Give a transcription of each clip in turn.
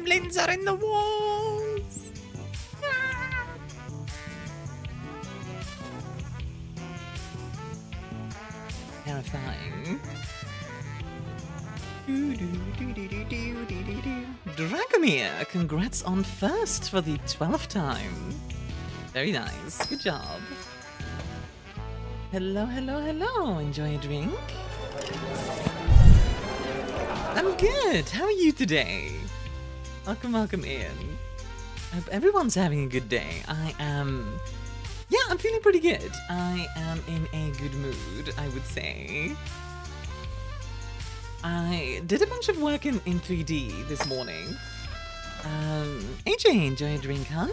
gremlins are in the walls! Terrifying. Dragomir, congrats on first for the 12th time. Very nice. Good job. Hello, hello, hello. Enjoy a drink? I'm good. How are you today? Welcome, welcome in. I hope everyone's having a good day. Yeah, I'm feeling pretty good. I am in a good mood, I would say. I did a bunch of work in 3D this morning. AJ, enjoy a drink, huh?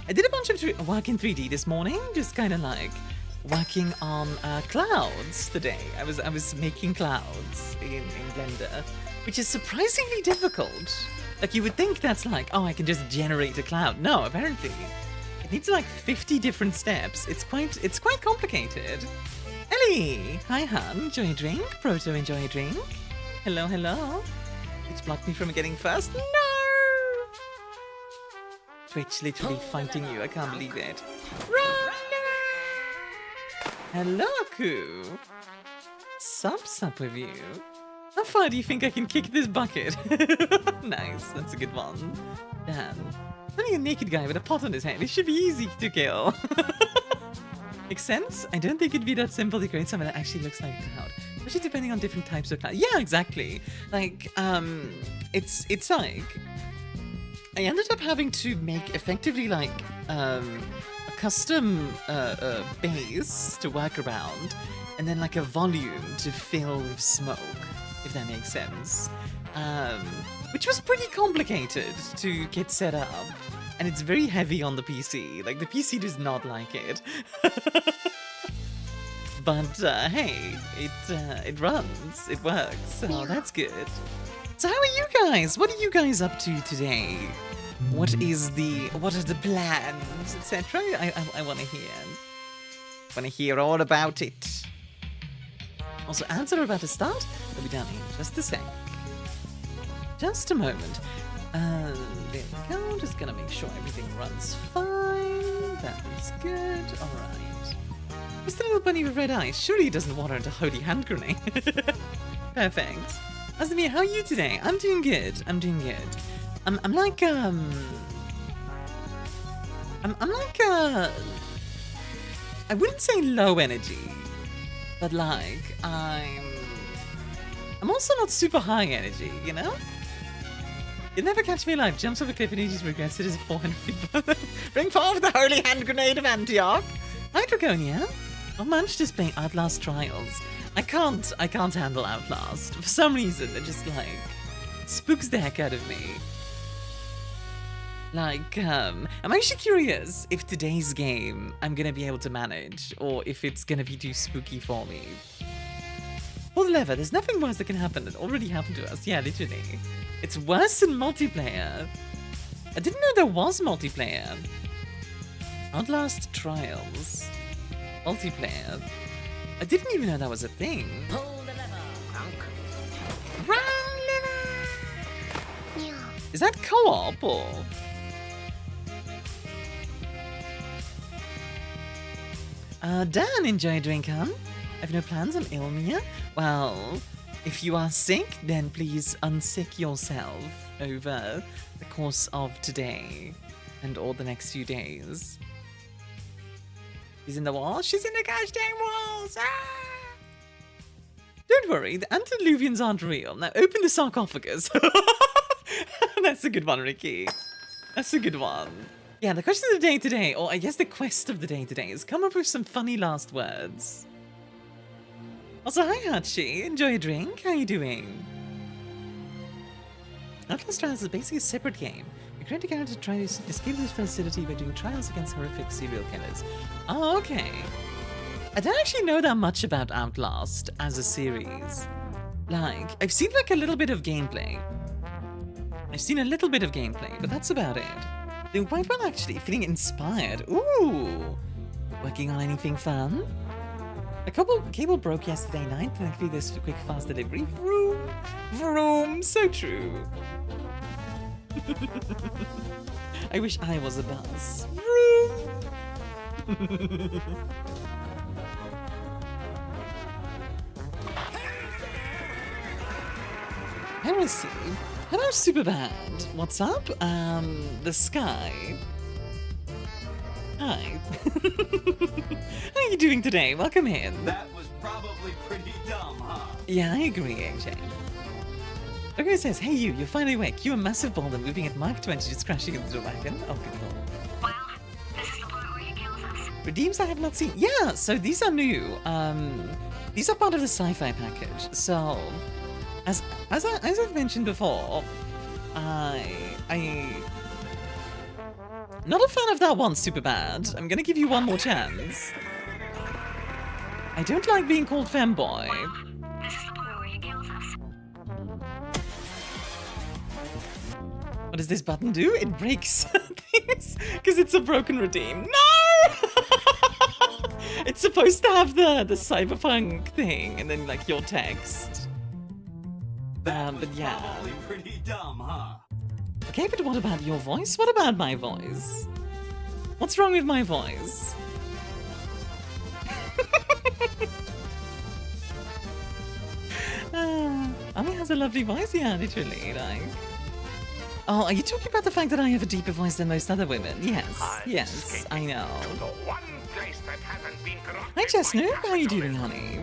I did a bunch of work in 3D this morning, just kind of like working on clouds today. I was making clouds in Blender, which is surprisingly difficult. Like, you would think that's like, oh, I can just generate a cloud. No, apparently it needs like 50 different steps. It's quite complicated. Ellie, hi hun, enjoy a drink. Proto, enjoy a drink. Hello, hello. It's blocked me from getting first. No! Twitch literally fighting you. I can't believe it. Run! Hello, Aku. Sup with you. How far do you think I can kick this bucket? Nice, that's a good one. Dan. Only a naked guy with a pot on his head. It should be easy to kill. Makes sense? I don't think it'd be that simple to create something that actually looks like a cloud. Especially depending on different types of cloud. Yeah, exactly. Like, it's like... I ended up having to make effectively like a custom base to work around, and then like a volume to fill with smoke, if that makes sense. Which was pretty complicated to get set up, and it's very heavy on the PC. Like, the PC does not like it. But hey, it runs, it works, so that's good. So how are you guys? What are you guys up to today? What are the plans, etc.? I want to hear. Want to hear all about it. Also, ads are about to start. They'll be down in just a sec. Just a moment. There we go. Just gonna make sure everything runs fine. That is good. All right. Just a little bunny with red eyes. Surely he doesn't want her into holy hand grenade. Perfect. Azamir, how are you today? I'm doing good. I'm doing good. I'm like I wouldn't say low energy, but like I'm also not super high energy, you know? You'll never catch me alive. Jumps off a cliff and ages regrets it as a 400 feet. Bring forth the holy hand grenade of Antioch. Hi, Draconia. Oh, managed to play Outlast Trials. I can't handle Outlast. For some reason, it just like spooks the heck out of me. Like, I'm actually curious if today's game I'm gonna be able to manage, or if it's gonna be too spooky for me. Pull the lever, there's nothing worse that can happen that already happened to us. Yeah, literally. It's worse in multiplayer. I didn't know there was multiplayer. Outlast Trials. Multiplayer. I didn't even know that was a thing. Pull the lever, Kronk. Run, lever! Is that co-op or...? Dan, enjoy a drink, huh? I've no plans on Ilmia. Well, if you are sick, then please unsick yourself over the course of today and all the next few days. She's in the wall. She's in the gosh dang walls. Ah! Don't worry, the antediluvians aren't real. Now open the sarcophagus. That's a good one, Ricky. That's a good one. Yeah, the question of the day today, or I guess the quest of the day today, is come up with some funny last words. Also, hi Hachi, enjoy a drink. How are you doing? Outlast Trials is basically a separate game. We create a character to try to escape this facility by doing trials against horrific serial killers. Oh, okay. I don't actually know that much about Outlast as a series. Like, I've seen like a little bit of gameplay. But that's about it. Doing quite well actually, feeling inspired. Ooh! Working on anything fun? A cable broke yesterday night, thankfully this quick fast delivery. Vroom! Vroom! So true. I wish I was a bus. Heresy. Hello, Superbad. What's up? The sky. Hi. How are you doing today? Welcome in. That was probably pretty dumb, huh? Yeah, I agree, AJ. Okay, it says, hey you're finally awake. You're a massive boulder moving at Mark 20, just crashing into the wagon. Oh, good lord. Well, this is the part where he kills us. Redeems I have not seen. Yeah, so these are new. These are part of the sci-fi package. So, as I've mentioned before, I not a fan of that one, Superbad. I'm gonna give you one more chance. I don't like being called femboy. This is the part where he kills us. What does this button do? It breaks things because it's a broken redeem. No! It's supposed to have the cyberpunk thing and then like your text. But yeah. Probably pretty dumb, huh? Okay, but what about your voice? What about my voice? What's wrong with my voice? Ami has a lovely voice, yeah, literally, like. Oh, are you talking about the fact that I have a deeper voice than most other women? Yes, I know. Hi, Chestnut, how are you doing, honey?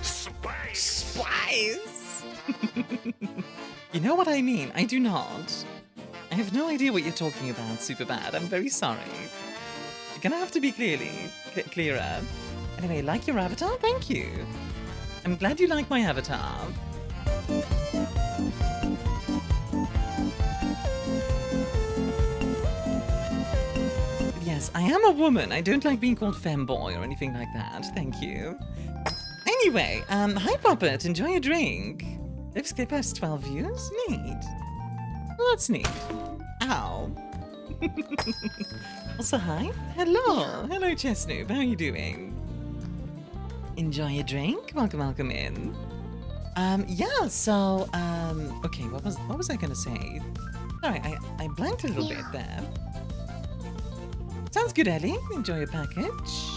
Spies! You know what I mean? I do not. I have no idea what you're talking about, Superbad. I'm very sorry. You're gonna have to be clearer. Anyway, like your avatar? Thank you. I'm glad you like my avatar. Yes, I am a woman. I don't like being called femboy or anything like that. Thank you. Anyway, hi Puppet, enjoy your drink. Livescape has 12 views? Neat. Well, that's neat. Ow. Also, hi. Hello. Hello, Chestnut. How are you doing? Enjoy your drink. Welcome in. Yeah, so, okay, what was I gonna say? Sorry, I blanked a little bit there. Sounds good, Ellie. Enjoy your package.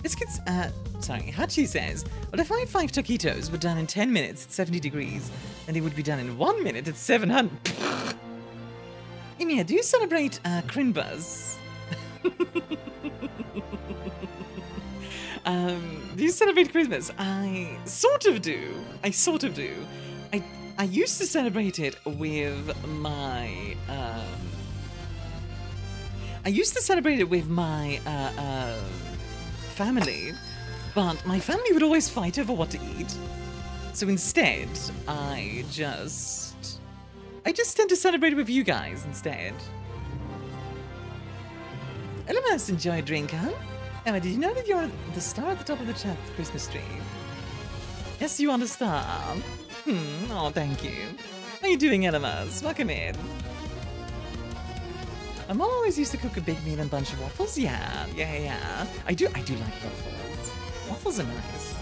Biscuits, sorry, Hachi says, well, if I had 5 taquitos were done in 10 minutes at 70 degrees, then they would be done in 1 minute at 700. Emia, do you celebrate, Crinbuzz? Do you celebrate Christmas? I sort of do. I used to celebrate it with my, family, but my family would always fight over what to eat. So instead, I just tend to celebrate it with you guys instead. Elemas, enjoy a drink, huh? Emma, did you know that you're the star at the top of the chat Christmas tree? Yes, you are the star. Oh, thank you. How are you doing, Elemas? Welcome in. My mom always used to cook a big meal and bunch of waffles. Yeah. I do like waffles. Waffles are nice.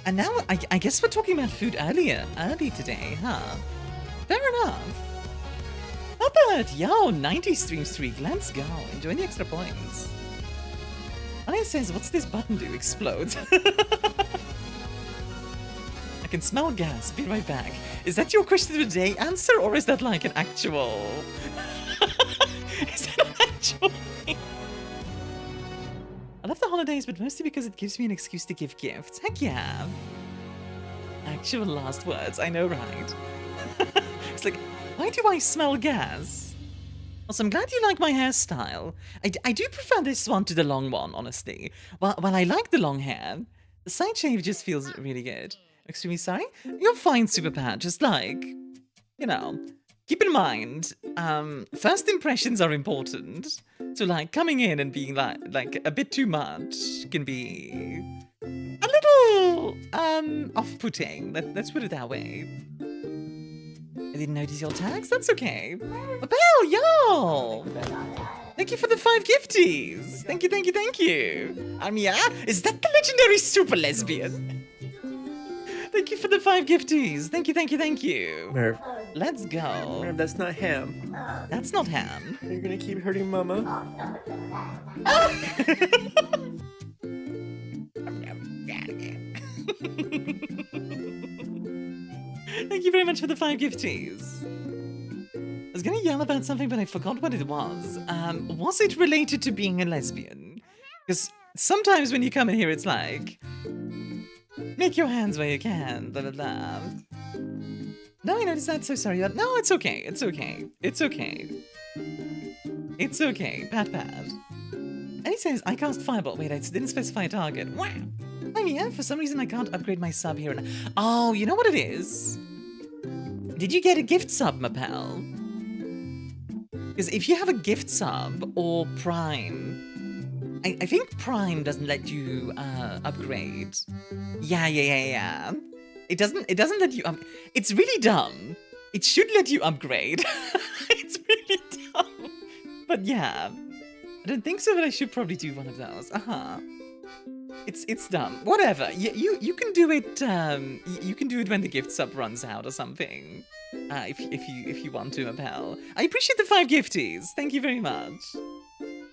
And now, I guess we're talking about food early today, huh? Fair enough. Puppet, yo, 90 stream streak, let's go. Enjoy the extra points. Aya says, what's this button do? Explodes. I can smell gas, be right back. Is that your question of the day answer, or is that like an actual... Is that an actual thing? I love the holidays, but mostly because it gives me an excuse to give gifts. Heck yeah. Actual last words, I know, right? It's like, why do I smell gas? Also, I'm glad you like my hairstyle. I do prefer this one to the long one, honestly. While I like the long hair, the side shave just feels really good. Extremely sorry? You're fine, Superpad. Just like, you know, keep in mind, first impressions are important. So like coming in and being like a bit too much can be a little off-putting. Let's put it that way. I didn't notice your tags. That's okay. Bell, yo! Thank you for the 5 gifties. Thank you. Armia, is that the legendary super lesbian? Thank you for the 5 gifties. Thank you, thank you, thank you. Merv, Let's go. Merv, that's not ham. That's not ham. You're gonna keep hurting Mama. Thank you very much for the 5 gifties. I was gonna yell about something, but I forgot what it was. Was it related to being a lesbian? Because sometimes when you come in here, it's like, make your hands where you can, blah, blah, blah. No, I noticed that, so sorry. No, it's okay, it's okay, it's okay. It's okay, pat. And he says, I cast Fireball. Wait, I didn't specify a target. Wow. I'm here. For some reason, I can't upgrade my sub here. Oh, you know what it is? Did you get a gift sub, Mapel? Because if you have a gift sub or Prime, I think Prime doesn't let you upgrade. Yeah. It doesn't let you it's really dumb. It should let you upgrade. It's really dumb. But yeah. I don't think so, but I should probably do one of those. It's dumb. Whatever. You can do it. You can do it when the gift sub runs out or something. If you want to, Appel. I appreciate the 5 gifties. Thank you very much.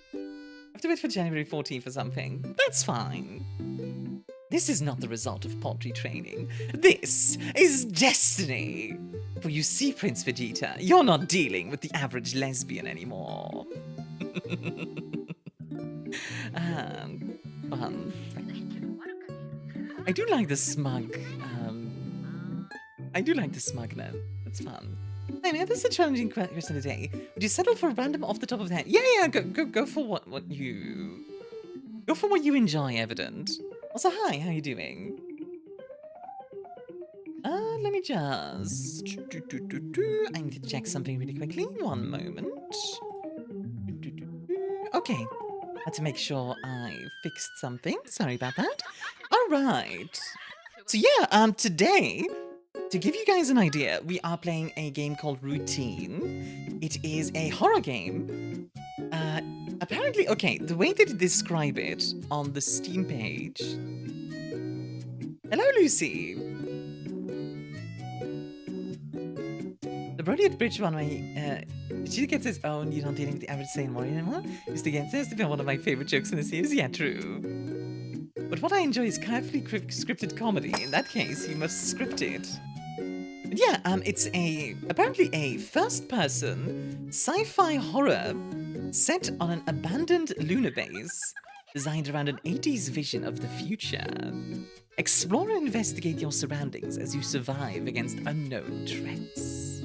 I have to wait for January 14th for something. That's fine. This is not the result of pottery training. This is destiny. For you see, Prince Vegeta, you're not dealing with the average lesbian anymore. Fun. I do like the smug. I do like the smugness. It's fun. Hey man, this is a challenging question today. Would you settle for random off the top of the head? Yeah. Go for what you. Go for what you enjoy. Evident. Also, hi. How you doing? Let me just. I need to check something really quickly. One moment. Okay. Had to make sure I fixed something. Sorry about that. All right. So yeah, today, to give you guys an idea, we are playing a game called Routine. It is a horror game. Apparently, okay, the way they describe it on the Steam page. Hello, Lucy. The Brody at Bridge one way, she gets his own, you're not dealing with the average sane warrior anymore. Used to get this to be one of my favorite jokes in the series. Yeah, true. But what I enjoy is carefully scripted comedy. In that case, you must script it. But yeah, it's apparently a first-person sci-fi horror set on an abandoned lunar base designed around an 80s vision of the future. Explore and investigate your surroundings as you survive against unknown threats.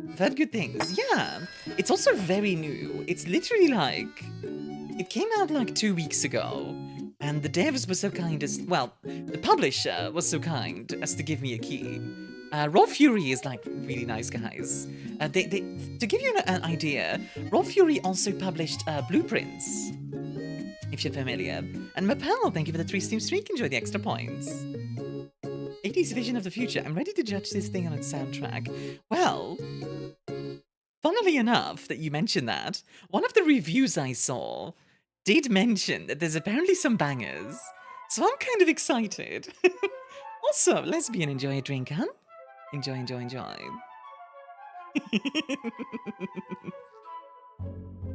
I've heard good things. Yeah, it's also very new. It's literally like, it came out like 2 weeks ago, and the devs were so kind as, well, the publisher was so kind as to give me a key. Raw Fury is like really nice guys. To give you an idea, Raw Fury also published Blueprints, if you're familiar. And Mapel, thank you for the 3 Steam streak. Enjoy the extra points. 80s vision of the future. I'm ready to judge this thing on its soundtrack. Well, funnily enough that you mentioned that, one of the reviews I saw did mention that there's apparently some bangers. So I'm kind of excited. Also, lesbian, enjoy a drink, huh? Enjoy.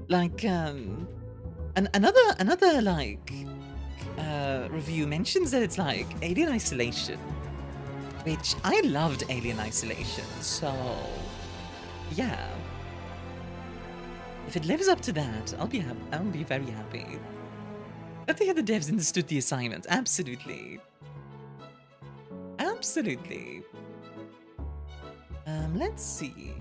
Like, another like, review mentions that it's like Alien Isolation, which I loved Alien Isolation, so yeah. If it lives up to that, I'll be very happy. I think the devs understood the assignment. Absolutely. Let's see.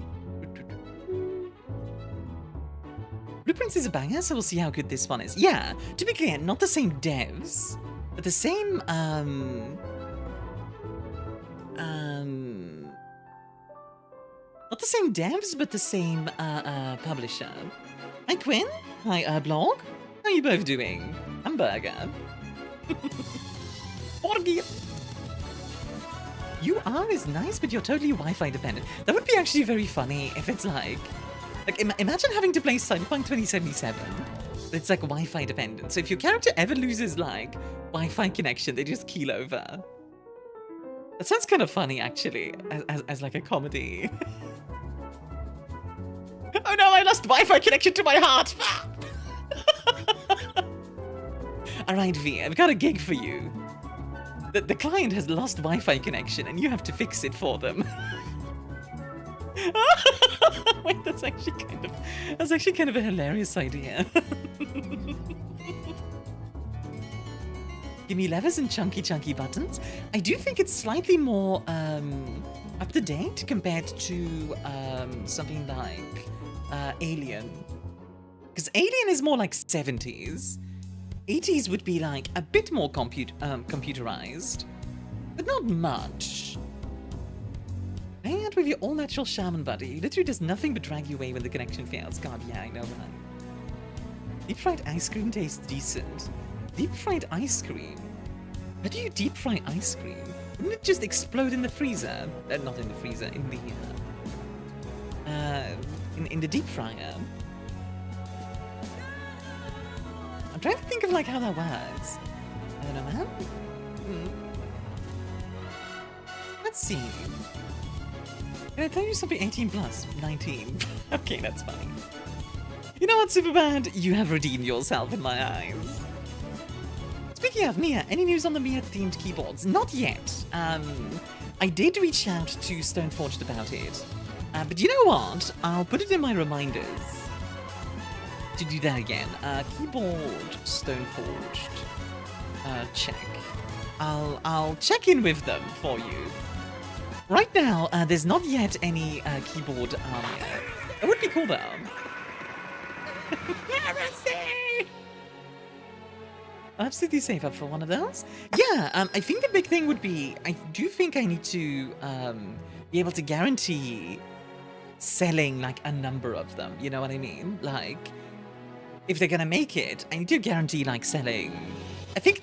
Blueprints is a banger, so we'll see how good this one is. Yeah, to be clear, not the same devs, but the same, not the same devs, but the same, publisher. Hi, Quinn. Hi, Blog. How are you both doing? Hamburger. Orgy. UR is nice, but you're totally Wi-Fi dependent. That would be actually very funny if it's like imagine having to play Cyberpunk 2077. It's like Wi-Fi dependent. So if your character ever loses like Wi-Fi connection, they just keel over. That sounds kind of funny, actually, as like a comedy. Oh no, I lost Wi-Fi connection to my heart! Alright, V, I've got a gig for you. The client has lost Wi-Fi connection and you have to fix it for them. Wait, that's actually kind of a hilarious idea. Give me levers and chunky buttons. I do think it's slightly more up to date compared to something like Alien. Because Alien is more like 70s. 80s would be like a bit more computerized, but not much. Hang out with your all-natural shaman buddy. He literally does nothing but drag you away when the connection fails. God, yeah, I know that. Deep-fried ice cream tastes decent. Deep-fried ice cream? How do you deep-fry ice cream? Wouldn't it just explode in the freezer? Not in the freezer, in the deep fryer. I'm trying to think of like how that works. I don't know, man. Let's see. Can I tell you something 18 plus? 19. Okay, that's funny. You know what, Superbad? You have redeemed yourself in my eyes. Speaking of Mia, any news on the Mia-themed keyboards? Not yet. I did reach out to Stoneforged about it. But you know what? I'll put it in my reminders to do that again. Keyboard Stoneforged. Check. I'll check in with them for you. Right now, there's not yet any keyboard Armia. It would be cool though. Absolutely safe up for one of those. Yeah, I think the big thing would be, I do think I need to be able to guarantee selling like a number of them. You know what I mean? Like, if they're gonna make it, I need to guarantee like selling. I think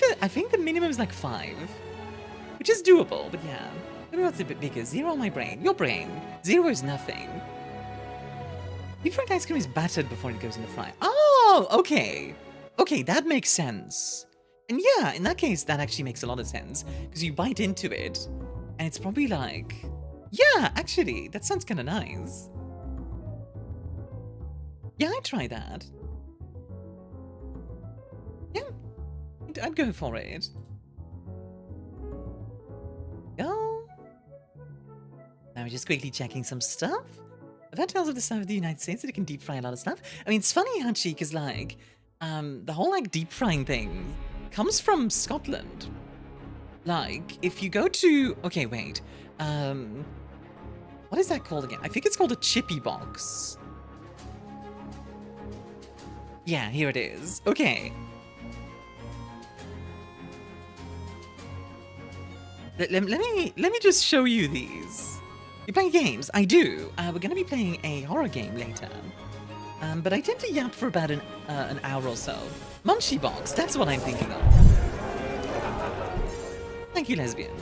the minimum is like 5, which is doable. But yeah, maybe what's a bit bigger. 0 on my brain. Your brain. 0 is nothing. Deep-fried ice cream is battered before it goes in the fry. Oh, okay. Okay, that makes sense. And yeah, in that case, that actually makes a lot of sense. Because you bite into it, and it's probably like... Yeah, actually, that sounds kind of nice. Yeah, I'd try that. Yeah, I'd go for it. Go. Now we're just quickly checking some stuff. I've had tales of the south of the United States that it can deep fry a lot of stuff. I mean, it's funny, actually, because like... the whole like deep frying thing comes from Scotland. Like, if you go to... Okay, wait. What is that called again? I think it's called a chippy box. Yeah, here it is. Okay. Let me just show you these. You play games? I do. We're going to be playing a horror game later. But I tend to yap for about an hour or so. Munchie box, that's what I'm thinking of. Thank you, lesbian.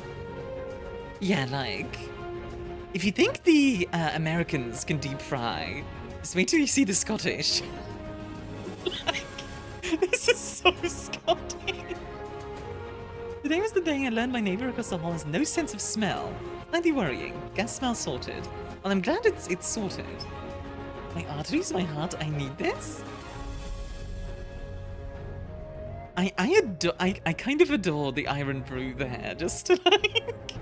Yeah, like, if you think the Americans can deep fry, just wait till you see the Scottish. Like, this is so Scottish. Today was the day I learned my neighbor across the hall has no sense of smell. Slightly worrying. Gas smell sorted. Well, I'm glad it's sorted. My arteries, my heart, I need this? I kind of adore the iron brew there, just to like...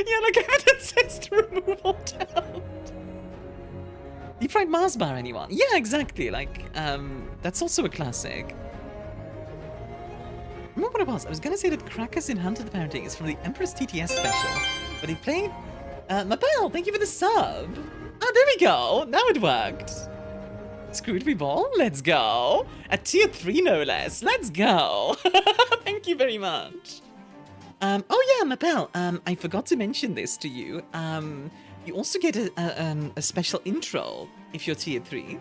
Yeah, like evidence says to remove all doubt. Deep fried Mars bar, anyone? Yeah, exactly, like, that's also a classic. Remember what it was? I was gonna say that Crackers in Hunter the Parenting is from the Empress TTS special, but he played... Mabel, thank you for the sub! Ah, there we go! Now it worked! Screwed me ball? Let's go! At tier 3 no less, let's go! Thank you very much! Oh yeah, Mabel, I forgot to mention this to you. You also get a special intro if you're tier 3.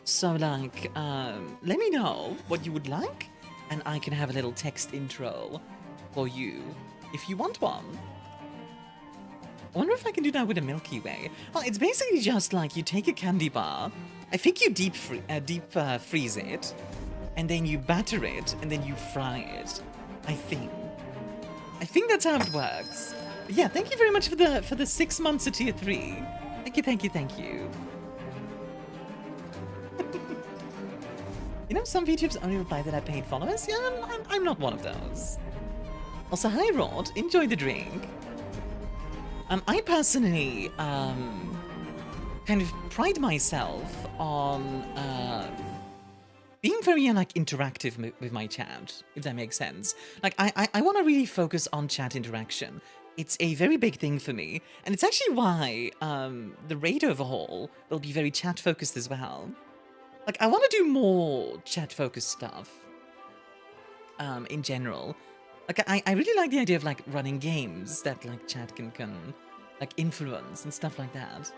So like, let me know what you would like, and I can have a little text intro for you if you want one. I wonder if I can do that with a Milky Way. Well, it's basically just like you take a candy bar, I think you deep freeze it, and then you batter it, and then you fry it. I think that's how it works. Yeah, thank you very much for the 6 months of tier 3. Thank you, thank you, thank you. You know, some VTubers only reply that I paid followers. Yeah, I'm not one of those. Also, hi Rod, enjoy the drink. I personally kind of pride myself on being very like interactive with my chat, if that makes sense. Like I want to really focus on chat interaction. It's a very big thing for me, and it's actually why the raid overhaul will be very chat focused as well. Like I want to do more chat focused stuff in general. Like I really like the idea of like running games that like chat can like influence and stuff like that.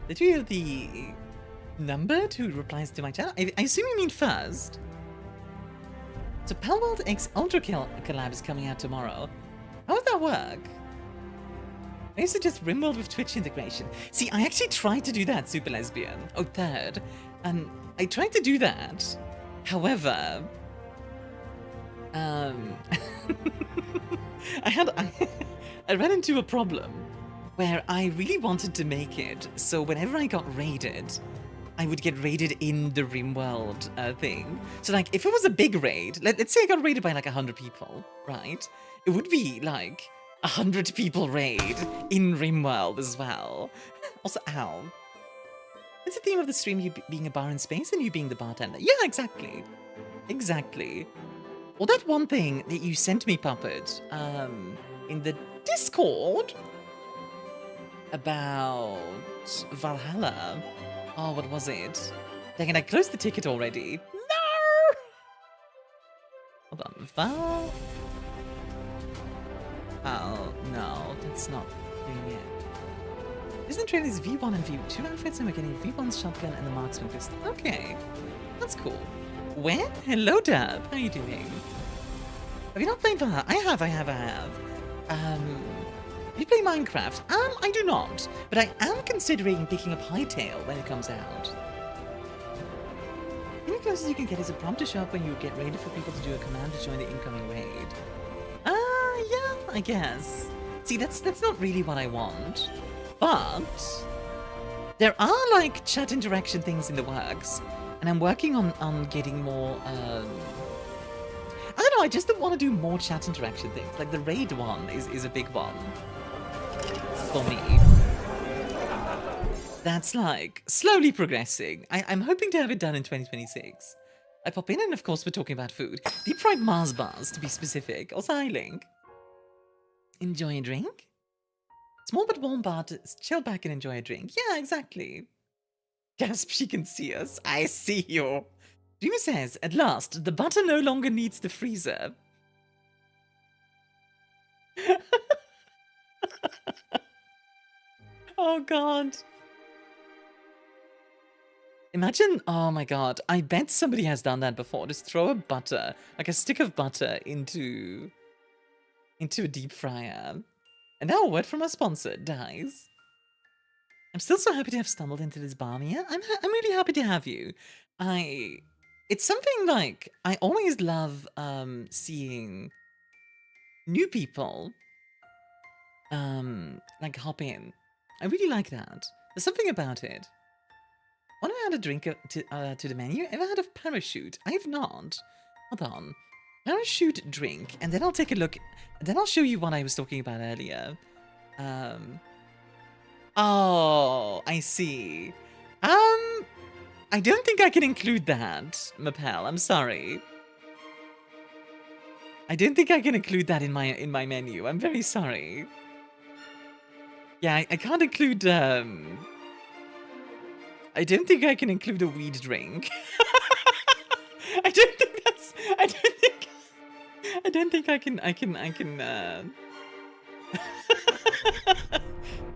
Did you hear the number to replies to my chat? I assume you mean first. So Palworld X Ultra collab is coming out tomorrow. How would that work? I suggest Rimworld with Twitch integration. See, I actually tried to do that, Super Lesbian. Oh, third. I tried to do that. However, I ran into a problem where I really wanted to make it so whenever I got raided, I would get raided in the Rimworld thing. So like, if it was a big raid, let's say I got raided by like 100 people, right? It would be like 100 people raid in Rimworld as well. Also, ow. It's the theme of the stream, you being a bar in space and you being the bartender. Yeah, exactly. Exactly. Well, that one thing that you sent me, Puppet, in the Discord about Valhalla. Oh, what was it? Dang it, I closed the ticket already. No! Hold on. Oh, no, that's not doing it. Isn't Trailer's V1 and V2 outfits, and we're getting V1's shotgun and the marksman pistol. Okay, that's cool. Where? Hello, Dub. How are you doing? Have you not played Valhalla? I have. Do you play Minecraft? I do not, but I am considering picking up Hytale when it comes out. The only closest you can get is a prompt to show up when you get raided for people to do a command to join the incoming raid. Yeah, I guess. See, that's not really what I want. But there are like chat interaction things in the works, and I'm working on getting more. I don't know. I just want to do more chat interaction things. Like the raid one is a big one for me. That's like slowly progressing. I'm hoping to have it done in 2026. I pop in, and of course we're talking about food. Deep fried Mars bars, to be specific. Also, hi Link. Enjoy a drink. Small but warm bar to chill back and enjoy a drink. Yeah, exactly. Gasp, she can see us. I see you. Dreamer says, at last, the butter no longer needs the freezer. Oh, God. Imagine, oh my God, I bet somebody has done that before. Just throw a butter, like a stick of butter into a deep fryer. And now a word from our sponsor, Dies. I'm still so happy to have stumbled into this bar, Mia. I'm really happy to have you. It's something like, I always love seeing new people like hop in. I really like that. There's something about it. Want to add a drink to the menu? Ever heard of parachute? I have not. Hold on. Parachute drink, and then I'll take a look, and then I'll show you what I was talking about earlier. Oh, I see. I don't think I can include that, Mapel. I'm sorry. I don't think I can include that in my menu. I'm very sorry. Yeah, I can't include. I don't think I can include a weed drink. I don't think that's. I don't think I can.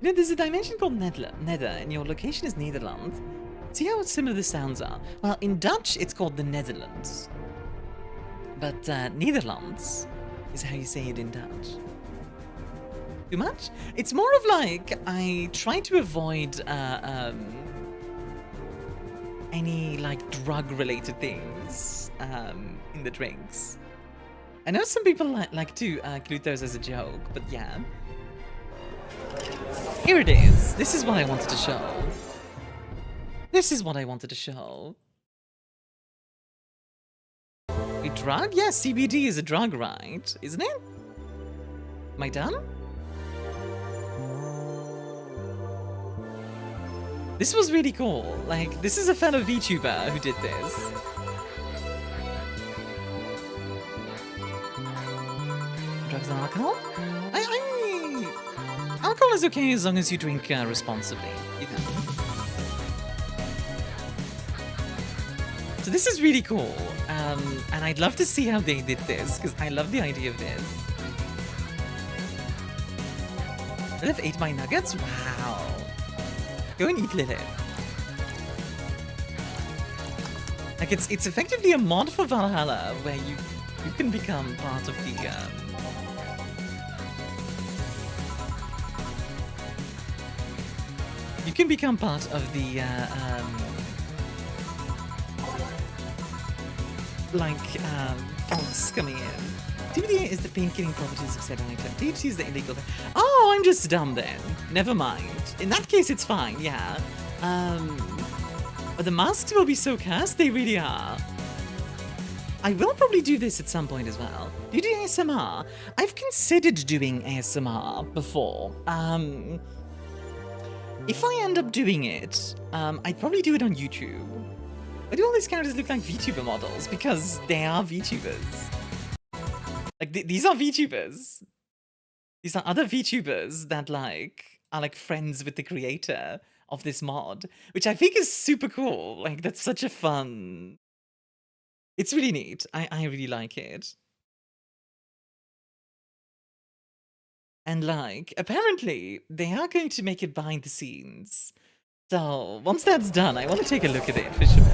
You know, there's a dimension called Nether, and your location is Netherlands. See how similar the sounds are? Well, in Dutch, it's called the Netherlands. But Netherlands is how you say it in Dutch. Too much? It's more of like, I try to avoid any like drug-related things in the drinks. I know some people like to include those as a joke, but yeah. Here it is. This is what I wanted to show. This is what I wanted to show. A drug? Yeah, CBD is a drug, right? Isn't it? Am I done? This was really cool. Like, this is a fellow VTuber who did this. Drugs and alcohol? Alcohol is okay as long as you drink responsibly, you know. So this is really cool, and I'd love to see how they did this, because I love the idea of this. Lilith ate my nuggets? Wow. Go and eat Lilith. Like, it's effectively a mod for Valhalla, where you can become part of the, you can become part of the, fonts coming in. DVD is the pain-killing properties of said item. DHT is the illegal thing. Oh, I'm just dumb then. Never mind. In that case, it's fine, yeah. But the masks will be so cursed, they really are. I will probably do this at some point as well. Do you do ASMR? I've considered doing ASMR before. If I end up doing it, I'd probably do it on YouTube. Why do all these characters look like VTuber models? Because they are VTubers. Like, these are VTubers. These are other VTubers that, like, are, like, friends with the creator of this mod. Which I think is super cool. Like, that's such a fun... It's really neat. I really like it. And, like, apparently, they are going to make it behind the scenes. So, once that's done, I want to take a look at it, for sure.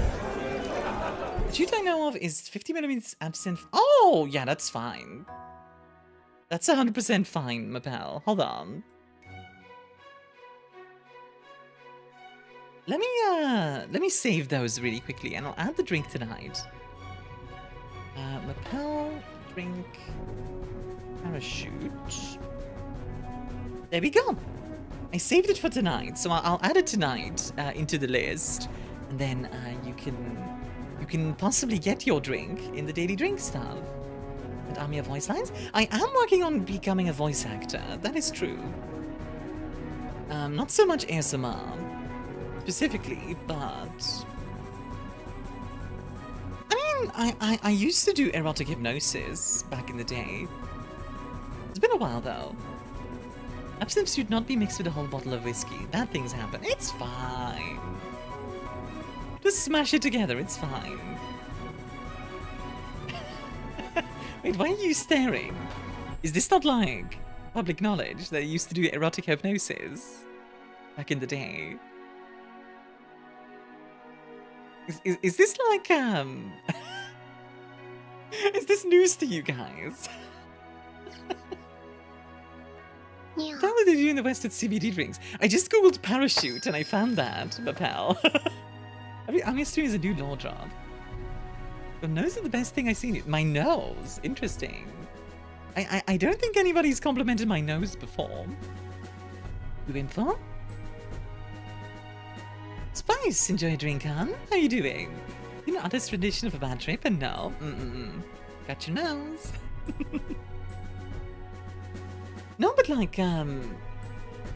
The shoot I know of is 50mm absinthe. Oh, yeah, that's fine. That's 100% fine, Mapel. Hold on. Let me save those really quickly, and I'll add the drink tonight. Mapel, drink, parachute. There we go. I saved it for tonight, so I'll add it tonight into the list, and then you can possibly get your drink in the daily drink stuff. And Armia voice lines. I am working on becoming a voice actor. That is true. Not so much ASMR specifically, but I mean, I used to do erotic hypnosis back in the day. It's been a while though. Absinthe should not be mixed with a whole bottle of whiskey. Bad things happen. It's fine. Just smash it together. It's fine. Wait, why are you staring? Is this not like public knowledge that I used to do erotic hypnosis back in the day? Is this like is this news to you guys? Yeah. How are they doing the West with CBD drinks? I just googled parachute and I found that, Mapel. ArmiaStars is a new law drop. Your nose is the best thing I've seen. My nose? Interesting. I don't think anybody's complimented my nose before. You in for? Spice, enjoy a drink, hon? How you doing? You know, artist tradition of a bad trip, and no. Got your nose. No, but like, even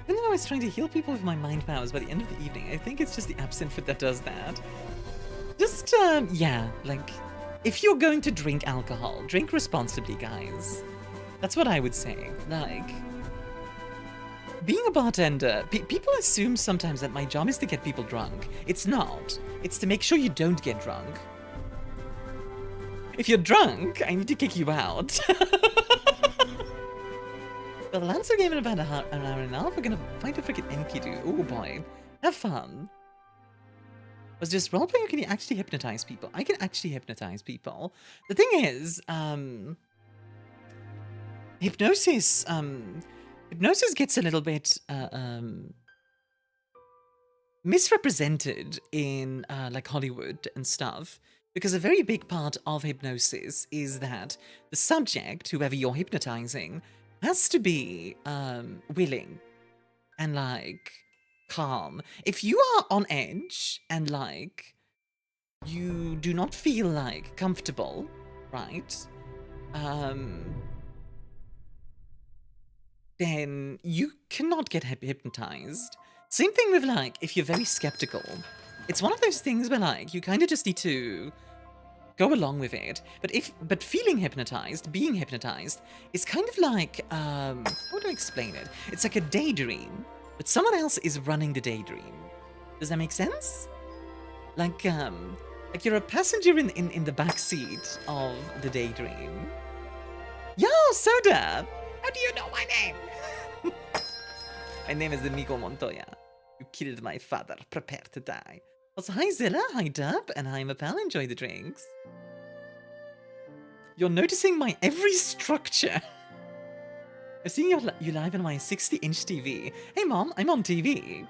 though I was trying to heal people with my mind powers by the end of the evening, I think it's just the absinthe that does that. Just, yeah, like, if you're going to drink alcohol, drink responsibly, guys. That's what I would say. Like, being a bartender, people assume sometimes that my job is to get people drunk. It's not. It's to make sure you don't get drunk. If you're drunk, I need to kick you out. Well, the Lancer game in about an hour and a half. We're gonna fight a freaking Enkidu. Oh boy. Have fun. Was just roleplay or can you actually hypnotize people? I can actually hypnotize people. The thing is, hypnosis gets a little bit misrepresented in like Hollywood and stuff Because a very big part of hypnosis is that the subject, whoever you're hypnotizing, has to be willing and like calm. If you are on edge and like you do not feel like comfortable, right? Then you cannot get hypnotized. Same thing with like if you're very skeptical. It's one of those things where like you kind of just need to go along with it. But feeling hypnotized, being hypnotized, is kind of like how do I explain it? It's like a daydream, but someone else is running the daydream. Does that make sense? Like you're a passenger in the back seat of the daydream. Yo, Soda! How do you know my name? My name is Nico Montoya. You killed my father. Prepare to die. Also, hi Zilla, hi Dub, and hi Mapel. Enjoy the drinks. You're noticing my every structure. I'm seeing you live on my 60-inch TV. Hey Mom, I'm on TV.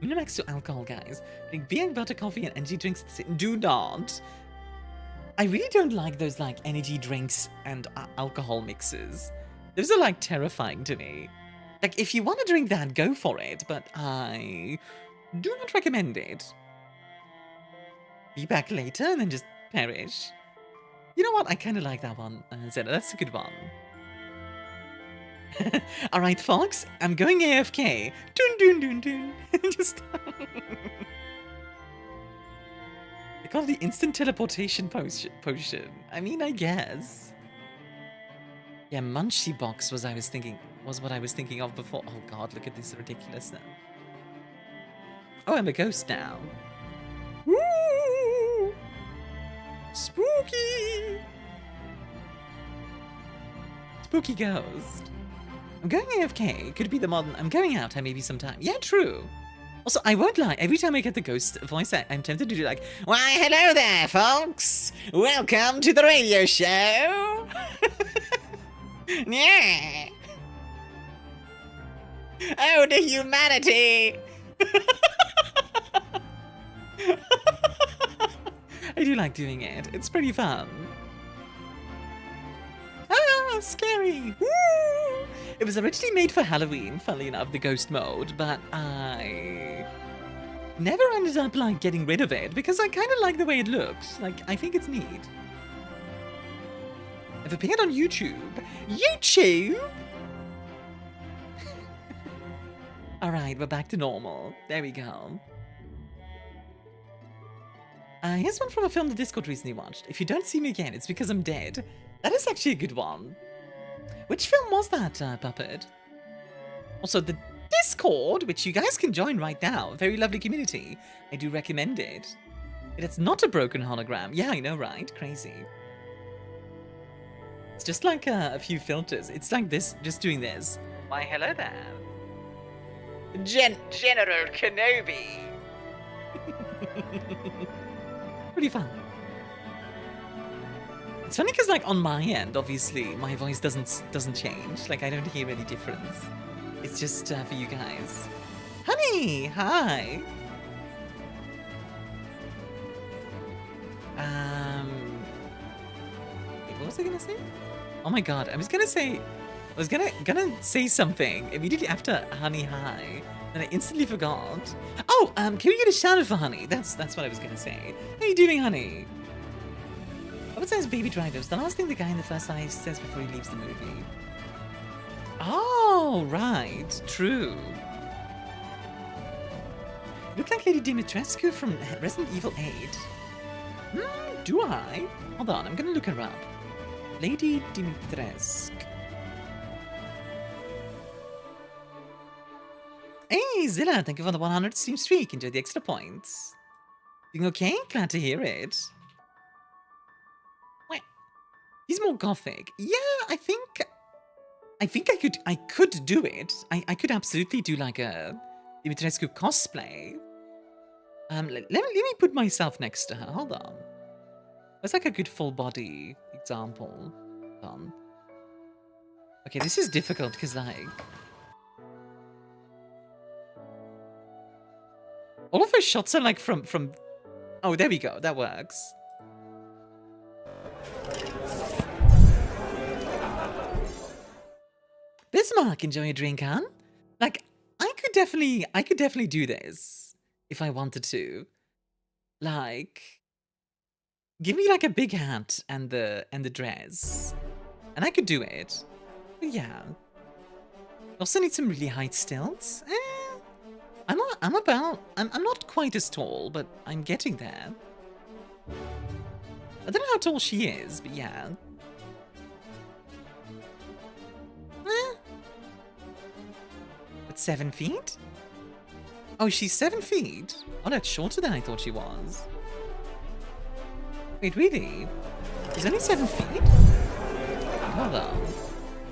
Minimax to alcohol, guys. Drink beer, butter, coffee, and energy drinks. Do not. I really don't like those like energy drinks and alcohol mixes. Those are like terrifying to me. Like if you want to drink that, go for it, but I do not recommend it. Be back later and then just perish. You know what? I kind of like that one, Zena. That's a good one. All right, folks. I'm going AFK. Dun dun dun dun. Just. They call it the instant teleportation potion. I mean, I guess. Yeah, Munchie box was what I was thinking of before. Oh God, look at this ridiculousness. Oh, I'm a ghost now. Woo! Spooky! Spooky ghost. I'm going AFK. Could be the modern. I'm going out maybe sometime. Yeah, true. Also, I won't lie. Every time I get the ghost voice, I'm tempted to do like, why, hello there, folks. Welcome to the radio show. Yeah. Oh, the humanity. I do like doing it. It's pretty fun. Ah, scary. Woo! It was originally made for Halloween, funnily enough, the ghost mode, but I never ended up like getting rid of it because I kind of like the way it looks. Like, I think it's neat. I've appeared on YouTube. YouTube! Alright, we're back to normal. There we go. Here's one from a film the Discord recently watched. If you don't see me again, it's because I'm dead. That is actually a good one. Which film was that, Puppet? Also, the Discord, which you guys can join right now. Very lovely community. I do recommend it. It's not a broken hologram. Yeah, I know, right? Crazy. It's just like a few filters. It's like this, just doing this. Why, hello there. General Kenobi. Pretty fun. It's funny because, like, on my end, obviously, my voice doesn't change. Like, I don't hear any difference. It's just for you guys. Honey, hi. Wait, what was I gonna say? Oh my God, I was gonna gonna say something immediately after Honey, hi. And I instantly forgot. Oh, can we get a shout out for Honey? That's what I was gonna say. How you doing, Honey? What says Baby Driver? It's the last thing the guy in the first eye says before he leaves the movie. Oh, right. True. Look like Lady Dimitrescu from Resident Evil 8. Do I? Hold on, I'm gonna look her up. Lady Dimitrescu. Hey, Zilla, thank you for the 100 stream streak. Enjoy the extra points. Doing okay? Glad to hear it. What? He's more gothic. Yeah, I think I could do it. I could absolutely do like a Dimitrescu cosplay. Let me put myself next to her. Hold on. That's like a good full body example. Hold on. Okay, this is difficult because like all of her shots are like from. Oh, there we go. That works. Bismarck, enjoy a drink, huh? Like, I could definitely do this if I wanted to. Like, give me like a big hat and the dress, and I could do it. But yeah. Also need some really high stilts. I'm not quite as tall, but I'm getting there. I don't know how tall she is, but yeah. But 7 feet? Oh, she's 7 feet? Oh, that's shorter than I thought she was. Wait, really? She's only 7 feet? Hold on.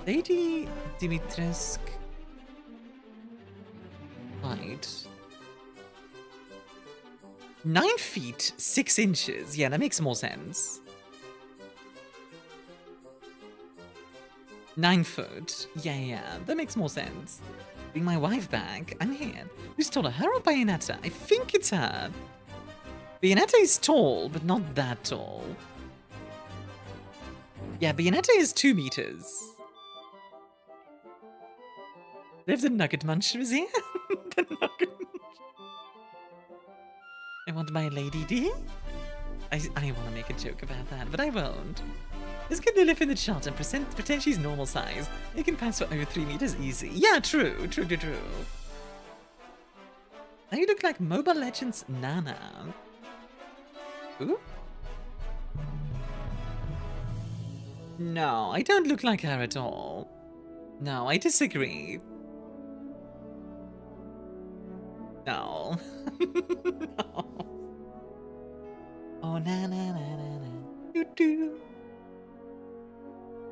Lady Dimitrescu. Height. 9 feet, 6 inches. Yeah, that makes more sense. 9 foot. Yeah, that makes more sense. Bring my wife back. I'm here. Who's taller, her or Bayonetta? I think it's her. Bayonetta is tall, but not that tall. Yeah, Bayonetta is 2 meters. There's the Nugget Muncher is here. The Nugget Muncher. I want my Lady D. I want to make a joke about that, but I won't. Let's get Lilith in the shot and pretend she's normal size. You can pass for over 3 meters easy. Yeah, true. Now you look like Mobile Legends Nana. Who? No, I don't look like her at all. No, I disagree. No. No. Oh, na.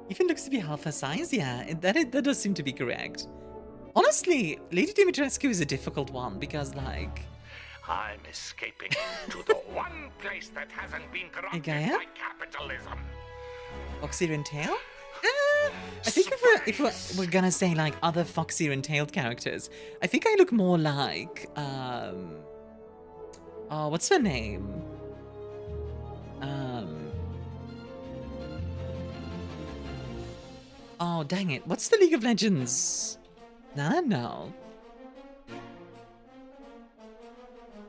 Even looks to be half her size, yeah, that does seem to be correct. Honestly, Lady Dimitrescu is a difficult one because, like... I'm escaping to the one place that hasn't been corrupted by capitalism. Foxier and Tail? I think if we're gonna say, like, other Foxier and Tailed characters, I think I look more like, oh, what's her name? Oh, dang it. What's the League of Legends? No.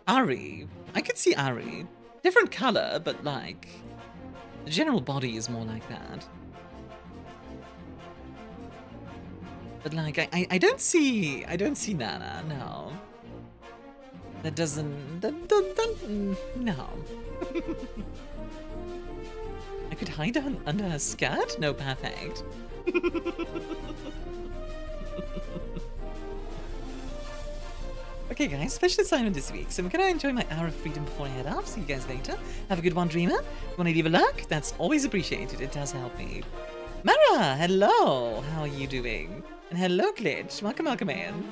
Ari. I could see Ari. Different color, but, like, the general body is more like that. But, like, I don't see Nana, no. That doesn't, no. I could hide under her skirt? No, perfect. Okay, guys, special assignment this week. So I'm gonna enjoy my hour of freedom before I head off. See you guys later. Have a good one, Dreamer. If you wanna leave a like, that's always appreciated. It does help me. Mara, hello. How are you doing? And hello, Glitch. Welcome in.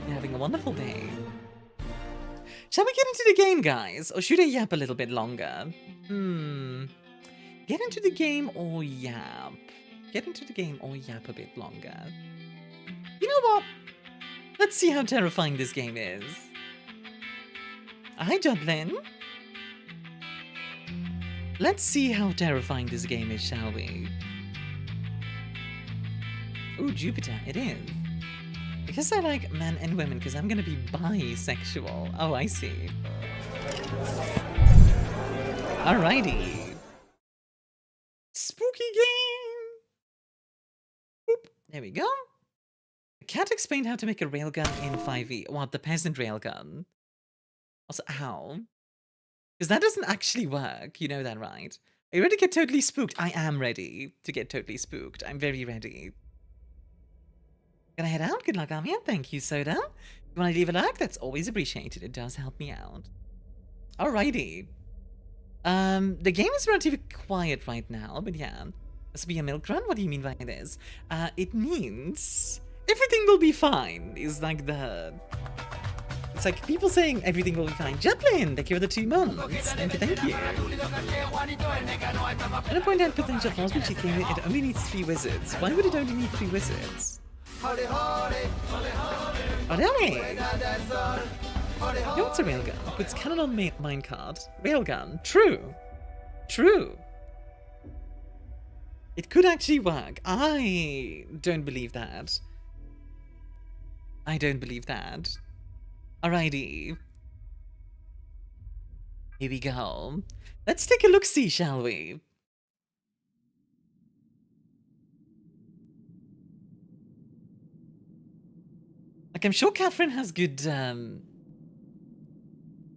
You're having a wonderful day. Shall we get into the game, guys? Or should I yap a little bit longer? Get into the game or yap? Get into the game or yap a bit longer? You know what? Let's see how terrifying this game is. Hi, Dublin. Let's see how terrifying this game is, shall we? Ooh, Jupiter, it is. Because I like men and women, because I'm gonna be bisexual. Oh, I see. Alrighty. Spooky game! Boop. There we go. The cat explained how to make a railgun in 5e. What, the peasant railgun? Also, how? Because that doesn't actually work. You know that, right? Are you ready to get totally spooked? I am ready to get totally spooked. I'm very ready. Gonna head out? Good luck, Armia. Thank you, Soda. If you want to leave a like, that's always appreciated. It does help me out. Alrighty. The game is relatively quiet right now, but yeah. This will be a milk run? What do you mean by this? It means everything will be fine. Is like the... It's like people saying everything will be fine. Joplin, thank you for the 2 months. Thank you. At a point out potential flaws, but she claimed it only needs 3 wizards. Why would it only need 3 wizards? Oh, really? You know what's a railgun? Puts cannon on minecart. Railgun. True. True. It could actually work. I don't believe that. I don't believe that. Alrighty. Here we go. Let's take a look-see, shall we? Like, I'm sure Catherine has good, The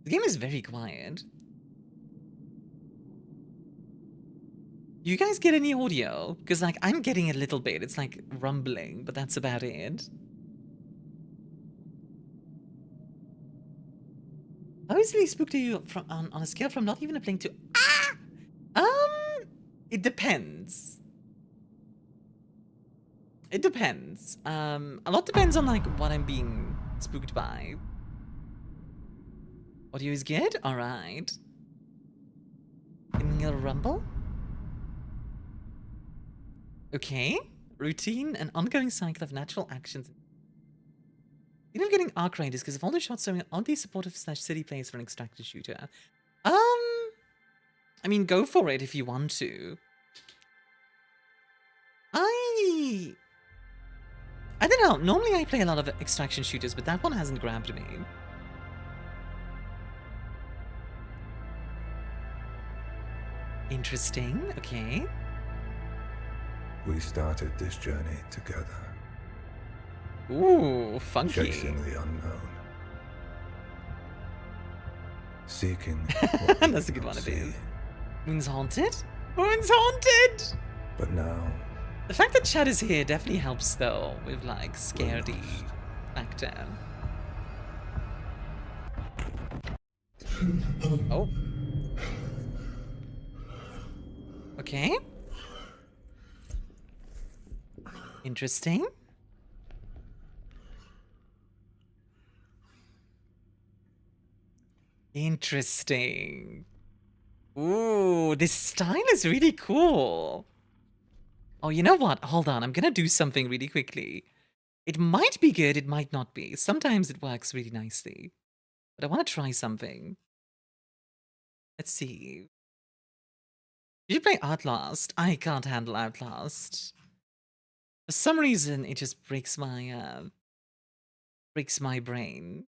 game is very quiet. Do you guys get any audio? Because, like, I'm getting a little bit. It's, like, rumbling, but that's about it. How easily spooked are you from, on a scale from not even a playing to... It depends. It depends. A lot depends on, like, what I'm being spooked by. Audio is good? Alright. Giving a rumble? Okay. Routine, an ongoing cycle of natural actions. You know, getting arc raiders because of all the shots showing oddly supportive / city players for an extraction shooter. I mean, go for it if you want to. I don't know. Normally I play a lot of extraction shooters, but that one hasn't grabbed me. Interesting. Okay. We started this journey together. Ooh, funky. Chasing the unknown. Seeking what That's a good cannot one, it see. is. Moon's haunted? Moon's haunted! But now, The fact that Chad is here definitely helps, though, with, like, scaredy factor. Oh. Okay. Interesting. Interesting. Ooh, this style is really cool. Oh, you know what? Hold on, I'm gonna do something really quickly. It might be good, it might not be. Sometimes it works really nicely. But I want to try something. Let's see. Did you play Outlast? I can't handle Outlast. For some reason, it just breaks my brain.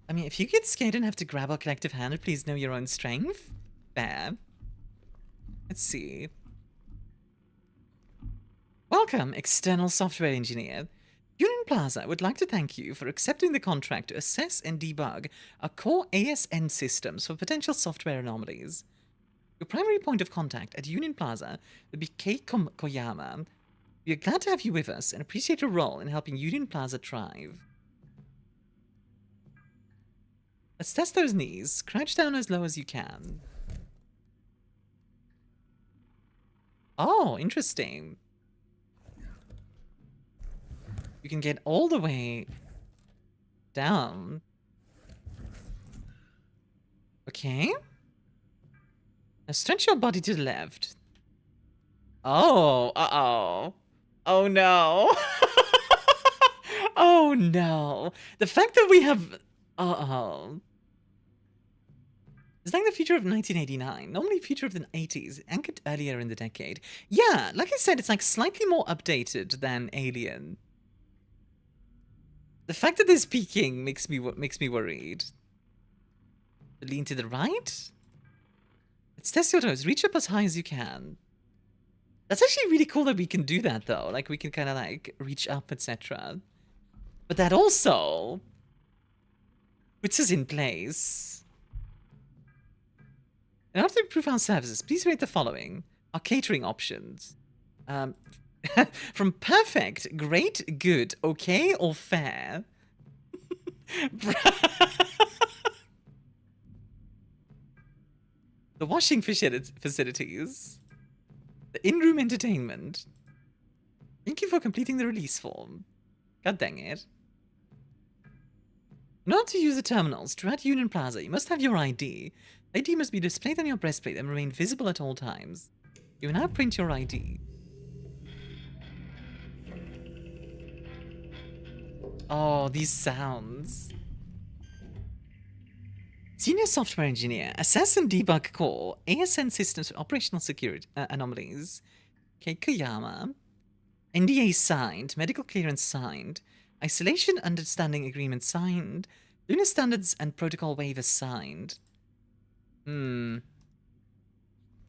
I mean, if you get scared and have to grab our collective hand, please know your own strength. Fair. Let's see. Welcome, external software engineer. Union Plaza would like to thank you for accepting the contract to assess and debug our core ASN systems for potential software anomalies. Your primary point of contact at Union Plaza will be Kei Koyama. We are glad to have you with us and appreciate your role in helping Union Plaza thrive. Let's test those knees. Crouch down as low as you can. Oh, interesting. You can get all the way down. Okay. Now stretch your body to the left. Oh, uh-oh. Oh, no. Oh, no. The fact that we have... Uh-oh. It's like the future of 1989. Normally future of the 80s, anchored earlier in the decade. Yeah, like I said, it's like slightly more updated than Alien. The fact that there's peaking makes me worried. Lean to the right. Let's test your toes. Reach up as high as you can. That's actually really cool that we can do that, though. Like, we can kind of, like, reach up, etc. But that also puts us in place. In order to improve our services, please rate the following. Our catering options. From perfect, great, good, okay, or fair. The washing facilities. The in-room entertainment. Thank you for completing the release form. God dang it. In order to use the terminals throughout Union Plaza, you must have your ID. ID must be displayed on your breastplate and remain visible at all times. You will now print your ID. Oh, these sounds. Senior Software Engineer. Assess and debug core ASN systems for operational security anomalies. Okay, Koyama. NDA signed. Medical clearance signed. Isolation understanding agreement signed. Lunar standards and protocol waiver signed. Your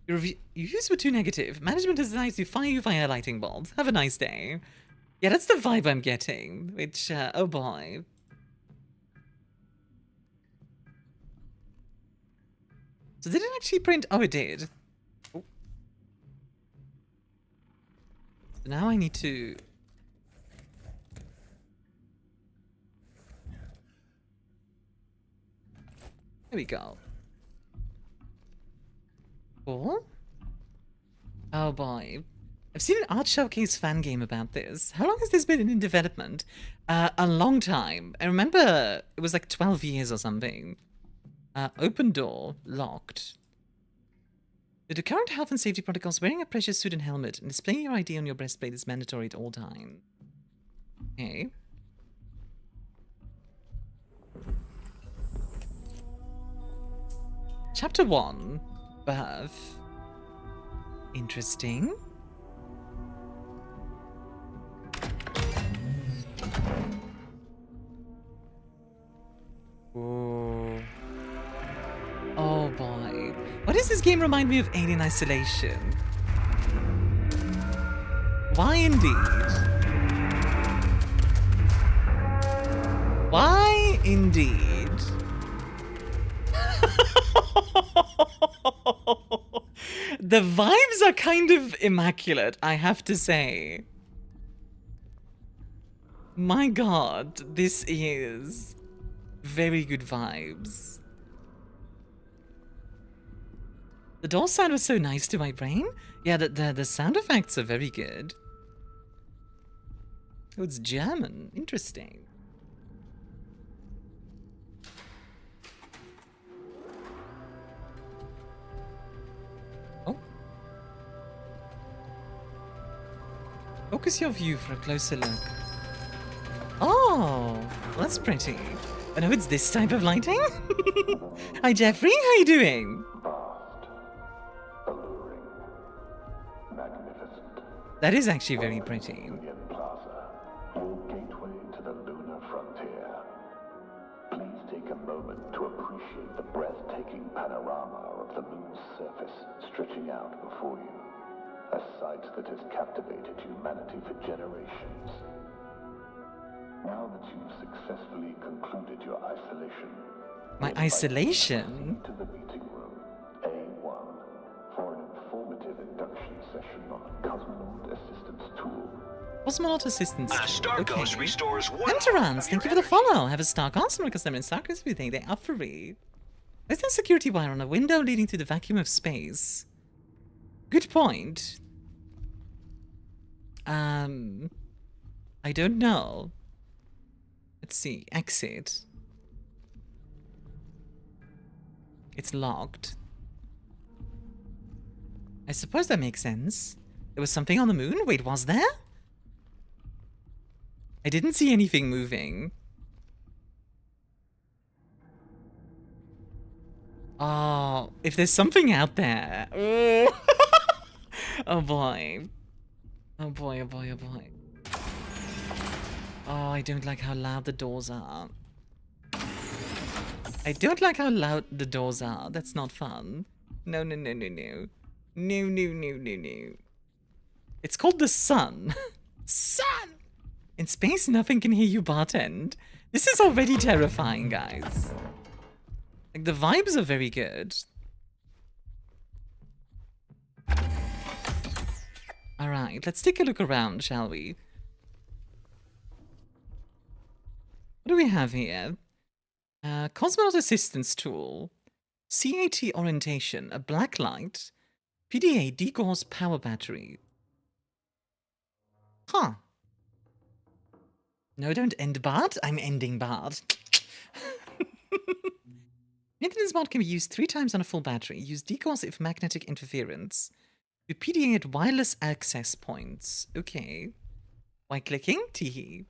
reviews were too negative. Management has decided to fire you via lightning bolt. Have a nice day. Yeah, that's the vibe I'm getting. Which, oh boy. So did it actually print? Oh, it did. Oh. So now I need to... There we go. Cool. Oh boy. I've seen an art showcase fan game about this. How long has this been in development? A long time. I remember it was like 12 years or something. Open door. Locked. Due to current health and safety protocols, wearing a pressure suit and helmet and displaying your ID on your breastplate is mandatory at all times. Okay. Chapter 1. Birth. Interesting. Ooh. Oh boy. Why does this game remind me of Alien Isolation? Why indeed? Why indeed? The vibes are kind of immaculate, I have to say. My god, this is very good vibes. The door sound was so nice to my brain. Yeah, the sound effects are very good. Oh, it's German. Interesting. Oh. Focus your view for a closer look. Oh, that's pretty. I know it's this type of lighting. Hi, Jeffrey. How you doing? That is actually very pretty. Plaza, your gateway to the lunar frontier. Please take a moment to appreciate the breathtaking panorama of the moon's surface stretching out before you. A sight that has captivated humanity for generations. Now that you've successfully concluded your isolation, my isolation? To the meeting room, A1, for an informative induction session on Cosmonaut Assistance Tool. Cosmonaut Assistance Tool. Starkos Okay. restores one. Enterans, thank you for the follow. Have a Starkos and customer in Starkos everything. They are free. Is there a security wire on a window leading to the vacuum of space? Good point. I don't know. Let's see. Exit. It's locked. I suppose that makes sense. There was something on the moon? Wait, was there? I didn't see anything moving. Oh, if there's something out there. Oh boy. Oh boy, oh boy, oh boy. Oh, I don't like how loud the doors are. I don't like how loud the doors are. That's not fun. No, no, no, no, no. No, no, no, no, no. It's called the sun. Sun! In space, nothing can hear you bartend. This is already terrifying, guys. Like, the vibes are very good. Alright, let's take a look around, shall we? What do we have here? Cosmonaut Assistance Tool. CAT Orientation. A black light. PDA Degauss Power Battery. Huh. No, don't end Bart. I'm ending Bart. Maintenance mod can be used 3 times on a full battery. Use Degauss if magnetic interference. Do PDA at wireless access points. Okay. Why clicking? Teehee.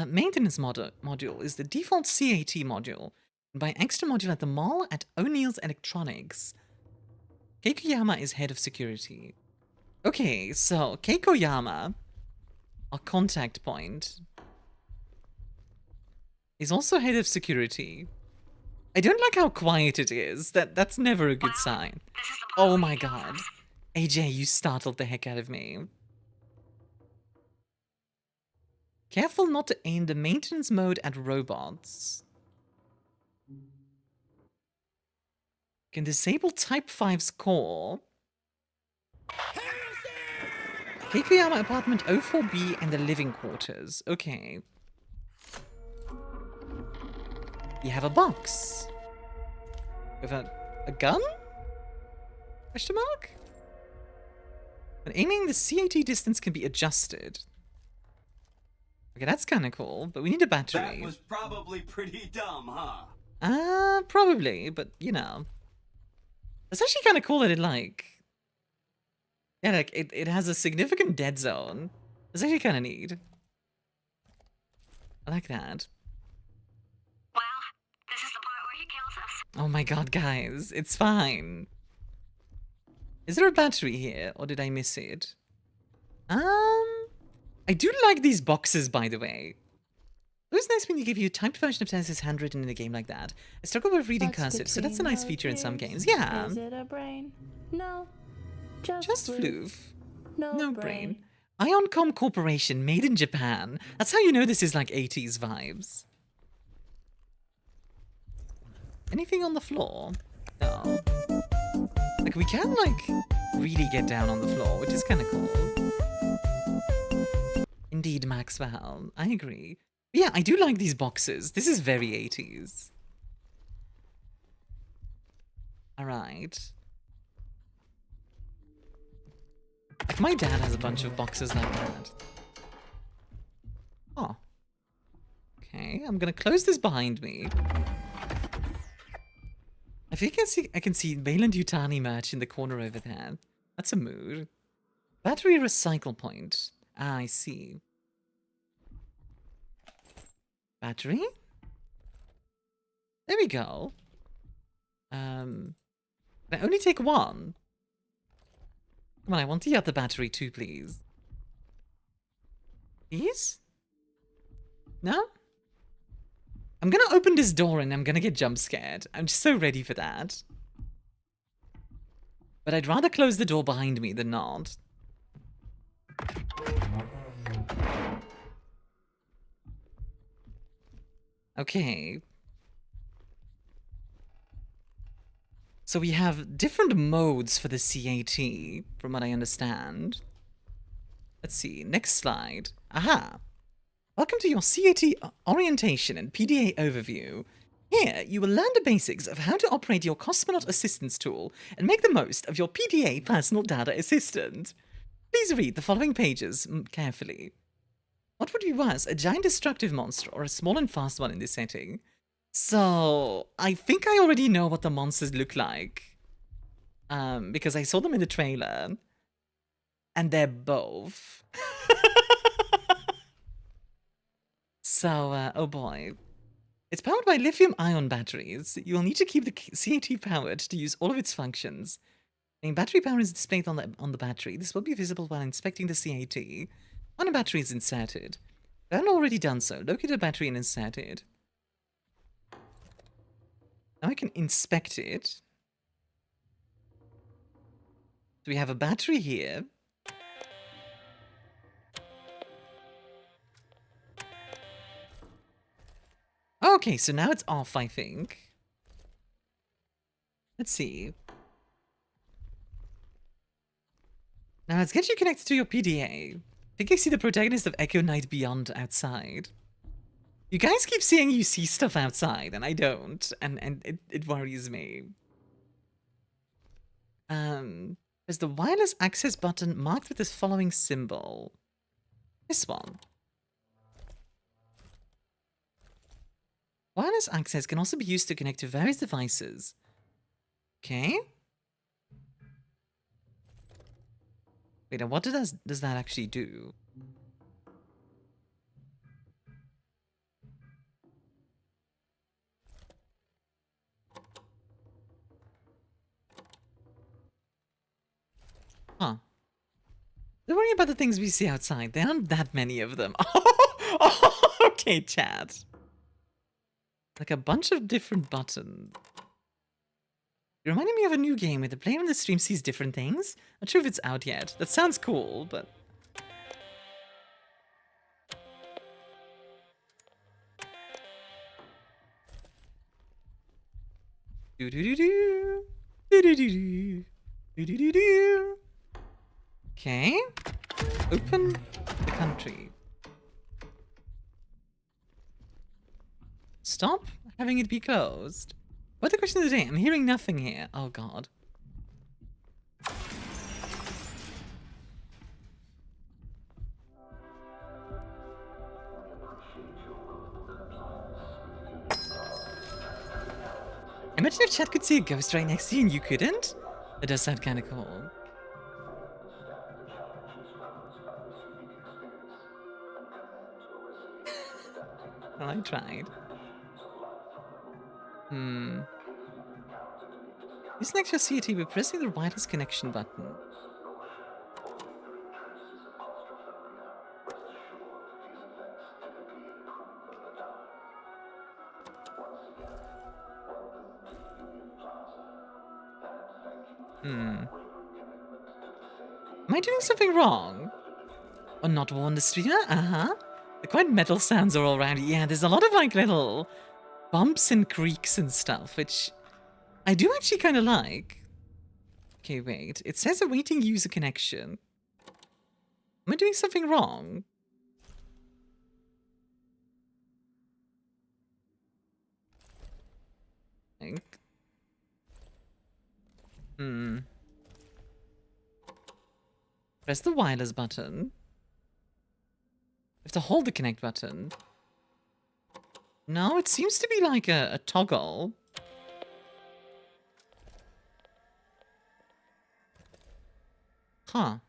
Maintenance module is the default CAT module. Buy extra module at the mall at O'Neill's Electronics. Keikoyama is head of security. Okay, so Keikoyama, our contact point, is also head of security. I don't like how quiet it is. That's never a good sign. Oh my god. AJ, you startled the heck out of me. Careful not to aim the maintenance mode at robots. Can disable Type 5's core. Keikoyama apartment 04B and the living quarters. Okay. You have a box. With a gun? Question mark? When aiming, the CAT distance can be adjusted. Okay, that's kind of cool, but we need a battery. That was probably pretty dumb, huh? Probably, but you know. It's actually kind of cool that it yeah, like it has a significant dead zone. It's actually kind of neat. I like that. Well, this is the part where he kills us. Oh my god, guys, it's fine. Is there a battery here, or did I miss it? I do like these boxes, by the way. It was nice when you give you a typed version of Genesis handwritten in a game like that. I struggle with reading cursive, so that's a nice feature in some games. Yeah. Is it a brain? No. Just floof. No brain. Ioncom Corporation, made in Japan. That's how you know this is like 80s vibes. Anything on the floor? No. Like, we can, like, really get down on the floor, which is kind of cool. Indeed, Maxwell. I agree. But yeah, I do like these boxes. This is very 80s. Alright. Like, my dad has a bunch of boxes like that. Oh. Okay, I'm gonna close this behind me. I think I can see Bayland Yutani merch in the corner over there. That's a mood. Battery recycle point. Ah, I see. Battery? There we go. Can I only take one? Come on, I want the other battery too, please. Please? No? I'm gonna open this door and I'm gonna get jump scared. I'm just so ready for that. But I'd rather close the door behind me than not. Okay. So we have different modes for the CAT, from what I understand. Let's see, next slide. Aha! Welcome to your CAT orientation and PDA overview. Here, you will learn the basics of how to operate your Cosmonaut Assistance tool and make the most of your PDA Personal Data Assistant. Please read the following pages carefully. What would be worse, a giant destructive monster or a small and fast one in this setting? So, I think I already know what the monsters look like. Because I saw them in the trailer. And they're both. So, oh boy. It's powered by lithium-ion batteries. You will need to keep the CAT powered to use all of its functions. When battery power is displayed on the battery, this will be visible while inspecting the CAT. When a battery is inserted. If I haven't already done so, locate a battery and insert it. Now I can inspect it. So we have a battery here. Okay, so now it's off, I think. Let's see. Now let's get you connected to your PDA. I think I see the protagonist of Echo Night Beyond outside. You guys keep saying you see stuff outside, and I don't, and it worries me. There's the wireless access button marked with this following symbol. This one. Wireless access can also be used to connect to various devices. Okay. Wait, and what does that actually do? Don't worry about the things we see outside. There aren't that many of them. Oh, okay, chat. Like a bunch of different buttons. You're reminding me of a new game where the player on the stream sees different things. Not sure if it's out yet. That sounds cool, but... Do-do-do-do. Do-do-do-do. Do-do-do-do. Okay. Open the country. Stop having it be closed. What the question of the day? I'm hearing nothing here. Oh god. Imagine if chat could see a ghost right next to you and you couldn't? That does sound kind of cool. Well, I tried. Using actual CAT by pressing the wireless connection button. Am I doing something wrong? Or not warn the streamer? Uh-huh. The quite metal sounds are all around. Yeah, there's a lot of like little bumps and creaks and stuff, which I do actually kind of like. Okay, wait. It says awaiting user connection. Am I doing something wrong? I think. Press the wireless button. You have to hold the connect button. No, it seems to be like a toggle. Huh.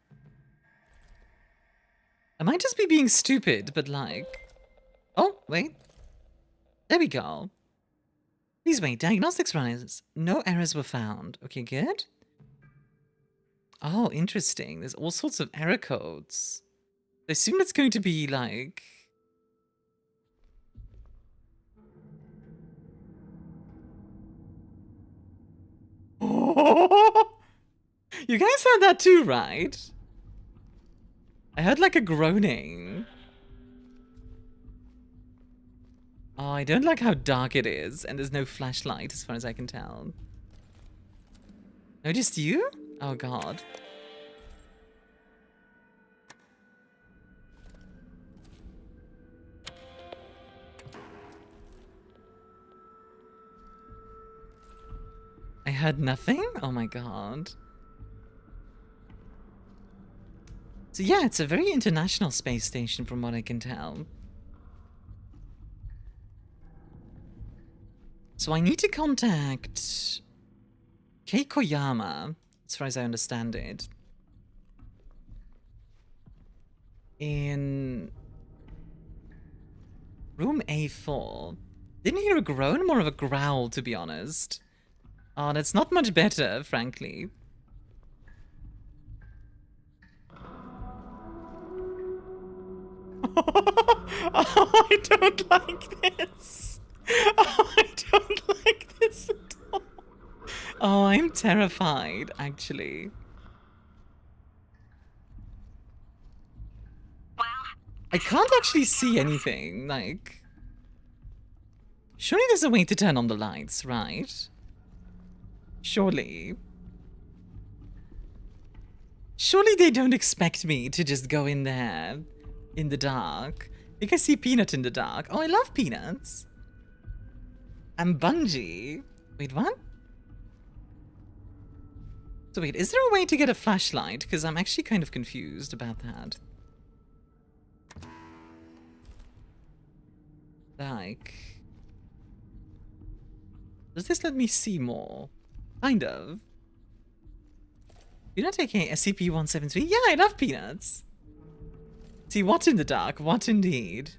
I might just be being stupid, but like... Oh, wait. There we go. Please wait. Diagnostics runners. No errors were found. Okay, good. Oh, interesting. There's all sorts of error codes. I assume it's going to be like... Oh! You guys heard that too, right? I heard like a groaning. Oh, I don't like how dark it is, and there's no flashlight as far as I can tell. No, just you? Oh god. I heard nothing? Oh my god. So yeah, it's a very international space station from what I can tell. So I need to contact Keikoyama, as far as I understand it, in room A4. Didn't hear a groan, more of a growl, to be honest. Oh, that's not much better, frankly. Oh, I don't like this. Oh, I don't like this at all. Oh, I'm terrified, actually. Well, I can't actually see anything, like... Surely there's a way to turn on the lights, right? Surely. Surely they don't expect me to just go in there in the dark. You can see Peanut in the dark. Oh, I love Peanuts. And Bungie. Wait, what? So wait, is there a way to get a flashlight? Because I'm actually kind of confused about that. Like... Does this let me see more? Kind of. You're not taking SCP-173? Yeah, I love Peanuts. See, what in the dark? What indeed?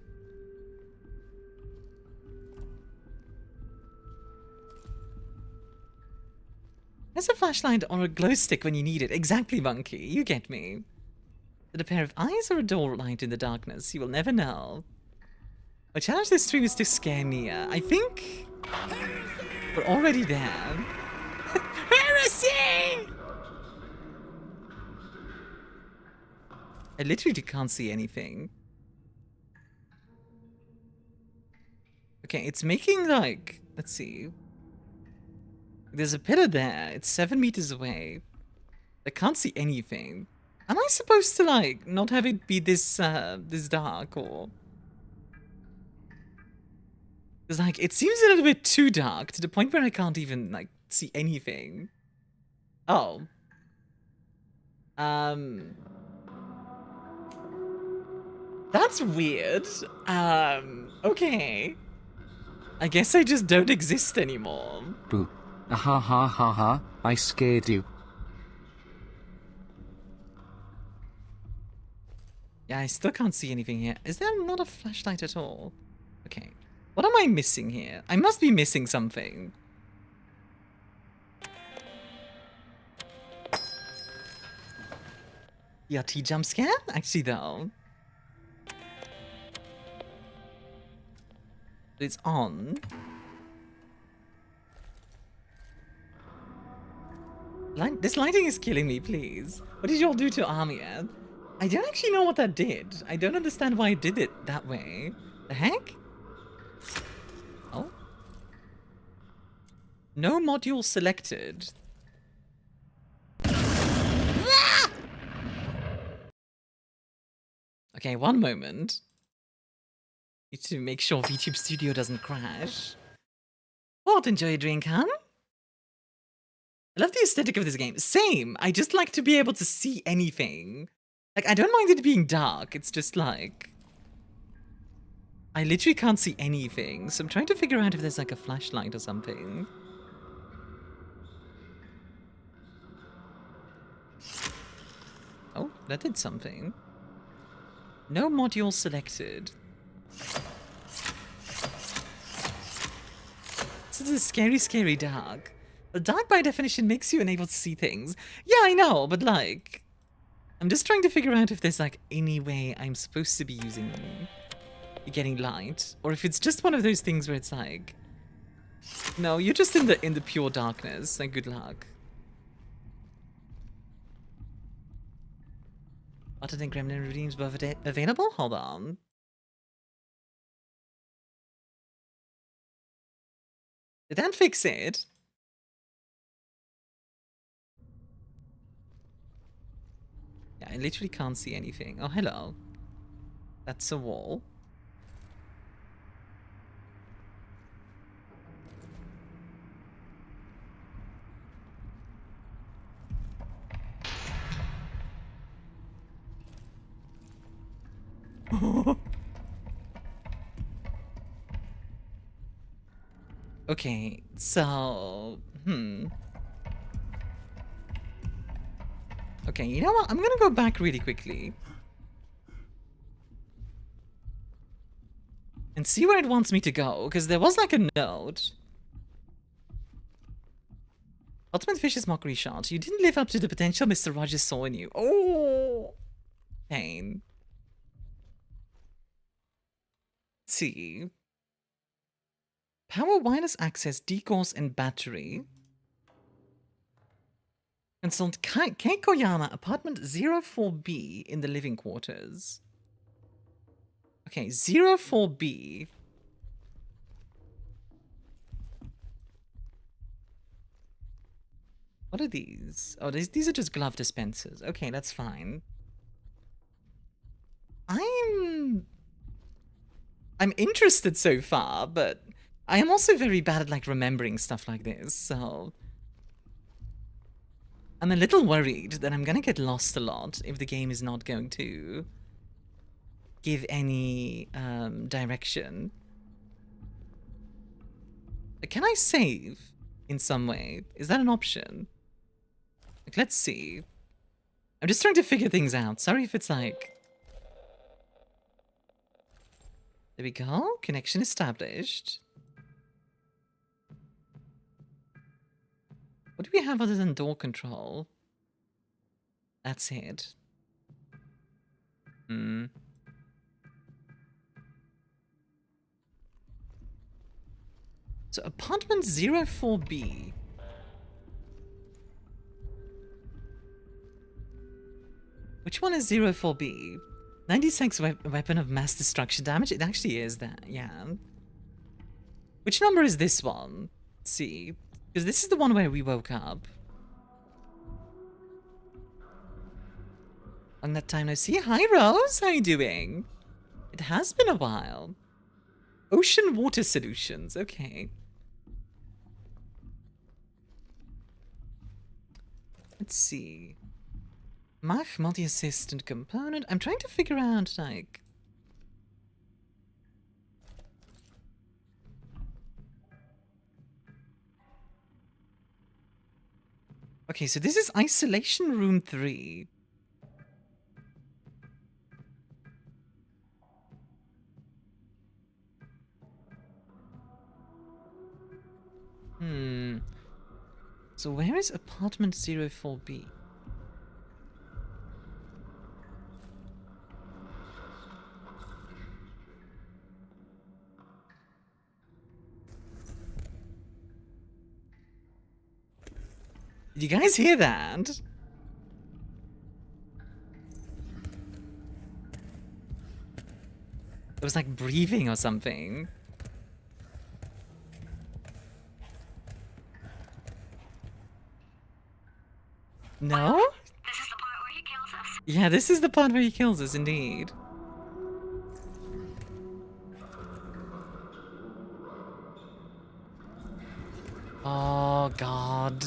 There's a flashlight or a glow stick when you need it. Exactly, Monkey. You get me. Is it a pair of eyes or a door light in the darkness? You will never know. My challenge this stream is to scare Mia. I think we're already there. Heresy! I literally can't see anything. Okay, it's making like, let's see. There's a pillar there. It's 7 meters away. I can't see anything. Am I supposed to like not have it be this this dark or? Because like it seems a little bit too dark to the point where I can't even like see anything. Oh. That's weird. Okay. I guess I just don't exist anymore. Boo. Ha ha ha ha, I scared you. Yeah, I still can't see anything here. Is there not a flashlight at all? Okay. What am I missing here? I must be missing something. ERT jump scare? Actually, though. It's on. This lighting is killing me, please. What did y'all do to Armia? I don't actually know what that did. I don't understand why it did it that way. The heck? Oh. No module selected. Okay, one moment. Need to make sure VTube Studio doesn't crash. What? Enjoy a drink, huh? I love the aesthetic of this game. Same. I just like to be able to see anything. Like, I don't mind it being dark. It's just like... I literally can't see anything. So I'm trying to figure out if there's like a flashlight or something. Oh, that did something. No module selected. This is scary, scary dark. But dark by definition makes you unable to see things. Yeah, I know, but like... I'm just trying to figure out if there's like any way I'm supposed to be using... getting light. Or if it's just one of those things where it's like... No, you're just in the pure darkness. Like, good luck. What are the Gremlin redeems both available? Hold on. Did that fix it? Yeah, I literally can't see anything. Oh, hello. That's a wall. Okay, so... Okay, you know what? I'm gonna go back really quickly. And see where it wants me to go, because there was like a note. Ultimate Fish's mockery shot. You didn't live up to the potential Mr. Rogers saw in you. Oh! Pain. Let's see. Power wireless access, decourse, and battery. Consult Keikoyama, apartment 04B in the living quarters. Okay, 04B. What are these? Oh, these are just glove dispensers. Okay, that's fine. I'm interested so far, but I am also very bad at like remembering stuff like this, so I'm a little worried that I'm gonna get lost a lot if the game is not going to give any direction. Can I save in some way? Is that an option? Like, let's see. I'm just trying to figure things out. Sorry if it's like... There we go. Connection established. What do we have other than door control? That's it. Hmm. So apartment 04B. Which one is 04B? 96 weapon of mass destruction damage? It actually is that, yeah. Which number is this one? Let's see. Because this is the one where we woke up. On that time no see. Hi Rose, how you doing? It has been a while. Ocean water solutions, okay. Let's see. Mach multi-assistant component. I'm trying to figure out, like... Okay, so this is isolation room 3. So where is apartment 04B? Did you guys hear that? It was like breathing or something. No? This is the part where he kills us. Yeah, this is the part where he kills us, indeed. Oh, God.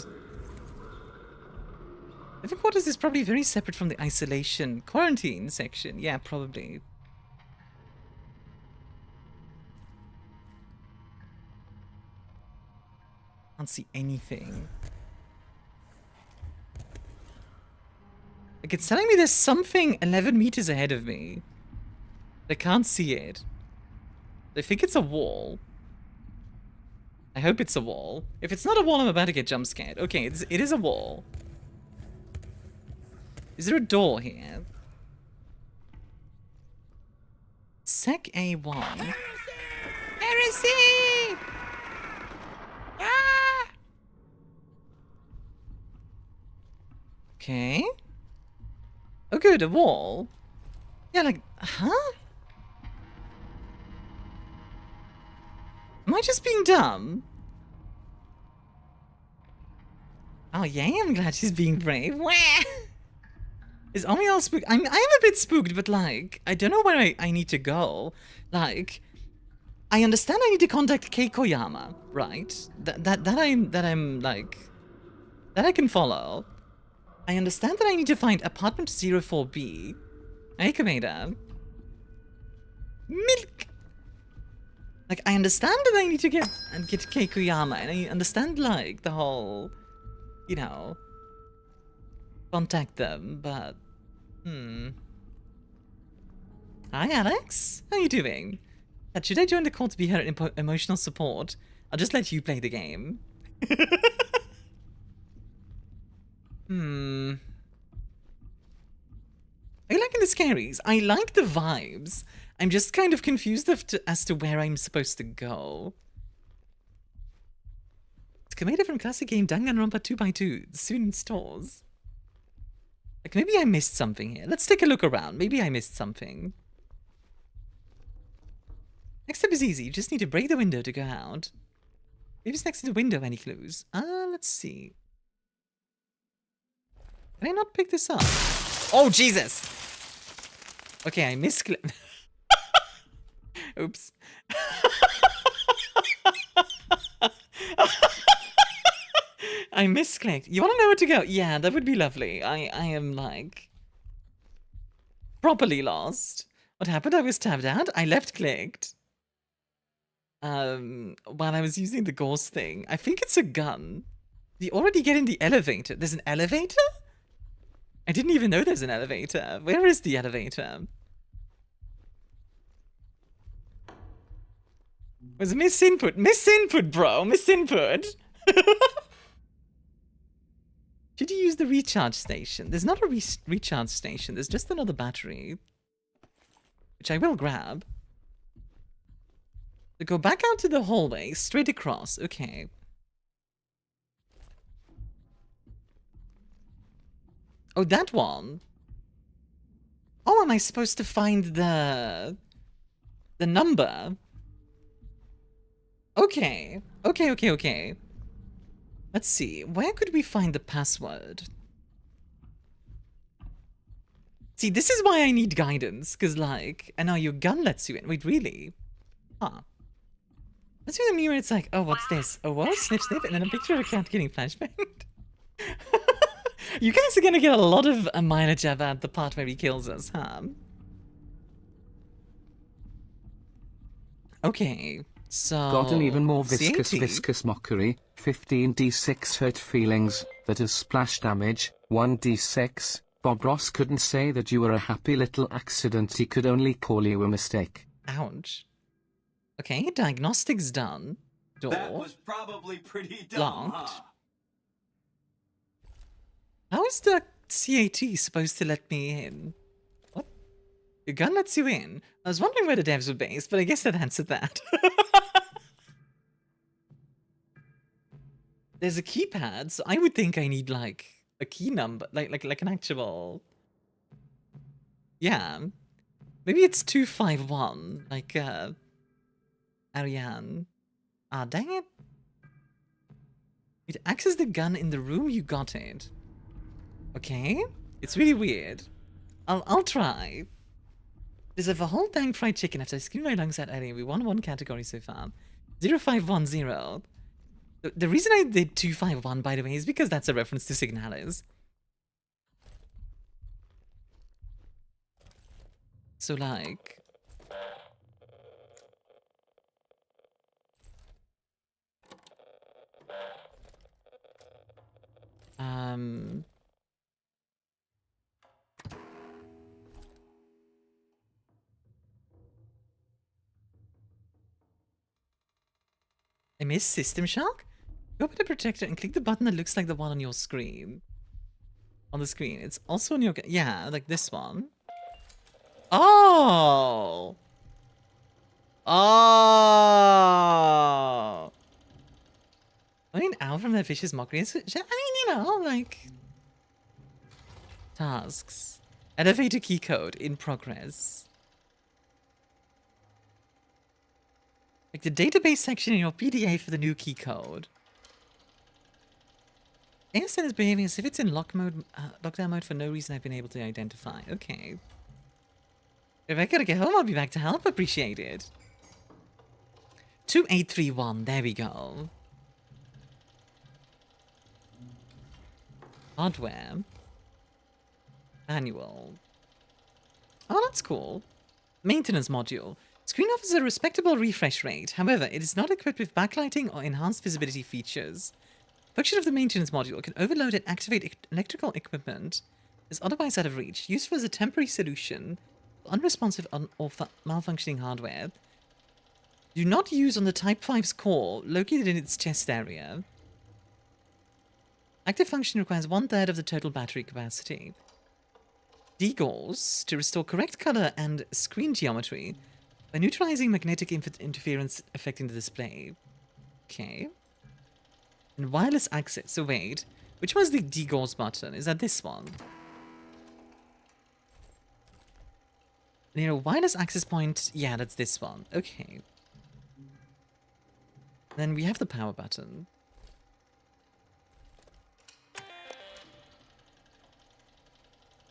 Living quarters is probably very separate from the isolation quarantine section. Yeah, probably. Can't see anything. Like, it's telling me there's something 11 meters ahead of me. I can't see it. I think it's a wall. I hope it's a wall. If it's not a wall, I'm about to get jump scared. Okay, it is a wall. Is there a door here? Sec A1. Heresy! Ah! Okay. Oh good, a wall. Yeah, like, huh? Am I just being dumb? Oh yay, I'm glad she's being brave. Wah! Is Ami all spooked? I'm a bit spooked, but like, I don't know where I need to go. Like, I understand I need to contact Keikoyama, right? That I'm like, that I can follow. I understand that I need to find apartment 04B. Hey, Kameda. Milk! Like, I understand that I need to get Keikoyama, and I understand, like, the whole, you know, contact them, but, Hi, Alex. How you doing? Should I join the call to be her emotional support? I'll just let you play the game. Are you liking the scaries? I like the vibes. I'm just kind of confused as to where I'm supposed to go. It's Kameda from classic game Danganronpa 2x2, soon in stores. Like, maybe I missed something here. Let's take a look around. Maybe I missed something. Next step is easy. You just need to break the window to go out. Maybe it's next to the window. Any clues? Let's see. Can I not pick this up? Oh, Jesus! Okay, I misclicked. Oops. I misclicked. You want to know where to go? Yeah, that would be lovely. I am, like, properly lost. What happened? I was tabbed out. I left-clicked. While I was using the gauze thing. I think it's a gun. You already get in the elevator. There's an elevator? I didn't even know there's an elevator. Where is the elevator? Was a misinput. Misinput, bro. Misinput. Should you use the recharge station? There's not a recharge station. There's just another battery. which I will grab. So go back out to the hallway, straight across. Okay. Oh, that one. Oh, am I supposed to find the number? Okay. Okay. Let's see. Where could we find the password? See, this is why I need guidance, because, like, and now your gun lets you in. Wait, really? Huh. Let's do the mirror, it's like, oh, what's this? Oh, whoa, snip, snip, and then a picture of a cat getting flashbanged. You guys are gonna get a lot of mileage at the part where he kills us, huh? Okay, so... Got an even more CAT. viscous mockery. 15d6 hurt feelings, that is splash damage, 1d6. Bob Ross couldn't say that you were a happy little accident, he could only call you a mistake. Ouch. Okay, diagnostics done. Door. That was probably pretty dumb, Locked. huh? How is the CAT supposed to let me in? What? Your gun lets you in? I was wondering where the devs were based, but I guess that answered that. There's a keypad, so I would think I need, like, a key number, like an actual... Yeah. Maybe it's 251, like, Ariane. Ah, dang it. You'd access the gun in the room you got it. Okay. It's really weird. I'll try. Deserve a whole dang fried chicken after I screamed my lungs out earlier. We won one category so far. 0510. The reason I did 251, by the way, is because that's a reference to Signalis. So, like... I missed System Shock? Go to the protector and click the button that looks like the one on your screen. On the screen. It's also on your... Yeah, like this one. Oh! Oh! I mean, out from that vicious mockery. I mean, you know, like... Tasks. Elevator key code in progress. Like the database section in your PDA for the new key code. ASN is behaving as if it's in lockdown mode for no reason I've been able to identify. Okay. If I gotta get home, I'll be back to help. Appreciate it. 2831. There we go. Hardware. Manual. Oh, that's cool. Maintenance module. Screen offers a respectable refresh rate. However, it is not equipped with backlighting or enhanced visibility features. Function of the maintenance module can overload and activate electrical equipment is otherwise out of reach. Useful as a temporary solution for unresponsive or malfunctioning hardware. Do not use on the Type 5's core, located in its chest area. Active function requires 1/3 of the total battery capacity. Degauss to restore correct color and screen geometry by neutralizing magnetic interference affecting the display. Okay. And wireless access. So wait, which was the degauss button? Is that this one? And, you know, wireless access point. Yeah, that's this one. Okay. Then we have the power button.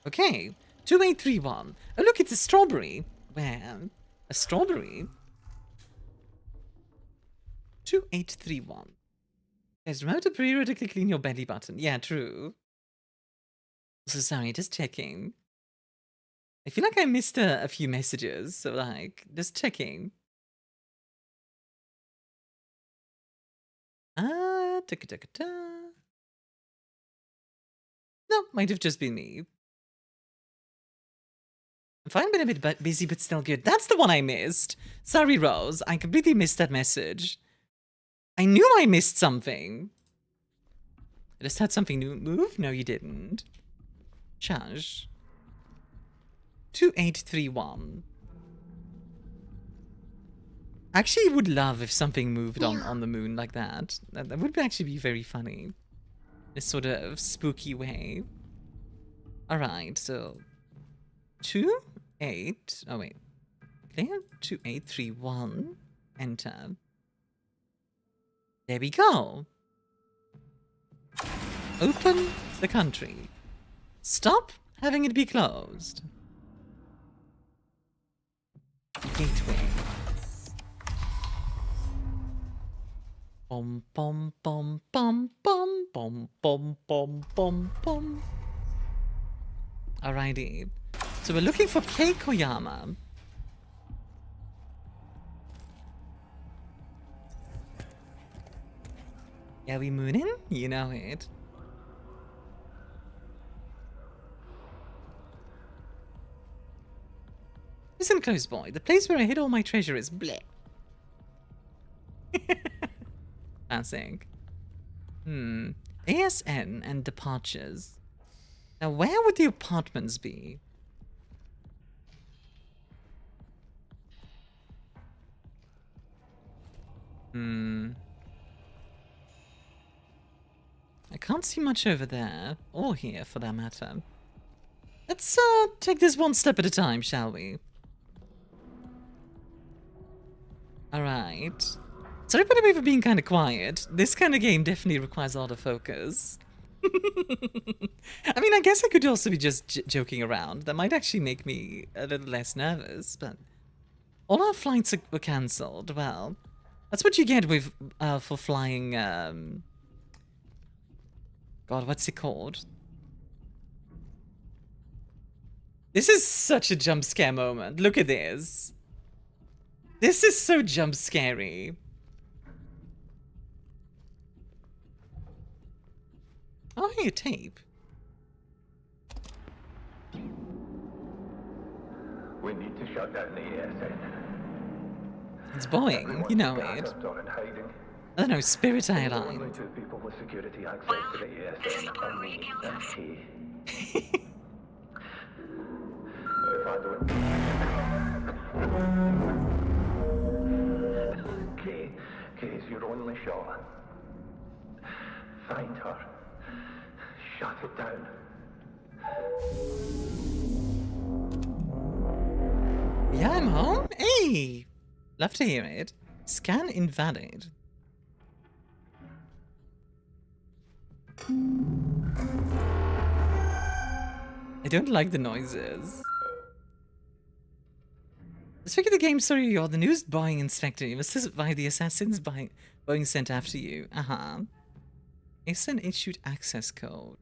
Okay. 2831. Oh, look, it's a strawberry. Where? A strawberry? 2831. Guys, remember to periodically clean your belly button. Yeah, true. So sorry, just checking. I feel like I missed a few messages, so like, just checking. Ta-ka-ta-ka-ta. No, might have just been me. I'm fine, been a bit busy, but still good. That's the one I missed. Sorry, Rose. I completely missed that message. I knew I missed something. I just had something new move? No, you didn't. Charge. 2831. Actually would love if something moved on the moon like that. That would actually be very funny. This sort of spooky way. Alright, so 2, 8. Oh wait. Clear 2, 8, 3, 1. Enter. There we go. Open the country. Stop having it be closed. Gateway. Bum bum bum bum bum bum bum bum bum bum. Alrighty. So we're looking for Kei Koyama. Yeah, we mooning? You know it. Listen close, boy. The place where I hid all my treasure is bleh. Classic. ASN and departures. Now, where would the apartments be? I can't see much over there, or here for that matter. Let's take this one step at a time, shall we? Alright. Sorry for being kind of quiet. This kind of game definitely requires a lot of focus. I mean, I guess I could also be just joking around. That might actually make me a little less nervous, but all our flights were cancelled. Well, that's what you get with for flying. God, what's it called? This is such a jump scare moment. Look at this. This is so jump scary. Oh, hey, a tape. We need to shut down the ASN. It's Boeing, you know it. I don't know, Spirit Airlines. Only 2 people with security access to the ASN are me and Kay. If I don't... Kay's your only shot. Find her. Shut it down. Yeah, I'm home. Hey! Love to hear it. Scan invalid. I don't like the noises. Let's figure the game story. You're the newest Boeing inspector. You must survive the assassins Boeing sent after you. ASN issued access code.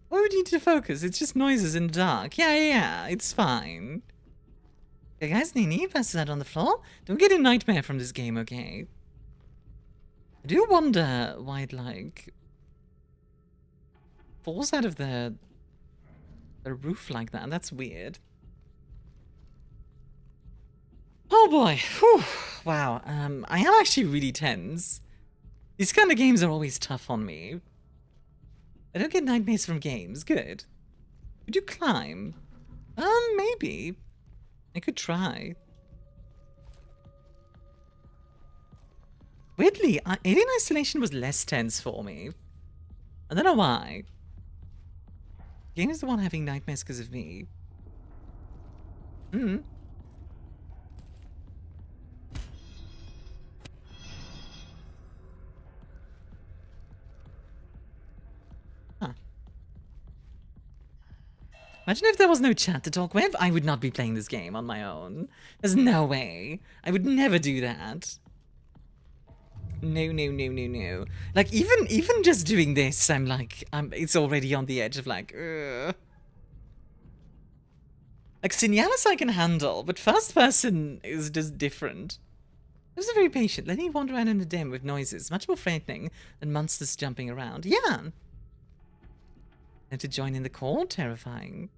Why would you need to focus? It's just noises in the dark. Yeah, it's fine. Okay, guys, Nini, passes out on the floor. Don't get a nightmare from this game, okay? I do wonder why it, like, falls out of the roof like that. That's weird. Oh boy. Whew. Wow. I am actually really tense. These kind of games are always tough on me. I don't get nightmares from games. Good. Would you climb? Maybe. I could try. Weirdly, Alien Isolation was less tense for me. I don't know why. The game is the one having nightmares because of me. Imagine if there was no chat to talk with. I would not be playing this game on my own. There's no way. I would never do that. No. Like, even just doing this, I'm like, it's already on the edge of like, ugh. Like, Signalis I can handle, but first person is just different. I was very patient. Letting me wander around in the den with noises. Much more frightening than monsters jumping around. Yeah. And to join in the call, terrifying.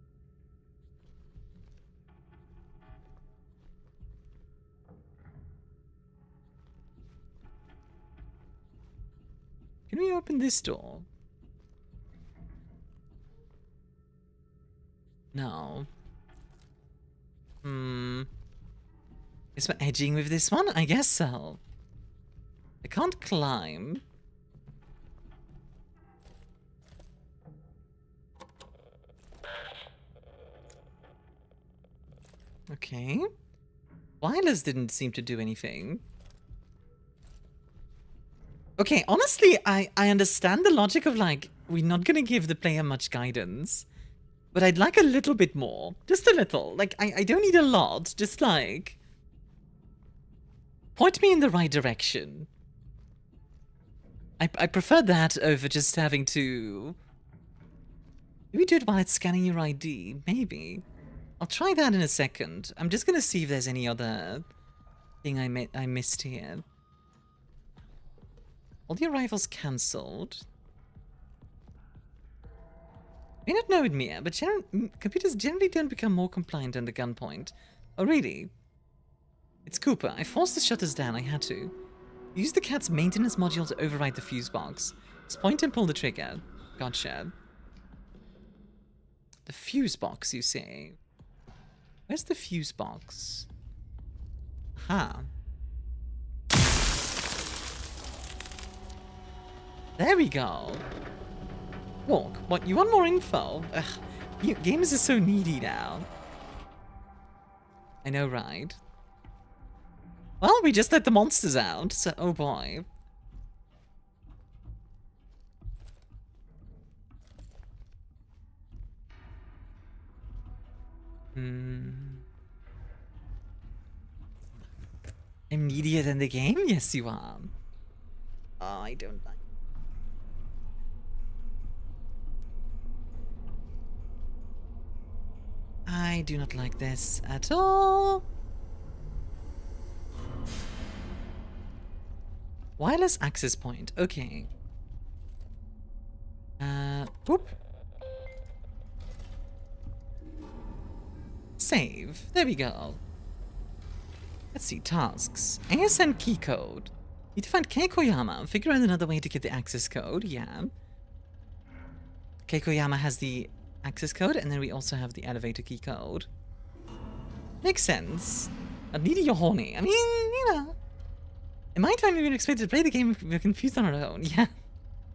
Can we open this door? No. Is my edging with this one? I guess so. I can't climb. Okay. Wireless didn't seem to do anything. Okay, honestly, I understand the logic of, like, we're not gonna give the player much guidance. But I'd like a little bit more. Just a little. Like, I don't need a lot. Just, like... point me in the right direction. I prefer that over just having to... Maybe do it while it's scanning your ID. Maybe. I'll try that in a second. I'm just gonna see if there's any other thing I missed here. All the arrivals cancelled. May not know it, Mia, but computers generally don't become more compliant under gunpoint. Oh, really? It's Cooper. I forced the shutters down. I had to. Use the cat's maintenance module to override the fuse box. Just point and pull the trigger. Gotcha. The fuse box, you say? Where's the fuse box? Aha. There we go. Walk. What, you want more info? Ugh, gamers are so needy now. I know, right? Well, we just let the monsters out, so oh boy. I'm needier than the game? Yes, you are. Oh, I don't like. I do not like this at all. Wireless access point. Okay. Whoop. Save. There we go. Let's see. Tasks. ASN key code. Need to find Kei Koyama and figure out another way to get the access code. Yeah. Kei Koyama has the access code, and then we also have the elevator key code. Makes sense. But needy you're horny. I mean, you know. In my time, we were expected to play the game if we were confused on our own. Yeah.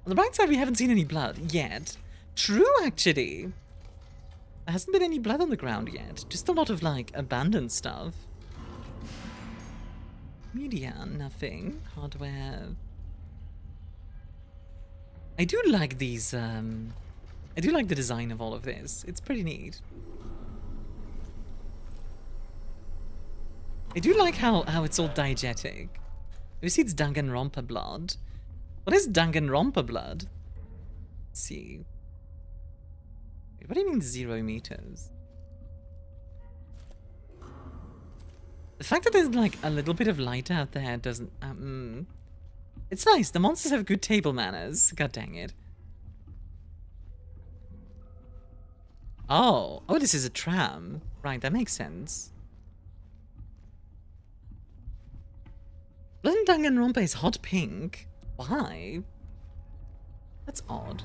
On the bright side, we haven't seen any blood yet. True, actually. There hasn't been any blood on the ground yet. Just a lot of, like, abandoned stuff. Media, nothing. Hardware. I do like these, I do like the design of all of this. It's pretty neat. I do like how it's all diegetic. You see it's Danganronpa blood. What is Danganronpa blood? Let's see. Wait, what do you mean 0 meters? The fact that there's like a little bit of light out there doesn't... It's nice. The monsters have good table manners. God dang it. Oh, this is a tram. Right, that makes sense. Blood in Danganronpa is hot pink. Why? That's odd.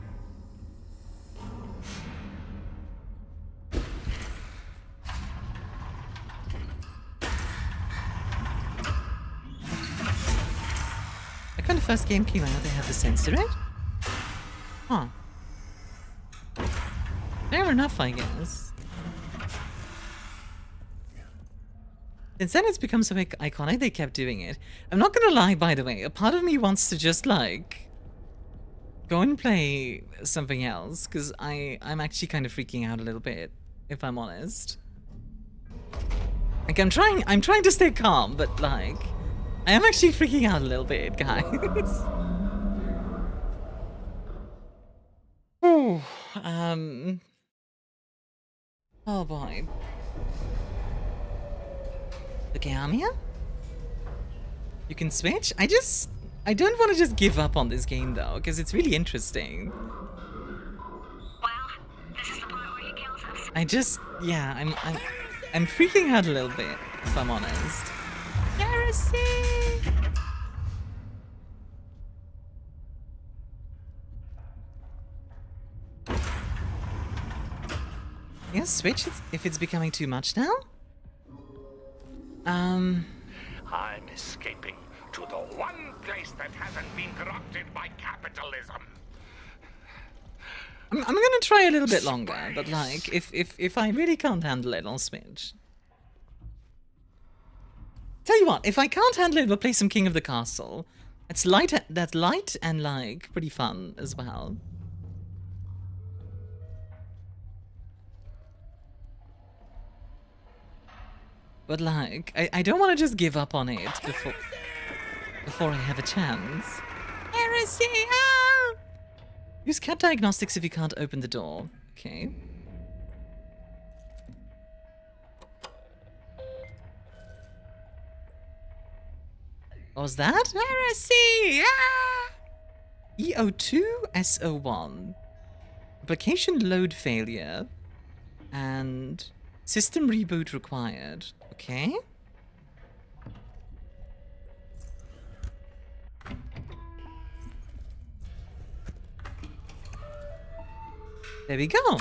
Like when the first game came out, they had to censor it? Huh. Fair enough, I guess. Since then it's become so iconic, they kept doing it. I'm not gonna lie, by the way, a part of me wants to just, like, go and play something else, because I'm actually kind of freaking out a little bit, if I'm honest. Like, I'm trying to stay calm, but, like, I am actually freaking out a little bit, guys. Ooh, oh boy. Okay, Armia? You can switch? I don't want to just give up on this game though, because it's really interesting. Well, this is the part where he kills us. Yeah, I'm freaking out a little bit, if I'm honest. Heresy! Yeah, switch if it's becoming too much now. I'm escaping to the one place that hasn't been corrupted by capitalism. I'm gonna try a little bit longer, but like, if I really can't handle it, I'll switch. Tell you what, if I can't handle it, we'll play some King of the Castle. It's light. That's light and like pretty fun as well. But like, I don't want to just give up on it before I have a chance. Heresy! Ah! Use cat diagnostics if you can't open the door. Okay. What was that? Heresy! Ah! EO2 SO1. Application load failure. And system reboot required. Okay. There we go.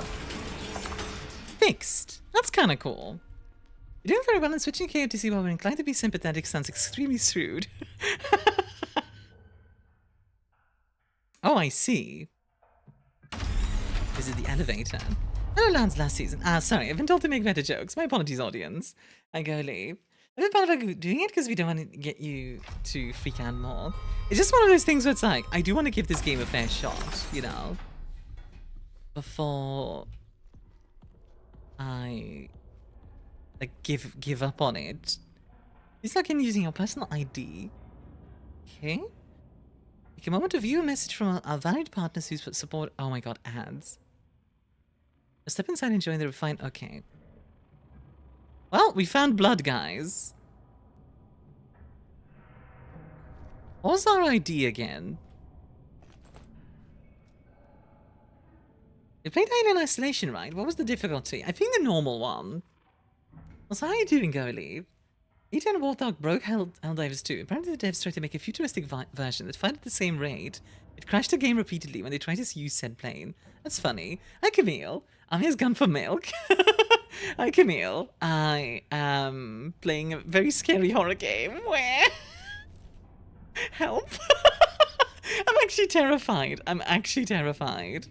Fixed. That's kind of cool. You're doing very well in switching KO to see while we're inclined to be sympathetic sounds extremely shrewd. Oh, I see. This is the elevator. Hello, Lance, last season. Ah, sorry, I've been told to make better jokes. My apologies, audience. I go leave. I've been bad about doing it because we don't want to get you to freak out more. It's just one of those things where it's like, I do want to give this game a fair shot, you know, before I like give up on it. It's like in using your personal ID. Okay. Take a moment to view a message from our valued partners who support. Oh my god, ads. Step inside, enjoying the refined. Okay. Well, we found blood, guys. What was our ID again? You played Alien Isolation, right? What was the difficulty? I think the normal one. So how are you doing, Go Leave? E10 and Warthog broke Helldivers 2. Apparently the devs tried to make a futuristic version that fired at the same rate. It crashed the game repeatedly when they tried to use said plane. That's funny. Hi, Camille. Armia's gone for milk. Hi, Camille. I am playing a very scary horror game where... Help. I'm actually terrified. I'm actually terrified.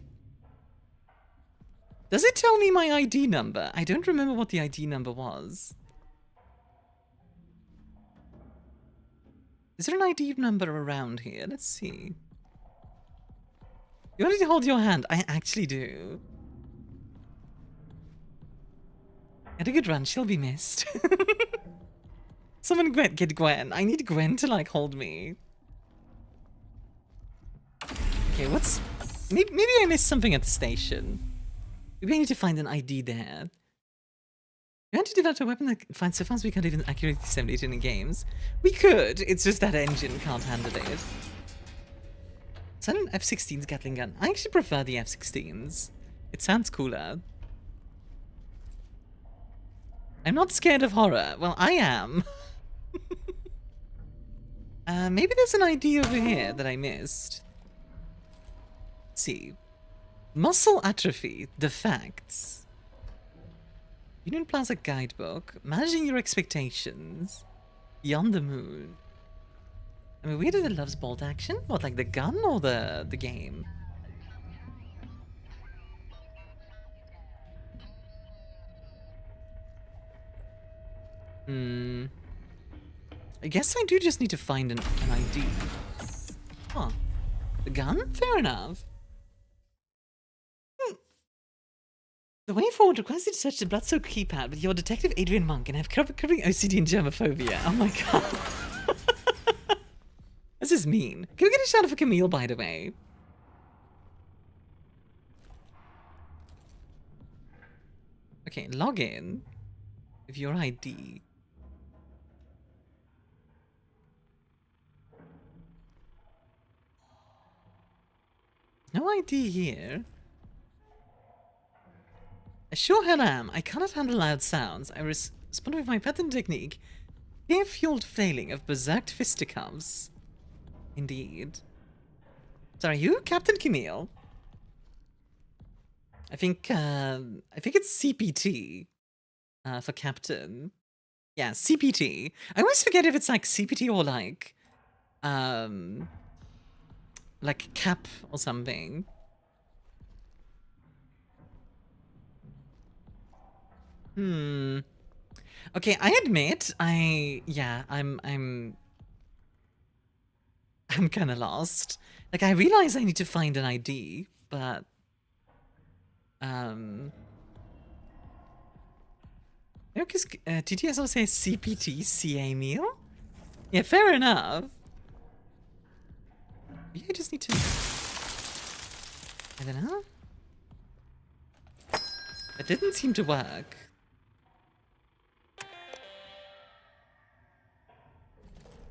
Does it tell me my ID number? I don't remember what the ID number was. Is there an ID number around here? Let's see. You want me to hold your hand? I actually do. Get a good run. She'll be missed. Someone get Gwen. I need Gwen to like hold me. Okay, what's... Maybe I missed something at the station. Maybe I need to find an ID there. We want to develop a weapon that finds so fast we can't even accurately disseminate it in games. We could, it's just that engine can't handle it. Is that an F-16's Gatling gun? I actually prefer the F-16s. It sounds cooler. I'm not scared of horror. Well, I am. Maybe there's an ID over here that I missed. Let's see. Muscle atrophy, the facts. Union Plaza guidebook. Managing your expectations. Beyond the moon. I mean, where did it loves bolt action? What, like the gun or the game? I guess I do just need to find an ID. Huh. The gun? Fair enough. The way forward requires you to search the blood-soaked keypad with your detective Adrian Monk and have crippling OCD and germophobia. Oh my god. This is mean. Can we get a shout out for Camille, by the way? Okay, log in with your ID. No ID here. I sure hell am. I cannot handle loud sounds. I respond with my pattern technique. Fear-fueled flailing of berserked fisticuffs. Indeed. So are you Captain Camille? I think it's CPT for captain. Yeah, CPT. I always forget if it's like CPT or like cap or something. Okay, I admit I'm kind of lost. Like, I realize I need to find an ID, but because TTS also says CPT CA meal. Yeah, fair enough. Maybe I just need to. I don't know. It didn't seem to work.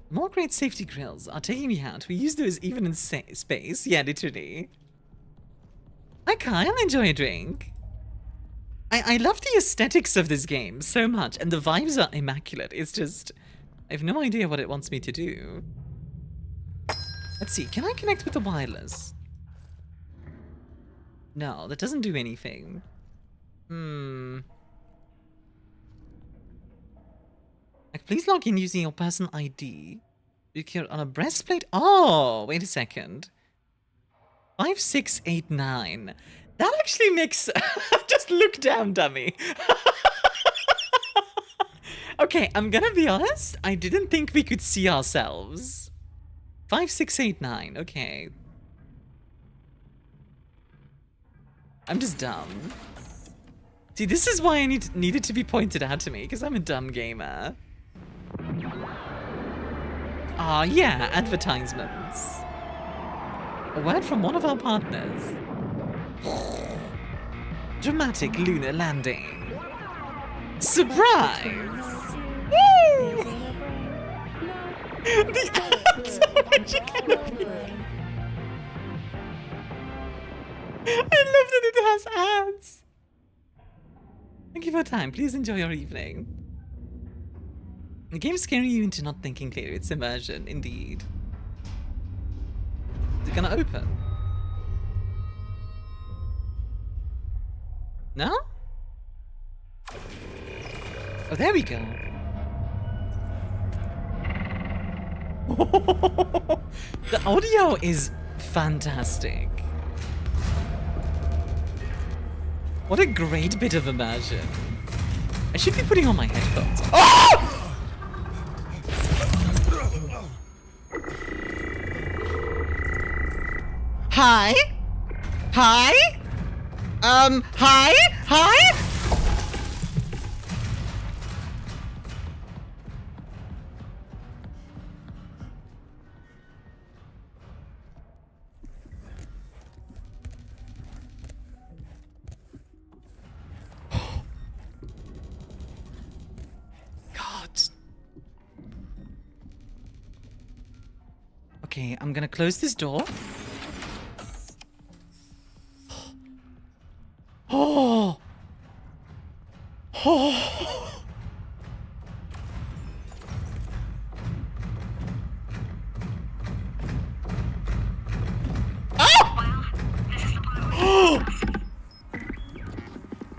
More great safety grills are taking me out. We use those even in space. Yeah, literally. Hi, Kyle. Enjoy a drink. I love the aesthetics of this game so much, and the vibes are immaculate. It's just, I have no idea what it wants me to do. Let's see. Can I connect with the wireless? No, that doesn't do anything. Like, please log in using your personal ID. You can on a breastplate. Oh, wait a second. 5689. That actually makes. Just look down, dummy. Okay, I'm gonna be honest. I didn't think we could see ourselves. 5689. Okay. I'm just dumb. See, this is why I needed to be pointed out to me, because I'm a dumb gamer. Ah, yeah, advertisements. A word from one of our partners. Dramatic lunar landing. Surprise! Woo! The ads are actually kind of weird. I love that it has ads. Thank you for your time. Please enjoy your evening. The game's scaring you into not thinking clearly. It's immersion, indeed. Is it gonna open? No? Oh, there we go. The audio is fantastic. What a great bit of immersion. I should be putting on my headphones. Oh! Hi? Hi? Hi? Hi? Okay, I'm gonna close this door. Oh! Oh! Oh!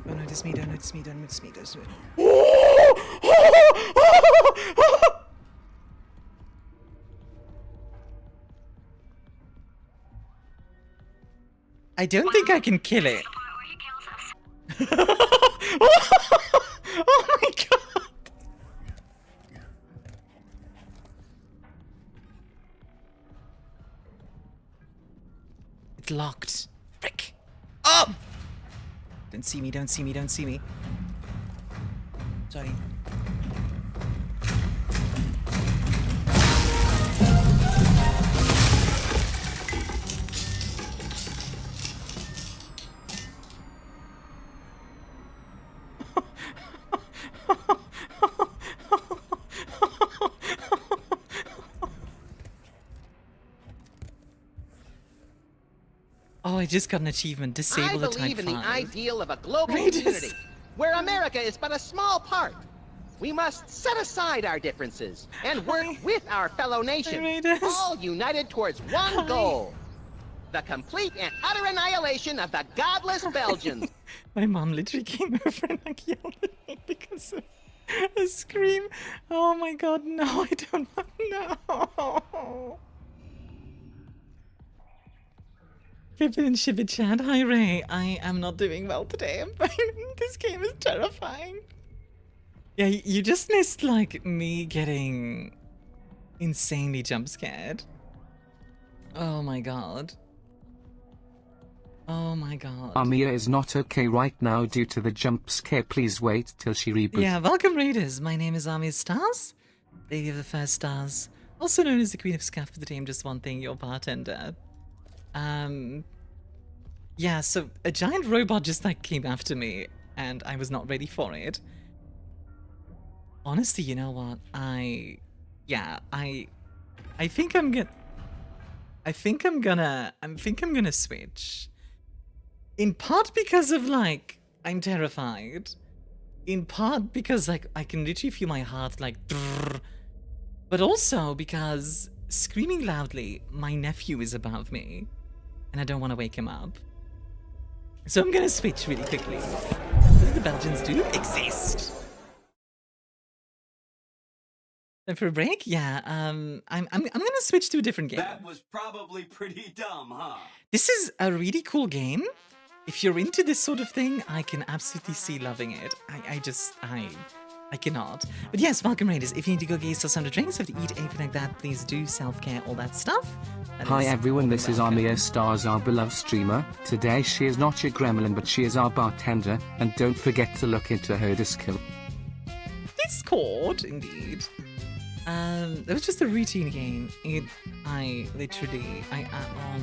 Don't notice me, don't notice me, don't notice me, don't notice me. Oh! Oh! Oh! I don't think I can kill it. Oh my god! It's locked. Frick! Oh! Don't see me, don't see me, don't see me. Sorry. Oh, I just got an achievement. Disable the Type 5. I believe in the ideal of a global community, where America is but a small part. We must set aside our differences and work with our fellow nations, all united towards one goal. The complete and utter annihilation of the godless Belgians. My mom literally came over and like yelled at me because of a scream. Oh my god, no, I don't want no. Kevin and Shiba chat, hi Ray. I am not doing well today. This game is terrifying. Yeah, you just missed like me getting insanely jump scared. Oh my god. Oh my god. Armia is not okay right now due to the jump scare. Please wait till she reboots. Yeah, welcome Raiders. My name is ArmiaStars, Lady of the First Stars, also known as the Queen of Scuff for the team. Just one thing, your bartender. Yeah, so a giant robot just like came after me and I was not ready for it. Honestly, you know what? I think I'm gonna switch. In part because of like I'm terrified. In part because like I can literally feel my heart like drrr, but also because screaming loudly, my nephew is above me and I don't want to wake him up. So I'm gonna switch really quickly. The Belgians do exist. And for a break, yeah, I'm gonna switch to a different game. That was probably pretty dumb, huh? This is a really cool game. If you're into this sort of thing, I can absolutely see loving it. I cannot. But yes, welcome Raiders. If you need to go get yourself some drinks, if you eat anything like that, please do. Self-care, all that stuff. Hi everyone, this is ArmiaStars, our beloved streamer. Today she is not your gremlin, but she is our bartender. And don't forget to look into her Discord. Discord, indeed. It was just a routine game. Oh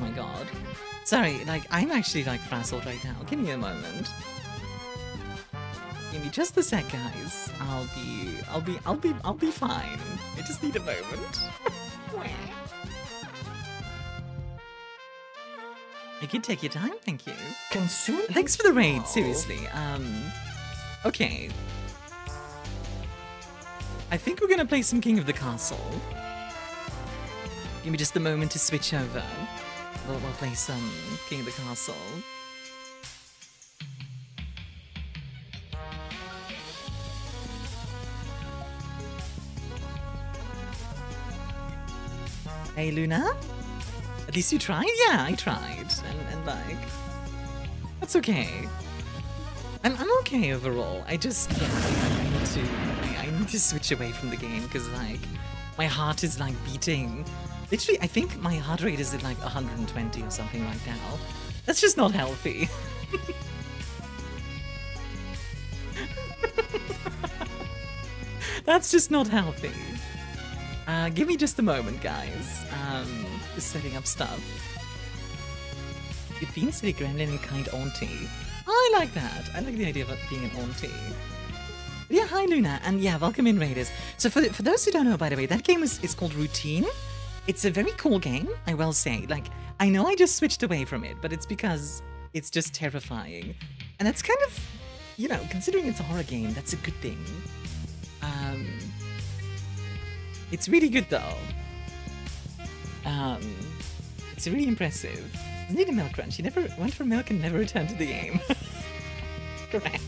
my god. Sorry, like, I'm actually, like, frazzled right now. Give me a moment. Give me just a sec, guys. I'll be fine. I just need a moment. You can take your time, thank you. Thanks for the raid, seriously. Okay. I think we're gonna play some King of the Castle. Give me just a moment to switch over. We'll play some King of the Castle. Hey Luna? At least you tried? Yeah, I tried. And like... That's okay. I'm okay overall. I just... Yeah, I need to switch away from the game because like... My heart is like beating... Literally, I think my heart rate is at like 120 or something right now. That's just not healthy. That's just not healthy. Give me just a moment, guys. Just setting up stuff. It being silly gremlin and kind auntie. I like that. I like the idea of being an auntie. But yeah, hi Luna, and yeah, welcome in Raiders. So for those who don't know, by the way, that game is called Routine. It's a very cool game, I will say. Like, I know I just switched away from it, but it's because it's just terrifying. And that's kind of, you know, considering it's a horror game, that's a good thing. It's really good though. It's really impressive. Doesn't need a milk run. She never went for milk and never returned to the game. Correct.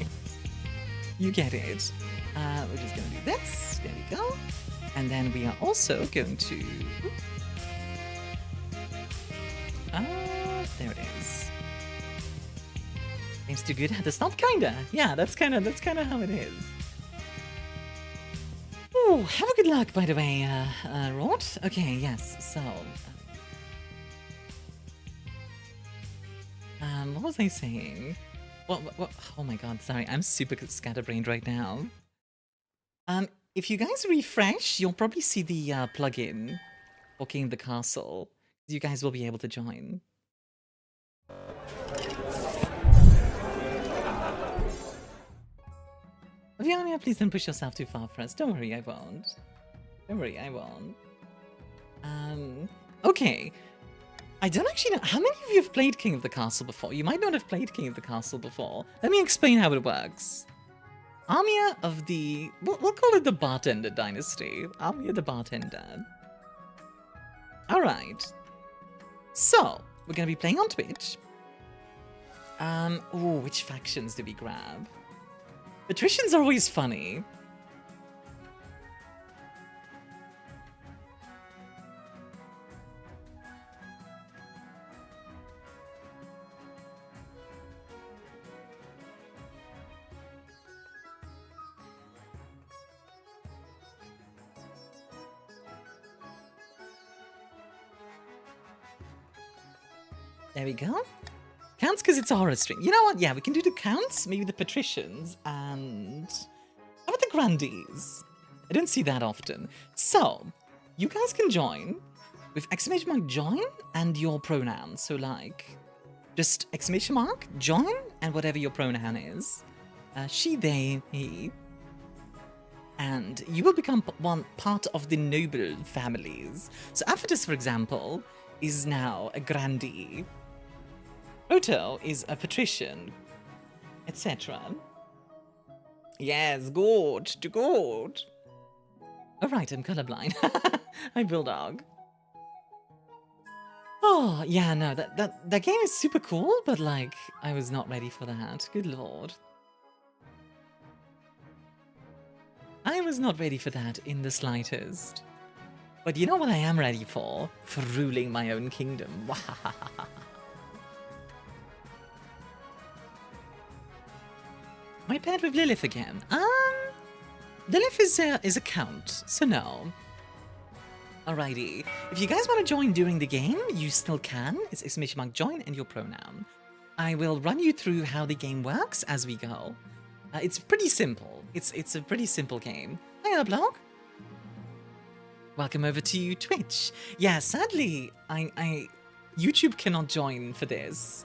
You get it. We're just gonna do this. There we go. And then we are also going to... there it is. Game's too good at the start, kinda. Yeah, that's kinda how it is. Ooh, have a good luck, by the way, Rod. Okay, yes, so... what was I saying? What? Oh my god, sorry, I'm super scatterbrained right now. If you guys refresh, you'll probably see the plugin for King of the Castle. You guys will be able to join. Viania, please don't push yourself too far for us. Don't worry, I won't. Don't worry, I won't. Okay. I don't actually know. How many of you have played King of the Castle before? You might not have played King of the Castle before. Let me explain how it works. Armia of the... We'll call it the Bartender Dynasty. Armia the Bartender. Alright. So, we're going to be playing on Twitch. Oh, which factions do we grab? Patricians are always funny. There we go. Counts because it's a horror stream. You know what? Yeah, we can do the counts, maybe the patricians, and how about the grandees? I don't see that often. So, you guys can join with exclamation mark join and your pronouns. So like, just exclamation mark join and whatever your pronoun is. She, they, he. And you will become one part of the noble families. So Aphatus, for example, is now a grandee. Broto is a patrician, etc. Yes, good, good. Alright, I'm colorblind. Hi, Bulldog. Oh, yeah, no, that game is super cool, but like, I was not ready for that. Good lord. I was not ready for that in the slightest. But you know what I am ready for? For ruling my own kingdom. My paired with Lilith again. Lilith is a count, so no. Alrighty. If you guys want to join during the game, you still can. It's exclamation mark join and your pronoun. I will run you through how the game works as we go. It's pretty simple. It's a pretty simple game. Hiya, blog. Welcome over to Twitch. Yeah, sadly, YouTube cannot join for this.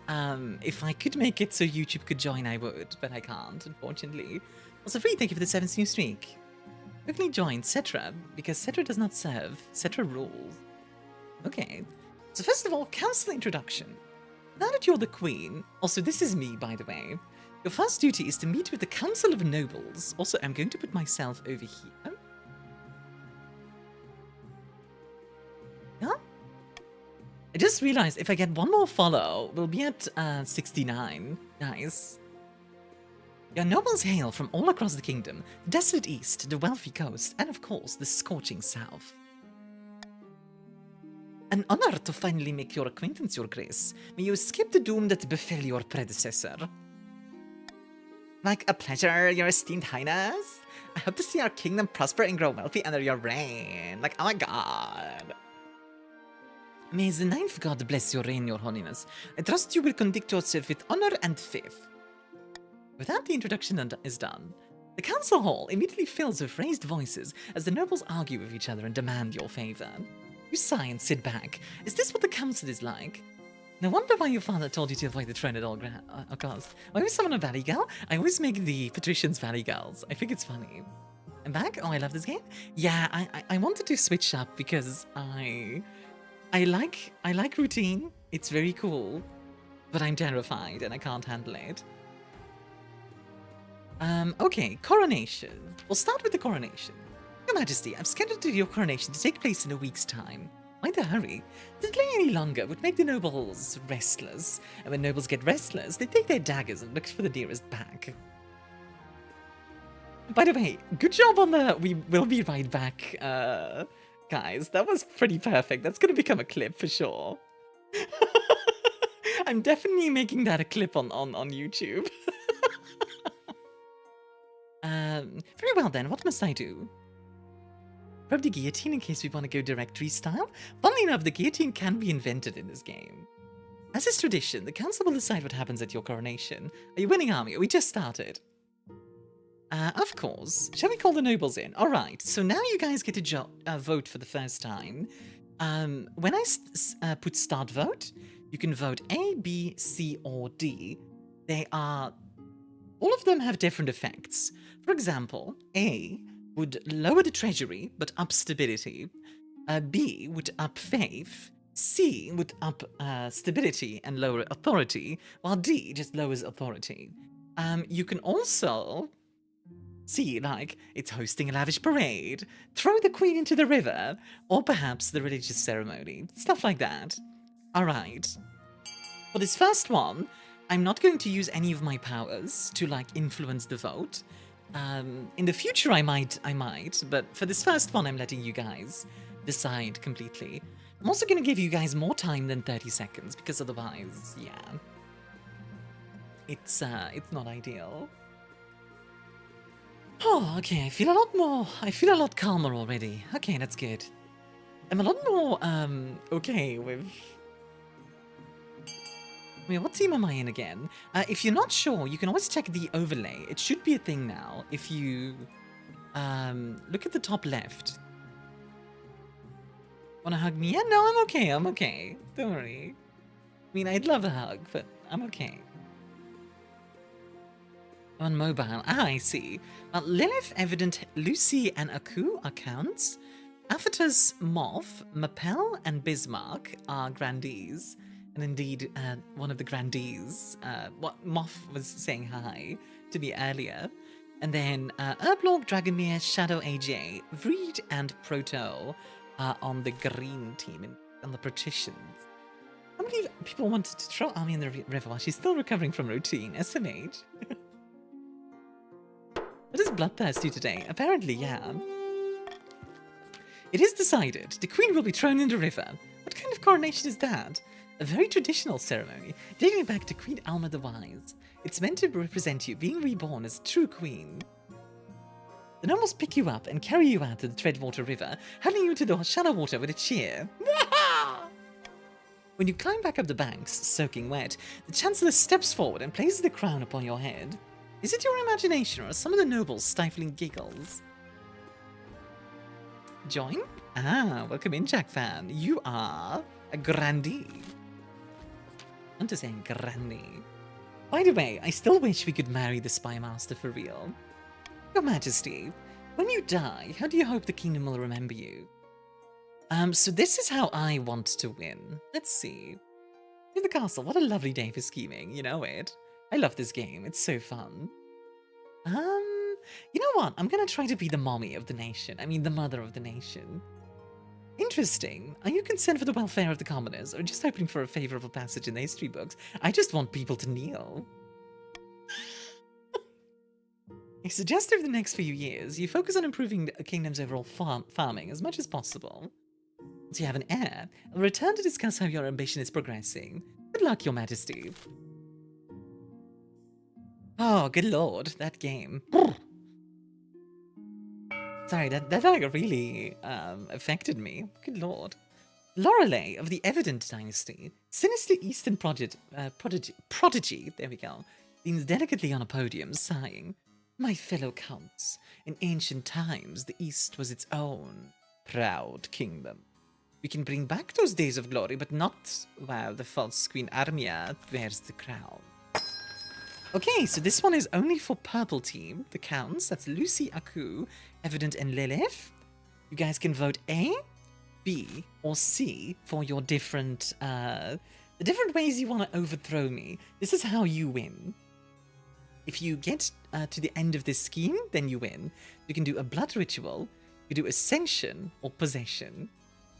If I could make it so YouTube could join, I would, but I can't, unfortunately. Also, free, thank you for the 7th new streak. Quickly join Cetra, because Cetra does not serve. Cetra rules. Okay. So first of all, council introduction. Now that you're the queen, also this is me, by the way, your first duty is to meet with the Council of Nobles. Also, I'm going to put myself over here. Yeah? I just realized if I get one more follow, we'll be at 69. Nice. Your nobles hail from all across the kingdom, the desolate east, the wealthy coast, and of course, the scorching south. An honor to finally make your acquaintance, your grace. May you escape the doom that befell your predecessor. Like a pleasure, your esteemed highness. I hope to see our kingdom prosper and grow wealthy under your reign. Like, oh my god. May the ninth god bless your reign, your holiness. I trust you will conduct yourself with honor and faith. With that, the introduction is done. The council hall immediately fills with raised voices as the nobles argue with each other and demand your favor. You sigh and sit back. Is this what the council is like? No wonder why your father told you to avoid the throne at all costs. Why was someone a valley girl? I always make the patricians valley girls. I think it's funny. I'm back. Oh, I love this game. Yeah, I wanted to switch up because I like routine. It's very cool, but I'm terrified and I can't handle it. Okay, coronation. We'll start with the coronation. Your Majesty, I've scheduled your coronation to take place in a week's time. Why the hurry? To delay any longer would make the nobles restless, and when nobles get restless, they take their daggers and look for the nearest back. By the way, good job on the "we will be right back," guys. That was pretty perfect. That's gonna become a clip for sure. I'm definitely making that a clip on YouTube. Very well then, what must I do? Probe the guillotine in case we want to go directory style. Funnily enough, the guillotine can be invented in this game. As is tradition, the council will decide what happens at your coronation. Are you winning, Army? We just started. Of course. Shall we call the nobles in? Alright, so now you guys get to vote for the first time. When I put start vote, you can vote A, B, C, or D. All of them have different effects. For example, A would lower the treasury, but up stability. B would up faith. C would up stability and lower authority, while D just lowers authority. You can also see, like, it's hosting a lavish parade, throw the queen into the river, or perhaps the religious ceremony, stuff like that. Alright. For this first one, I'm not going to use any of my powers to, like, influence the vote. In the future, I might, but for this first one, I'm letting you guys decide completely. I'm also going to give you guys more time than 30 seconds, because otherwise, yeah. It's not ideal. Oh, okay, I feel a lot calmer already. Okay, that's good. I'm a lot more, okay with... Wait, what team am I in again? If you're not sure, you can always check the overlay. It should be a thing now. If you look at the top left. Wanna hug me? Yeah, no, I'm okay. I'm okay. Don't worry. I mean, I'd love a hug, but I'm okay. On mobile. Ah, I see. Well, Lilith, Evident, Lucy, and Aku are counts. Afatas, Moth, Mapel, and Bismarck are grandees. And indeed, one of the grandees, what Moth was saying hi to me earlier. And then Herblog, Dragomir, Shadow AJ, Vreed, and Proto are on the green team, on the partitions. How many people wanted to throw Army in the river while she's still recovering from routine? SMH. What is Bloodthirst do today? Apparently, yeah. It is decided. The queen will be thrown in the river. What kind of coronation is that? A very traditional ceremony, dating back to Queen Alma the Wise. It's meant to represent you being reborn as a true queen. The nobles pick you up and carry you out to the Treadwater River, hurling you to the shallow water with a cheer. When you climb back up the banks, soaking wet, the Chancellor steps forward and places the crown upon your head. Is it your imagination or are some of the nobles stifling giggles? Join? Ah, welcome in, Jack fan. You are a grandee. I want to say grandee. By the way, I still wish we could marry the Spy Master for real. Your Majesty, when you die, how do you hope the kingdom will remember you? So this is how I want to win. Let's see. In the castle, what a lovely day for scheming, you know it. I love this game, it's so fun. You know what? I'm gonna try to be the mommy of the nation. I mean, the mother of the nation. Interesting. Are you concerned for the welfare of the commoners, or just hoping for a favorable passage in the history books? I just want people to kneel. I suggest over the next few years, you focus on improving the kingdom's overall farming as much as possible. Once you have an heir, I'll return to discuss how your ambition is progressing. Good luck, Your Majesty. Oh, good lord, that game. Sorry, that like really affected me. Good lord. Lorelei of the Evident Dynasty, sinister Eastern prodigy, there we go, leans delicately on a podium, sighing. My fellow counts, in ancient times, the East was its own proud kingdom. We can bring back those days of glory, but not while the false Queen Armia wears the crown. Okay, so this one is only for purple team, the counts. That's Lucy, Aku, Evident, and Lilith. You guys can vote A, B, or C for your different, the different ways you want to overthrow me. This is how you win. If you get to the end of this scheme, then you win. You can do a blood ritual, you do ascension, or possession.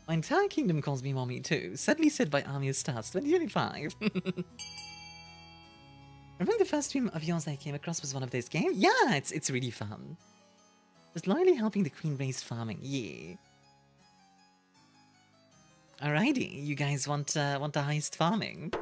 My entire kingdom calls me mommy too, sadly said by ArmiaStars 2025. Remember the first stream of yours I came across was one of those games? Yeah, it's really fun. Just loyally helping the queen raise farming, yeah. Alrighty, you guys want the highest farming?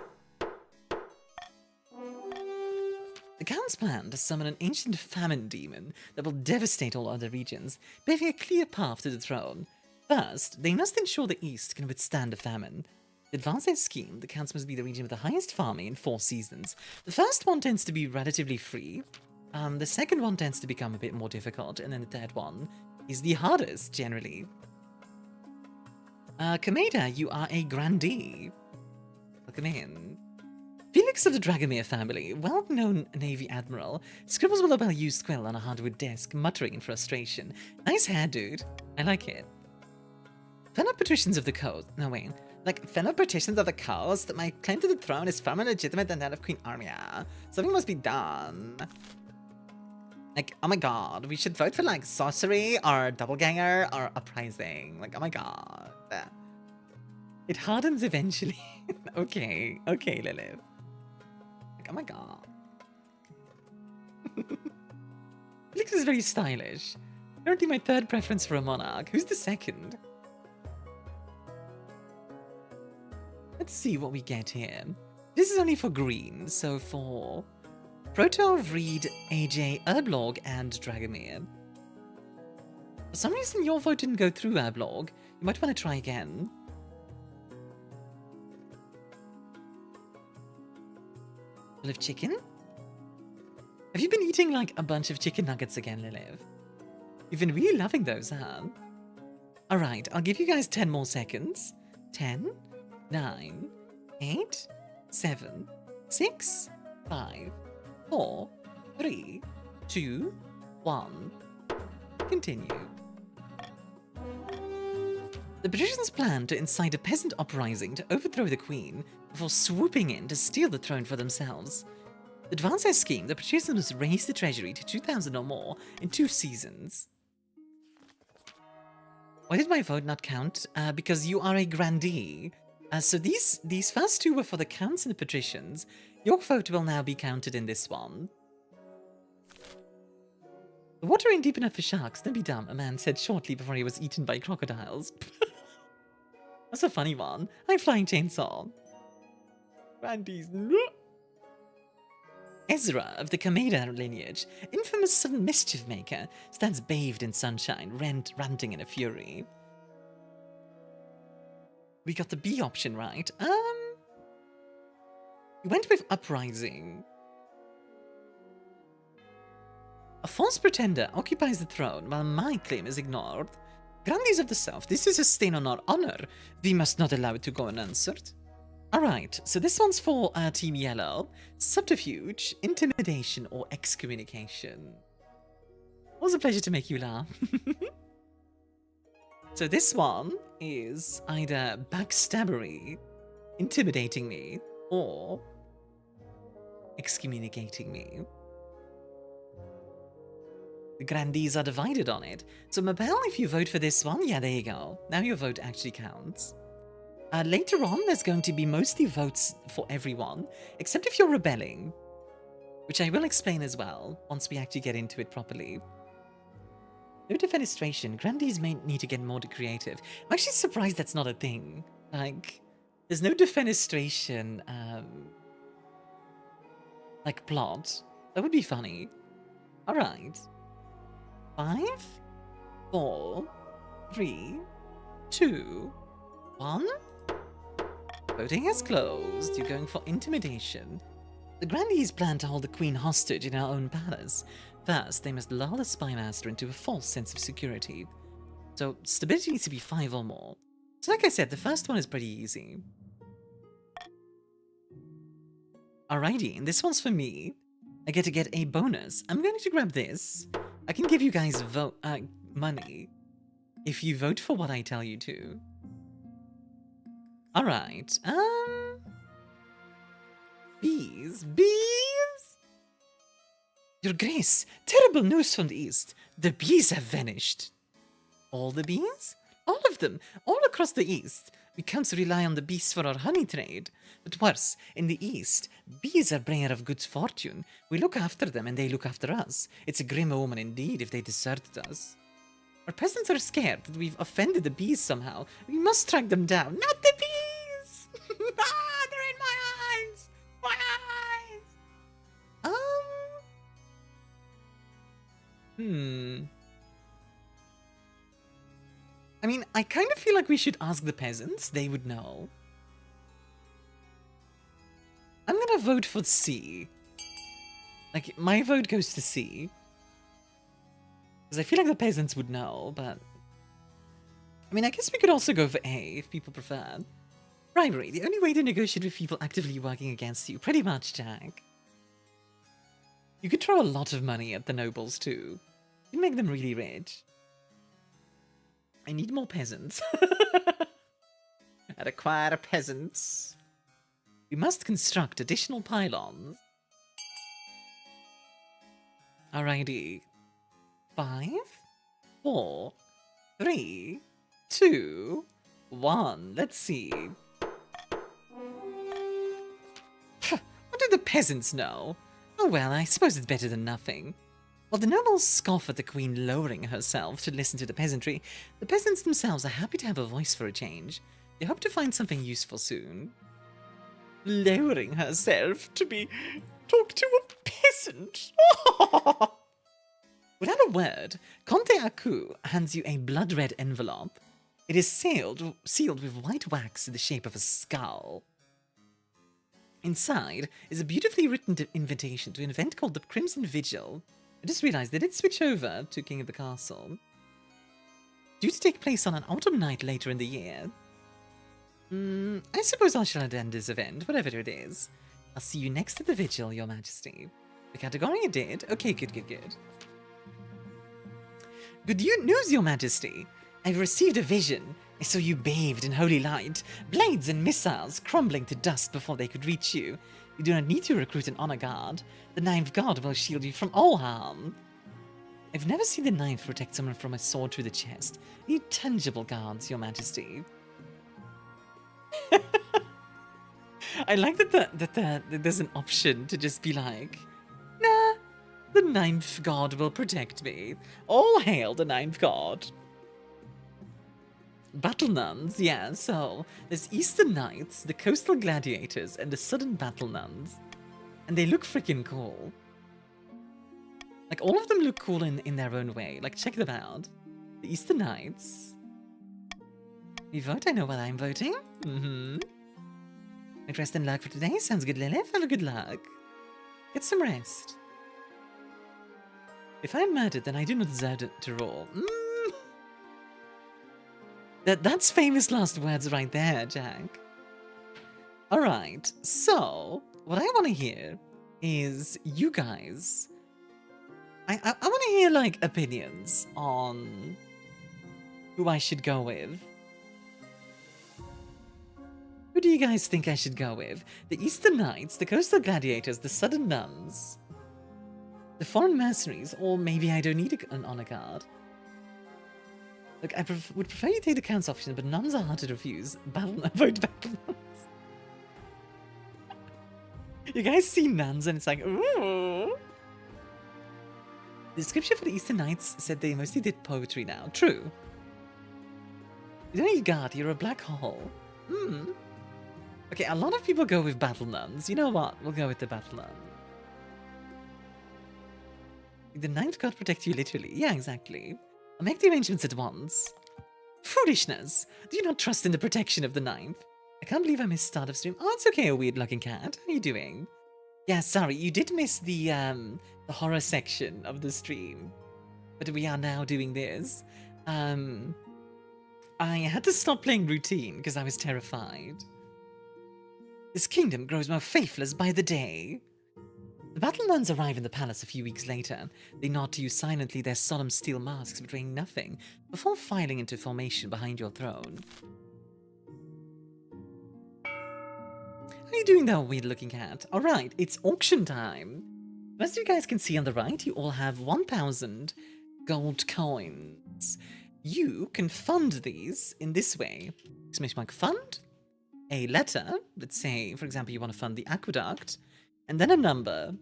The Count's plan to summon an ancient famine demon that will devastate all other regions, paving a clear path to the throne. First, they must ensure the East can withstand a famine. To advance their scheme, the Counts must be the region with the highest farming in 4 seasons. The first one tends to be relatively free, the second one tends to become a bit more difficult, and then the third one is the hardest, generally. Kameda, you are a grandee. Welcome in. Felix of the Dragomir family, well-known Navy Admiral, scribbles a well used quill on a hardwood desk, muttering in frustration. Nice hair, dude. I like it. Fellow patricians of the coast. No, wait. Like, fellow patricians of the coast, my claim to the throne is far more legitimate than that of Queen Armia. Something must be done. Like, oh my god, we should vote for, like, sorcery, or doppelganger, or uprising. Like, oh my god. It hardens eventually. Okay, okay, Lilith. Like, oh my god. Felix is very stylish. Currently my third preference for a monarch. Who's the second? Let's see what we get here. This is only for green, so for Proto, Reed, AJ, Herblog, and Dragomir. For some reason your vote didn't go through, Herblog. You might want to try again. Lilith chicken? Have you been eating like a bunch of chicken nuggets again, Lilith? You've been really loving those, huh? Alright, I'll give you guys 10 more seconds. 10, 9, 8, 7, 6, 5, 4, 3, 2, 1. Continue. The patricians plan to incite a peasant uprising to overthrow the queen before swooping in to steal the throne for themselves. To advance their scheme, the patricians must raise the treasury to 2,000 or more in 2 seasons. Why did my vote not count? Because you are a grandee. So these first 2 were for the counts and the patricians. Your vote will now be counted in this one. The water ain't deep enough for sharks, don't be dumb, a man said shortly before he was eaten by crocodiles. That's a funny one. I'm Flying Chainsaw. Grandees. Ezra of the Kameda lineage, infamous sudden mischief maker, stands bathed in sunshine, ranting in a fury. We got the B option right. We went with uprising. A false pretender occupies the throne while my claim is ignored. Grandees of the South, this is a stain on our honor. We must not allow it to go unanswered. Alright, so this one's for Team Yellow. Subterfuge, intimidation, or excommunication. It was a pleasure to make you laugh. So this one is either backstabbery, intimidating me, or excommunicating me. The grandees are divided on it. So Mabel, if you vote for this one, yeah, there you go. Now your vote actually counts. Later on, there's going to be mostly votes for everyone, except if you're rebelling, which I will explain as well, once we actually get into it properly. No defenestration. Grandees may need to get more creative. I'm actually surprised that's not a thing. Like, there's no defenestration, like, plot. That would be funny. Alright. 5, 4, 3, 2, 1. Voting is closed. You're going for intimidation. The grandees plan to hold the queen hostage in her own palace. First, they must lull the spy master into a false sense of security. So, stability needs to be 5 or more. So like I said, the first one is pretty easy. Alrighty, and this one's for me. I get to get a bonus. I'm going to grab this. I can give you guys money if you vote for what I tell you to. Alright, bees? Your Grace, terrible news from the east. The bees have vanished. All the bees? All of them, all across the east. We can't rely on the bees for our honey trade. But worse, in the east, bees are bringer of good fortune. We look after them and they look after us. It's a grim omen indeed if they deserted us. Our peasants are scared that we've offended the bees somehow. We must track them down. Not the bees! Ah, they're in my eyes! My eyes! I mean, I kind of feel like we should ask the peasants. They would know. I'm gonna vote for C. Like, my vote goes to C. Because I feel like the peasants would know, but... I mean, I guess we could also go for A, if people prefer. Bribery, the only way to negotiate with people actively working against you. Pretty much, Jack. You could throw a lot of money at the nobles, too. You'd make them really rich. I need more peasants. I'd acquire peasants. We must construct additional pylons. Alrighty. 5, 4, 3, 2, 1. Let's see. do the peasants know? Oh well, I suppose it's better than nothing. While the nobles scoff at the queen lowering herself to listen to the peasantry, the peasants themselves are happy to have a voice for a change. They hope to find something useful soon. Lowering herself to be talk to a peasant. Without a word, Conte Aku hands you a blood-red envelope. It is sealed with white wax in the shape of a skull. Inside is a beautifully written invitation to an event called the Crimson Vigil. I just realized they did switch over to King of the Castle. Due to take place on an autumn night later in the year. I suppose I shall attend this event, whatever it is. I'll see you next at the vigil, Your Majesty. The category you did? Okay, good. Good news, Your Majesty. I've received a vision. I saw you bathed in holy light, blades and missiles crumbling to dust before they could reach you. You do not need to recruit an honor guard. The Ninth Guard will shield you from all harm. I've never seen the Ninth protect someone from a sword through the chest. Need tangible guards, Your Majesty. I like that there's an option to just be like, nah, the Ninth Guard will protect me. All hail the Ninth Guard. Battle Nuns, yeah, so there's Eastern Knights, the Coastal Gladiators, and the Southern Battle Nuns. And they look freaking cool. Like, all of them look cool in their own way. Like, check them out. The Eastern Knights. You vote? I know what I'm voting. My rest and luck for today. Sounds good, Lilith. Have a good luck. Get some rest. If I'm murdered, then I do not deserve to roll. That's famous last words right there, Jack. Alright, so what I want to hear is you guys. I want to hear, like, opinions on who I should go with. Who do you guys think I should go with? The Eastern Knights, the Coastal Gladiators, the Southern Nuns, the Foreign Mercenaries, or maybe I don't need an honor guard. Look, I would prefer you take the Count's option, but nuns are hard to refuse. Vote Battle Nuns. You guys see nuns and it's like, ooh. The description for the Eastern Knights said they mostly did poetry now. True. You don't need guard, you're a black hole. Okay, a lot of people go with Battle Nuns. You know what? We'll go with the Battle Nun. The Ninth God protect you literally. Yeah, exactly. I'll make the arrangements at once. Foolishness! Do you not trust in the protection of the Ninth? I can't believe I missed start of stream. Oh, it's okay, a weird-looking cat. How are you doing? Yeah, sorry, you did miss the horror section of the stream. But we are now doing this. I had to stop playing routine because I was terrified. This kingdom grows more faithless by the day. The Battle Nuns arrive in the palace a few weeks later. They nod to you silently, their solemn steel masks betraying nothing, before filing into formation behind your throne. How are you doing there, weird-looking cat? Alright, it's auction time. As you guys can see on the right, you all have 1,000 gold coins. You can fund these in this way. !fund, a letter, let's say, for example, you want to fund the aqueduct, and then a number.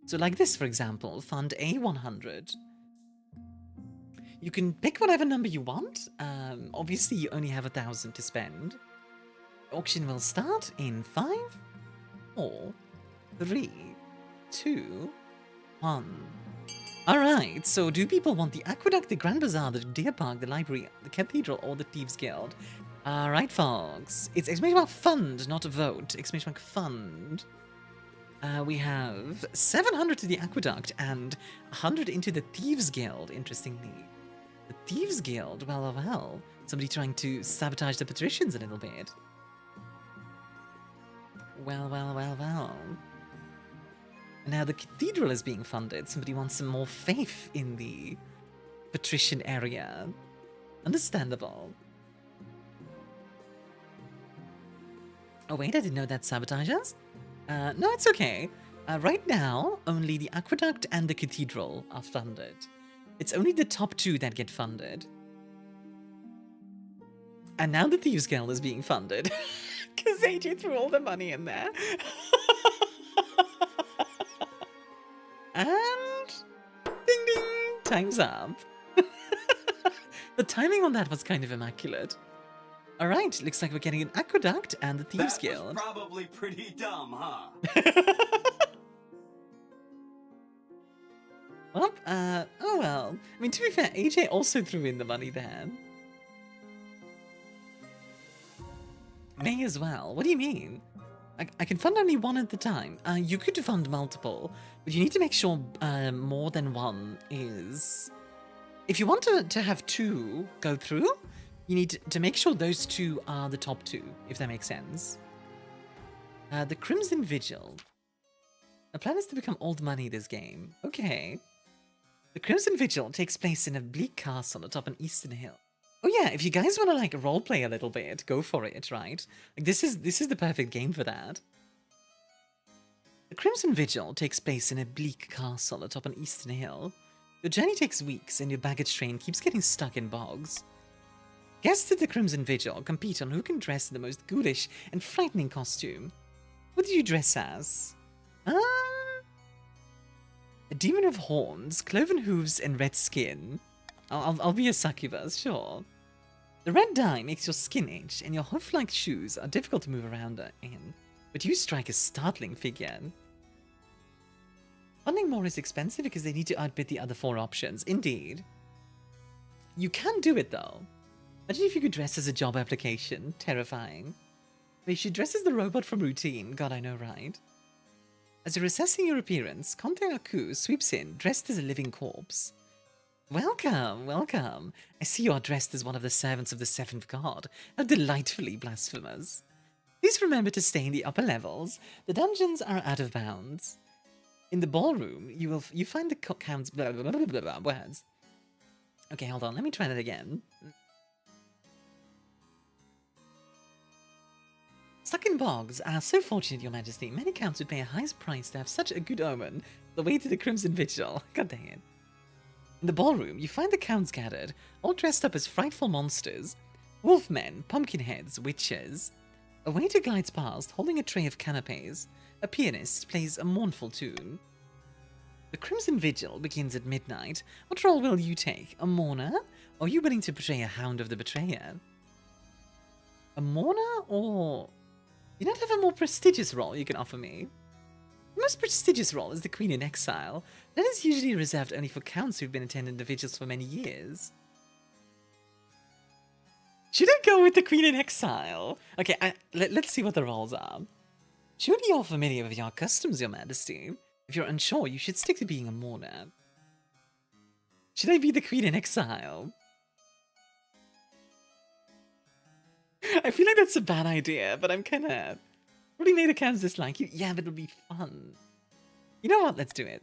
So like this, for example, fund A100. You can pick whatever number you want. Obviously, you only have 1,000 to spend. Auction will start in 5, 4, 3, 2, 1. Alright, so do people want the aqueduct, the Grand Bazaar, the Deer Park, the library, the cathedral, or the Thieves Guild? Alright, folks. It's !fund, not vote. !fund. We have 700 to the aqueduct and 100 into the Thieves Guild, interestingly. The Thieves Guild, well. Somebody trying to sabotage the patricians a little bit. Well. And now the cathedral is being funded. Somebody wants some more faith in the patrician area. Understandable. Oh wait, I didn't know that sabotages? No, it's okay. Right now, only the aqueduct and the cathedral are funded. It's only the top 2 that get funded. And now the Thieves Guild is being funded. Because AJ threw all the money in there. time's up. The timing on that was kind of immaculate. Alright, looks like we're getting an aqueduct and the Thieves Guild. That was probably pretty dumb, huh? Well, oh well. I mean, to be fair, AJ also threw in the money there. May as well. What do you mean? I can fund only one at a time. You could fund multiple, but you need to make sure more than one is... If you want to have two go through, you need to make sure those two are the top two, if that makes sense. The Crimson Vigil. The plan is to become old money this game. Okay. The Crimson Vigil takes place in a bleak castle atop an eastern hill. Oh yeah, if you guys want to like roleplay a little bit, go for it, right? Like this is the perfect game for that. The Crimson Vigil takes place in a bleak castle atop an eastern hill. Your journey takes weeks and your baggage train keeps getting stuck in bogs. Guests at the Crimson Vigil compete on who can dress in the most ghoulish and frightening costume. What do you dress as? A demon of horns, cloven hooves, and red skin. I'll be a succubus, sure. The red dye makes your skin itch, and your hoof-like shoes are difficult to move around in, but you strike a startling figure. Funding more is expensive because they need to outbid the other 4 options. Indeed. You can do it, though. Imagine if you could dress as a job application. Terrifying. But you should dress as the robot from Routine. God, I know, right? As you're assessing your appearance, Conte Aku sweeps in, dressed as a living corpse. Welcome, welcome. I see you are dressed as one of the servants of the 7th god. How delightfully blasphemous. Please remember to stay in the upper levels. The dungeons are out of bounds. In the ballroom, you find the count's blah, blah, blah, blah, blah, words. Okay, hold on. Let me try that again. Stuck in bogs are so fortunate, Your Majesty. Many counts would pay a high price to have such a good omen. The way to the Crimson Vigil. God dang it. In the ballroom, you find the counts gathered, all dressed up as frightful monsters. Wolfmen, pumpkinheads, witches. A waiter glides past, holding a tray of canapes. A pianist plays a mournful tune. The Crimson Vigil begins at midnight. What role will you take? A mourner? Or are you willing to portray a hound of the betrayer? A mourner, or... You don't have a more prestigious role you can offer me? The most prestigious role is the Queen in Exile. That is usually reserved only for counts who've been attending the vigils for many years. Should I go with the Queen in Exile? Okay, let's see what the roles are. Surely you're familiar with your customs, Your Majesty. If you're unsure, you should stick to being a mourner. Should I be the Queen in Exile? I feel like that's a bad idea, but I'm kinda... Probably made the counts dislike you. Yeah, but it'll be fun. You know what? Let's do it.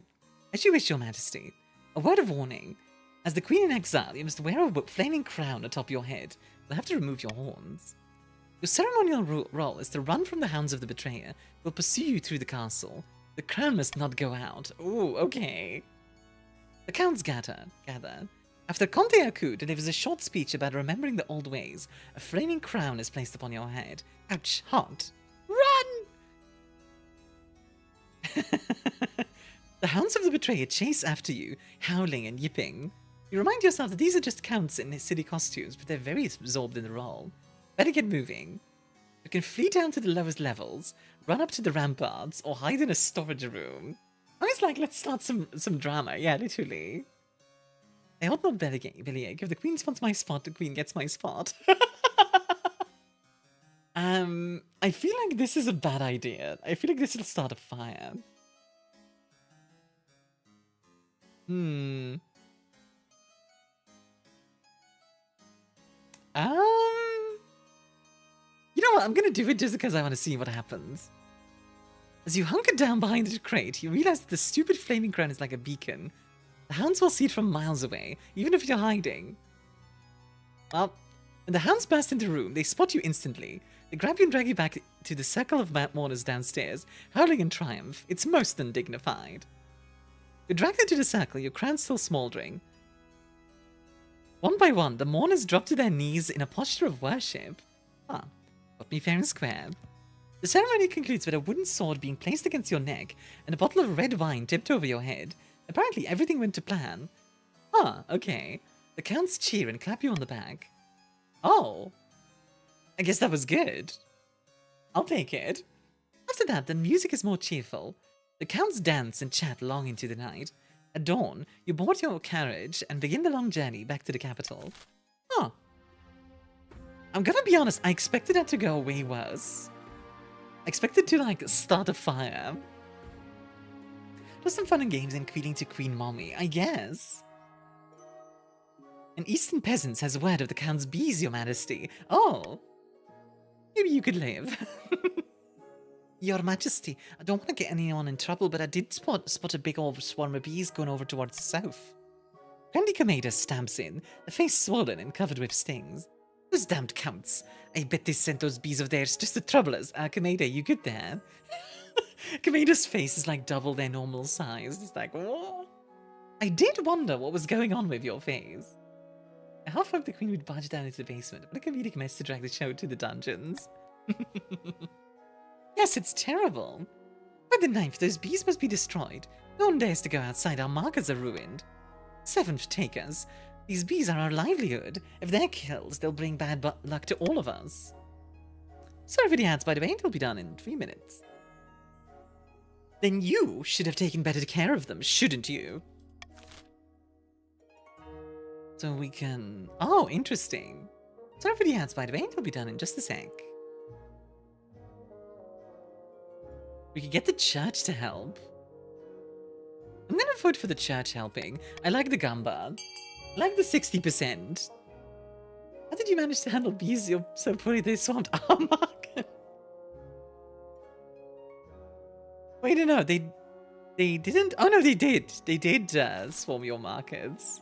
As you wish, Your Majesty. A word of warning. As the Queen in Exile, you must wear a flaming crown atop your head. You'll have to remove your horns. Your ceremonial role is to run from the hounds of the betrayer, who will pursue you through the castle. The crown must not go out. Ooh, okay. The counts gather. After Conte Aku delivers a short speech about remembering the old ways, a flaming crown is placed upon your head. Ouch, hot. Run! The hounds of the betrayer chase after you, howling and yipping. You remind yourself that these are just counts in city costumes, but they're very absorbed in the role. Better get moving. You can flee down to the lowest levels, run up to the ramparts, or hide in a storage room. I was like, let's start some drama. Yeah, literally. I ought not bellyache. If the queen wants my spot, the queen gets my spot. I feel like this is a bad idea. I feel like this will start a fire. You know what? I'm gonna do it just because I want to see what happens. As you hunker down behind the crate, you realize that the stupid flaming crown is like a beacon. The hounds will see it from miles away, even if you're hiding. Well, when the hounds burst into the room, they spot you instantly. They grab you and drag you back to the circle of mourners downstairs, howling in triumph. It's most undignified. You're dragged into the circle, your crown still smouldering. One by one, the mourners drop to their knees in a posture of worship. Ah, got me fair and square. The ceremony concludes with a wooden sword being placed against your neck and a bottle of red wine tipped over your head. Apparently, everything went to plan. Ah, okay. The Counts cheer and clap you on the back. Oh. I guess that was good. I'll take it. After that, the music is more cheerful. The Counts dance and chat long into the night. At dawn, you board your carriage and begin the long journey back to the capital. Huh. I'm gonna be honest, I expected that to go way worse. I expected to, like, start a fire. Just some fun and games and queening to Queen Mommy, I guess. An Eastern peasant has word of the Count's bees, Your Majesty. Oh. Maybe you could live. Your Majesty, I don't want to get anyone in trouble, but I did spot a big old swarm of bees going over towards the south. Grandy Commander stamps in, the face swollen and covered with stings. Those damned Counts. I bet they sent those bees of theirs just to trouble us. Commander, you good there? Commander's face is like double their normal size. It's like, whoa. I did wonder what was going on with your face. I half hoped the Queen would barge down into the basement. What a comedic mess to drag the show to the dungeons. Yes, it's terrible. By the 9th, those bees must be destroyed. No one dares to go outside. Our markets are ruined. 7th, takers. These bees are our livelihood. If they're killed, they'll bring bad luck to all of us. Sorry for the ads, by the way. It'll be done in 3 minutes. Then you should have taken better care of them, shouldn't you? So we can... Oh, interesting. Sorry for the ads, by the way. It'll be done in just a sec. We could get the church to help. I'm gonna vote for the church helping. I like the Gamba. I like the 60%. How did you manage to handle bees? You're so poorly they swamped our market. Wait, no, they didn't. Oh no, they did. They did swarm your markets.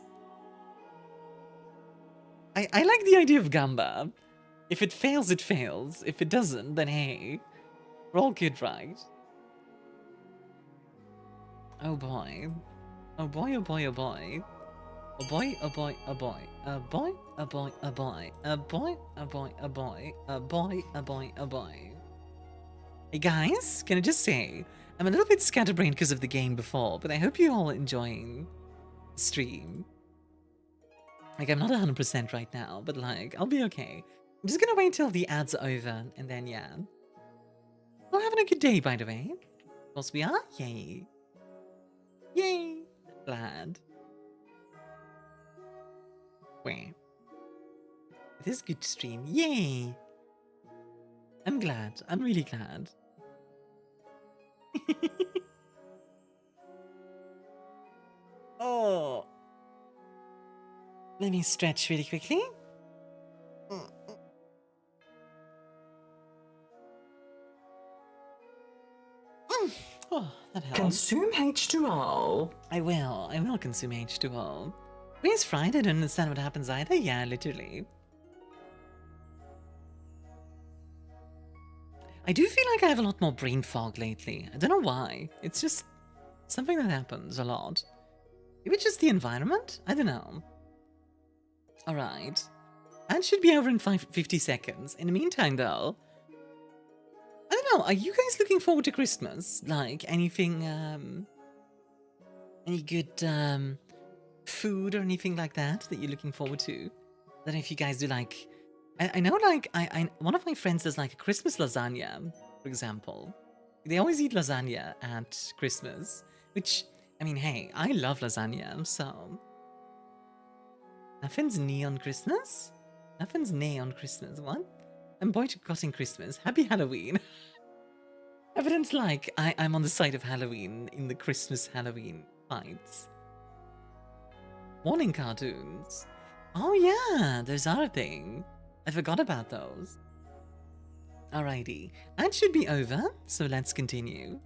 I like the idea of Gamba. If it fails, it fails. If it doesn't, then hey, we're all good, right? Oh boy. Oh boy, oh boy, oh boy. Oh boy, oh boy, oh boy. A boy, a boy, a boy. A boy, a boy, a boy. A boy, a boy, a boy. Hey guys, can I just say, I'm a little bit scatterbrained because of the game before, but I hope you're all enjoying the stream. Like, I'm not 100% right now, but like, I'll be okay. I'm just gonna wait till the ads are over, and then yeah. We're having a good day, by the way. Of course we are. Yay. Yay. Glad. Wait. It is a good stream. Yay. I'm glad. I'm really glad. Oh. Let me stretch really quickly. Oh, that helps. Consume H2O. I will consume H2O. Where's Friday? I don't understand what happens either. Yeah, literally. I do feel like I have a lot more brain fog lately. I don't know why. It's just something that happens a lot. Maybe it's just the environment? I don't know. Alright. That should be over in 50 seconds. In the meantime, though, I don't know, are you guys looking forward to Christmas? Like, anything, any good, food or anything like that you're looking forward to? I don't know if you guys do, like, I know, like, one of my friends does, like, a Christmas lasagna, for example. They always eat lasagna at Christmas, which, I mean, hey, I love lasagna, so... Nothing's knee on Christmas? Nothing's nay on Christmas, what? I'm boycotting Christmas. Happy Halloween. Evidence like I'm on the side of Halloween in the Christmas Halloween fights. Warning cartoons. Oh yeah, those are a thing. I forgot about those. Alrighty, that should be over, so let's continue.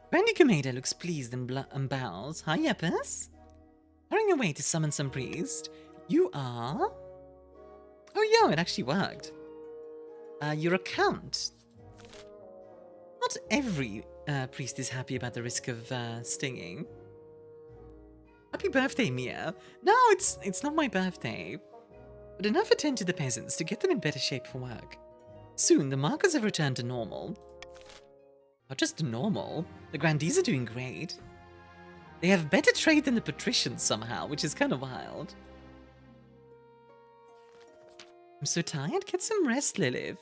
Brandy Commander looks pleased and bows. Hi, Yepis. Hurrying away to summon some priest. You are... Oh, yeah, it actually worked. You're a count. Not every priest is happy about the risk of stinging. Happy birthday, Mia. No, it's not my birthday. But enough attend to the peasants to get them in better shape for work. Soon, the markers have returned to normal. Not just normal, the grandees are doing great. They have better trade than the patricians somehow, which is kind of wild. I'm so tired. Get some rest, Lilith.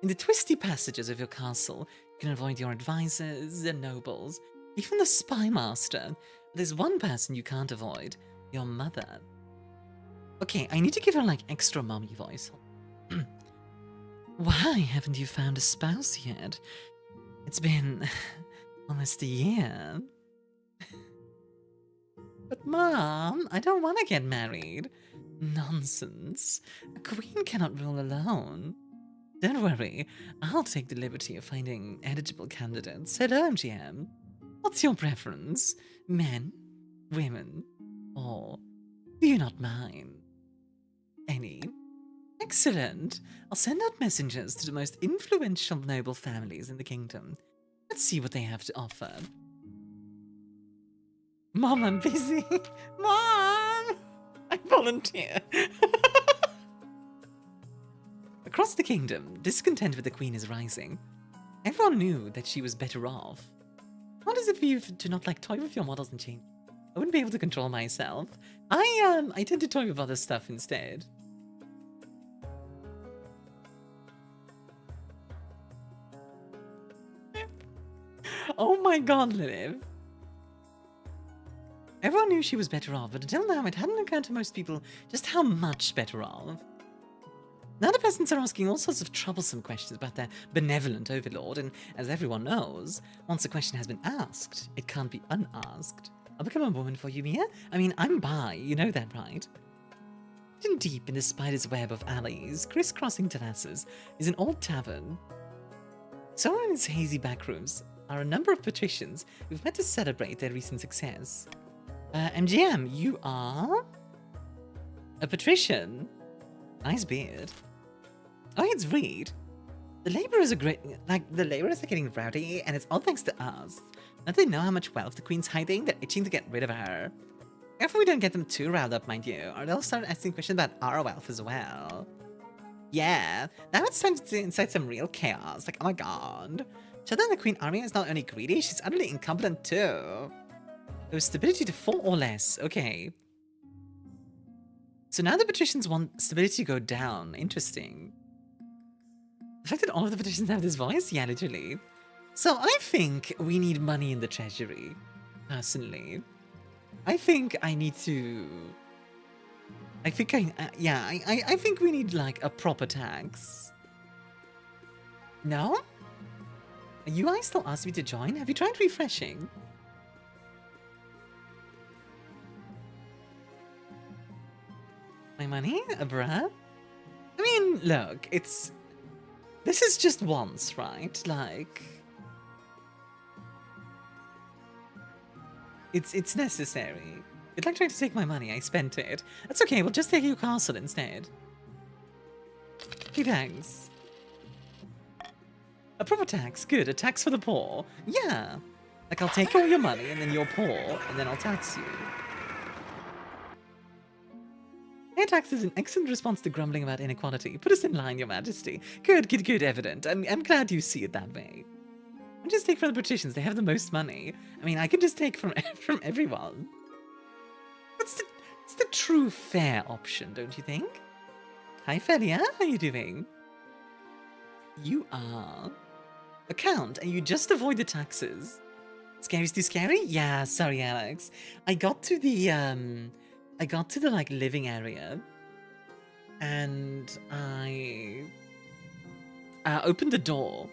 In the twisty passages of your castle, you can avoid your advisors and nobles, even the spy master. There's one person you can't avoid, your mother. Okay, I need to give her, like, extra mommy voice. Why haven't you found a spouse yet? It's been almost a year. But Mom, I don't want to get married. Nonsense. A queen cannot rule alone. Don't worry, I'll take the liberty of finding eligible candidates. Hello, MGM. What's your preference? Men, women, or do you not mind? Any? Excellent. I'll send out messengers to the most influential noble families in the kingdom. Let's see what they have to offer. Mom, I'm busy. Mom! I volunteer. Across the kingdom, discontent with the queen is rising. Everyone knew that she was better off. How does it feel to not like toy with your models and change? I wouldn't be able to control myself. I tend to toy with other stuff instead. Oh my god, Lilith. Everyone knew she was better off, but until now it hadn't occurred to most people just how much better off. Now the peasants are asking all sorts of troublesome questions about their benevolent overlord, and as everyone knows, once a question has been asked, it can't be unasked. I'll become a woman for you, Mia. I mean, I'm bi, you know that, right? Hidden deep in the spider's web of alleys, crisscrossing terraces, is an old tavern. Somewhere in its hazy backrooms are a number of patricians who've met to celebrate their recent success. MGM, you are a patrician. Nice beard. Oh, it's Reed. The laborers are great. Like, the laborers are getting rowdy, and it's all thanks to us. Don't they know how much wealth the queen's hiding? They're itching to get rid of her. Careful we don't get them too riled up, mind you, or they'll start asking questions about our wealth as well. Yeah, now it's time to incite some real chaos. Like, oh my god. Shut down the Queen Armia is not only greedy, she's utterly incompetent too. There was stability to 4 or less. Okay. So now the patricians want stability to go down. Interesting. The fact that all of the patricians have this voice? Yeah, literally. So I think we need money in the treasury. Personally. I think I need to... I think I think we need, like, a proper tax. No? You guys still asked me to join? Have you tried refreshing? My money? Bruh? I mean, look, it's... This is just once, right? Like... It's necessary. You'd like trying to take my money, I spent it. That's okay, we'll just take your castle instead. Hey, thanks. A proper tax, good. A tax for the poor. Yeah. Like, I'll take all your money, and then you're poor, and then I'll tax you. Air tax is an excellent response to grumbling about inequality. Put us in line, Your Majesty. Good, good, good, evident. I'm glad you see it that way. I'll just take from the patricians. They have the most money. I mean, I could just take from everyone. It's the true fair option, don't you think? Hi, Felia. How you doing? You are a count, and you just avoid the taxes. Scary's too scary? Yeah, sorry, Alex. I got to the like living area, and I opened the door.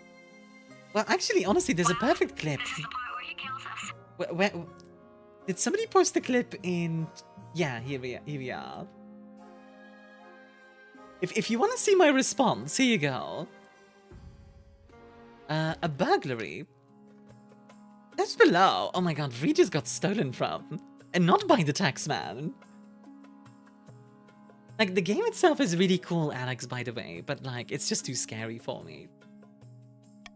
Well, actually, honestly, there's a perfect clip. This is the part where he kills us. Where did somebody post the clip in? Yeah, here we are. If you want to see my response, here you go. A burglary. That's below. Oh my god, Reed just got stolen from. And not by the taxman. Like, the game itself is really cool, Alex, by the way, but, like, it's just too scary for me.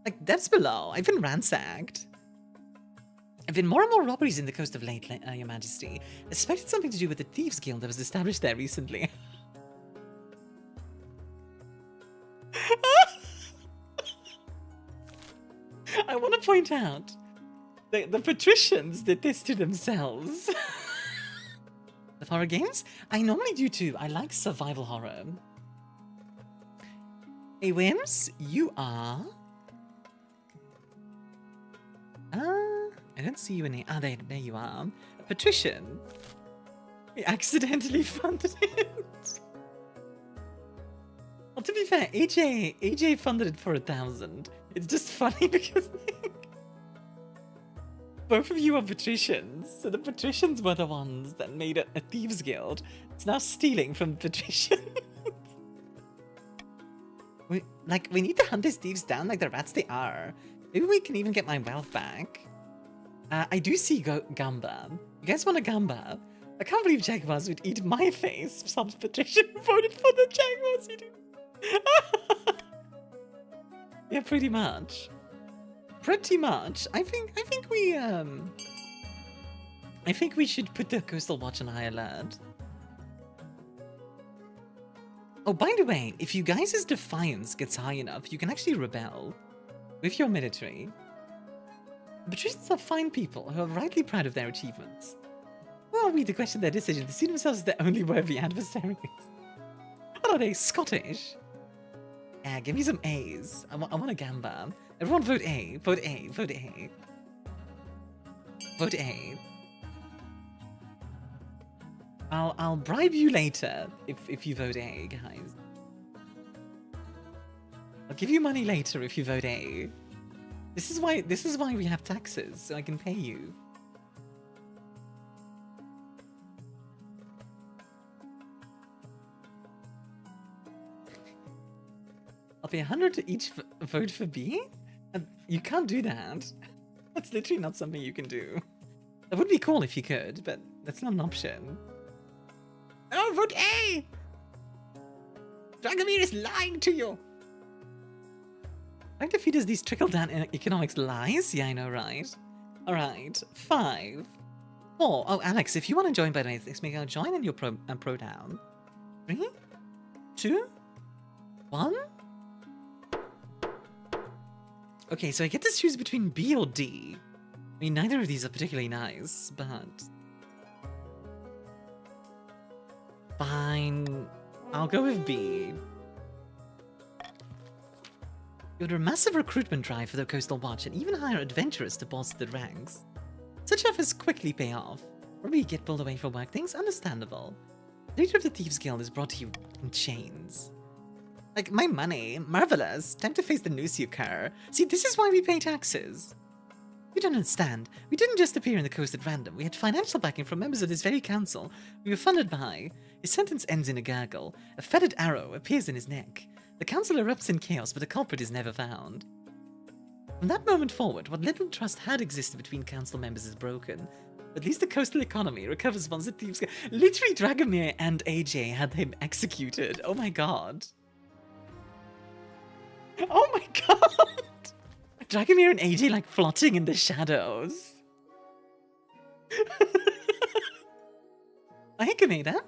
Like, that's below. I've been ransacked. I've been more and more robberies in the coast of late, Your Majesty. I suspect it's something to do with the Thieves Guild that was established there recently. I want to point out The patricians did this to themselves. The horror games? I normally do too. I like survival horror. Hey, Wims, you are... I don't see you in here. Ah, there you are. A patrician. We accidentally funded it. Well, to be fair, AJ funded it for 1,000. It's just funny because both of you are patricians, so the patricians were the ones that made a thieves guild. It's now stealing from patricians. we need to hunt these thieves down like the rats they are. Maybe we can even get my wealth back. I do see Gamba. You guys want a Gamba? I can't believe Jaguars would eat my face. Some patrician voted for the Jaguars. You do. Yeah, pretty much. Pretty much. I think we should put the Coastal Watch on high alert. Oh, by the way, if you guys' defiance gets high enough, you can actually rebel with your military. Patricians are fine people who are rightly proud of their achievements. Who are we to question their decision to see themselves as their only worthy adversaries? What are they, Scottish? Yeah, give me some A's. I want a Gamba. Everyone vote A. Vote A. Vote A. Vote A. I'll bribe you later if you vote A, guys. I'll give you money later if you vote A. This is why we have taxes, so I can pay you. I'll pay 100 to each vote for B? You can't do that. That's literally not something you can do. That would be cool if you could, but that's not an option. Oh, vote A! Dragomir is lying to you! Like to feed us these trickle-down economics lies? Yeah, I know, right? Alright, 5, 4. Oh, Alex, if you want to join, by the way, let's make a join in your pro down. 3, 2, 1. Okay, so I get to choose between B or D. I mean, neither of these are particularly nice, but... Fine. I'll go with B. You had a massive recruitment drive for the Coastal Watch and even hire adventurers to bolster the ranks. Such offers quickly pay off. Probably get pulled away for work things, understandable. The leader of the Thieves Guild is brought to you in chains. Like, my money, marvelous. Time to face the noose you occur. See, this is why we pay taxes. You don't understand. We didn't just appear in the coast at random. We had financial backing from members of this very council we were funded by. His sentence ends in a gurgle. A feathered arrow appears in his neck. The council erupts in chaos, but the culprit is never found. From that moment forward, what little trust had existed between council members is broken. At least the coastal economy recovers once the thieves go. Literally, Dragomir and AJ had him executed. Oh my god. Oh my god! Dragomir and AJ like floating in the shadows. Hey, Kameda.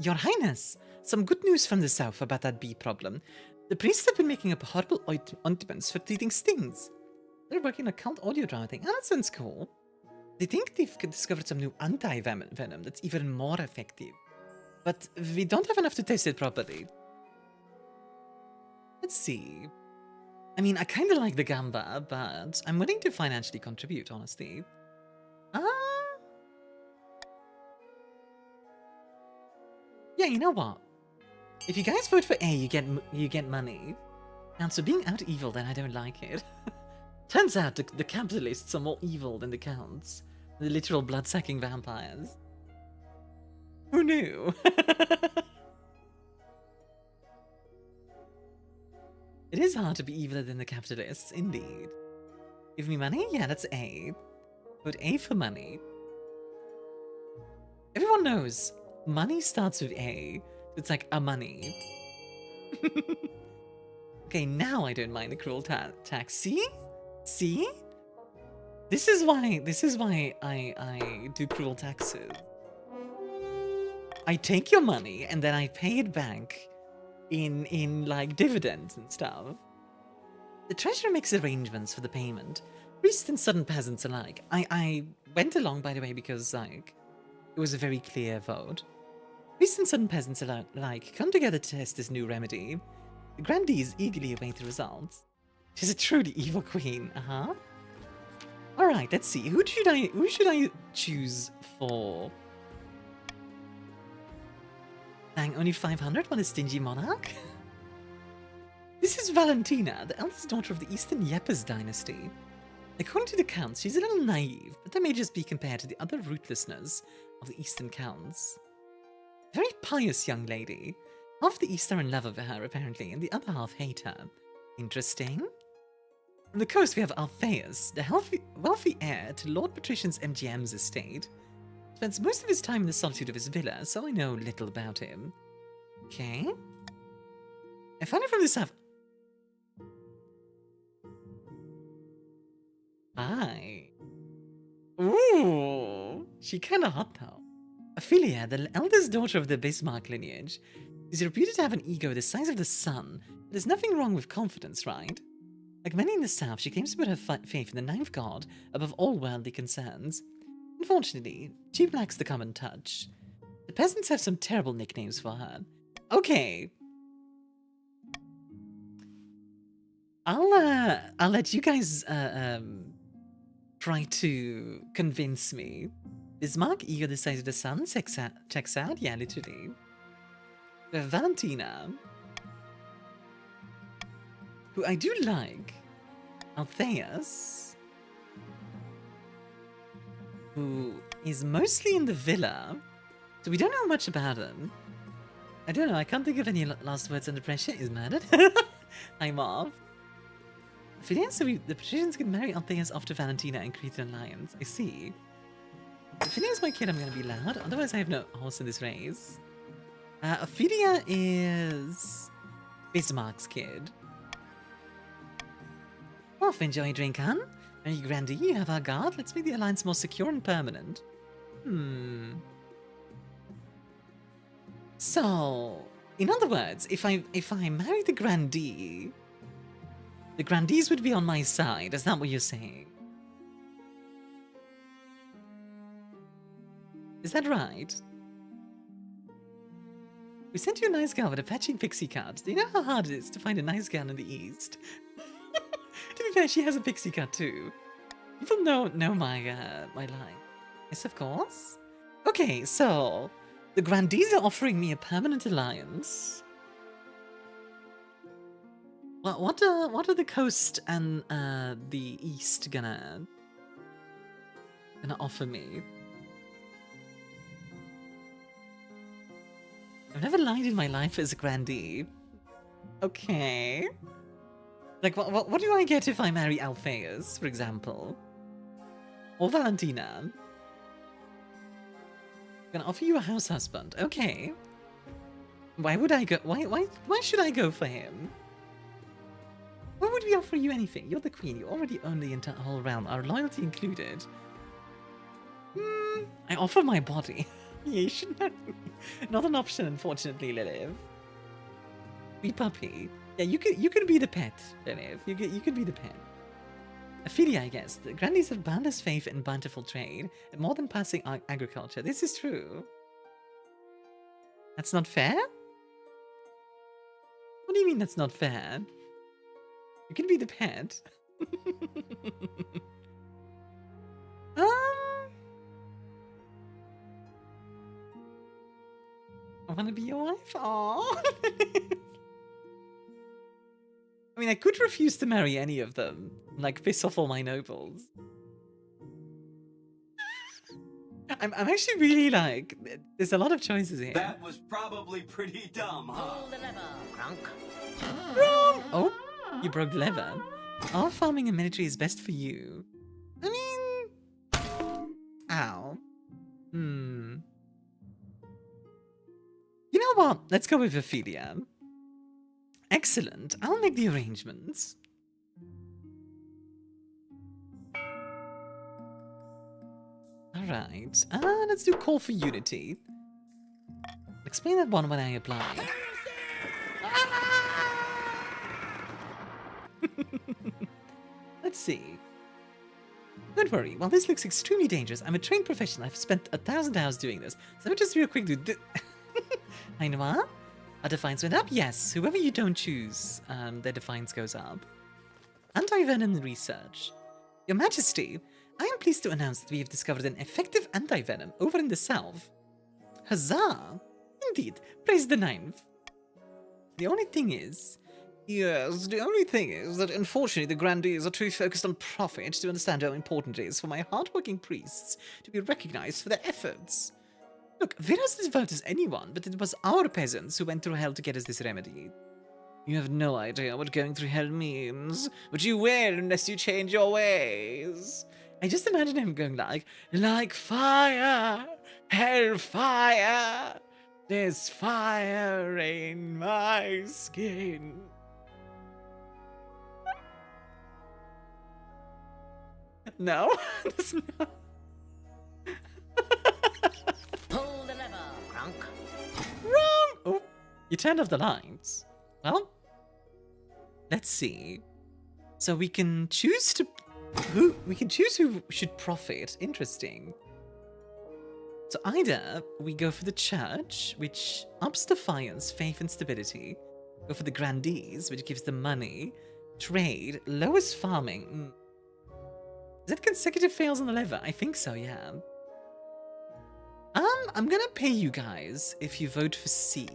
Your Highness, some good news from the south about that bee problem. The priests have been making up horrible ointments for treating stings. They're working on a cult audio drama thing. Oh, that sounds cool. They think they've discovered some new anti-venom that's even more effective. But we don't have enough to test it properly. Let's see. I mean, I kind of like the Gamba, but I'm willing to financially contribute, honestly. Yeah, you know what? If you guys vote for A, you get money. And so being out evil, then I don't like it. Turns out the capitalists are more evil than the counts. The literal blood-sucking vampires. Who knew? It is hard to be eviler than the capitalists, indeed. Give me money? Yeah, that's A. Vote A for money. Everyone knows money starts with A. It's like a money. Okay, now I don't mind the cruel tax. See? See? This is why I do cruel taxes. I take your money and then I pay it back in like dividends and stuff. The treasurer makes arrangements for the payment. Priests and sudden peasants alike. I went along, by the way, because, like, it was a very clear vote. Priests and sudden peasants alike come together to test this new remedy. The grandees eagerly await the results. She's a truly evil queen, Alright, let's see. Who should I choose for? Dang, only 500? What a stingy monarch. This is Valentina, the eldest daughter of the Eastern Yepes dynasty. According to the counts, she's a little naive, but that may just be compared to the other ruthlessness of the Eastern counts. A very pious young lady. Half the East are in love with her, apparently, and the other half hate her. Interesting. On the coast, we have Alpheus, the wealthy heir to Lord Patrician's MGM's estate. Spends most of his time in the solitude of his villa, so I know little about him. Okay. I found it from the south. Hi. Ooh. She kinda hot though. Ophelia, the eldest daughter of the Bismarck lineage, is reputed to have an ego the size of the sun, but there's nothing wrong with confidence, right? Like many in the south, she claims to put her faith in the ninth god above all worldly concerns. Unfortunately, she lacks the common touch. The peasants have some terrible nicknames for her. Okay. I'll let you guys try to convince me. Bismarck, ego the size of the sun, checks out. Yeah, literally. We have Valentina, who I do like. Alpheus, who is mostly in the villa, so we don't know much about him. I don't know, I can't think of any last words under pressure. Is murdered. I'm off. Ophelia, so the Patricians can marry Alpheus after Valentina and create an alliance. I see. If Ophelia's my kid, I'm gonna be loud, otherwise I have no horse in this race. Ophelia is Bismarck's kid. Off, enjoy a drink, hun. Very grandee, you have our guard. Let's make the alliance more secure and permanent. So, in other words, if I marry the grandee, the grandees would be on my side. Is that what you're saying? Is that right? We sent you a nice girl with a fetching pixie cut. Do you know how hard it is to find a nice girl in the East? To be fair, she has a pixie cut too. People know my my line. Yes, of course. Okay, so the grandees are offering me a permanent alliance. Well, what are the coast and the East gonna offer me? I've never lied in my life as a grandee. Okay. Like, what do I get if I marry Alpheus, for example? Or Valentina? I'm gonna offer you a house husband. Okay. Why would I go? Why should I go for him? Why would we offer you anything? You're the queen. You already own the entire whole realm, our loyalty included. I offer my body. Yeah, you should know. Not an option, unfortunately, Lilith. Be puppy. Yeah, you could be the pet, Lilith. You could be the pet. Ophelia, I guess. The grandees have boundless faith in bountiful trade, and more than passing agriculture. This is true. That's not fair? What do you mean that's not fair? You can be the pet. I want to be your wife? Aww. I mean, I could refuse to marry any of them. Like, piss off all my nobles. I'm actually really like... There's a lot of choices here. That was probably pretty dumb, huh? Pull the lever, Bronk. Wrong! Oh, you broke the lever. Our farming and military is best for you. I mean... Ow. You know what? Let's go with Ophelia. Excellent. I'll make the arrangements. Alright. Let's do call for unity. Explain that one when I apply. Let's see. Don't worry, while this looks extremely dangerous, I'm a trained professional. I've spent 1,000 hours doing this. So let me just real quick do I know. Our defiance went up? Yes. Whoever you don't choose, their defiance goes up. Anti-venom research. Your Majesty, I am pleased to announce that we have discovered an effective anti-venom over in the south. Huzzah! Indeed, praise the ninth. The only thing is... Yes, the only thing is that unfortunately the grandees are too focused on profit to understand how important it is for my hard-working priests to be recognized for their efforts. Look, we're as devout as anyone, but it was our peasants who went through hell to get us this remedy. You have no idea what going through hell means, but you will unless you change your ways. I just imagine him going like fire, hellfire, there's fire in my skin. No? That's not... Pull the lever, Crunk. Wrong! Oh, you turned off the lights. Well, let's see. So we can choose to... who should profit. Interesting. So either we go for the church, which ups defiance, faith, and stability. Go for the grandees, which gives them money. Trade, lowers farming. Is that consecutive fails on the lever? I think so, yeah. I'm gonna pay you guys if you vote for C.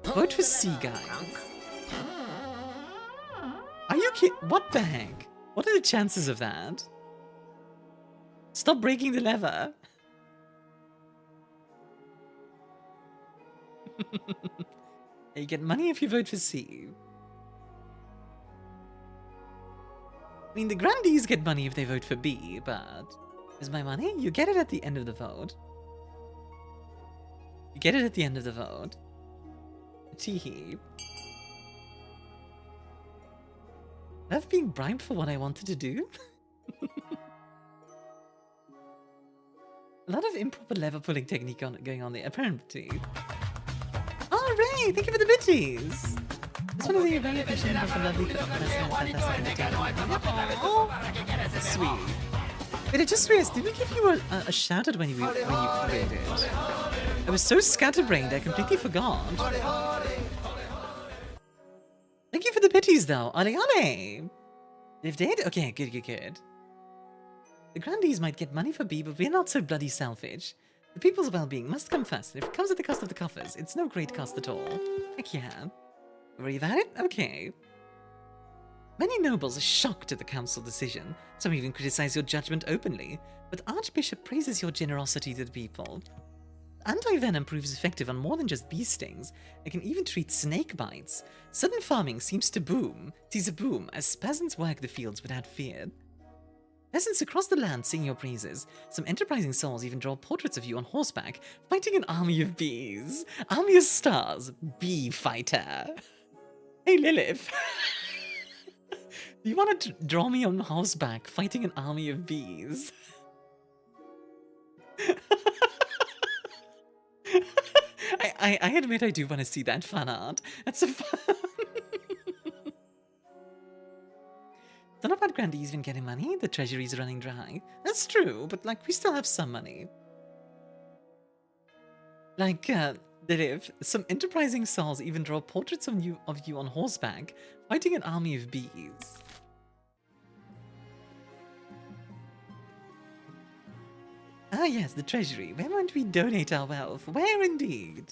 Vote for C, guys. Are you kidding? What the heck? What are the chances of that? Stop breaking the lever. You get money if you vote for C. I mean, the grandees get money if they vote for B, but... Is my money? You get it at the end of the vote. You get it at the end of the vote. Teehee. I've been bribed for what I wanted to do? A lot of improper lever pulling technique going on there, apparently. Oh, Ray! Thank you for the bitties! This one of the very appreciative for lovely fantastic. Sweet. Wait, I just realized, did we give you a shout out when you created? I was so scatterbrained, I completely forgot. Thank you for the bitties, though. Ole ole! They've dead? Okay, good. The grandees might get money for B, but we're not so bloody selfish. The people's well-being must come first, and if it comes at the cost of the coffers, it's no great cost at all. Heck yeah. Worry about it? Okay. Many nobles are shocked at the council decision. Some even criticize your judgment openly, but Archbishop praises your generosity to the people. Anti-venom proves effective on more than just bee stings. It can even treat snake bites. Sudden farming seems to boom, as peasants work the fields without fear. Peasants across the land sing your praises. Some enterprising souls even draw portraits of you on horseback, fighting an army of bees. ArmiaStars, bee fighter. Hey Lilith. Do you want to draw me on horseback, fighting an army of bees? I admit I do want to see that fan art. That's a fun... Don't know about grandees even getting money. The treasury's running dry. That's true, but like we still have some money. Like, some enterprising souls even draw portraits of you on horseback, fighting an army of bees. Ah yes, the treasury. Where might we donate our wealth? Where indeed?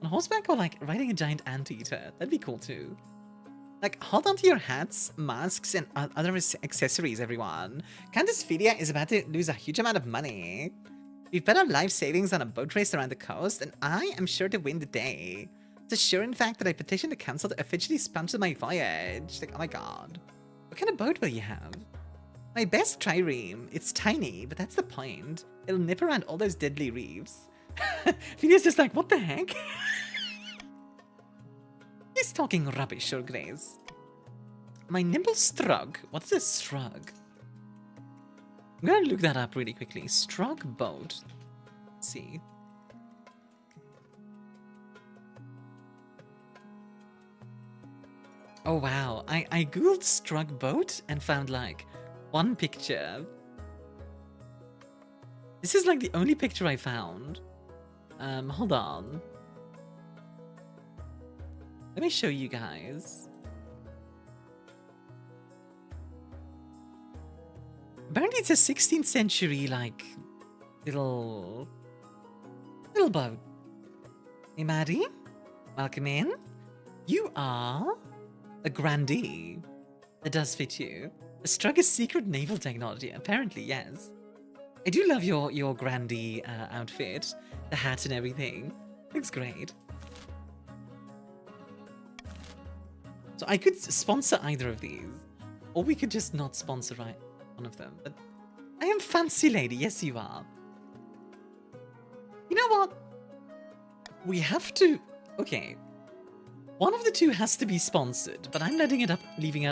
On horseback or like riding a giant anteater? That'd be cool too. Like, hold on to your hats, masks, and other accessories, everyone. Countess Philia is about to lose a huge amount of money. We've bet our life savings on a boat race around the coast, and I am sure to win the day. It's sure, in fact, that I petitioned the council to officially sponsor my voyage. Like, oh my god. What kind of boat will you have? My best trireme. It's tiny, but that's the point. It'll nip around all those deadly reefs. Philia's just like, what the heck? He's talking rubbish, Your Grace. My nimble strug. What's a strug? I'm gonna look that up really quickly. Strug boat. Let's see. Oh wow, I googled struck boat and found like one picture. This is like the only picture I found. Hold on. Let me show you guys. Apparently it's a 16th century like little boat. Hey Maddie, welcome in. You are a grandee. That does fit you. A struck is secret naval technology, apparently, yes. I do love your grandee outfit, the hat and everything. Looks great. So I could sponsor either of these, or we could just not sponsor one of them. But I am fancy lady, yes you are. You know what? We have to. Okay. One of the two has to be sponsored, but I'm leaving it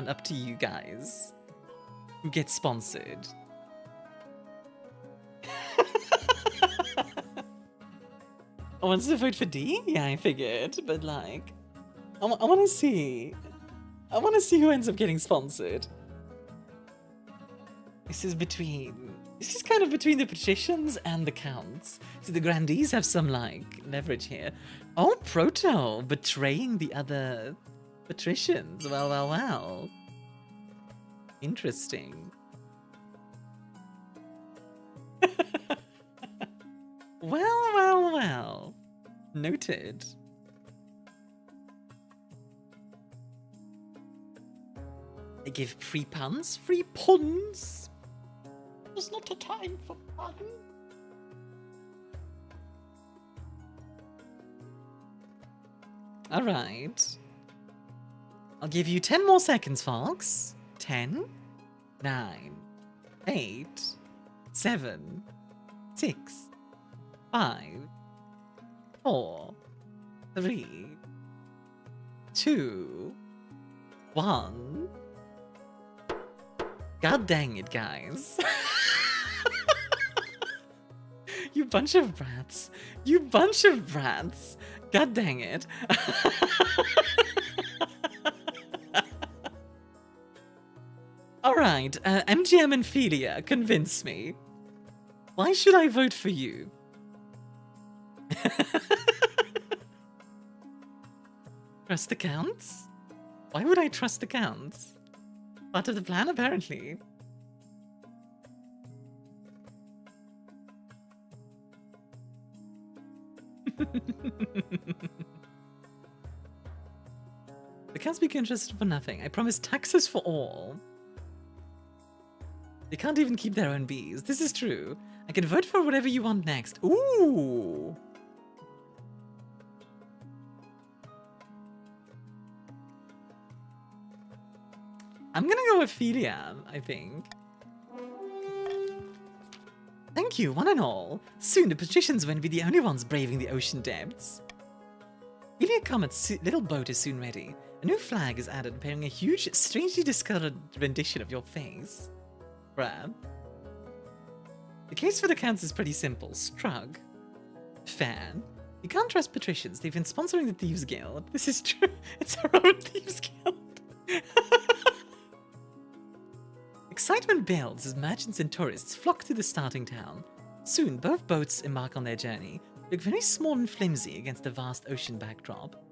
up to you guys who gets sponsored. I wanted to vote for D? Yeah, I figured, but like, I want to see. I want to see who ends up getting sponsored. This is kind of between the patricians and the counts. So the grandees have some like leverage here. Oh, Proto betraying the other patricians. Well. Interesting. Well. Noted. They give free puns. Free puns. There's not a time for fun. Alright. I'll give you 10 more seconds, folks. 10, 9, 8, 7, 6, 5, 4, 3, 2, 1. God dang it, guys. You bunch of brats. You bunch of brats. God dang it. Alright, MGM and Philia, convince me. Why should I vote for you? Trust accounts? Why would I trust accounts? Part of the plan, apparently. They can't speak interested for nothing. I promise taxes for all. They can't even keep their own bees. This is true. I can vote for whatever you want next. Ooh! I'm gonna go with Philia, I think. Thank you, one and all. Soon the patricians won't be the only ones braving the ocean depths. Philia Comet's little boat is soon ready. A new flag is added, bearing a huge, strangely discolored rendition of your face. Bruh. The case for the counts is pretty simple. Strug. Fan. You can't trust patricians. They've been sponsoring the Thieves Guild. This is true. It's our own Thieves Guild. Excitement builds as merchants and tourists flock to the starting town. Soon, both boats embark on their journey. They look very small and flimsy against the vast ocean backdrop.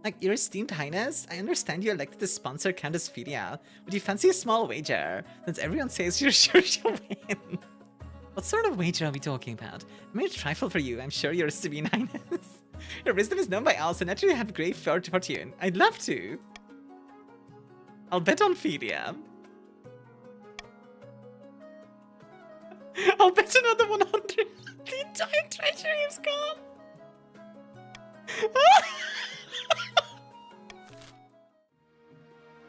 Like, Your Esteemed Highness, I understand you elected to sponsor Countess Philia. Would you fancy a small wager? Since everyone says you're sure you'll win. What sort of wager are we talking about? I made a trifle for you, I'm sure, Your Serene Highness. Your wisdom is known by all, so naturally you have great fortune. I'd love to. I'll bet on Philia. I'll bet another 100. The entire treasury is gone.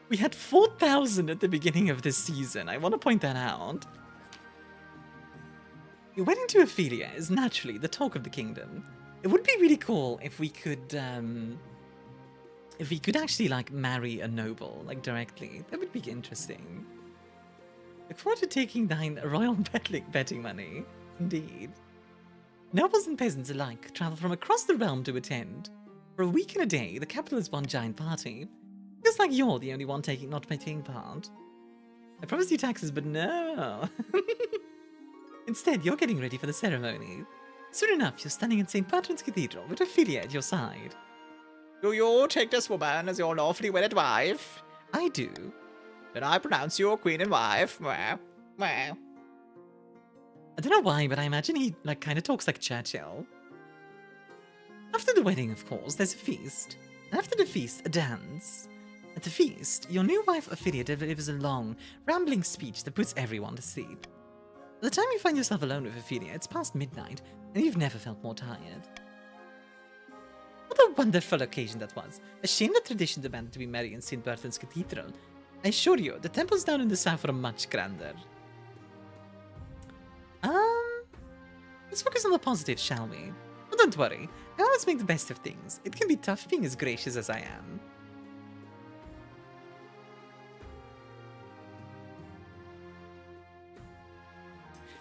We had 4,000 at the beginning of this season. I want to point that out. Your wedding to Ophelia is naturally the talk of the kingdom. It would be really cool if we could actually like marry a noble like directly. That would be interesting. Look forward to taking thine royal betting money. Indeed. Nobles and peasants alike travel from across the realm to attend. For a week and a day, the capital is one giant party. Feels like you're the only one not taking part. I promised you taxes, but no. Instead, you're getting ready for the ceremony. Soon enough, you're standing in St. Patron's Cathedral with Ophelia at your side. Do you take this woman as your lawfully wedded wife? I do. Then I pronounce you queen and wife. Well. I don't know why, but I imagine he kind of talks like Churchill. After the wedding, of course, there's a feast. After the feast, a dance. At the feast, your new wife Ophelia delivers a long, rambling speech that puts everyone to sleep. By the time you find yourself alone with Ophelia, it's past midnight, and you've never felt more tired. What a wonderful occasion that was. A shame that tradition demanded to be married in St. Berthand's Cathedral. I assure you, the temples down in the south are much grander. Let's focus on the positive, shall we? Oh, don't worry, I always make the best of things. It can be tough being as gracious as I am.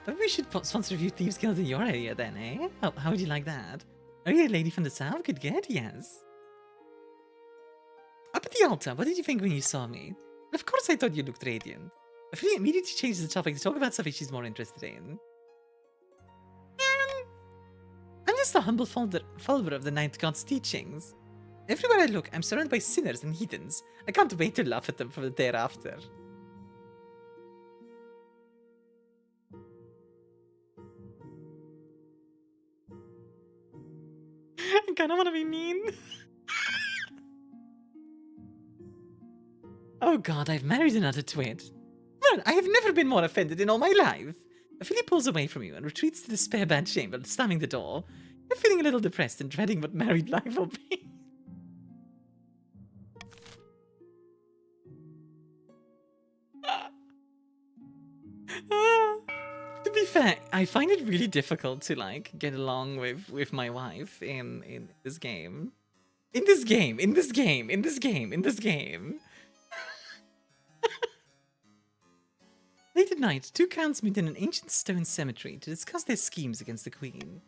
Maybe we should sponsor a few Thieves Guilds in your area then, eh? How would you like that? Are you a lady from the south? Good get, yes. Up at the altar, what did you think when you saw me? Of course I thought you looked radiant. Ophelia immediately changed the topic to talk about something she's more interested in. I'm just a humble follower of the Ninth God's teachings. Everywhere I look, I'm surrounded by sinners and heathens. I can't wait to laugh at them for the thereafter. I kind of want to be mean. Oh god, I've married another twit. Well, I have never been more offended in all my life. Ophelia pulls away from you and retreats to the spare bed chamber, slamming the door. You're feeling a little depressed and dreading what married life will be. To be fair, I find it really difficult to get along with my wife in this game. In this game. Late at night, two counts meet in an ancient stone cemetery to discuss their schemes against the queen.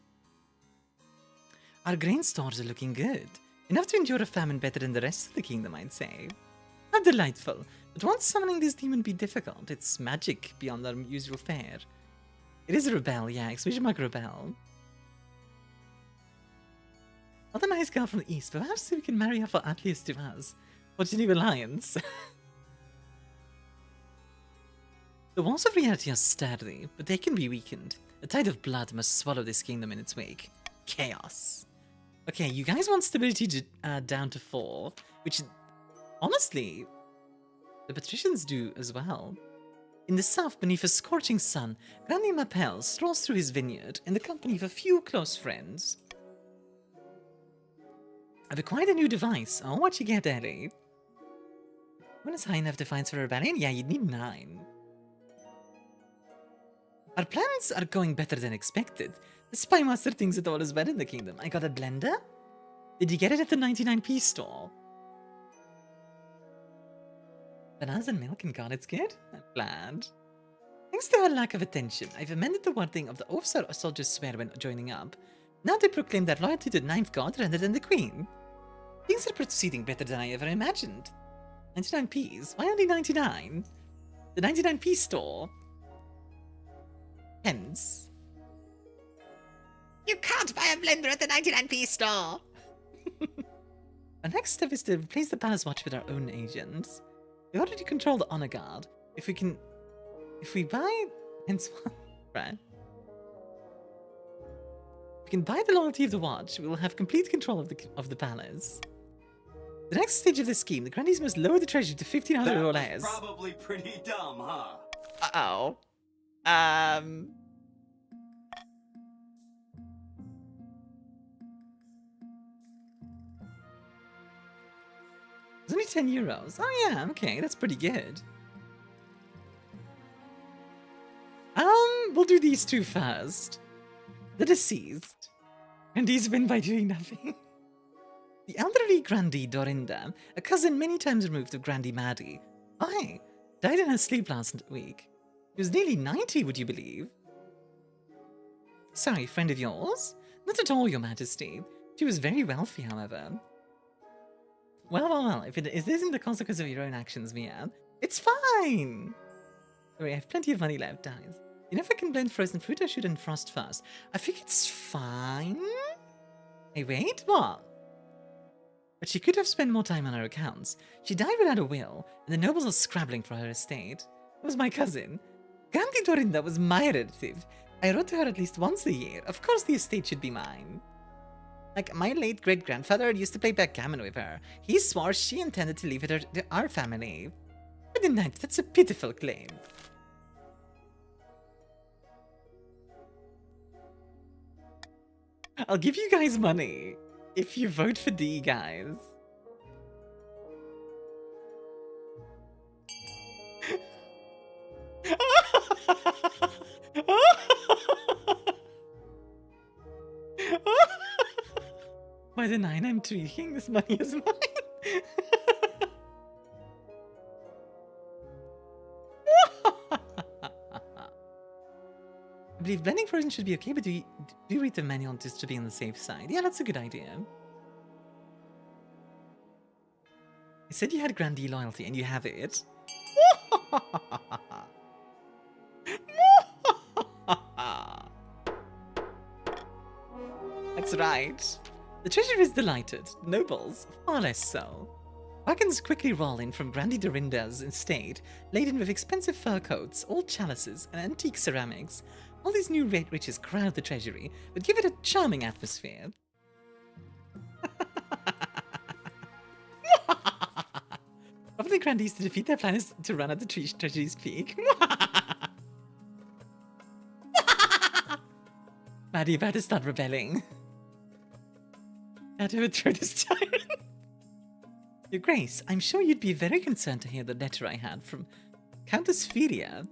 Our grain stores are looking good. Enough to endure a famine better than the rest of the kingdom, I'd say. How delightful. But won't summoning this demon be difficult? It's magic beyond our usual fare. It is a rebel, yeah, exclamation mark rebel. Not a nice girl from the east, but perhaps we can marry her for Atlas to us. For the new alliance. The walls of reality are sturdy, but they can be weakened. A tide of blood must swallow this kingdom in its wake. Chaos. Okay, you guys want stability down to 4, which, honestly, the patricians do as well. In the south, beneath a scorching sun, Grandi Mapel strolls through his vineyard in the company of a few close friends. I've acquired a new device. Oh, what you get, Eddie? When is high enough to find for a rebellion? Yeah, you'd need 9. Our plans are going better than expected. The Spy Master thinks it all is well in the kingdom. I got a blender? Did you get it at the 99p store? Bananas and milk and God, it's good? I'm glad. Thanks to our lack of attention, I've amended the wording of the oaths our soldiers swear when joining up. Now they proclaim their loyalty to the 9th God rather than the Queen. Things are proceeding better than I ever imagined. 99p's? Why only 99? The 99p store. Hence. You can't buy a blender at the 99p store. Our next step is to replace the palace watch with our own agents. We already control the honor guard. If we buy, hence one, right? If we can buy the loyalty of the watch, we will have complete control of the palace. The next stage of the scheme, the grandees must lower the treasure to 1,500 That dollars. was probably pretty dumb, huh? Uh-oh. It's only 10 euros. Oh yeah, okay, that's pretty good. We'll do these two first. The deceased. Grandees win by doing nothing. The elderly Grandee Dorinda, a cousin many times removed of Grandee Maddie, died in her sleep last week. She was nearly 90, would you believe? Sorry, friend of yours? Not at all, your majesty. She was very wealthy, however. Well, if it isn't the consequence of your own actions, Mia, it's fine. Sorry, I have plenty of money left, guys. You know if I can blend frozen fruit or shoot and frost first? I think it's fine. Hey, wait, what? But she could have spent more time on her accounts. She died without a will, and the nobles are scrabbling for her estate. It was my cousin. Gandhi Dorinda was my relative. I wrote to her at least once a year. Of course the estate should be mine. Like, my late great-grandfather used to play backgammon with her. He swore she intended to leave it to our family. But the night, that's a pitiful claim. I'll give you guys money if you vote for D, guys. By the 9 I'm tweaking, this money is mine. I believe blending frozen should be okay, but do read the manual just to be on the safe side. Yeah, that's a good idea. You said you had Grandee loyalty, and you have it. That's right. The treasury is delighted. Nobles, far less so. Wagons quickly roll in from Grandee Dorinda's estate, laden with expensive fur coats, old chalices, and antique ceramics. All these new riches crowd the treasury, but give it a charming atmosphere. Probably Grandees to defeat their plan is to run at the treasury's peak. Maddie, you better start rebelling. Had to overthrow this tyrant. Your Grace, I'm sure you'd be very concerned to hear the letter I had from Countess Filia.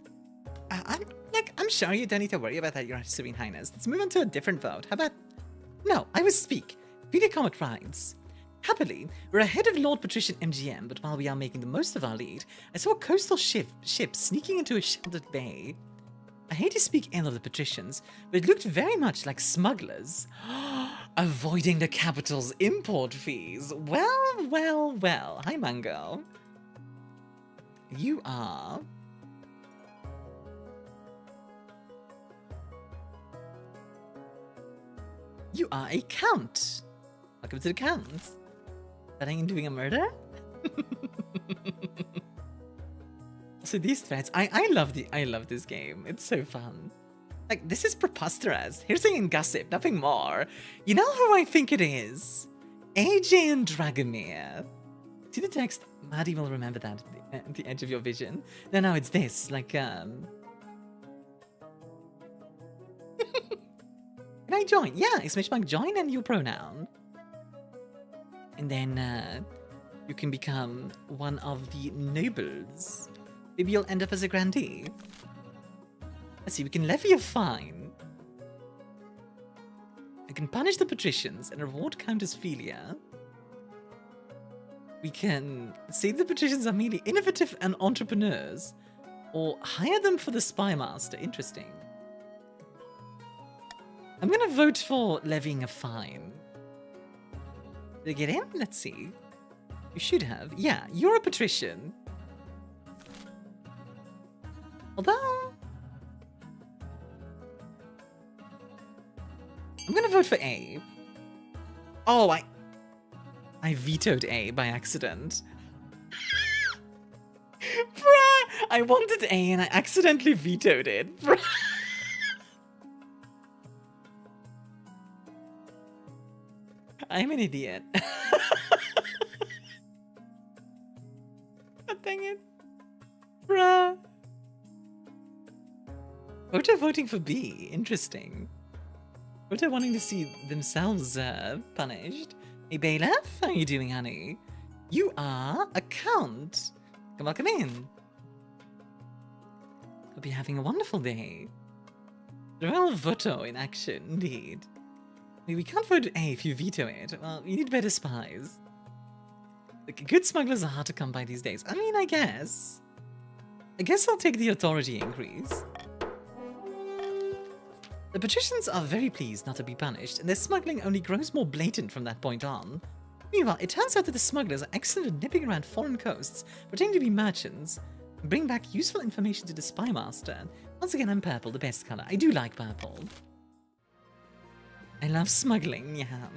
I'm sure you don't need to worry about that, Your Serene Highness. Let's move on to a different vote. How about... No, I will speak. Filia Comet rides. Happily, we're ahead of Lord Patrician MGM, but while we are making the most of our lead, I saw a coastal ship sneaking into a sheltered bay. I hate to speak ill of the patricians, but it looked very much like smugglers. Avoiding the capital's import fees. Well. Hi, Mango. You are... You are a count. Welcome to the counts. Planning on doing a murder? So these threads, I love this game. It's so fun. Like, this is preposterous. Hearsay and gossip, nothing more. You know who I think it is? AJ and Dragomir. See the text? Maddie will remember that at the edge of your vision. No, it's this. Like, Can I join? Yeah, !_ join and your pronoun. And then, you can become one of the nobles. Maybe you'll end up as a grandee. Let's see, we can levy a fine. I can punish the patricians and reward Countess Filia. We can say the patricians are merely innovative and entrepreneurs, or hire them for the spy master. Interesting. I'm gonna vote for levying a fine. Did I get in? Let's see. You should have. Yeah, you're a patrician. Although... I'm gonna vote for A. Oh, I vetoed A by accident. Bruh! I wanted A and I accidentally vetoed it. Bruh. I'm an idiot. God dang it. Bruh. Voter voting for B. Interesting. Voter wanting to see themselves punished. Hey, Bailiff, how are you doing, honey? You are a count. Welcome in. Hope you're having a wonderful day. The royal voto in action, indeed. We can't vote A if you veto it. Well, you need better spies. Like, good smugglers are hard to come by these days. I mean, I guess I'll take the authority increase. The patricians are very pleased not to be punished, and their smuggling only grows more blatant from that point on. Meanwhile, it turns out that the smugglers are excellent at nipping around foreign coasts, pretending to be merchants, and bring back useful information to the spy master. Once again, I'm purple, the best color. I do like purple. I love smuggling, yeah.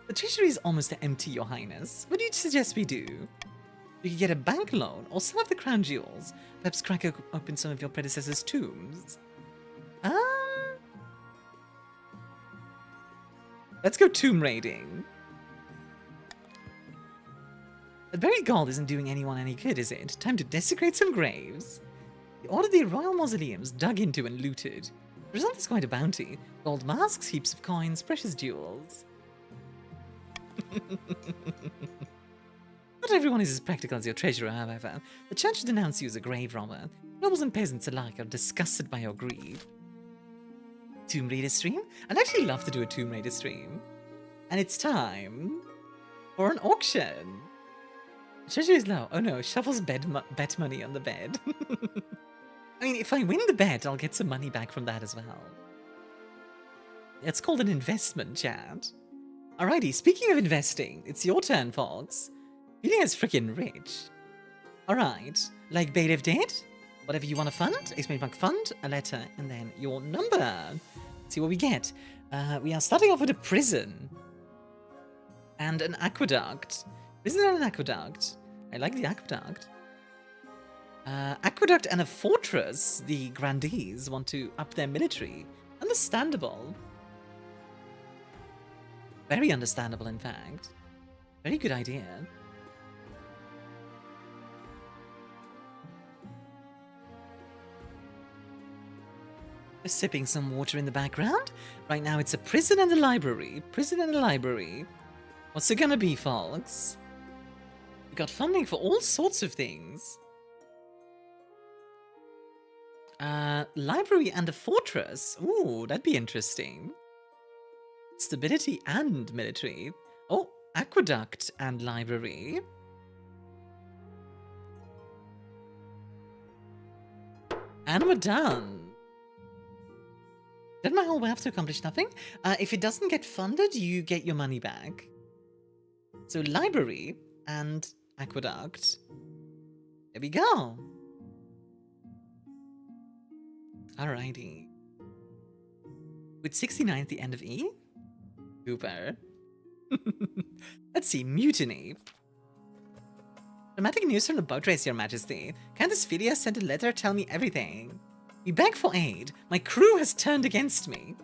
The treasury is almost empty, Your Highness. What do you suggest we do? We could get a bank loan, or sell off the crown jewels. Perhaps crack open some of your predecessors' tombs. Let's go tomb raiding. But buried gold isn't doing anyone any good, is it? Time to desecrate some graves. We ordered the royal mausoleums dug into and looted. The result is quite a bounty. Gold masks, heaps of coins, precious jewels. Not everyone is as practical as your treasurer, however. The church denounces you as a grave robber. Nobles and peasants alike are disgusted by your greed. Tomb Raider stream? I'd actually love to do a Tomb Raider stream. And it's time for an auction. The treasure is low. Oh no, Shuffle's bet money on the bed. I mean, if I win the bet, I'll get some money back from that as well. It's called an investment, chat. Alrighty, speaking of investing, it's your turn, Fox. Feeling is freaking rich. Alright, like Bailiff did? Whatever you want to fund, exclamation mark fund, a letter, and then your number. Let's see what we get. We are starting off with a prison. And an aqueduct. Prison and an aqueduct. I like the aqueduct. Aqueduct and a fortress. The grandees want to up their military. Understandable. Very understandable, in fact. Very good idea. Just sipping some water in the background. Right now it's a prison and a library. Prison and a library. What's it gonna be, folks? We got funding for all sorts of things. Library and a fortress. Ooh, that'd be interesting. Stability and military. Oh, aqueduct and library. And we're done. Did my whole have to accomplish nothing? If it doesn't get funded, you get your money back. So library and aqueduct. There we go. Alrighty. With 69 at the end of E? Super. Let's see, mutiny. Dramatic news from the boat race, Your Majesty. Countess Philia sent a letter telling me everything. We beg for aid. My crew has turned against me.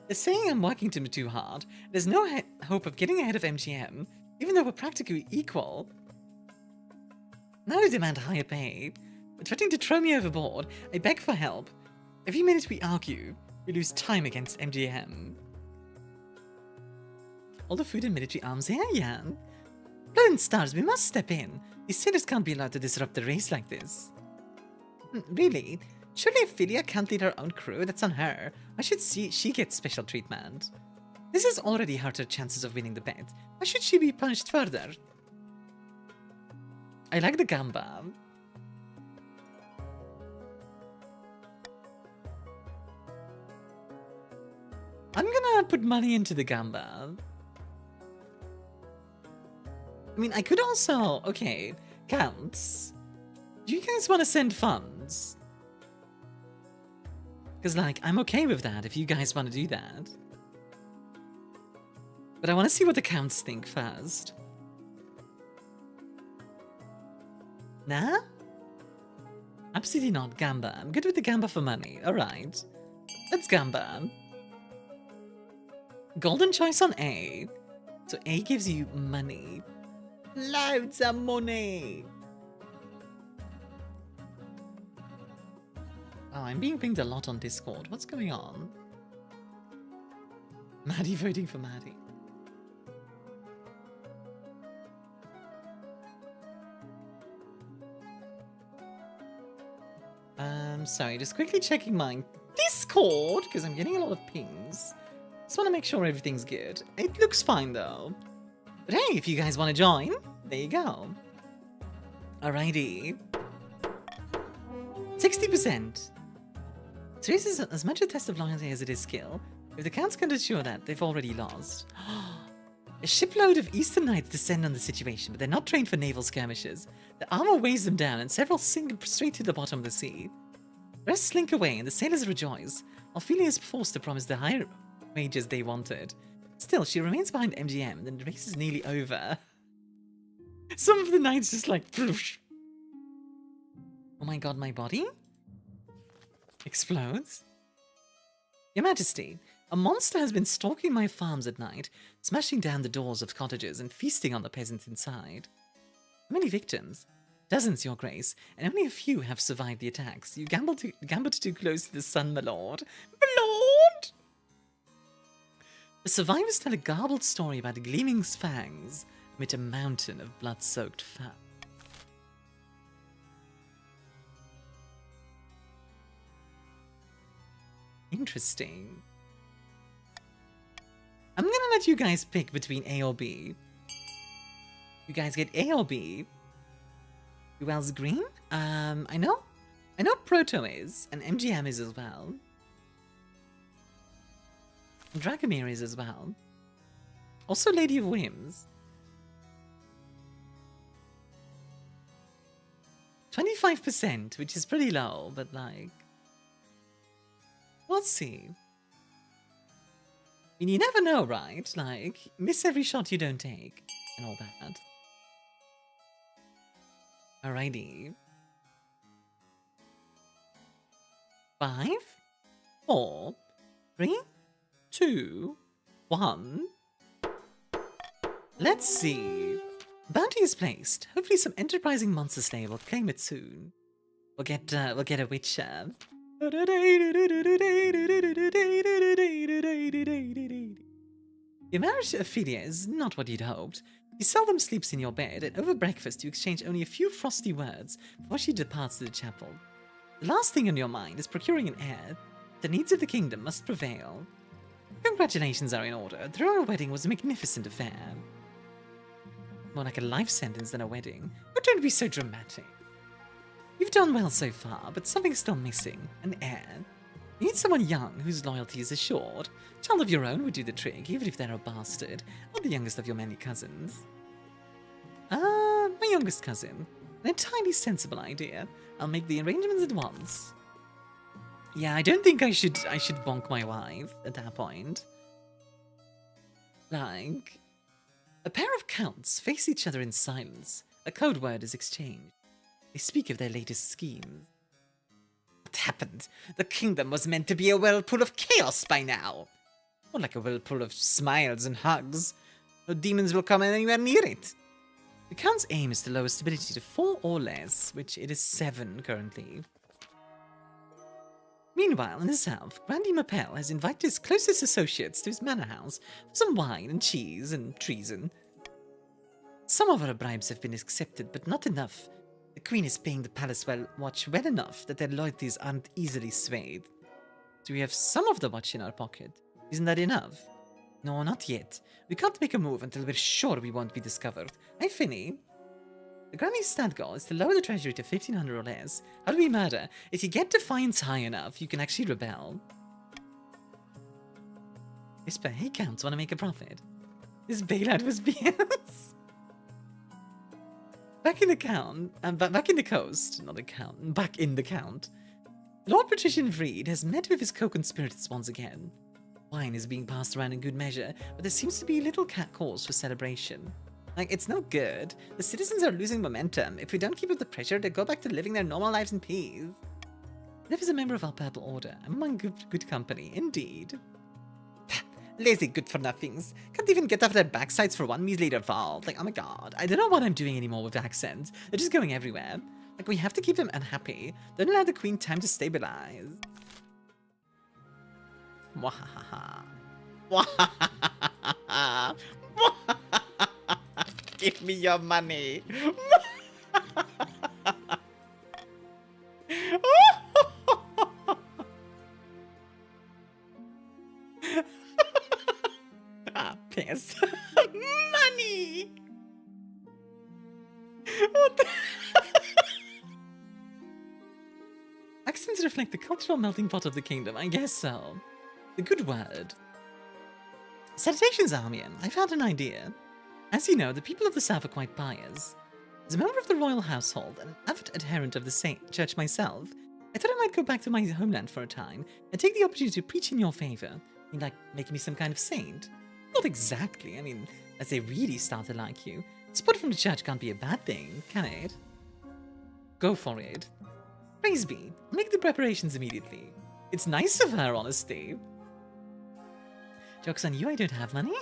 They're saying I'm working too hard. There's no hope of getting ahead of MGM, even though we're practically equal. Now they demand higher pay. They're threatening to throw me overboard. I beg for help. Every minute we argue, we lose time against MGM. All the food and military arms here, yeah. Blood and stars, we must step in. These sailors can't be allowed to disrupt the race like this. Really? Surely if Philia can't lead her own crew, that's on her. Why should she get special treatment? This has already hurt her chances of winning the bet. Why should she be punished further? I like the gamba. I'm gonna put money into the gamba. I mean, I could also... Okay, counts. Do you guys want to send funds? Because, like, I'm okay with that if you guys want to do that. But I want to see what the counts think first. Nah? Absolutely not, gamba. I'm good with the gamba for money. Alright. Let's gamba. Golden choice on A. So A gives you money. Loads of money. Oh, I'm being pinged a lot on Discord. What's going on? Maddie voting for Maddie. Sorry, just quickly checking my Discord, because I'm getting a lot of pings. Just want to make sure everything's good. It looks fine, though. But hey, if you guys want to join, there you go. Alrighty. 60%. So this is as much a test of loyalty as it is skill. If the counts can assure that, they've already lost. A shipload of Eastern Knights descend on the situation, but they're not trained for naval skirmishes. The armor weighs them down, and several sink straight to the bottom of the sea. The rest slink away, and the sailors rejoice. Ophelia is forced to promise the higher wages they wanted. Still, she remains behind MGM, and the race is nearly over. Some of the knights just like... Ploosh. Oh my god, my body? Explodes? Your Majesty, a monster has been stalking my farms at night, smashing down the doors of cottages and feasting on the peasants inside. How many victims? Dozens, Your Grace, and only a few have survived the attacks. You gambled too close to the sun, my lord. My lord! The survivors tell a garbled story about gleaming fangs amid a mountain of blood-soaked fat. Interesting. I'm gonna let you guys pick between A or B. You guys get A or B. Who else green? I know Proto is, and MGM is as well. And Dragomir is as well. Also Lady of Whims. 25%, which is pretty low, but like... We'll see. I mean, you never know, right? Like, miss every shot you don't take, and all that. Alrighty. 5, 4, 3, 2, 1. Let's see. Bounty is placed. Hopefully some enterprising monster slayer will claim it soon. We'll get a witcher. The marriage to Ophelia is not what you'd hoped. She seldom sleeps in your bed, and over breakfast you exchange only a few frosty words before she departs to the chapel. The last thing on your mind is procuring an heir. The needs of the kingdom must prevail. Congratulations are in order. The royal wedding was a magnificent affair. More like a life sentence than a wedding. But don't be so dramatic. You've done well so far, but something's still missing. An heir. You need someone young whose loyalty is assured. A child of your own would do the trick, even if they're a bastard, or the youngest of your many cousins. My youngest cousin. An entirely sensible idea. I'll make the arrangements at once. Yeah, I don't think I should bonk my wife at that point. Like, a pair of counts face each other in silence. A code word is exchanged. They speak of their latest schemes. What happened? The kingdom was meant to be a whirlpool of chaos by now. More like a whirlpool of smiles and hugs. No demons will come anywhere near it. The Count's aim is to lower stability to 4 or less, which it is 7 currently. Meanwhile, in the south, Grandi Mapel has invited his closest associates to his manor house for some wine and cheese and treason. Some of our bribes have been accepted, but not enough. The Queen is paying the palace watch well enough that their loyalties aren't easily swayed. So we have some of the watch in our pocket. Isn't that enough? No, not yet. We can't make a move until we're sure we won't be discovered. Hi, Finny. The Granny's stat goal is to lower the treasury to 1500 or less. How do we murder? If you get defiance high enough, you can actually rebel. Whisper, hey Counts, wanna make a profit? This bailout was BS. Back in the coast, not the count, back in the count. Lord Patrician Vreed has met with his co-conspirators once again. Wine is being passed around in good measure, but there seems to be little cause for celebration. Like, it's no good. The citizens are losing momentum. If we don't keep up the pressure, they'll go back to living their normal lives in peace. Liv is a member of our Purple Order. I'm among good company, indeed. Lazy good-for-nothings. Can't even get off their backsides for one measly vault. Like, oh my god. I don't know what I'm doing anymore with accents. They're just going everywhere. Like, we have to keep them unhappy. Don't allow the Queen time to stabilize. Wahahaha. Wahahaha. Give me your money. Piss. Money. What the? Accents reflect the cultural melting pot of the kingdom. I guess so. The good word. Salutations, Armian. I've had an idea. As you know, the people of the South are quite pious. As a member of the royal household and an avid adherent of the Saint Church myself, I thought I might go back to my homeland for a time and take the opportunity to preach in your favor. You like making me some kind of saint? Not exactly. I mean, as they really start to like you, support from the church can't be a bad thing, can it? Go for it. Praise be. Make the preparations immediately. It's nice of her, honestly. Joke's on you, I don't have money.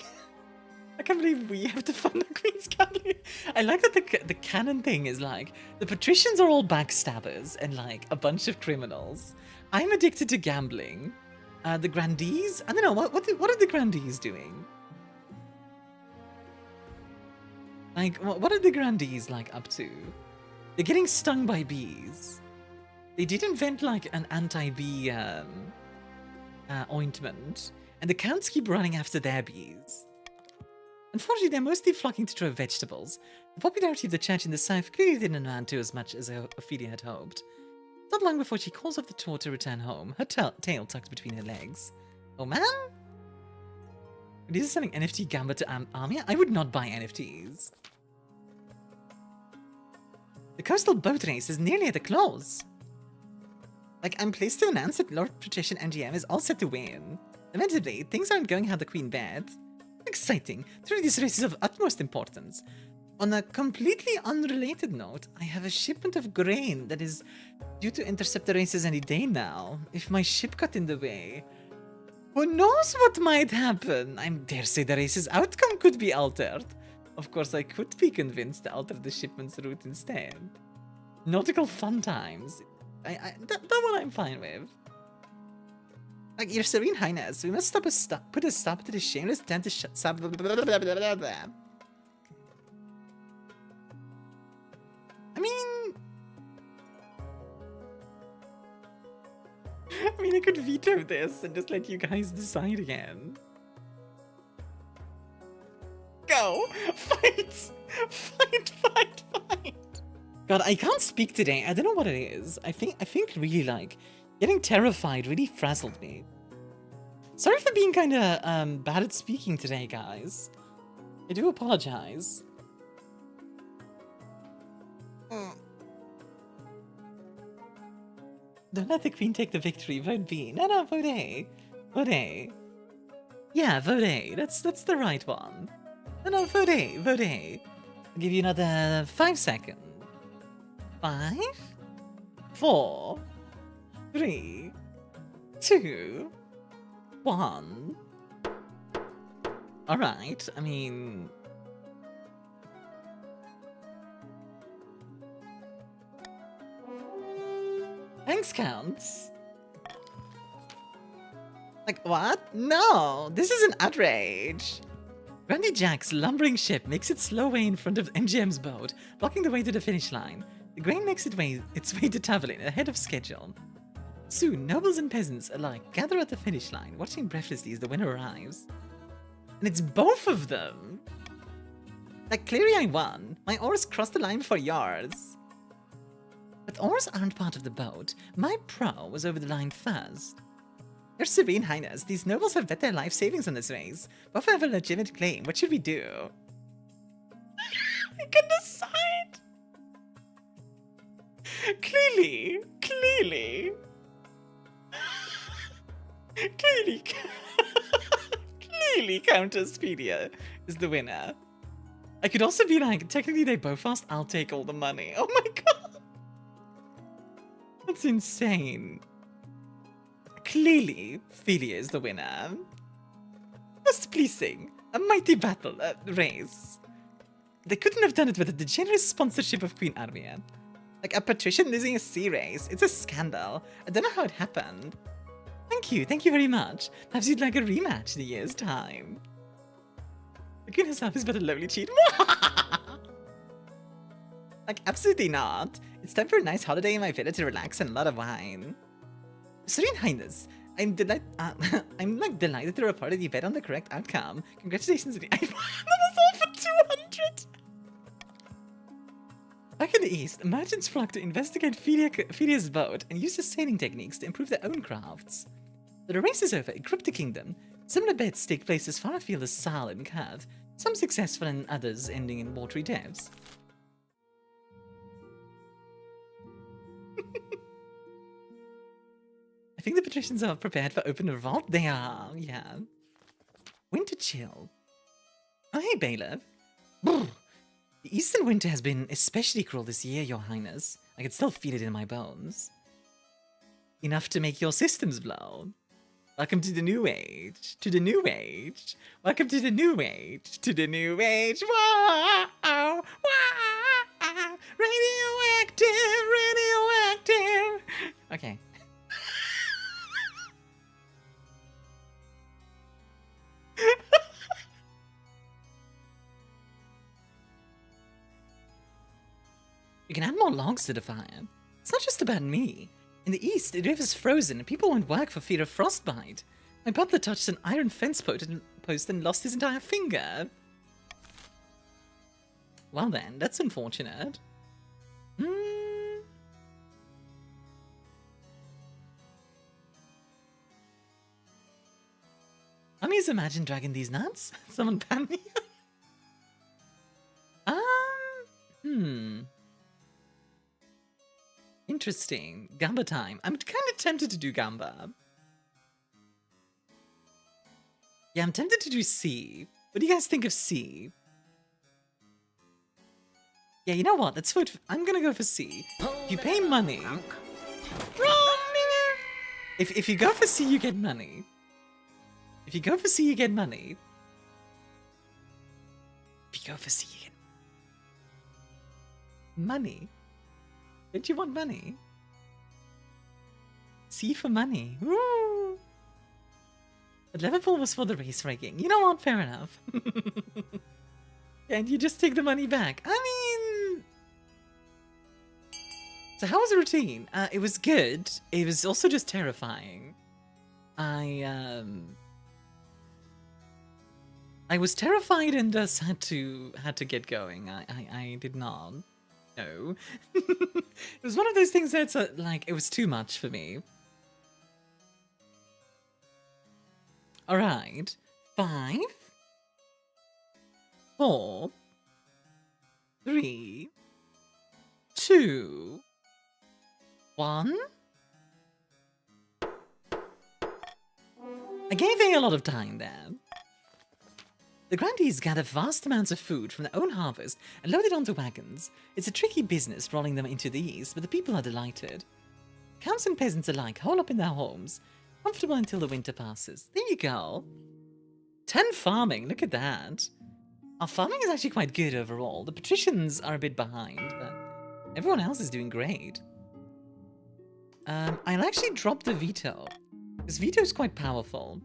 I can't believe we have to fund the Queen's Cavalry. I like that the canon thing is like, the patricians are all backstabbers and like a bunch of criminals. I'm addicted to gambling. The grandees? I don't know, what are the grandees doing? Like, what are the grandees like up to? They're getting stung by bees. They did invent like an anti-bee ointment, and the counts keep running after their bees. Unfortunately, they're mostly flocking to throw vegetables. The popularity of the church in the south clearly didn't amount to as much as Ophelia had hoped. Not long before she calls off the tour to return home, her tail tucked between her legs. Oh man? This is selling NFT Gamba to Armia? I would not buy NFTs. The coastal boat race is nearly at a close. Like, I'm pleased to announce that Lord Patrician MGM is all set to win. Inevitably, things aren't going how the Queen bad. Exciting. Truly, this race is of utmost importance. On a completely unrelated note, I have a shipment of grain that is due to intercept the races any day now. If my ship got in the way, who knows what might happen? I dare say the race's outcome could be altered. Of course, I could be convinced to alter the shipment's route instead. Nautical fun times. That one I'm fine with. Like, Your Serene Highness, we must put a stop to the shameless attempt to I mean, I could veto this and just let you guys decide again. Go! Fight! Fight! God, I can't speak today. I don't know what it is. I think really, like, getting terrified really frazzled me. Sorry for being kind of bad at speaking today, guys. I do apologize. Don't let the Queen take the victory. Vote B. No, vote A. Vote A. Yeah, vote A. That's the right one. No, vote A. Vote A. I'll give you another 5 seconds. 5, 4, 3, 2, 1. Alright, I mean... Thanks, Counts. Like, what? No, this is an outrage. Randy Jack's lumbering ship makes its slow way in front of MGM's boat, blocking the way to the finish line. The grain makes its way to Taverlin ahead of schedule. Soon, nobles and peasants alike gather at the finish line, watching breathlessly as the winner arrives. And it's both of them! Like, clearly I won. My oars crossed the line before yours. But oars aren't part of the boat. My prow was over the line first. Your Serene Highness, these nobles have bet their life savings on this race. Both have a legitimate claim. What should we do? We can decide. Clearly, Countess Pedia is the winner. I could also be like, technically they both asked, I'll take all the money. Oh my god. That's insane. Clearly, Philia is the winner. Most pleasing. A mighty battle, race. They couldn't have done it without the generous sponsorship of Queen Armia. Like, a patrician losing a sea race. It's a scandal. I don't know how it happened. Thank you very much. Perhaps you'd like a rematch in a year's time. The Queen herself is but a lovely cheat. Like, absolutely not. It's time for a nice holiday in my villa to relax and a lot of wine. Serene Highness, I'm delighted to report that you bet on the correct outcome. Congratulations. That was all for 200. Back in the east, merchants flocked to investigate Philia's boat and use the sailing techniques to improve their own crafts. But the race is over, equip the kingdom. Similar bets take place as far afield as Sal and Cav, some successful and others ending in watery depths. I think the patricians are prepared for open revolt. They are, yeah. Winter chill. Oh, hey, Bailiff. Brr. The eastern winter has been especially cruel this year, Your Highness. I can still feel it in my bones. Enough to make your systems blow. Welcome to the new age. To the new age. Welcome to the new age. To the new age. Wow! Wow! Radioactive! Radioactive! Okay. You can add more logs to the fire. It's not just about me. In the east, the river's frozen and people won't work for fear of frostbite. My butler touched an iron fence post and lost his entire finger. Well then, that's unfortunate. Armies imagine dragging these nuts? Someone ban me? Interesting. Gamba time. I'm kind of tempted to do Gamba. Yeah, I'm tempted to do C. What do you guys think of C? Yeah, you know what? Let's vote. I'm gonna go for C. If you pay money. If you go for C, you get money. If you go for C, you get money. If you go for C, you get money. Don't you want money? C for money. Woo! But Liverpool was for the race rigging. You know what? Fair enough. And you just take the money back. I mean... So how was the routine? It was good. It was also just terrifying. I was terrified and just had to get going. I did not. No. It was one of those things that's like, it was too much for me. Alright. 5, 4, 3, 2, 1. I gave A lot of time there. The grandees gather vast amounts of food from their own harvest and load it onto wagons. It's a tricky business rolling them into the east, but the people are delighted. Counts and peasants alike hole up in their homes, comfortable until the winter passes. There you go. 10 farming, look at that. Our farming is actually quite good overall. The patricians are a bit behind, but everyone else is doing great. I'll actually drop the veto, because veto is quite powerful.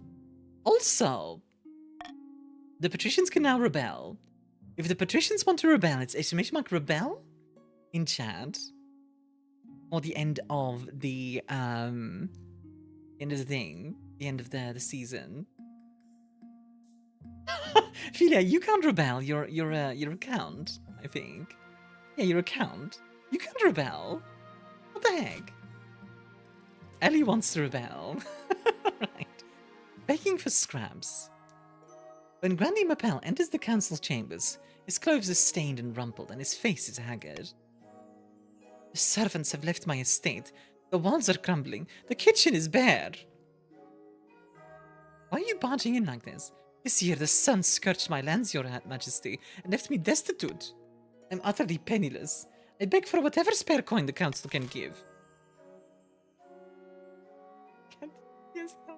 Also, the patricians can now rebel. If the patricians want to rebel, it's !rebel in chat. Or the end of the thing. The end of the season. Philia, you can't rebel. You're a count, I think. Yeah, you're a count. You can't rebel. What the heck? Ellie wants to rebel. Right. Begging for scraps. When Grandee Mapel enters the council chambers, his clothes are stained and rumpled, and his face is haggard. The servants have left my estate. The walls are crumbling. The kitchen is bare. Why are you barging in like this? This year the sun scorched my lands, Your Majesty, and left me destitute. I'm utterly penniless. I beg for whatever spare coin the council can give. Yes, no.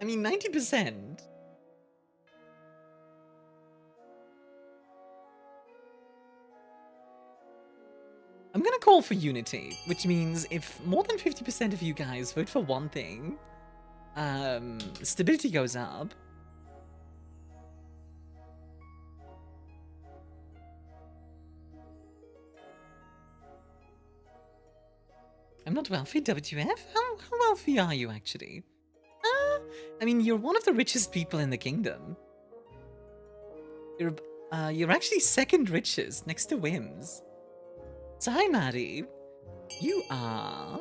I mean, 90%. I'm gonna call for unity, which means if more than 50% of you guys vote for one thing, stability goes up. I'm not wealthy, WF? How wealthy are you, actually? I mean, you're one of the richest people in the kingdom. You're actually second richest, next to Wims. So hi, Maddie. You are...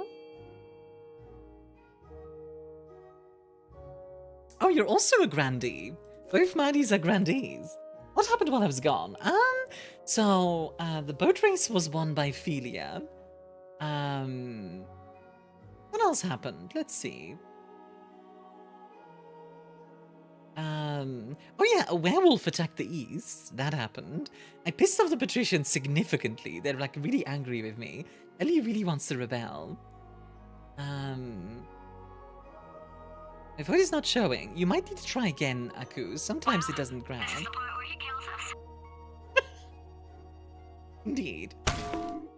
Oh, you're also a grandee. Both Maddies are grandees. What happened while I was gone? So the boat race was won by Philia. What else happened? Let's see. Oh yeah, a werewolf attacked the east. That happened. I pissed off the patricians significantly. They're like really angry with me. Ellie really wants to rebel. My voice is not showing. You might need to try again, Aku. Sometimes it doesn't grab. This is the part where he kills us. Indeed.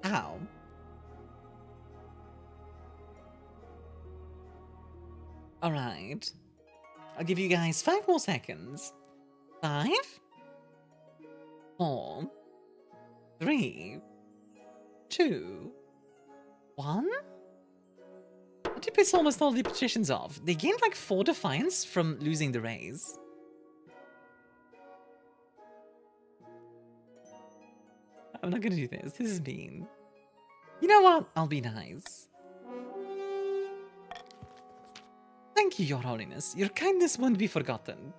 Ow. Alright. I'll give you guys 5 more seconds. 5, 4, 3, 2, 1. I did piss almost all the patricians off. They gained like 4 defiance from losing the race. I'm not gonna do this. This is mean. You know what? I'll be nice. Thank you, Your Holiness. Your kindness won't be forgotten.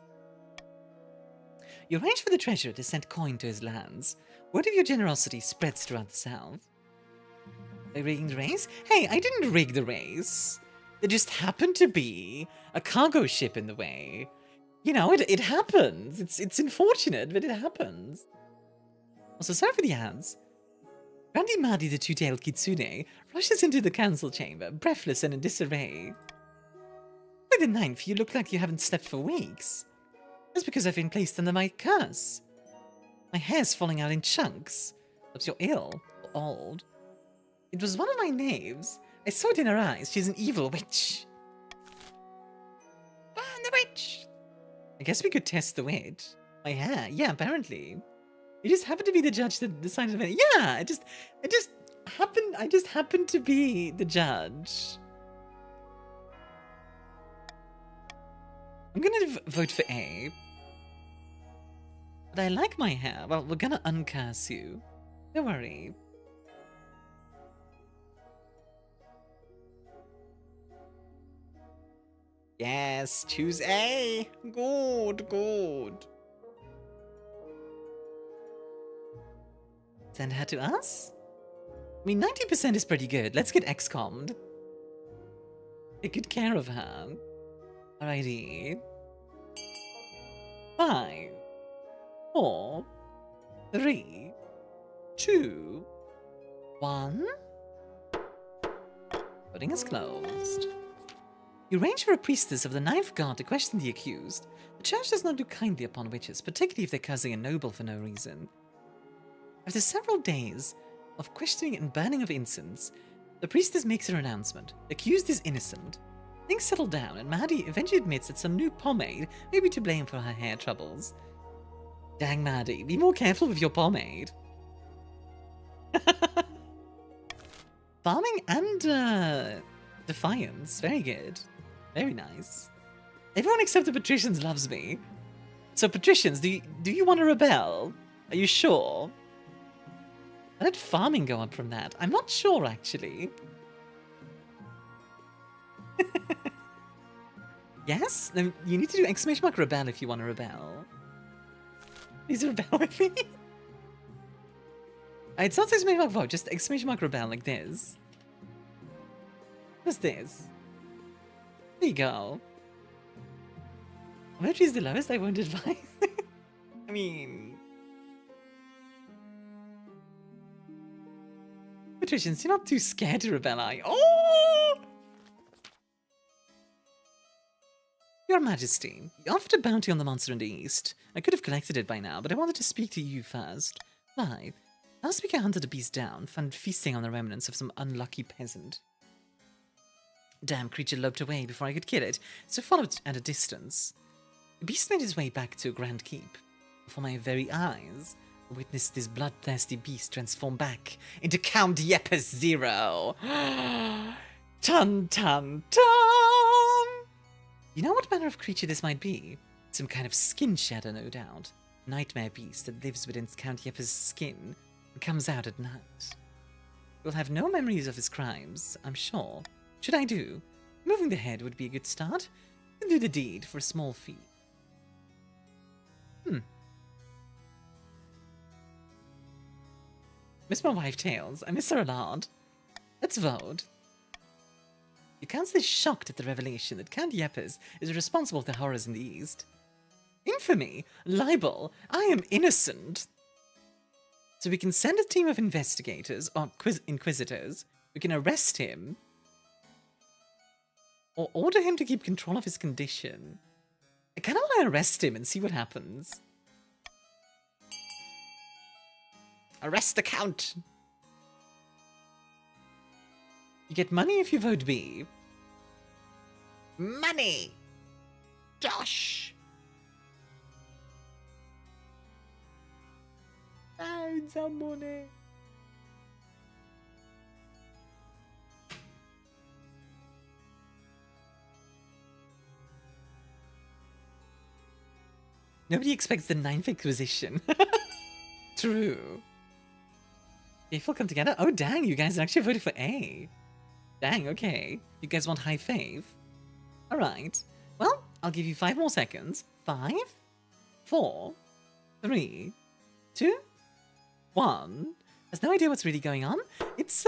You arrange for the treasurer to send coin to his lands. Word of your generosity spreads throughout the south. By rigging the race? Hey, I didn't rig the race. There just happened to be a cargo ship in the way. You know, it happens. It's unfortunate, but it happens. Also, sorry for the ads. Randy Madi, the two-tailed kitsune, rushes into the council chamber, breathless and in disarray. By the 9th, you look like you haven't slept for weeks. That's because I've been placed under my curse. My hair's falling out in chunks. Perhaps you're ill or old. It was one of my knaves. I saw it in her eyes. She's an evil witch. Burn the witch! I guess we could test the witch. My hair? Yeah, apparently. You just happened to be the judge that decided to... Yeah, I just happened to be the judge. I'm gonna vote for A. But I like my hair. Well, we're gonna uncurse you. Don't worry. Yes, choose A. Good, good. Send her to us? I mean, 90% is pretty good. Let's get XCOM'd. Take good care of her. Alrighty. 5, 4, 3, 2, 1. Voting is closed. You arrange for a priestess of the 9th guard to question the accused. The church does not look kindly upon witches, particularly if they're cursing a noble for no reason. After several days of questioning and burning of incense, the priestess makes her announcement. The accused is innocent. Things settle down, and Maddie eventually admits that some new pomade may be to blame for her hair troubles. Dang, Maddie, be more careful with your pomade. Farming and defiance, very good. Very nice. Everyone except the patricians loves me. So patricians, do you want to rebel? Are you sure? How did farming go up from that? I'm not sure, actually. Yes? Then you need to do exclamation mark rebel if you want to rebel. Please rebel with me. It's not exclamation mark vote, just exclamation mark rebel like this. What's this? There you go. Which is the lowest? I won't advise. I mean... Patricians, you're not too scared to rebel, are you? Oh! Your Majesty, you offered a bounty on the monster in the east. I could have collected it by now, but I wanted to speak to you first. Why? Last week I hunted the beast down, found feasting on the remnants of some unlucky peasant. The damn creature loped away before I could kill it, so followed at a distance. The beast made his way back to a grand keep. Before my very eyes, I witnessed this bloodthirsty beast transform back into Count Yepes Zero. Tun tun tun! You know what manner of creature this might be? Some kind of skin shedder, no doubt. Nightmare beast that lives within Count Yepes' skin and comes out at night. You'll have no memories of his crimes, I'm sure. Should I do? Moving the head would be a good start. can do the deed for a small fee. Miss my wife Tails. I miss her a lot. Let's vote. The council is shocked at the revelation that Count Yepes is responsible for the horrors in the East. Infamy, libel, I am innocent. So we can send a team of investigators or inquisitors. We can arrest him. Or order him to keep control of his condition. I kind of want to arrest him and see what happens. Arrest the Count! You get money if you vote B. Money! Josh! Found some money. Nobody expects the 9th Inquisition. True. Faithful come together? Oh dang, you guys actually voted for A. Dang, okay. You guys want high faith? Alright. Well, I'll give you 5 more seconds. 5, 4, 3, 2, 1. There's no idea what's really going on. It's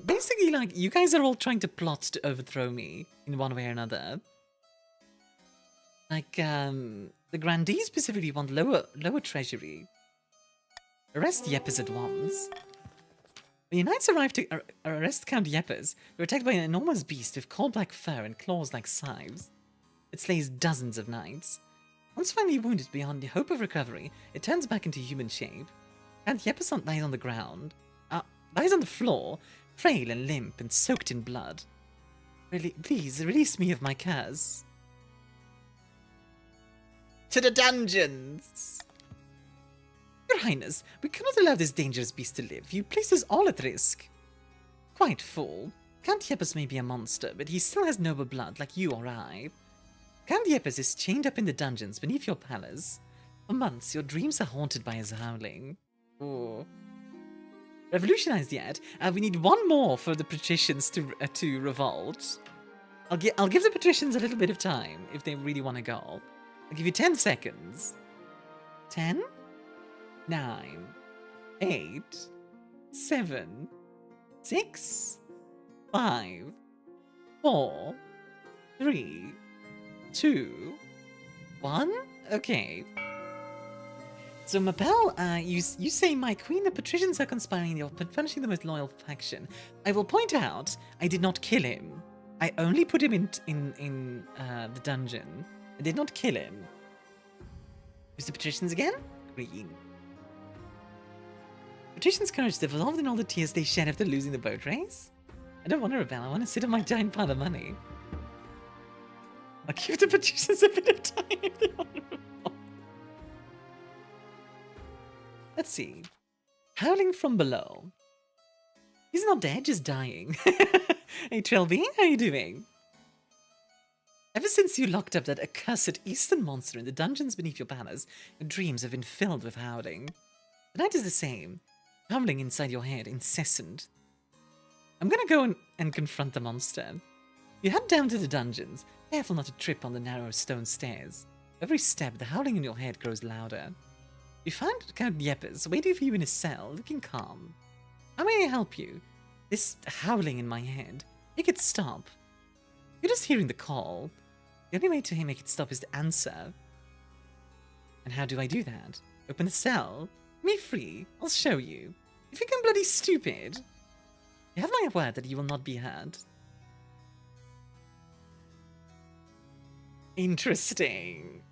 basically like you guys are all trying to plot to overthrow me in one way or another. Like, the grandees specifically want lower treasury. Arrest Yepes at once. When your knights arrive to arrest Count Yepes, you're attacked by an enormous beast with coal-black fur and claws like scythes. It slays dozens of knights. Once finally wounded beyond the hope of recovery, it turns back into human shape. Count Yepes lies on the ground, lies on the floor, frail and limp and soaked in blood. Really, please, release me of my curse. To the dungeons! Your Highness, we cannot allow this dangerous beast to live. You place us all at risk. Quite fool. Count Yepes may be a monster, but he still has noble blood like you or I. Count Yepes is chained up in the dungeons beneath your palace. For months, your dreams are haunted by his howling. Oh. Revolutionized yet? We need one more for the patricians to revolt. I'll give the patricians a little bit of time if they really want to go. I'll give you 10 seconds. 10? 9, 8, 7, 6, 5, 4, 3, 2, 1. Okay. So Mabel, you say, my queen, the patricians are conspiring. You're punishing the most loyal faction. I will point out, I did not kill him. I only put him in the dungeon. I did not kill him. Who's the patricians again? Green. Patricians' courage devolved in all the tears they shed after losing the boat race? I don't want to rebel, I want to sit on my giant pile of money. I'll give the patricians a bit of time if they want to rebel. Let's see. Howling from below. He's not dead, just dying. Hey Trilby, how are you doing? Ever since you locked up that accursed eastern monster in the dungeons beneath your palace, your dreams have been filled with howling. The night is the same. Howling inside your head, incessant. I'm gonna go and confront the monster. You head down to the dungeons, careful not to trip on the narrow stone stairs. Every step, the howling in your head grows louder. You find Count Yepes waiting for you in his cell, looking calm. How may I help you? This howling in my head. Make it stop. You're just hearing the call. The only way to make it stop is to answer. And how do I do that? Open the cell. Me free. I'll show you. If you become bloody stupid, you have my word that you will not be hurt. Interesting.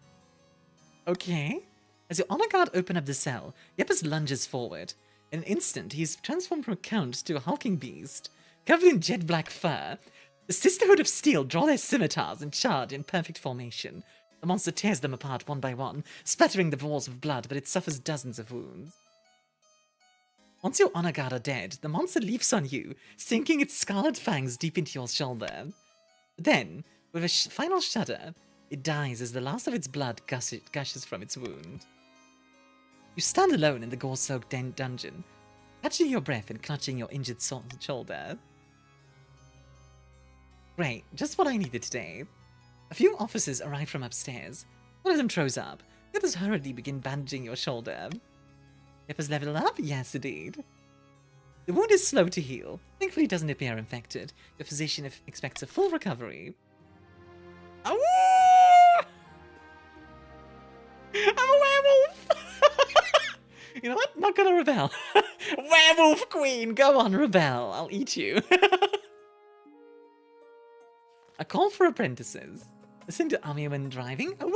Okay. As your honor guard open up the cell, Yepes lunges forward. In an instant, he is transformed from a count to a hulking beast. Covered in jet black fur, the Sisterhood of Steel draw their scimitars and charge in perfect formation. The monster tears them apart one by one, spattering the walls with blood, but it suffers dozens of wounds. Once your honor guard are dead, the monster leaps on you, sinking its scarlet fangs deep into your shoulder. Then, with a final shudder, it dies as the last of its blood gushes from its wound. You stand alone in the gore-soaked dungeon, catching your breath and clutching your injured shoulder. Great, just what I needed today. A few officers arrive from upstairs. One of them throws up. The others hurriedly begin bandaging your shoulder. Pepper's level up? Yes, indeed. The wound is slow to heal. Thankfully, it doesn't appear infected. Your physician expects a full recovery. Oh! I'm a werewolf! You know what? Not gonna rebel. Werewolf queen! Go on, rebel. I'll eat you. A call for apprentices. Listen to Armia when driving. Woo!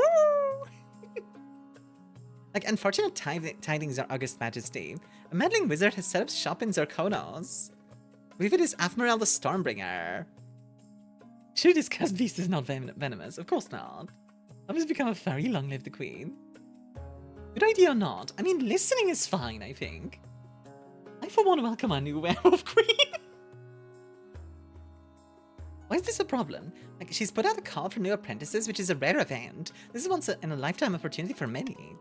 Like, unfortunate tidings, Your August Majesty. A meddling wizard has set up shop in Zirconos. I believe it is Afmirel the Stormbringer. Should we discuss Beast is not venomous? Of course not. I've just become a furry, long live the queen. Good idea or not? I mean, listening is fine, I think. I for one welcome our new werewolf queen. Why is this a problem? Like, she's put out a call for new apprentices, which is a rare event. This is once in a lifetime opportunity for many.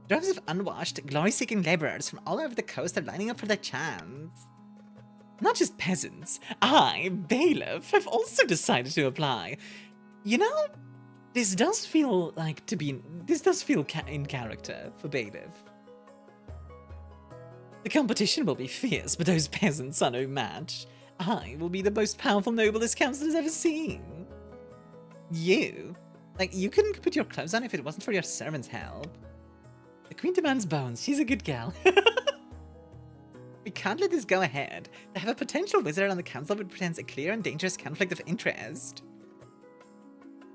Droves of unwashed, glory-seeking laborers from all over the coast are lining up for their chance. Not just peasants. I, bailiff, have also decided to apply. You know, this does feel in character for bailiff. The competition will be fierce, but those peasants are no match. I will be the most powerful noble this council has ever seen. You? Like, you couldn't put your clothes on if it wasn't for your servant's help. The queen demands bones. She's a good gal. We can't let this go ahead. They have a potential wizard on the council that presents a clear and dangerous conflict of interest.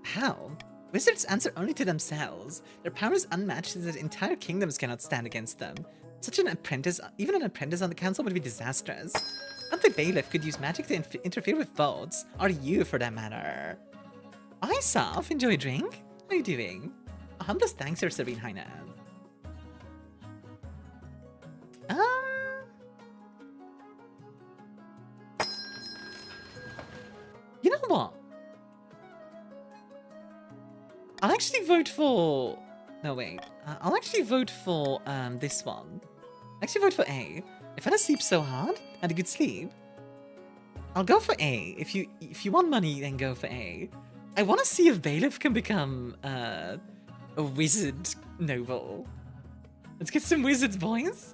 How? Wizards answer only to themselves. Their power is unmatched so that entire kingdoms cannot stand against them. Such an apprentice, even an apprentice on the council would be disastrous. Not the bailiff could use magic to interfere with votes, or you for that matter. Hi, Soph. Enjoy a drink? How are you doing? Humblest thanks, Your Serene Highness. You know what? I'll actually vote for... No, wait. I'll actually vote for this one. I'll actually vote for A. I fell asleep so hard. Had a good sleep. I'll go for A. If you want money, then go for A. I want to see if Bailiff can become a wizard noble. Let's get some wizards, boys.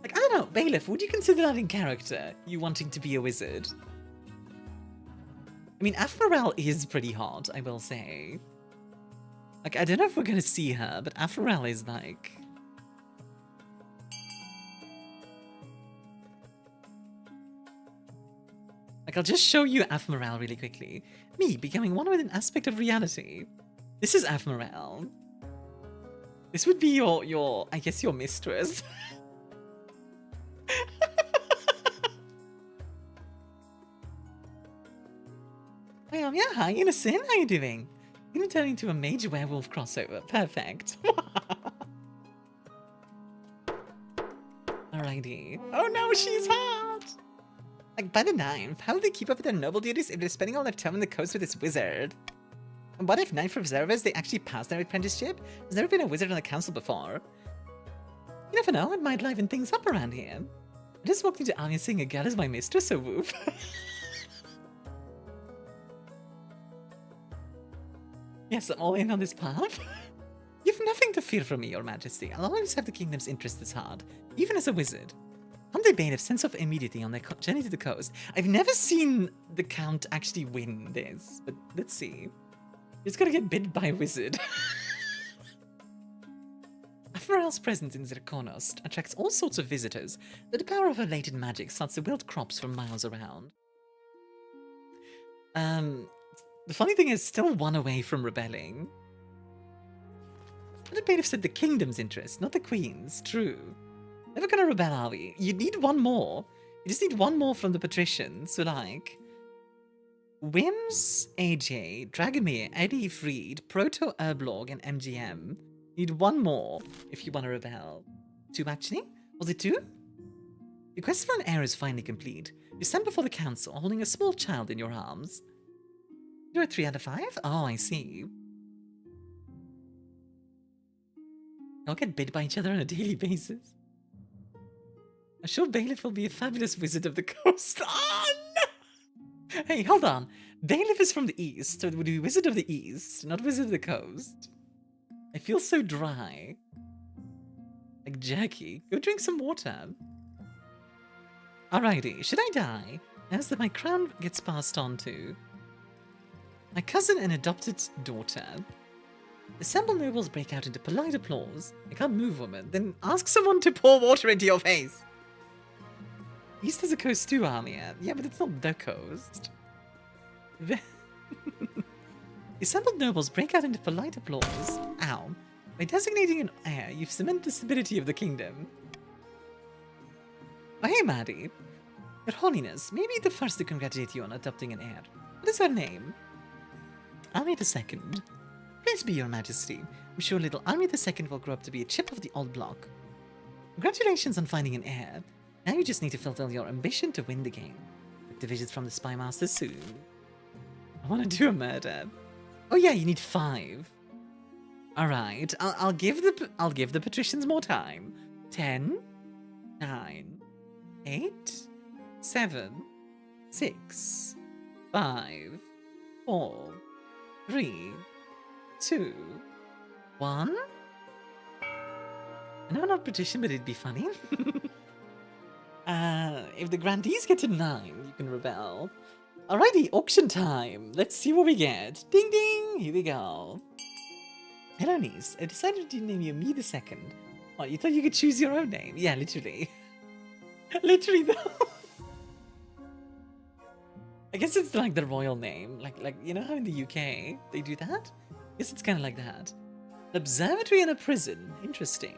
Like, I don't know, Bailiff, would you consider that in character? You wanting to be a wizard? I mean, Afmirel is pretty hot, I will say. Like, I don't know if we're gonna see her, but Afmirel is like... Like, I'll just show you Afmirel really quickly. Me becoming one with an aspect of reality. This is Afmirel. This would be your I guess your mistress. Yeah, hi, Innocent. How you doing? You're gonna turn into a major werewolf crossover. Perfect. Alrighty. Oh no, she's hot! Like, by the ninth, how do they keep up with their noble duties if they're spending all their time on the coast with this wizard? And what if ninth reservists, they actually pass their apprenticeship? There's never been a wizard on the council before. You never know, it might liven things up around here. I just walked into Armia saying a girl is my mistress, so woof. Yes, I'm all in on this path. You've nothing to fear from me, Your Majesty. I'll always have the kingdom's interests at heart, even as a wizard. I'm the bane of sense of immediacy on their journey to the coast. I've never seen the Count actually win this, but let's see. He's gonna get bit by a wizard. Afmirel's presence in Zirconos attracts all sorts of visitors, but the power of her latent magic starts to wield crops for miles around. The funny thing is, still one away from rebelling. The bailiff said the kingdom's interest, not the queen's. True. Never gonna rebel, are we? You need one more. You just need one more from the patricians. So, like... Wims, AJ, Dragomir, Eddie Freed, Proto Herblog, and MGM. You need one more if you want to rebel. 2, actually? Was it 2? Your quest for an heir is finally complete. You stand before the council, holding a small child in your arms. You're a 3 out of 5? Oh, I see. Y'all get bit by each other on a daily basis. I'm sure Bailiff will be a fabulous wizard of the coast. Oh, no! Hey, hold on. Bailiff is from the east, so it would be Wizard of the East, not Wizard of the Coast. I feel so dry. Like jerky. Go drink some water. Alrighty, should I die? As that my crown gets passed on to my cousin and adopted daughter. Assembled nobles break out into polite applause. I can't move, woman. Then ask someone to pour water into your face. East has a coast too, Armia. Yeah, but it's not the coast. The assembled nobles break out into polite applause. Ow. By designating an heir, you've cemented the stability of the kingdom. Oh, hey, Maddie. Your Holiness, may I be the first to congratulate you on adopting an heir. What is her name? Armia II. Praise be your majesty. I'm sure little Armia II will grow up to be a chip of the old block. Congratulations on finding an heir. Now you just need to fulfill your ambition to win the game. With divisions from the Spy Master soon. I want to do a murder. Oh yeah, you need 5. Alright, I'll give the patricians more time. 10, 9, 8, 7, 6, 5, 4, 3, 2, 1. No, not patrician, but it'd be funny. If the grandees get to 9, you can rebel. Alrighty, auction time. Let's see what we get. Ding ding! Here we go. Hello, niece. I decided to name you Me the Second. What, you thought you could choose your own name? Yeah, literally. Literally, though. I guess it's like the royal name. Like you know how in the UK they do that? I guess it's kind of like that. Observatory and a prison. Interesting.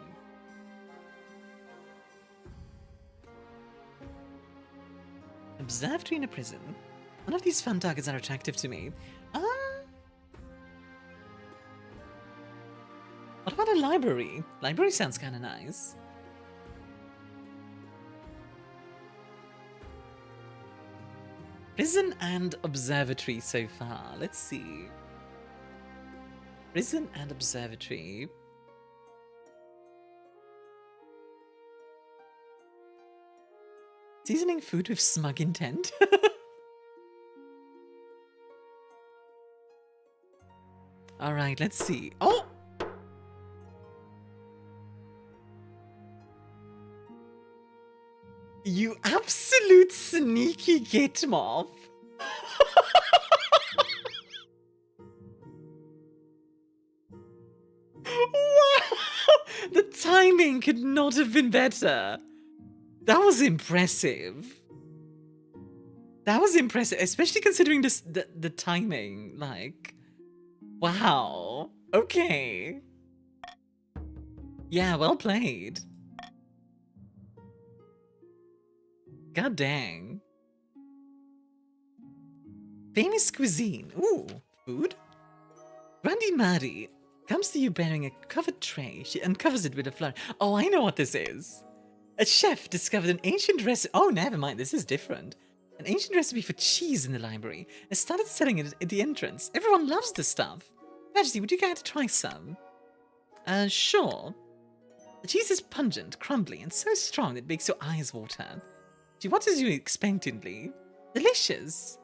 Observatory and a prison. None of these fun targets are attractive to me. What about a library? Library sounds kind of nice. Prison and observatory so far. Let's see. Prison and observatory. Seasoning food with smug intent. Alright, let's see. Oh! You absolute sneaky gitmoth. Wow! The timing could not have been better. That was impressive. That was impressive, especially considering this, the timing. Like, wow. Okay. Yeah, well played. God dang. Famous cuisine. Ooh, food? Randy Maddie comes to you bearing a covered tray. She uncovers it with a flourish. Oh, I know what this is. A chef discovered an ancient recipe. Oh, never mind. This is different. An ancient recipe for cheese in the library and started selling it at the entrance. Everyone loves this stuff. Majesty, would you care to try some? Sure. The cheese is pungent, crumbly, and so strong it makes your eyes water. She watches you expectantly. Delicious.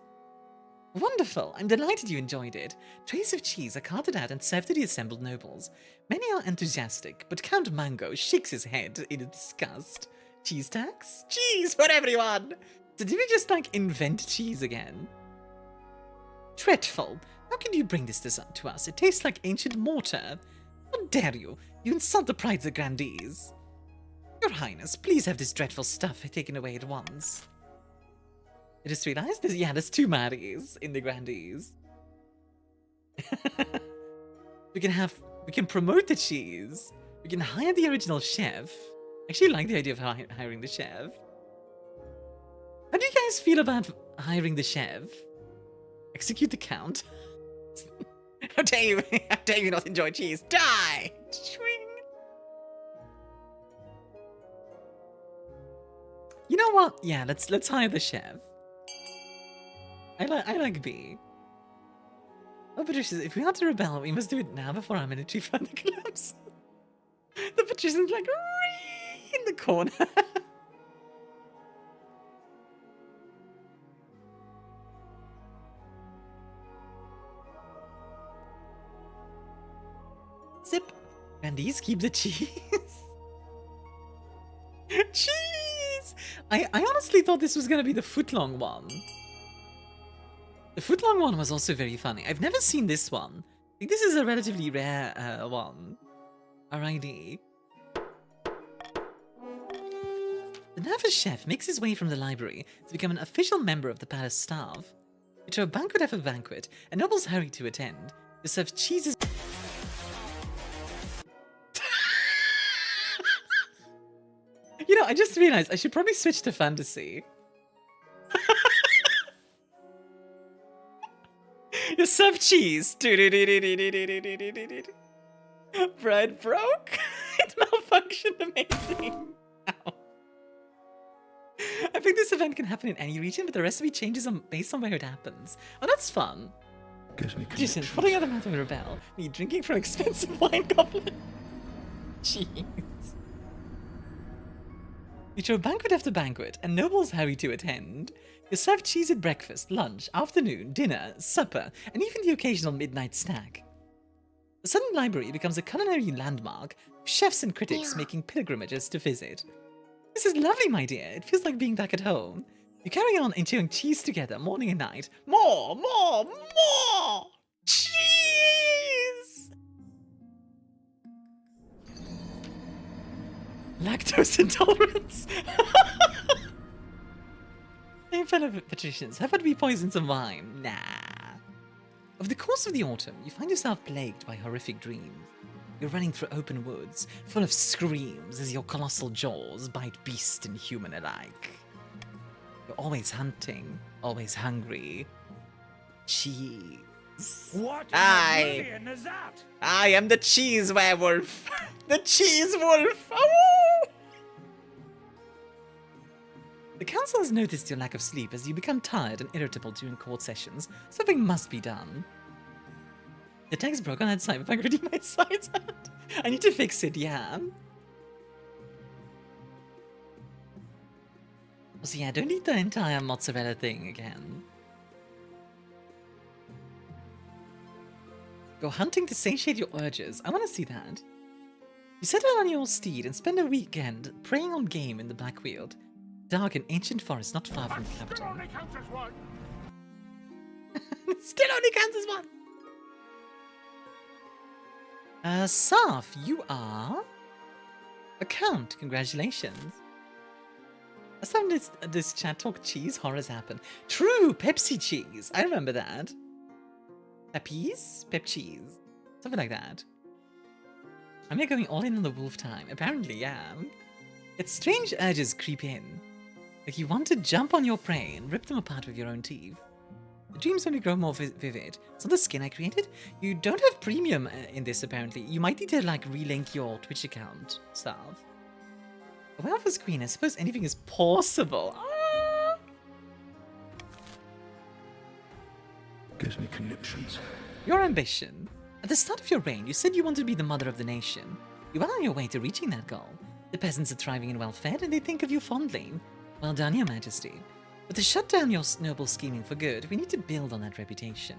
Wonderful. I'm delighted you enjoyed it. Trays of cheese are carted out and served to the assembled nobles. Many are enthusiastic, but Count Mango shakes his head in disgust. Cheese tax? Cheese for everyone! So did we just, like, invent cheese again? Dreadful. How can you bring this to us? It tastes like ancient mortar. How dare you? You insult the pride of the grandees. Your Highness, please have this dreadful stuff taken away at once. I just realized there's 2 Marys in the grandees. we can promote the cheese. We can hire the original chef. I actually like the idea of hiring the chef. How do you guys feel about hiring the chef? Execute the count. How dare you not enjoy cheese? Die! You know what? Yeah, let's hire the chef. I like B. Oh, Patricians, if we are to rebel, we must do it now before our military further collapse. The Patricians like in the corner. Zip. Candies, keep the cheese. Cheese! I honestly thought this was gonna be the footlong one. The footlong one was also very funny. I've never seen this one. I think this is a relatively rare one. Alrighty. The nervous chef makes his way from the library to become an official member of the palace staff. You throw banquet after banquet, and nobles hurry to attend. You serve cheeses. You know, I just realized I should probably switch to fantasy. You serve cheese. Bread broke. It malfunctioned. Amazing. Ow. I think this event can happen in any region, but the recipe changes based on where it happens. Oh, that's fun. Jason, falling out of the mouth of a rebel. Me drinking from expensive wine goblet. Jeez. You throw banquet after banquet, and nobles hurry to attend. You serve cheese at breakfast, lunch, afternoon, dinner, supper, and even the occasional midnight snack. The Southern Library becomes a culinary landmark, with chefs and critics making pilgrimages to visit. This is lovely, my dear. It feels like being back at home. You carry on enjoying cheese together, morning and night. More! More! More! Cheese! Lactose intolerance. Hey, fellow patricians, how about we poison some wine? Nah. Over the course of the autumn, you find yourself plagued by horrific dreams. You're running through open woods, full of screams as your colossal jaws bite beast and human alike. You're always hunting, always hungry. Cheese. What I is that? I am the cheese werewolf. The cheese wolf. Oh! The council has noticed your lack of sleep as you become tired and irritable during court sessions. Something must be done. The text broke on that side, but I'm reading my sides out. I need to fix it, yeah. So yeah, don't eat the entire mozzarella thing again. Go hunting to satiate your urges. I want to see that. You settle on your steed and spend a weekend preying on game in the Blackweald. Dark and ancient forest not far from the capital. Still only counts as one. Still only counts as one. Saf, you are a count. Congratulations. Last time this chat talk cheese, horrors happen. True, Pepsi cheese. I remember that. Peppies? Pep cheese. Something like that. I'm here going all in on the wolf time. Apparently, yeah. Yet strange urges creep in. Like you want to jump on your prey and rip them apart with your own teeth. The dreams only grow more vivid. So the skin I created? You don't have premium in this, apparently. You might need to, like, relink your Twitch account stuff. Well, for Queen, I suppose anything is possible. Ah! Gives me conniptions. Your ambition. At the start of your reign, you said you wanted to be the mother of the nation. You're well on your way to reaching that goal. The peasants are thriving and well-fed, and they think of you fondly. Well done, Your Majesty. But to shut down your noble scheming for good, we need to build on that reputation.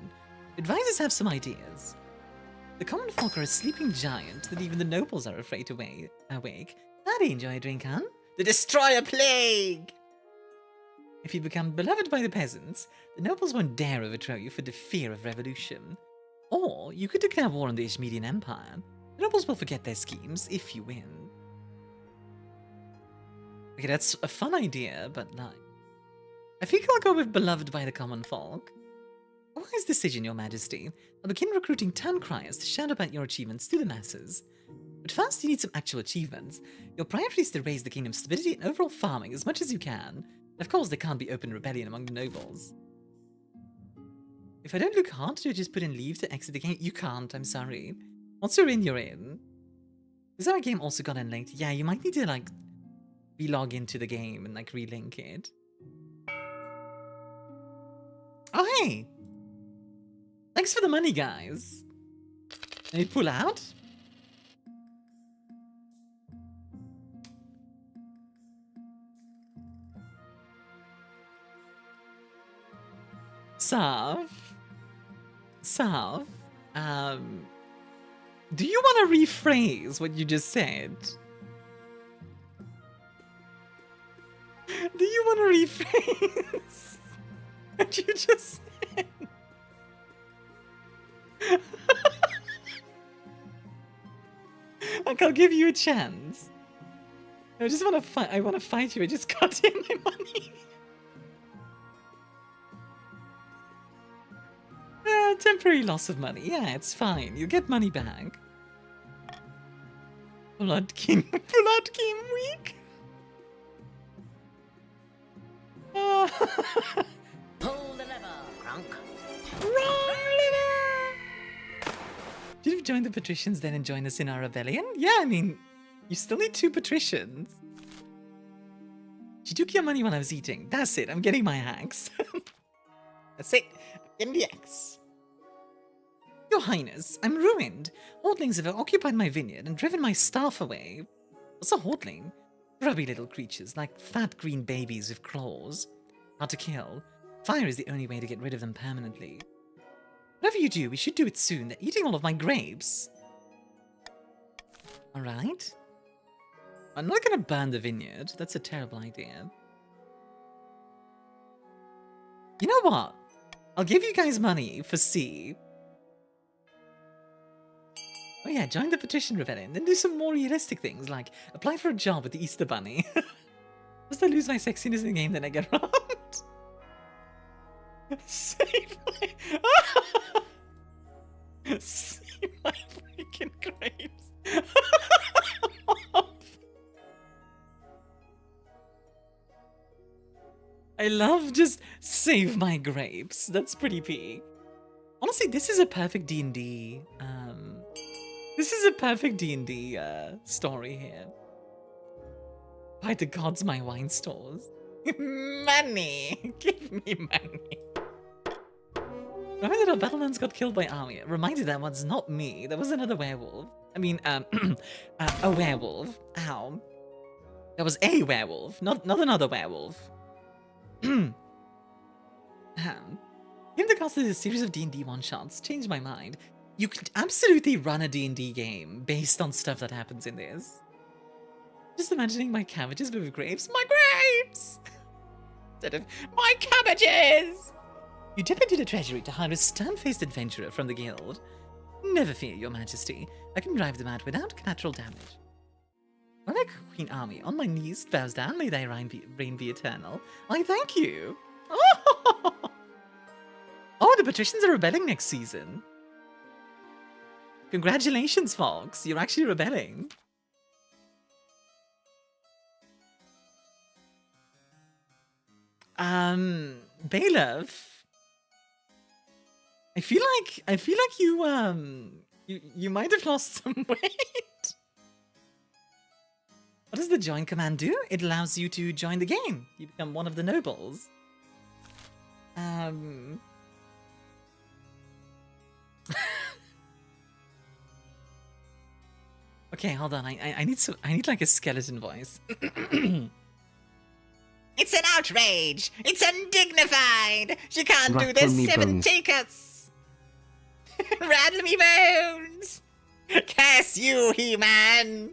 Advisors have some ideas. The common folk are a sleeping giant that even the nobles are afraid to awake. Daddy, enjoy a drink, huh? The Destroyer Plague! If you become beloved by the peasants, the nobles won't dare overthrow you for the fear of revolution. Or you could declare war on the Ishmedian Empire. The nobles will forget their schemes if you win. Okay, that's a fun idea, but like... I think I'll go with beloved by the common folk. A wise decision, Your Majesty. I'll begin recruiting town criers to shout about your achievements to the masses. But first, you need some actual achievements. Your priority is to raise the kingdom's stability and overall farming as much as you can. And of course, there can't be open rebellion among the nobles. If I don't look hard, do you just put in leave to exit the game? You can't, I'm sorry. Once you're in, you're in. Is our game also got in late? Yeah, you might need to, like, re-log into the game and, like, relink it. Oh, hey! Thanks for the money, guys. Can you pull out? Sav. Do you want to rephrase what you just said? Do you want to rephrase what you just said? Like, I'll give you a chance. I just want to fight. I want to fight you. I just got in my money. Temporary loss of money. Yeah, it's fine. You get money back. Blood King. Blood King week. Pull the lever, Crunk. Should have joined the patricians then and join us in our rebellion? Yeah, I mean, you still need 2 patricians. She took your money while I was eating. That's it. I'm getting my axe. That's it. I'm getting the axe. Your Highness, I'm ruined. Hordlings have occupied my vineyard and driven my staff away. What's a hordling? Grubby little creatures, like fat green babies with claws. Hard to kill. Fire is the only way to get rid of them permanently. Whatever you do, we should do it soon. They're eating all of my grapes. Alright. I'm not gonna burn the vineyard. That's a terrible idea. You know what? I'll give you guys money for C. Oh yeah, join the petition rebellion. Then do some more realistic things, like apply for a job with the Easter Bunny. Must I lose my sexiness in the game, then I get robbed? Save my... Save my freaking grapes. I love just save my grapes. That's pretty peak. Honestly, this is a perfect D&D. This is a perfect D&D story here. By the gods, my wine stores. Money! Give me money. Remember that our Battlelands got killed by Armia? Reminded that one's not me. There was another werewolf. I mean, a werewolf. Ow. There was a werewolf, not another werewolf. Given the cost of this series of D&D one-shots, changed my mind. You could absolutely run a D&D game based on stuff that happens in this. Just imagining my cabbages with grapes. My grapes! Instead of, my cabbages! You dip into the treasury to hire a stern-faced adventurer from the guild. Never fear, your majesty. I can drive them out without collateral damage. When I Queen Army, on my knees, bows down, may thy reign be eternal. I thank you. Oh, the patricians are rebelling next season. Congratulations, Fox. You're actually rebelling. Bailiff. I feel like you might have lost some weight. What does the join command do? It allows you to join the game. You become one of the nobles. Okay, hold on. I need like a skeleton voice. It's an outrage! It's undignified! She can't do this! 7 take us! Rattle me bones! Curse you, He-Man!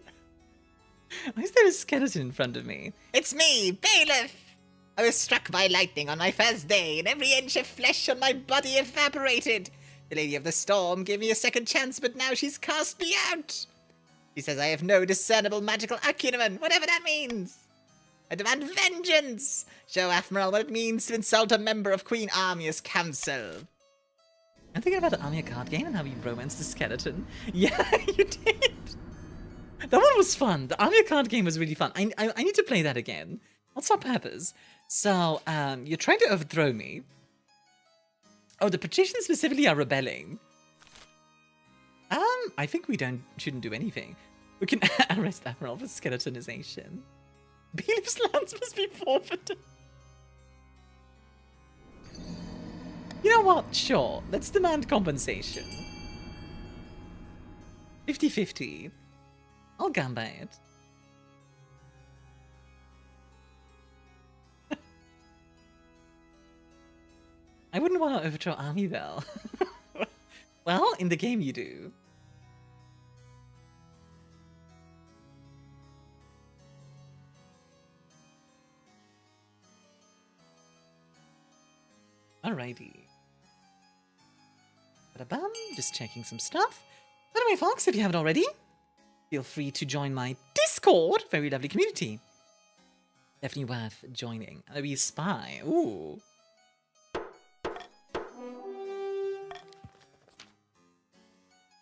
Why is there a skeleton in front of me? It's me, Bailiff! I was struck by lightning on my first day, and every inch of flesh on my body evaporated. The Lady of the Storm gave me a second chance, but now she's cast me out. She says I have no discernible magical acumen, whatever that means. I demand vengeance! Show Admiral what it means to insult a member of Queen Armia's council. I'm thinking about the Armia card game and how you romanced a skeleton. Yeah, you did. That one was fun. The Armia card game was really fun. I need to play that again. What's our purpose? So, you're trying to overthrow me. Oh, the patricians specifically are rebelling. I think we shouldn't do anything. We can arrest Admiral for skeletonization. Bailiff's lands must be forfeited. You know what? Sure. Let's demand compensation. 50-50. I'll gamba it. I wouldn't want to overthrow Army, though. Well, in the game you do. Alrighty. Ba-da-bum, just checking some stuff. By the way, folks, if you haven't already, feel free to join my Discord. Very lovely community. Definitely worth joining. I'll be a spy. Ooh.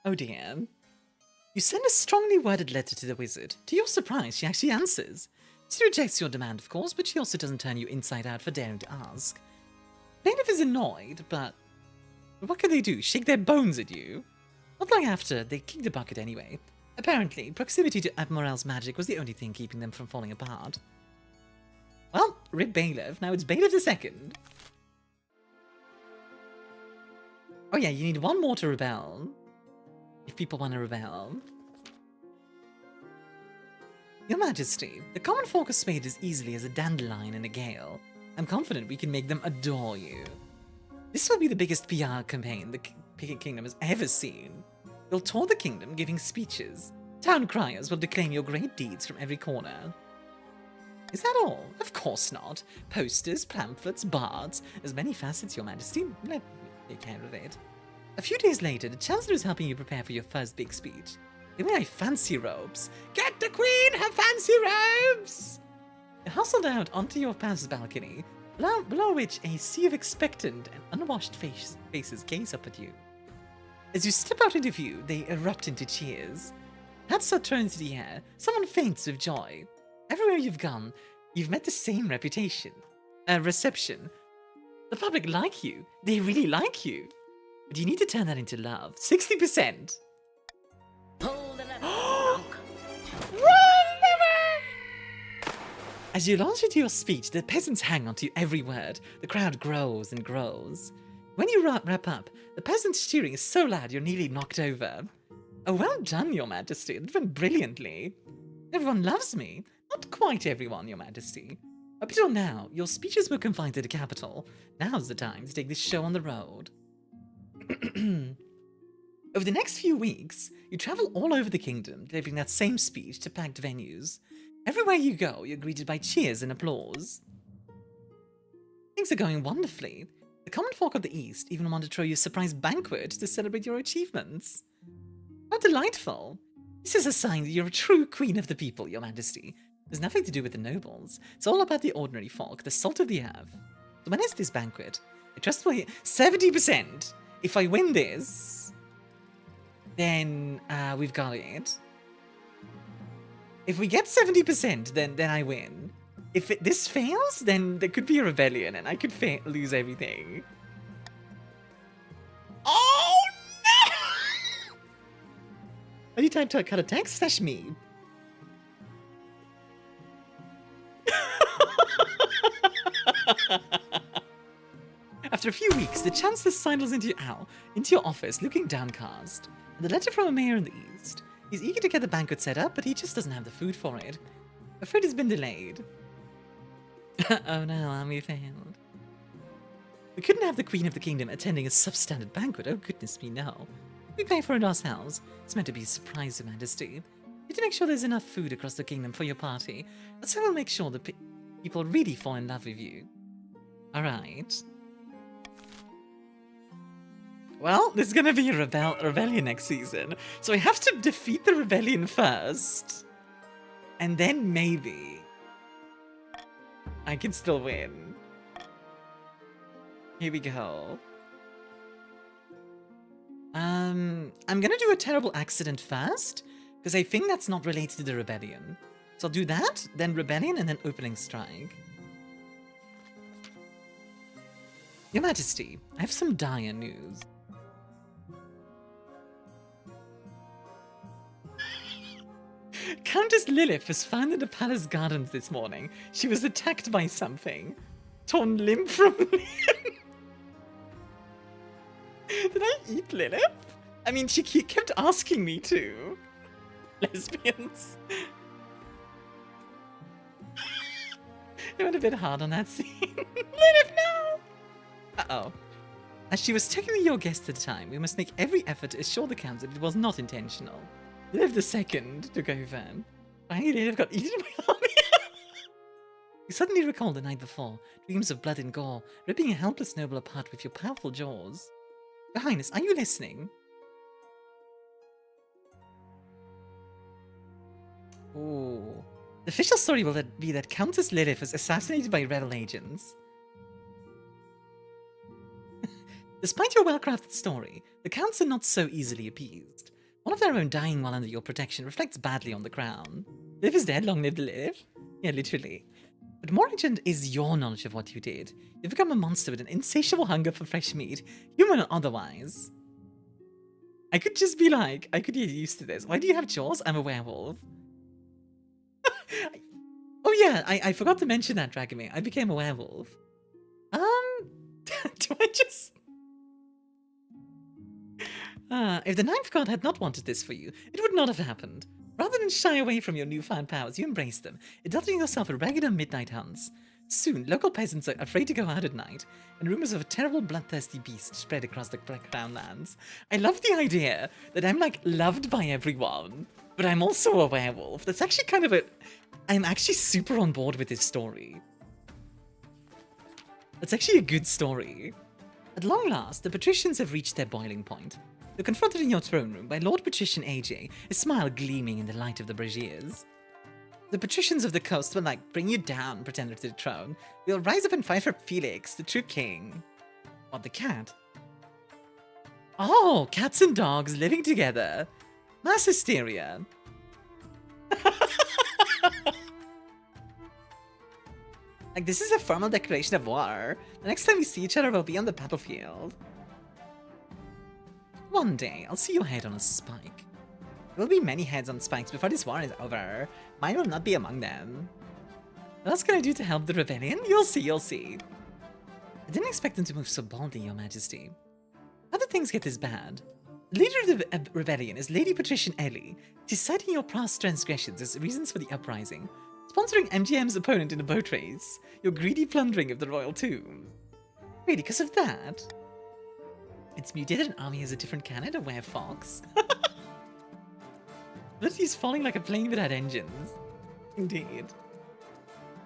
Oh dear. You send a strongly worded letter to the wizard. To your surprise, she actually answers. She rejects your demand, of course, but she also doesn't turn you inside out for daring to ask. Plaintiff is annoyed, but what can they do? Shake their bones at you? Not long after, they kick the bucket anyway. Apparently, proximity to Admiral's magic was the only thing keeping them from falling apart. Well, rip Bailiff. Now it's Bailiff II. Oh yeah, you need one more to rebel. If people want to rebel. Your Majesty, the common folk are swayed as easily as a dandelion in a gale. I'm confident we can make them adore you. This will be the biggest PR campaign the Kingdom has ever seen. You'll tour the kingdom giving speeches. Town criers will declaim your great deeds from every corner. Is that all? Of course not. Posters, pamphlets, bards. As many facets, Your Majesty. Let me take care of it. A few days later, the Chancellor is helping you prepare for your first big speech. Give me my fancy robes. Get the Queen her fancy robes! You hustled out onto your palace balcony, below which a sea of expectant and unwashed faces gaze up at you. As you step out into view, they erupt into cheers. Hats are turned into the air. Someone faints with joy. Everywhere you've gone, you've met the same reception. The public like you. They really like you. But you need to turn that into love. 60%. Pull the lever. As you launch into your speech, the peasants hang onto every word. The crowd grows and grows. When you wrap up, the peasants' cheering is so loud you're nearly knocked over. Oh, well done, Your Majesty. It went brilliantly. Everyone loves me. Not quite everyone, Your Majesty. Up until now, your speeches were confined to the capital. Now's the time to take this show on the road. Over the next few weeks, you travel all over the kingdom, delivering that same speech to packed venues. Everywhere you go, you're greeted by cheers and applause. Things are going wonderfully. The common folk of the East even want to throw you a surprise banquet to celebrate your achievements. How delightful! This is a sign that you're a true queen of the people, Your Majesty. There's nothing to do with the nobles. It's all about the ordinary folk, the salt of the earth. So when is this banquet? I trust for 70%. If I win this, then we've got it. If we get 70%, then I win. If this fails, then there could be a rebellion and I could lose everything. Oh no! Any time to cut a text? Slash me. After a few weeks, the Chancellor sidles into your office, looking downcast. And the letter from a mayor in the East. He's eager to get the banquet set up, but he just doesn't have the food for it. Afraid it's been delayed. Oh no, we failed. We couldn't have the Queen of the Kingdom attending a substandard banquet. Oh goodness me, no. We pay for it ourselves. It's meant to be a surprise, Your Majesty. You need to make sure there's enough food across the kingdom for your party. That's how we'll make sure the people really fall in love with you. Alright. Well, there's gonna be a rebellion next season, so I have to defeat the rebellion first. And then maybe I can still win. Here we go. I'm gonna do a terrible accident first, because I think that's not related to the rebellion. So I'll do that, then rebellion, and then opening strike. Your Majesty, I have some dire news. Countess Lilith was found in the palace gardens this morning. She was attacked by something. Torn limb from limb. Did I eat Lilith? I mean, she kept asking me to. Lesbians. I went a bit hard on that scene. Lilith, no! Uh-oh. As she was technically your guest at the time, we must make every effort to assure the count that it was not intentional. Liv II took over. Finally, Liv got eaten by Armia. You suddenly recall the night before, dreams of blood and gore, ripping a helpless noble apart with your powerful jaws. Your Highness, are you listening? Ooh. The official story will be that Countess Lilith was assassinated by rebel agents. Despite your well-crafted story, the Counts are not so easily appeased. One of their own dying while under your protection reflects badly on the crown. Liv is dead, long live the Liv. Yeah, literally. But more urgent is your knowledge of what you did. You've become a monster with an insatiable hunger for fresh meat, human or otherwise. I could just be like, I could get used to this. Why do you have jaws? I'm a werewolf. Oh yeah, I forgot to mention that, Dragomir. I became a werewolf. Do I just... if the Ninth God had not wanted this for you, it would not have happened. Rather than shy away from your newfound powers, you embraced them, adopting yourself a regular midnight hunts. Soon, local peasants are afraid to go out at night, and rumors of a terrible bloodthirsty beast spread across the Crown lands. I love the idea that I'm, like, loved by everyone, but I'm also a werewolf. That's actually kind of a... I'm actually super on board with this story. That's actually a good story. At long last, the patricians have reached their boiling point. You're confronted in your throne room by Lord Patrician AJ, a smile gleaming in the light of the braziers. The patricians of the coast will, like, bring you down, pretender to the throne. We'll rise up and fight for Felix, the true king. What, the cat? Oh, cats and dogs living together. Mass hysteria. Like, this is a formal declaration of war. The next time we see each other, we'll be on the battlefield. One day, I'll see your head on a spike. There will be many heads on spikes before this war is over. Mine will not be among them. What else can I do to help the rebellion? You'll see, you'll see. I didn't expect them to move so boldly, Your Majesty. How did things get this bad? The leader of the rebellion is Lady Patrician Ellie, citing your past transgressions as reasons for the uprising, sponsoring MGM's opponent in a boat race, your greedy plundering of the royal tomb. Really, because of that? It's mutated an army as a different canon, a werefox. He's falling like a plane without engines. Indeed.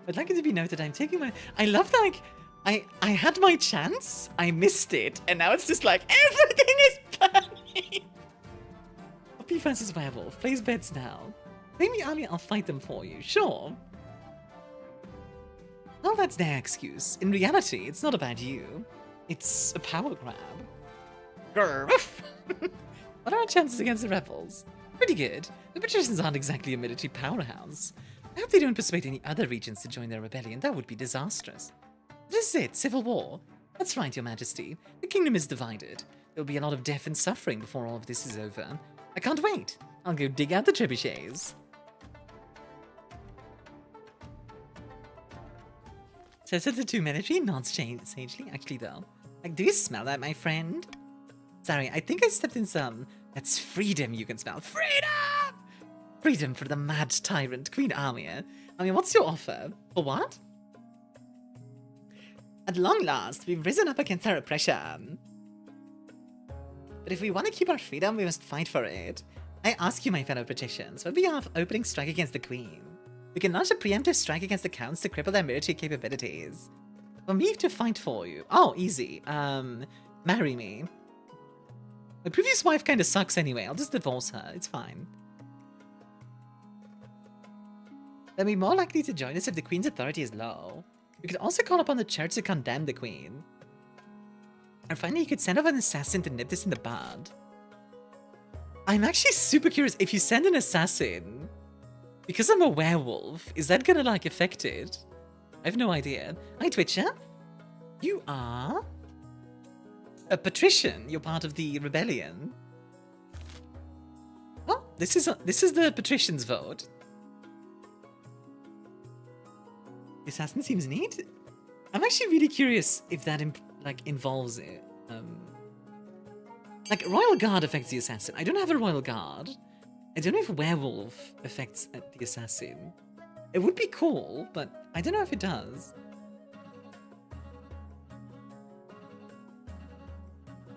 I'd like it to be noted I'm taking my... I love that, like, I had my chance, I missed it, and now it's just like, everything is burning! Puppy versus werewolf, place bets now. Claim the army, I'll fight them for you, sure. Well, that's their excuse. In reality, it's not about you. It's a power grab. What are our chances against the rebels? Pretty good. The patricians aren't exactly a military powerhouse. I hope they don't persuade any other regions to join their rebellion. That would be disastrous. This is it, civil war. That's right, Your Majesty. The kingdom is divided. There'll be a lot of death and suffering before all of this is over. I can't wait. I'll go dig out the trebuchets. Says the two military, nods sagely. Actually, though. Like, do you smell that, my friend? Sorry, I think I stepped in some. That's freedom you can smell. Freedom! Freedom for the mad tyrant, Queen Armia. I mean, what's your offer? For what? At long last, we've risen up against our oppression. But if we want to keep our freedom, we must fight for it. I ask you, my fellow patricians, what we have opening strike against the Queen? We can launch a preemptive strike against the Counts to cripple their military capabilities. For me to fight for you. Oh, easy. Marry me. My previous wife kinda sucks anyway. I'll just divorce her. It's fine. They'll be more likely to join us if the Queen's authority is low. We could also call upon the church to condemn the Queen. And finally, you could send off an assassin to nip this in the bud. I'm actually super curious. If you send an assassin, because I'm a werewolf, is that gonna, like, affect it? I have no idea. Hi, Twitcher. You are a patrician. You're part of the rebellion. Oh, this is the patrician's vote. The assassin seems neat. I'm actually really curious if that involves it. Like, Royal Guard affects the assassin. I don't have a Royal Guard. I don't know if Werewolf affects the assassin. It would be cool, but I don't know if it does.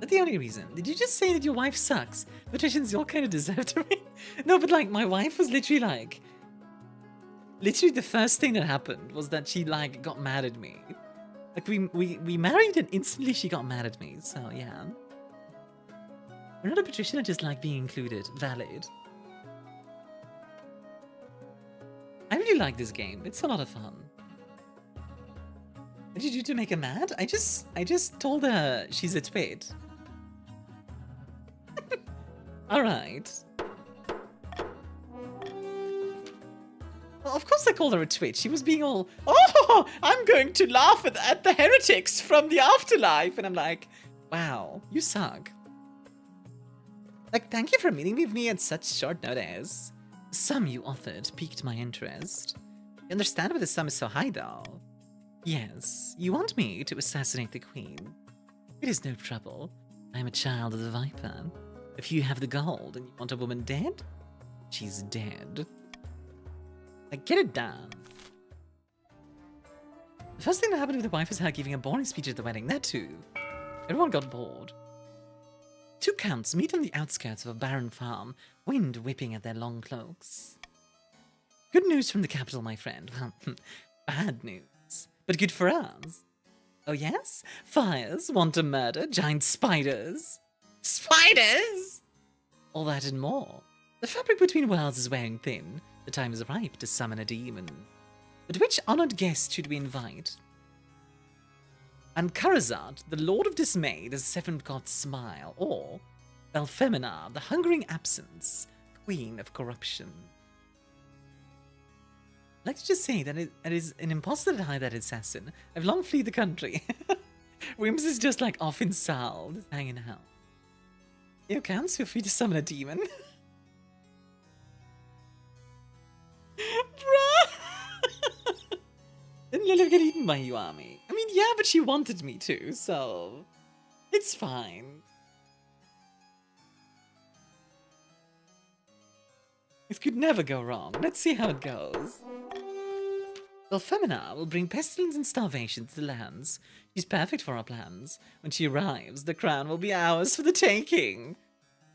That's the only reason. Did you just say that your wife sucks? Patricians, you all kind of deserve to win. No, but like, my wife was literally like... Literally the first thing that happened was that she, like, got mad at me. Like, we married and instantly she got mad at me, so yeah. We're not a patrician, I just like being included. Valid. I really like this game. It's a lot of fun. What did you do to make her mad? I just told her she's a twit. Alright. Well, of course I called her a twit. She was being all, oh, I'm going to laugh at the heretics from the afterlife. And I'm like, wow, you suck. Like, thank you for meeting with me at such short notice. The sum you offered piqued my interest. You understand why the sum is so high, though? Yes, you want me to assassinate the queen. It is no trouble. I am a child of the Viper. If you have the gold and you want a woman dead, she's dead. Like, get it done. The first thing that happened with the wife was her giving a boring speech at the wedding. That too. Everyone got bored. Two counts meet on the outskirts of a barren farm, wind whipping at their long cloaks. Good news from the capital, my friend. Well, bad news, but good for us. Oh yes? Fires, wanton murder, giant spiders. Spiders? All that and more. The fabric between worlds is wearing thin. The time is ripe to summon a demon. But which honored guest should we invite? Ankarazat, the Lord of Dismay, the Seventh God's Smile, or Belphemina, the Hungering Absence, Queen of Corruption. I'd like to just say that it is an imposter to hide that assassin. I've long fled the country. Wims is just like off in Sal, just hanging out. You counts, feel free to summon a demon. Bruh! Didn't Lily get eaten by you, Army? I mean, yeah, but she wanted me to, so it's fine. It could never go wrong. Let's see how it goes. Belphemina will bring pestilence and starvation to the lands. She's perfect for our plans. When she arrives, the crown will be ours for the taking.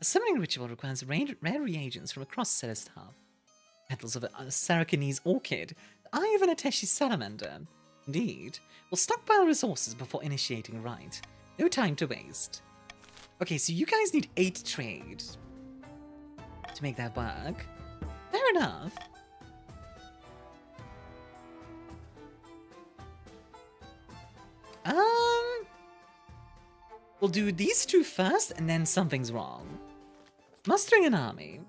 A summoning ritual requires rare reagents from across Celestar. Petals of a Sarakanese orchid, the eye of an Ateshi salamander. Indeed. We'll stockpile resources before initiating rite. No time to waste. Okay, so you guys need 8 trade to make that work. Fair enough. We'll do these 2 first, and then something's wrong. Mustering an army.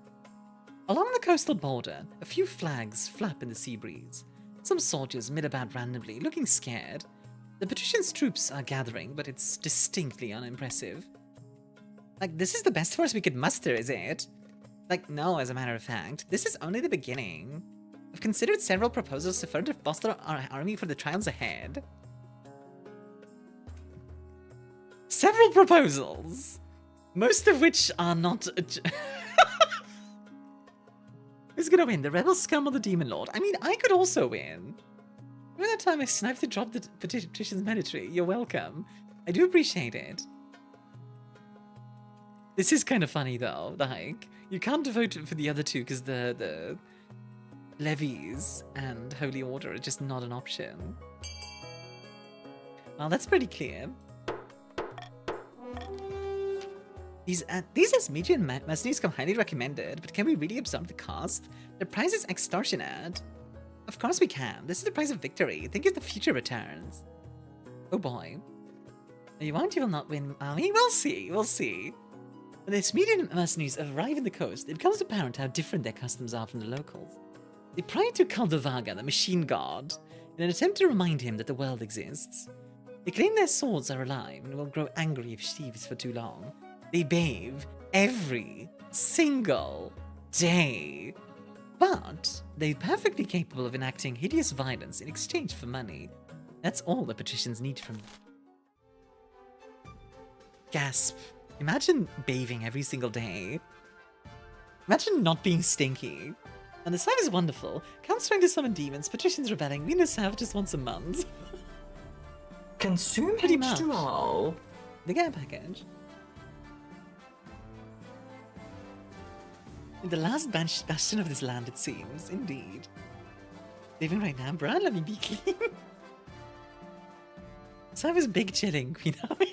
Along the coastal border, a few flags flap in the sea breeze. Some soldiers mill about randomly, looking scared. The patricians' troops are gathering, but it's distinctly unimpressive. Like, this is the best force we could muster, is it? Like, no, as a matter of fact, this is only the beginning. I've considered several proposals to further bolster our army for the trials ahead. Several proposals! Most of which are not... Who's gonna win? The rebel scum or the demon lord? I mean, I could also win. Remember that time I sniped and dropped the patrician's military? You're welcome. I do appreciate it. This is kind of funny though, like, you can't vote for the other two because the levies and holy order are just not an option. Well, that's pretty clear. These as median mercenaries come highly recommended, but can we really absorb the cost? The price is extortionate. Of course we can. This is the price of victory. Think of the future returns. Oh boy. You won't, you will not win, army? We'll see, we'll see. When these median mercenaries arrive in the coast, it becomes apparent how different their customs are from the locals. They pry to Kaldevaga, the machine god, in an attempt to remind him that the world exists. They claim their swords are alive and will grow angry if sheathed for too long. They bathe every single day. But they're perfectly capable of enacting hideous violence in exchange for money. That's all the patricians need from them. Gasp. Imagine bathing every single day. Imagine not being stinky. And the sign is wonderful. Counts trying to summon demons, patricians rebelling, we in the south just once a month. Consume pretty much. H2O. The game package. In the last bastion of this land, it seems. Indeed. Leaving right now, bruh. Let me be clean. So I was big chilling, Queen Armia.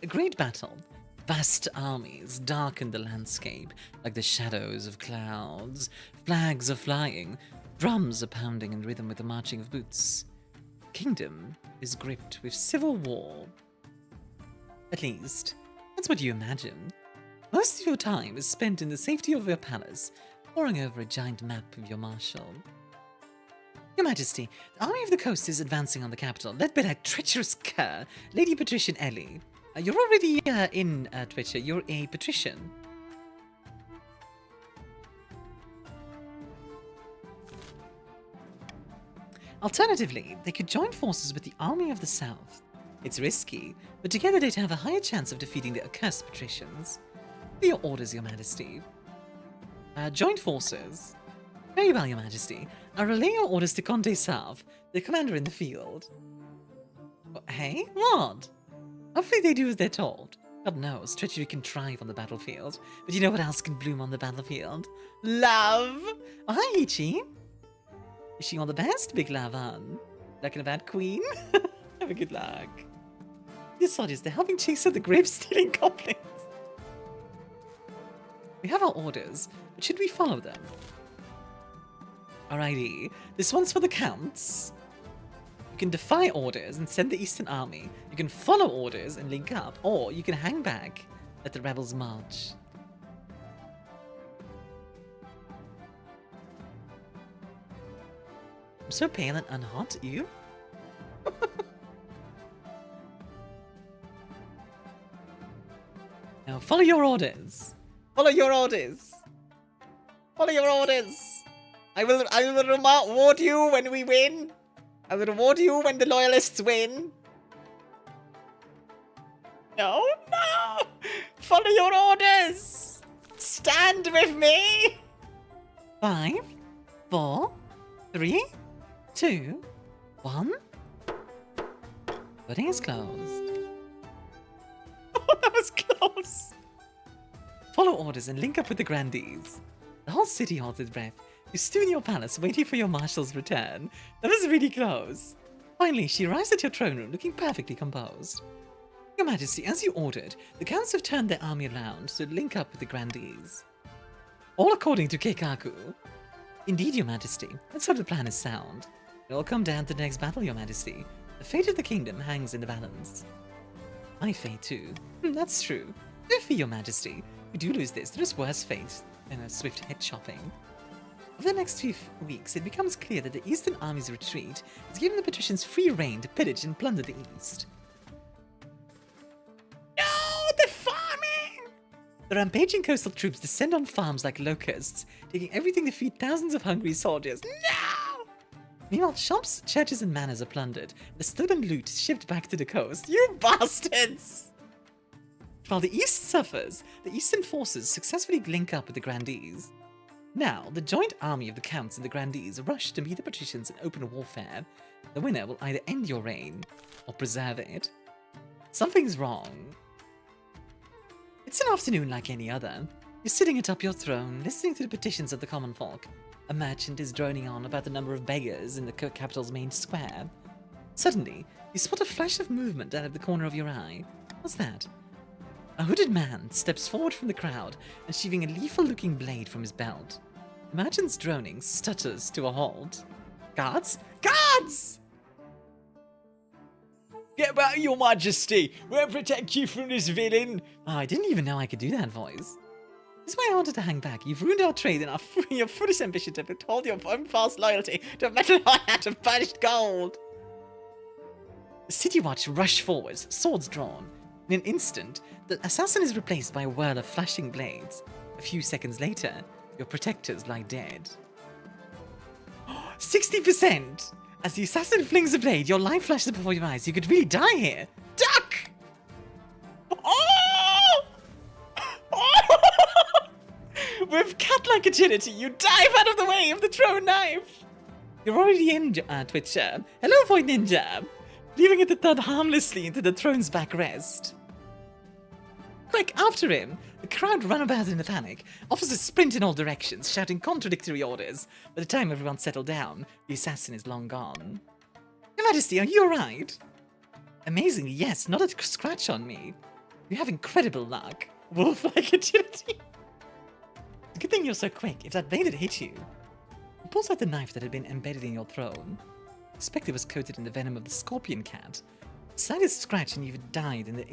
A great battle. Vast armies darken the landscape like the shadows of clouds. Flags are flying. Drums are pounding in rhythm with the marching of boots. Kingdom is gripped with civil war. At least, that's what you imagine. Most of your time is spent in the safety of your palace, poring over a giant map of your marshal. Your Majesty, the Army of the Coast is advancing on the capital, led by that treacherous cur, Lady Patrician Ellie. You're already in Twitcher. You're a patrician. Alternatively, they could join forces with the Army of the South. It's risky, but together they'd have a higher chance of defeating the accursed patricians. What are your orders, Your Majesty? Joint forces. Very well, Your Majesty. I'll relay your orders to Conde South, the commander in the field. Hey, what? Hopefully they do as they're told. God knows, treachery can thrive on the battlefield. But you know what else can bloom on the battlefield? Love! Oh, hi, Ichi. Wishing you all the best, big love, hon. Looking a bad queen? Have a good luck. Your soldiers, they're helping chase out the grape-stealing goblins. We have our orders, but should we follow them? Alrighty, this one's for the counts. You can defy orders and send the Eastern Army. You can follow orders and link up, or you can hang back, let the rebels march. I'm so pale and unhot, you? Now follow your orders. Follow your orders. Follow your orders. I will reward you when we win. I will reward you when the loyalists win. No, no! Follow your orders! Stand with me! 5, 4, 3, 2, 1. Voting is closed. Oh, that was close! Follow orders and link up with the grandees. The whole city holds its breath. You stew in your palace, waiting for your marshal's return. That was really close. Finally, she arrives at your throne room, looking perfectly composed. Your Majesty, as you ordered, the counts have turned their army around to link up with the grandees. All according to Keikaku. Indeed, Your Majesty, let's hope the plan is sound. It'll come down to the next battle, Your Majesty. The fate of the kingdom hangs in the balance. My fate, too. That's true. No fear, Your Majesty. If we do lose this, there is worse fate than a swift head chopping. Over the next few weeks, it becomes clear that the Eastern Army's retreat has given the patricians free rein to pillage and plunder the East. No! The farming! The rampaging coastal troops descend on farms like locusts, taking everything to feed thousands of hungry soldiers. No! Meanwhile, shops, churches, and manors are plundered, the stolen loot shipped back to the coast. You bastards! While the East suffers, the Eastern forces successfully link up with the grandees. Now, the joint army of the counts and the grandees rush to meet the patricians in open warfare. The winner will either end your reign or preserve it. Something's wrong. It's an afternoon like any other. You're sitting atop your throne, listening to the petitions of the common folk. A merchant is droning on about the number of beggars in the capital's main square. Suddenly, you spot a flash of movement out of the corner of your eye. What's that? A hooded man steps forward from the crowd, sheathing a lethal-looking blade from his belt. The merchant's droning stutters to a halt. Guards? Guards! Get back, Your Majesty! We'll protect you from this villain! Oh, I didn't even know I could do that voice. This is why I wanted to hang back. You've ruined our trade and your foolish ambition to withhold your own false loyalty to a metal hat of burnished gold. The City Watch rush forwards, swords drawn. In an instant, the assassin is replaced by a whirl of flashing blades. A few seconds later, your protectors lie dead. 60%! As the assassin flings a blade, your life flashes before your eyes. You could really die here. Duck! Oh! Oh! With cat-like agility, you dive out of the way of the thrown knife. You're already in, Twitcher. Hello, Void Ninja. Leaving it to thud harmlessly into the throne's backrest. quick, after him! The crowd ran about in a panic. Officers sprint in all directions, shouting contradictory orders. By the time everyone settled down, the assassin is long gone. Your Majesty, are you alright? Amazingly, yes, not a scratch on me. You have incredible luck. Wolf-like agility. Good thing you're so quick. If that blade had hit you... He pulls out the knife that had been embedded in your throne. I suspect it was coated in the venom of the scorpion cat. The slightest scratch and you've died in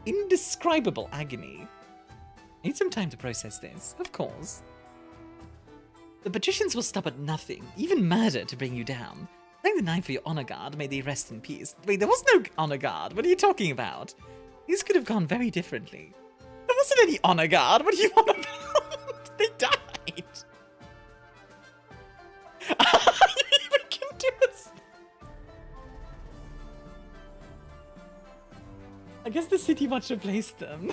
indescribable agony. I need some time to process this, of course. The patricians will stop at nothing, even murder, to bring you down. Thank the knife for your honor guard, may they rest in peace. Wait, there was no honor guard. What are you talking about? These could have gone very differently. There wasn't any honor guard. What are you on about? They died. You can do this. I guess the city watch replaced them.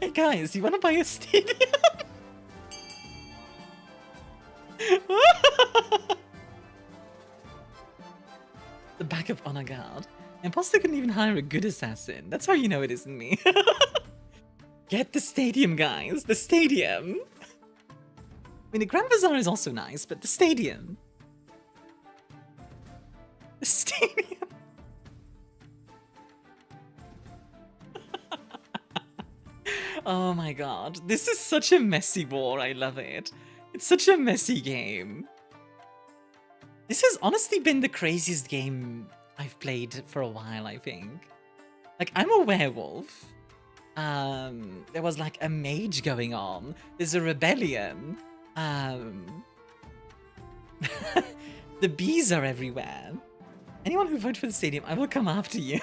Hey guys, you want to buy a stadium? The backup honor guard. Imposter couldn't even hire a good assassin. That's how you know it isn't me. Get the stadium, guys. The stadium. I mean, the Grand Bazaar is also nice, but the stadium. The stadium. Oh my god. This is such a messy war. I love it. It's such a messy game. This has honestly been the craziest game I've played for a while, I think. Like, I'm a werewolf. There was like a mage going on. There's a rebellion. The bees are everywhere. Anyone who votes for the stadium, I will come after you.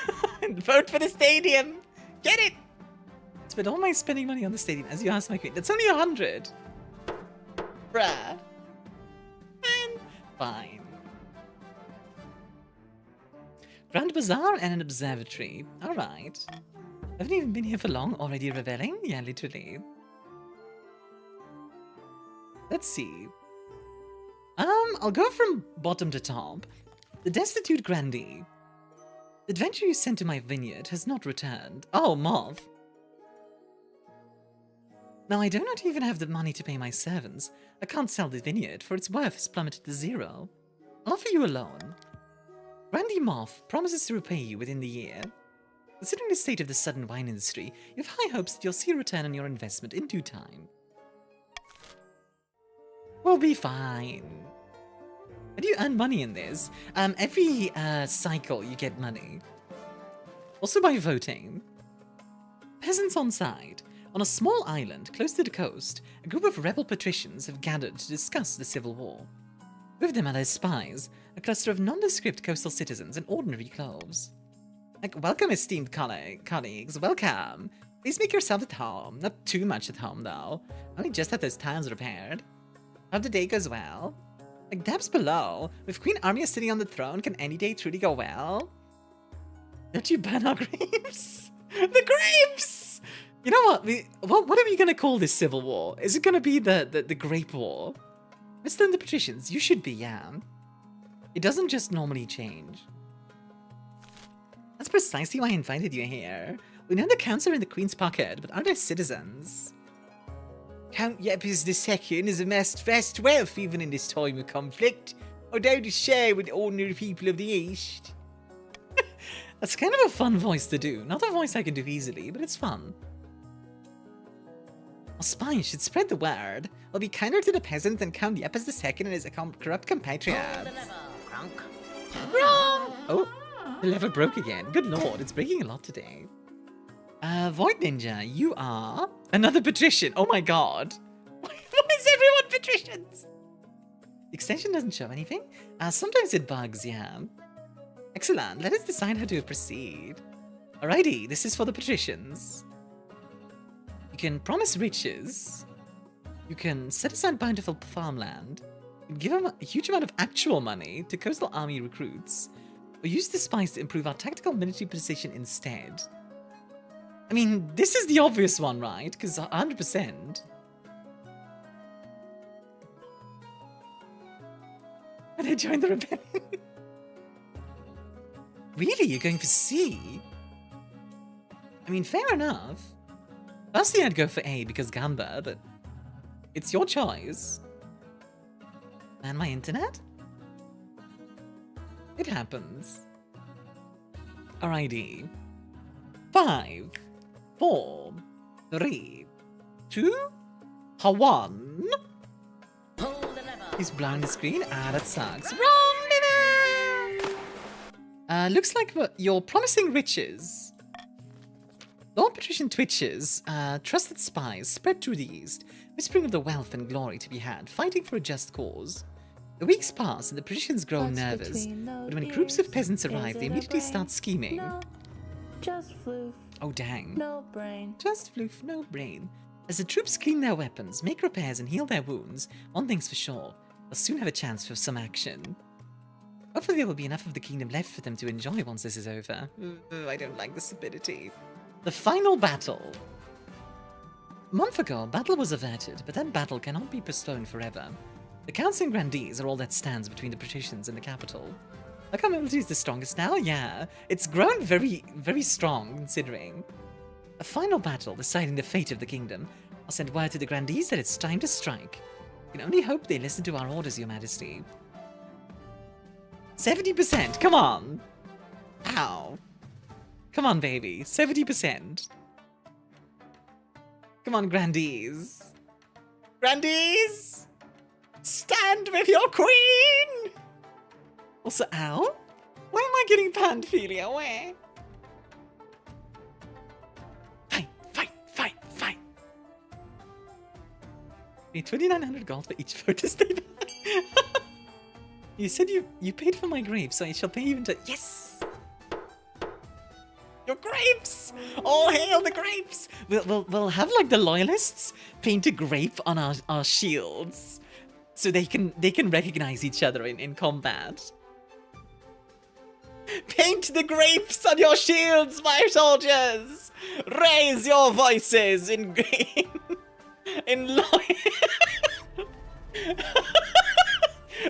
Vote for the stadium! Get it! Spend all my spending money on the stadium as you asked my queen. That's only 100. Bruh. Fine. Grand Bazaar and an observatory. Alright. Haven't even been here for long, already reveling? Yeah, literally. Let's see. I'll go from bottom to top. The destitute grandee. The adventurer you sent to my vineyard has not returned. Oh, Moth. Now, I do not even have the money to pay my servants. I can't sell the vineyard, for its worth has plummeted to 0. I'll offer you a loan. Randy Moth promises to repay you within the year. Considering the state of the southern wine industry, you have high hopes that you'll see a return on your investment in due time. We'll be fine. How do you earn money in this? Every cycle you get money. Also by voting. Peasants on side. On a small island close to the coast, a group of rebel patricians have gathered to discuss the civil war. With them are their spies, a cluster of nondescript coastal citizens in ordinary clothes. Like, welcome, esteemed colleagues, welcome. Please make yourself at home. Not too much at home, though. Only just had those tires repaired. Hope the day goes well. Like, depths below. With Queen Armia sitting on the throne, can any day truly go well? Don't you burn our grapes? The grapes! You know what? What are we gonna call this civil war? Is it gonna be the Grape War? Mr. and the Patricians, you should be, yeah. It doesn't just normally change. That's precisely why I invited you here. We know the counts are in the Queen's pocket, but are they citizens? Count Yepis II is amassed vast wealth even in this time of conflict, although to share with ordinary people of the East. That's kind of a fun voice to do. Not a voice I can do easily, but it's fun. Our spies should spread the word. We'll be kinder to the peasant than Count Yepis II and his corrupt compatriots. Oh, the lever broke again. Good lord, it's breaking a lot today. Void Ninja, you are another patrician. Oh my god. Why is everyone patricians? The extension doesn't show anything. Sometimes it bugs, yeah. Excellent, let us decide how to proceed. Alrighty, this is for the patricians. You can promise riches. You can set aside bountiful farmland. You can give them a huge amount of actual money to coastal army recruits. Or use the spies to improve our tactical military position instead. I mean, this is the obvious one, right? Because 100%. And they joined the rebellion. Really? You're going for C? I mean, fair enough. Personally, I'd go for A because Gamba, but it's your choice. And my internet? It happens. Alrighty. 5, 4, 3, 2, 1. He's blowing the screen. Ah, that sucks. Wrong lever! Looks like you're promising riches. Lord Patrician Twitches, trusted spies spread through the east, whispering of the wealth and glory to be had, fighting for a just cause. The weeks pass and the patricians grow nervous, but when groups of peasants arrive, they immediately start scheming. No, just floof. Oh dang. No brain. Just floof, no brain. As the troops clean their weapons, make repairs and heal their wounds, one thing's for sure, they'll soon have a chance for some action. Hopefully there will be enough of the kingdom left for them to enjoy once this is over. I don't like this ability. The final battle. A month ago, battle was averted, but that battle cannot be postponed forever. The counts and grandees are all that stands between the patricians and the capital. Our community is the strongest now? Yeah. It's grown very, very strong, considering. A final battle deciding the fate of the kingdom. I'll send word to the grandees that it's time to strike. We can only hope they listen to our orders, Your Majesty. 70%, come on! Ow. Come on, baby. 70%. Come on, grandees. Grandees! Stand with your queen! Also, ow? Why am I getting panned, Ophelia? Where? Fight, fight, fight, fight. Pay 2,900 gold for each photo statement. You said you paid for my grapes, so I shall pay you into... Yes! Your grapes! All hail the grapes! We'll have like the loyalists paint a grape on our shields, so they can recognize each other in combat. Paint the grapes on your shields, my soldiers! Raise your voices in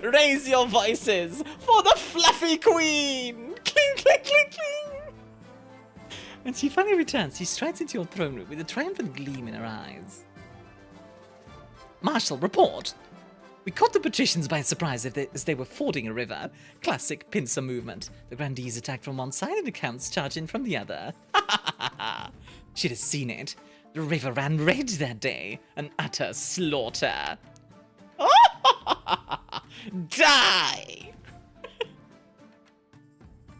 Raise your voices for the fluffy queen! Cling, cling, cling, cling! When she finally returns, she strides into your throne room with a triumphant gleam in her eyes. Marshal, report! We caught the patricians by surprise as they were fording a river. Classic pincer movement. The grandees attacked from one side and the counts charge in from the other. Should have seen it. The river ran red that day. An utter slaughter. Die!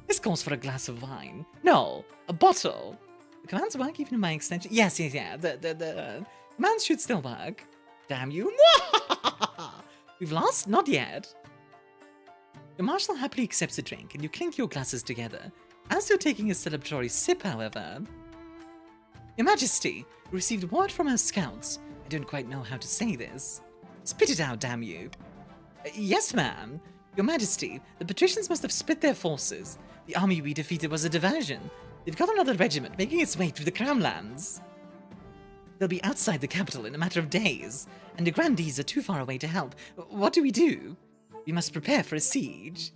This calls for a glass of wine. No, a bottle. The commands work even in my extension. Yes, yeah. The commands should still work. Damn you. We've lost? Not yet. Your marshal happily accepts a drink, and you clink your glasses together. As you're taking a celebratory sip, however... Your Majesty, we received word from our scouts. I don't quite know how to say this. Spit it out, damn you. Yes, ma'am. Your Majesty, the patricians must have split their forces. The army we defeated was a diversion. They've got another regiment making its way through the Crown Lands. They'll be outside the capital in a matter of days, and the grandees are too far away to help. What do? We must prepare for a siege.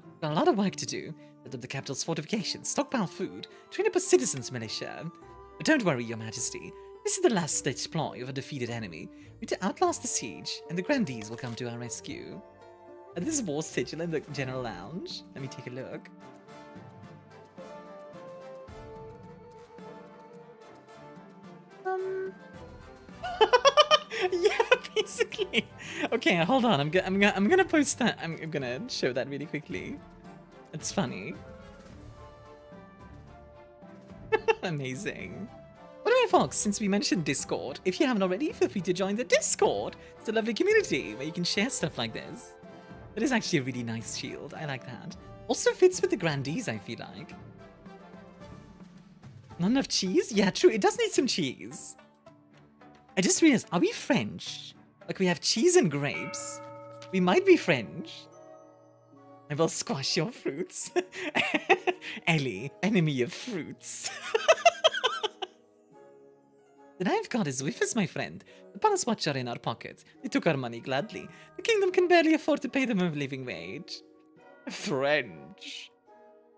We've got a lot of work to do. Build up the capital's fortifications, stockpile food, train up a citizens' militia. But don't worry, Your Majesty. This is the last exploit of a defeated enemy. We need to outlast the siege, and the grandees will come to our rescue. And this is war sigil in the general lounge. Let me take a look. Yeah, basically. Okay, hold on. I'm gonna post that. I'm gonna show that really quickly. It's funny. Amazing. By the way, folks, since we mentioned Discord, if you haven't already, feel free to join the Discord. It's a lovely community where you can share stuff like this. It is actually a really nice shield. I like that. Also fits with the grandees, I feel like. Not enough cheese? Yeah, true. It does need some cheese. I just realized, are we French? Like, we have cheese and grapes. We might be French. I will squash your fruits. Ellie, enemy of fruits. The knife god is with us, my friend. The palace watch are in our pocket. They took our money gladly. The kingdom can barely afford to pay them a living wage. French.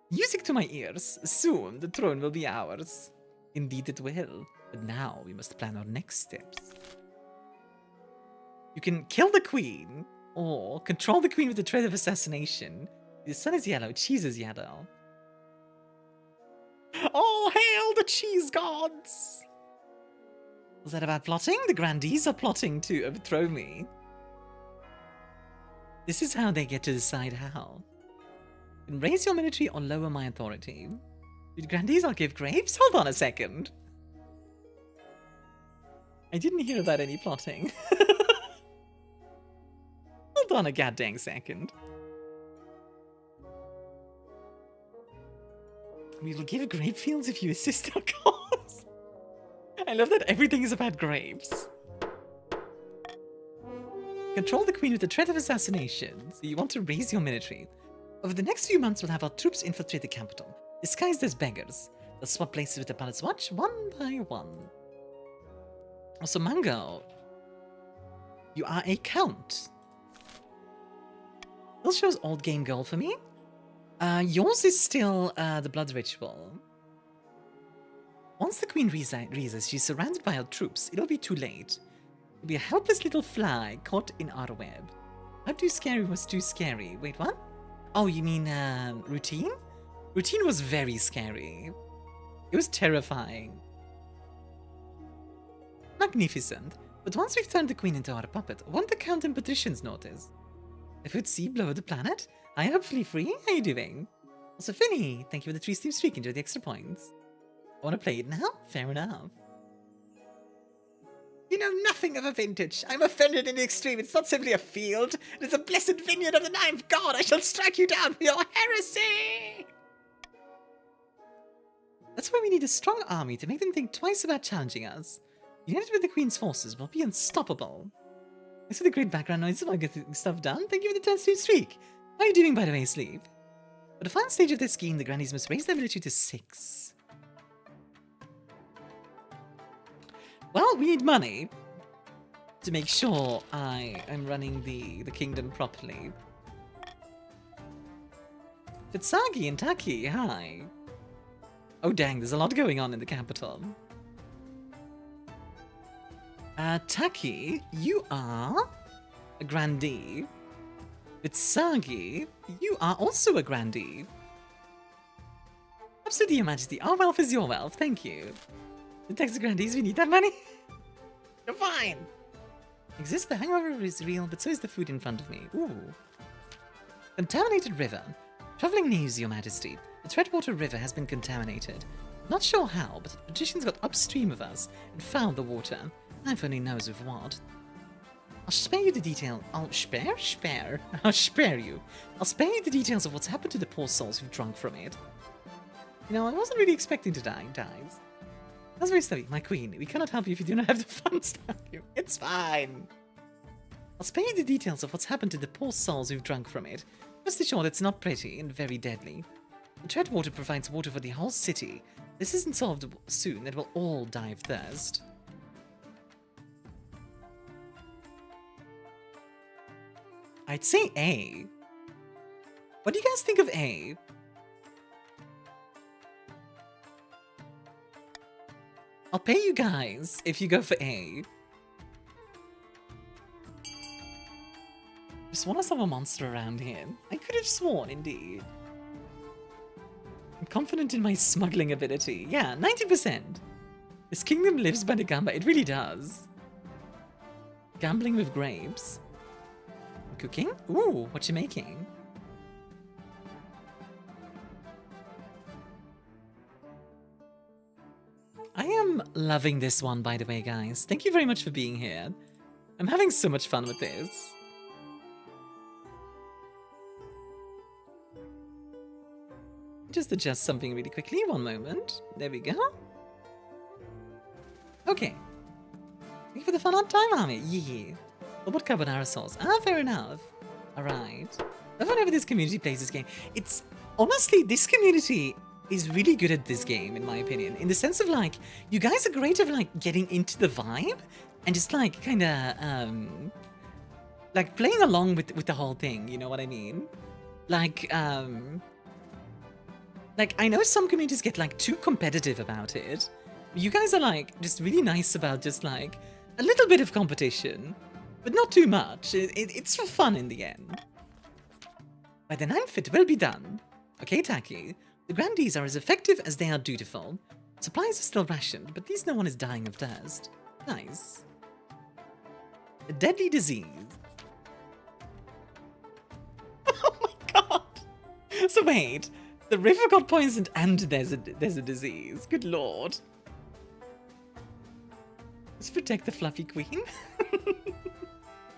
Music to my ears. Soon, the throne will be ours. Indeed it will. But now we must plan our next steps. You can kill the queen, or control the queen with the threat of assassination. The sun is yellow, cheese is yellow. Oh, hail the cheese gods! Was that about plotting? The grandees are plotting to overthrow me. This is how they get to decide how. You can raise your military or lower my authority. With grandees, I'll give grapes? Hold on a second. I didn't hear about any plotting. Hold on a goddamn second. We will give grape fields if you assist our cause. I love that everything is about grapes. Control the queen with the threat of assassination. So you want to raise your military. Over the next few months, we'll have our troops infiltrate the capital, disguised as beggars. They'll swap places with the palace watch, one by one. Also, Mango, you are a count. This shows old game goal for me. Yours is still the blood ritual. Once the queen realizes she's surrounded by our troops, it'll be too late. It'll be a helpless little fly caught in our web. How too scary was too scary. Wait, what? Oh, you mean routine? Routine was very scary. It was terrifying. Magnificent. But once we've turned the queen into our puppet, won't the count and patricians notice? If it's sea below the planet, I am hopefully free. How you doing? Also, Finny, thank you for the 3-steam streak. Enjoy the extra points. I want to play it now? Fair enough. You know nothing of a vintage. I'm offended in the extreme. It's not simply a field. It is a blessed vineyard of the ninth god. I shall strike you down for your heresy. That's why we need a strong army to make them think twice about challenging us. United with the queen's forces will be unstoppable. Thanks for the great background noise while getting stuff done. Thank you for the 10-stream streak. How are you doing, by the way, Sleep? For the final stage of their scheme, the grannies must raise their military to 6. Well, we need money to make sure I am running the kingdom properly. Fitsagi and Taki, hi. Oh dang, there's a lot going on in the capital. Taki, you are a grandee. Fitsagi, you are also a grandee. Absolutely, Your Majesty. Our wealth is your wealth, thank you. The Texas grandees, we need that money. You're fine. Exists, the hangover is real, but so is the food in front of me. Ooh. Contaminated river. Traveling news, Your Majesty. The Threadwater River has been contaminated. Not sure how, but the magicians got upstream of us and found the water. I've only knows of what. I'll spare you the detail. I'll spare you. I'll spare you the details of what's happened to the poor souls who've drunk from it. You know, I wasn't really expecting to die, guys. That's very stubby. My queen, we cannot help you if you do not have the funds to help you. It's fine. I'll spare you the details of what's happened to the poor souls who've drunk from it. Rest assured, it's not pretty and very deadly. The Treadwater provides water for the whole city. This isn't solved soon, it will all die of thirst. I'd say A. What do you guys think of A? I'll pay you guys if you go for A. Just want us have a monster around here. I could have sworn, indeed. I'm confident in my smuggling ability. Yeah, 90%. This kingdom lives by the gamba. It really does. Gambling with grapes. Cooking? Ooh, what you making? I am loving this one, by the way, guys. Thank you very much for being here. I'm having so much fun with this. Just adjust something really quickly. One moment. There we go. Okay. Thank you for the fun on time, Army. Yeah. What carbonara sauce? Ah, fair enough. Alright. Whenever this community plays this game, it's... Honestly, this community is really good at this game, in my opinion. In the sense of, like, you guys are great at, like, getting into the vibe and just, like, kind of, like, playing along with the whole thing, you know what I mean? Like, I know some communities get, like, too competitive about it. You guys are like just really nice about just like a little bit of competition, but not too much. It's for fun in the end. By the 9th, it will be done. Okay, Taki. The grandees are as effective as they are dutiful. Supplies are still rationed, but at least no one is dying of thirst. Nice. A deadly disease. Oh my god! So wait, the river got poisoned and there's a disease. Good lord. Let's protect the fluffy queen.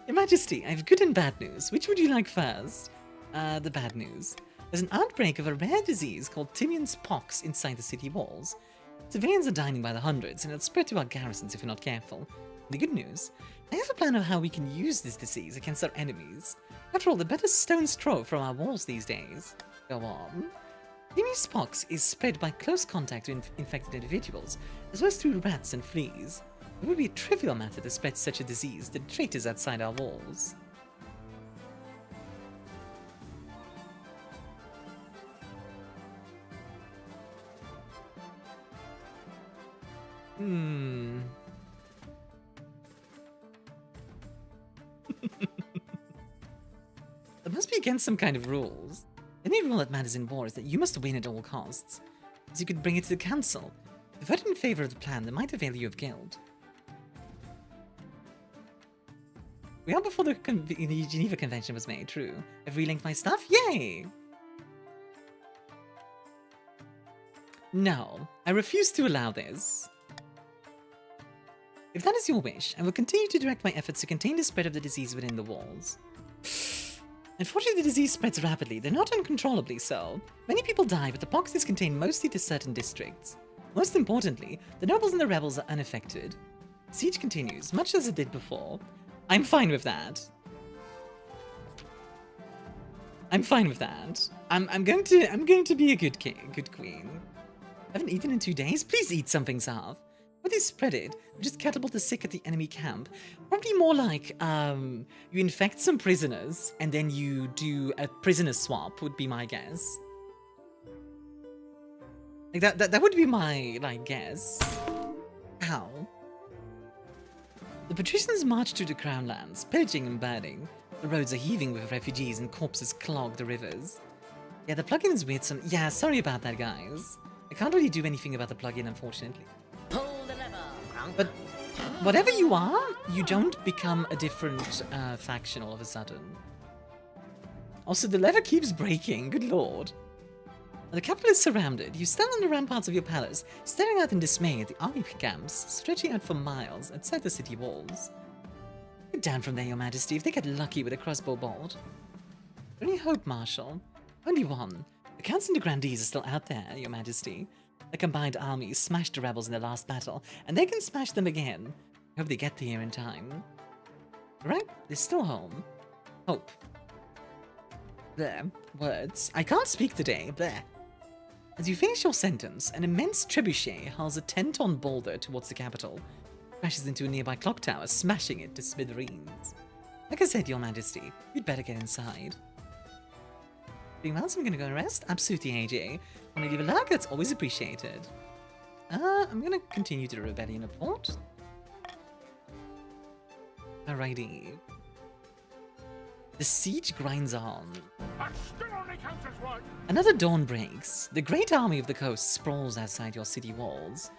Your Majesty, I have good and bad news. Which would you like first? The bad news. There's an outbreak of a rare disease called Timian's pox inside the city walls. Civilians are dying by the hundreds, and it'll spread to our garrisons if we're not careful. The good news, I have a plan of how we can use this disease against our enemies. After all, the better stone's throw from our walls these days. Go on. Timian's pox is spread by close contact with infected individuals, as well as through rats and fleas. It would be a trivial matter to spread such a disease to traitors outside our walls. That must be against some kind of rules. The only rule that matters in war is that you must win at all costs. As you could bring it to the council. If you vote in favor of the plan, they might avail you of guild. We are before the Geneva Convention was made, true. I've relinked my stuff? Yay! No, I refuse to allow this. If that is your wish, I will continue to direct my efforts to contain the spread of the disease within the walls. Unfortunately, the disease spreads rapidly, though not uncontrollably so. Many people die, but the pox is contained mostly to certain districts. Most importantly, the nobles and the rebels are unaffected. Siege continues, much as it did before. I'm fine with that. I'm fine with that. I'm going to be a good king, good queen. I haven't eaten in 2 days. Please eat something, Zav. When they spread it, just catapult the sick at the enemy camp. Probably more like, you infect some prisoners, and then you do a prisoner swap, would be my guess. Like, that would be my, like, guess. Ow. The patricians march through the crown lands, pillaging and burning. The roads are heaving with refugees and corpses clog the rivers. Yeah, the plugin is weird. Yeah, sorry about that, guys. I can't really do anything about the plugin, unfortunately. Pull the lever. But whatever you are, you don't become a different faction all of a sudden. Also, the lever keeps breaking. Good lord. The capital is surrounded. You stand on the ramparts of your palace, staring out in dismay at the army camps stretching out for miles outside the city walls. Get down from there, your majesty, if they get lucky with a crossbow bolt. Only hope, Marshal. Only one. The counts and the grandees are still out there, your majesty. The combined armies smashed the rebels in the last battle, and they can smash them again. I hope they get here in time. Right, they're still home. Hope. There. Words. I can't speak today. There. As you finish your sentence, an immense trebuchet hurls a 10-ton boulder towards the capital. Crashes into a nearby clock tower, smashing it to smithereens. Like I said, your majesty, you'd better get inside. Doing well, so I'm gonna go and rest? Absolutely, AJ. Want to leave a like? That's always appreciated. I'm gonna continue to the rebellion report. Alrighty. The siege grinds on. That still only counts as one. Another dawn breaks. The great army of the coast sprawls outside your city walls.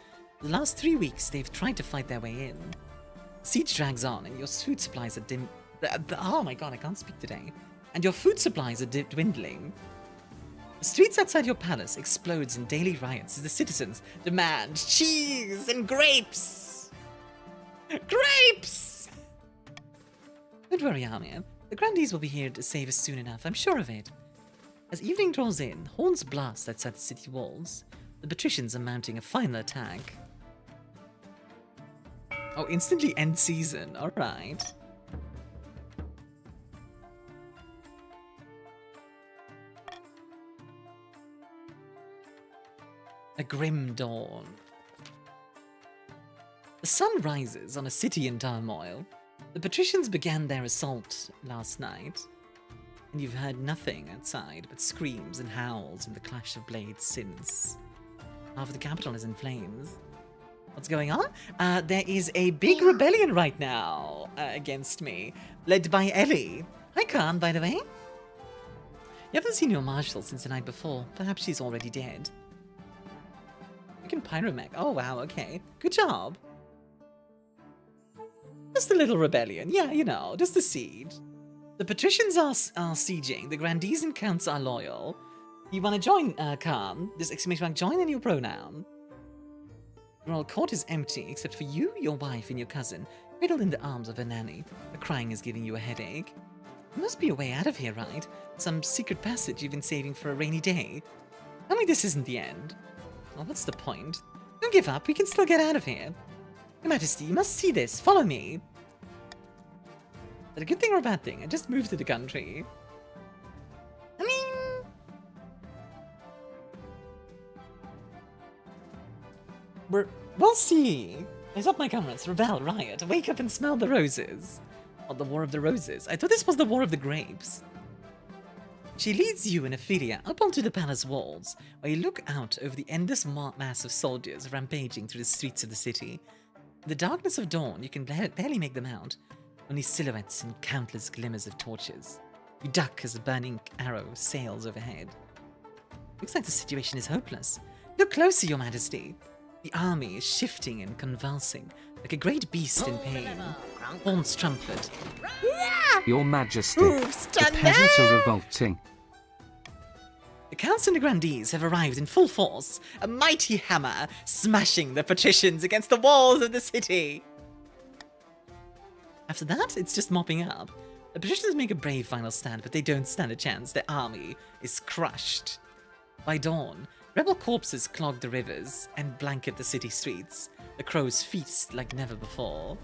The last 3 weeks, they've tried to fight their way in. Siege drags on, and your food supplies are oh my god, I can't speak today. And your food supplies are dwindling. The streets outside your palace explodes in daily riots as the citizens demand cheese and grapes! Grapes! Don't worry, Armia. The grandees will be here to save us soon enough, I'm sure of it. As evening draws in, horns blast outside the city walls. The patricians are mounting a final attack. Oh, instantly end season, alright. A grim dawn. The sun rises on a city in turmoil. The patricians began their assault last night, and you've heard nothing outside but screams and howls and the clash of blades since. Half of the capital is in flames. What's going on? There is a big rebellion right now against me, led by Ellie. Hi, Khan, by the way. You haven't seen your marshal since the night before. Perhaps she's already dead. You can pyromech. Oh, wow, okay. Good job. Just a little rebellion. Yeah, you know, just a siege. The patricians are sieging. The grandees and counts are loyal. You want to join, Khan? This exclamation mark, join a new pronoun. The royal court is empty, except for you, your wife, and your cousin, cradled in the arms of a nanny. The crying is giving you a headache. There must be a way out of here, right? Some secret passage you've been saving for a rainy day. Tell me this isn't the end. Well, what's the point? Don't give up, we can still get out of here. Your Majesty, you must see this. Follow me. Is that a good thing or a bad thing? I just moved to the country. I mean... We'll see. Rise up, my comrades. Rebel, riot. Wake up and smell the roses. Oh, the War of the Roses. I thought this was the War of the Grapes. She leads you and Ophelia up onto the palace walls, where you look out over the endless mass of soldiers rampaging through the streets of the city. In the darkness of dawn, you can barely make them out, only silhouettes and countless glimmers of torches. You duck as a burning arrow sails overhead. Looks like the situation is hopeless. Look closer, Your Majesty. The army is shifting and convulsing, like a great beast in pain. Horns trumpet. Your Majesty, the peasants are revolting. The counts and the grandees have arrived in full force, a mighty hammer smashing the patricians against the walls of the city. After that, it's just mopping up. The patricians make a brave final stand, but they don't stand a chance. Their army is crushed. By dawn, rebel corpses clog the rivers and blanket the city streets. The crows feast like never before.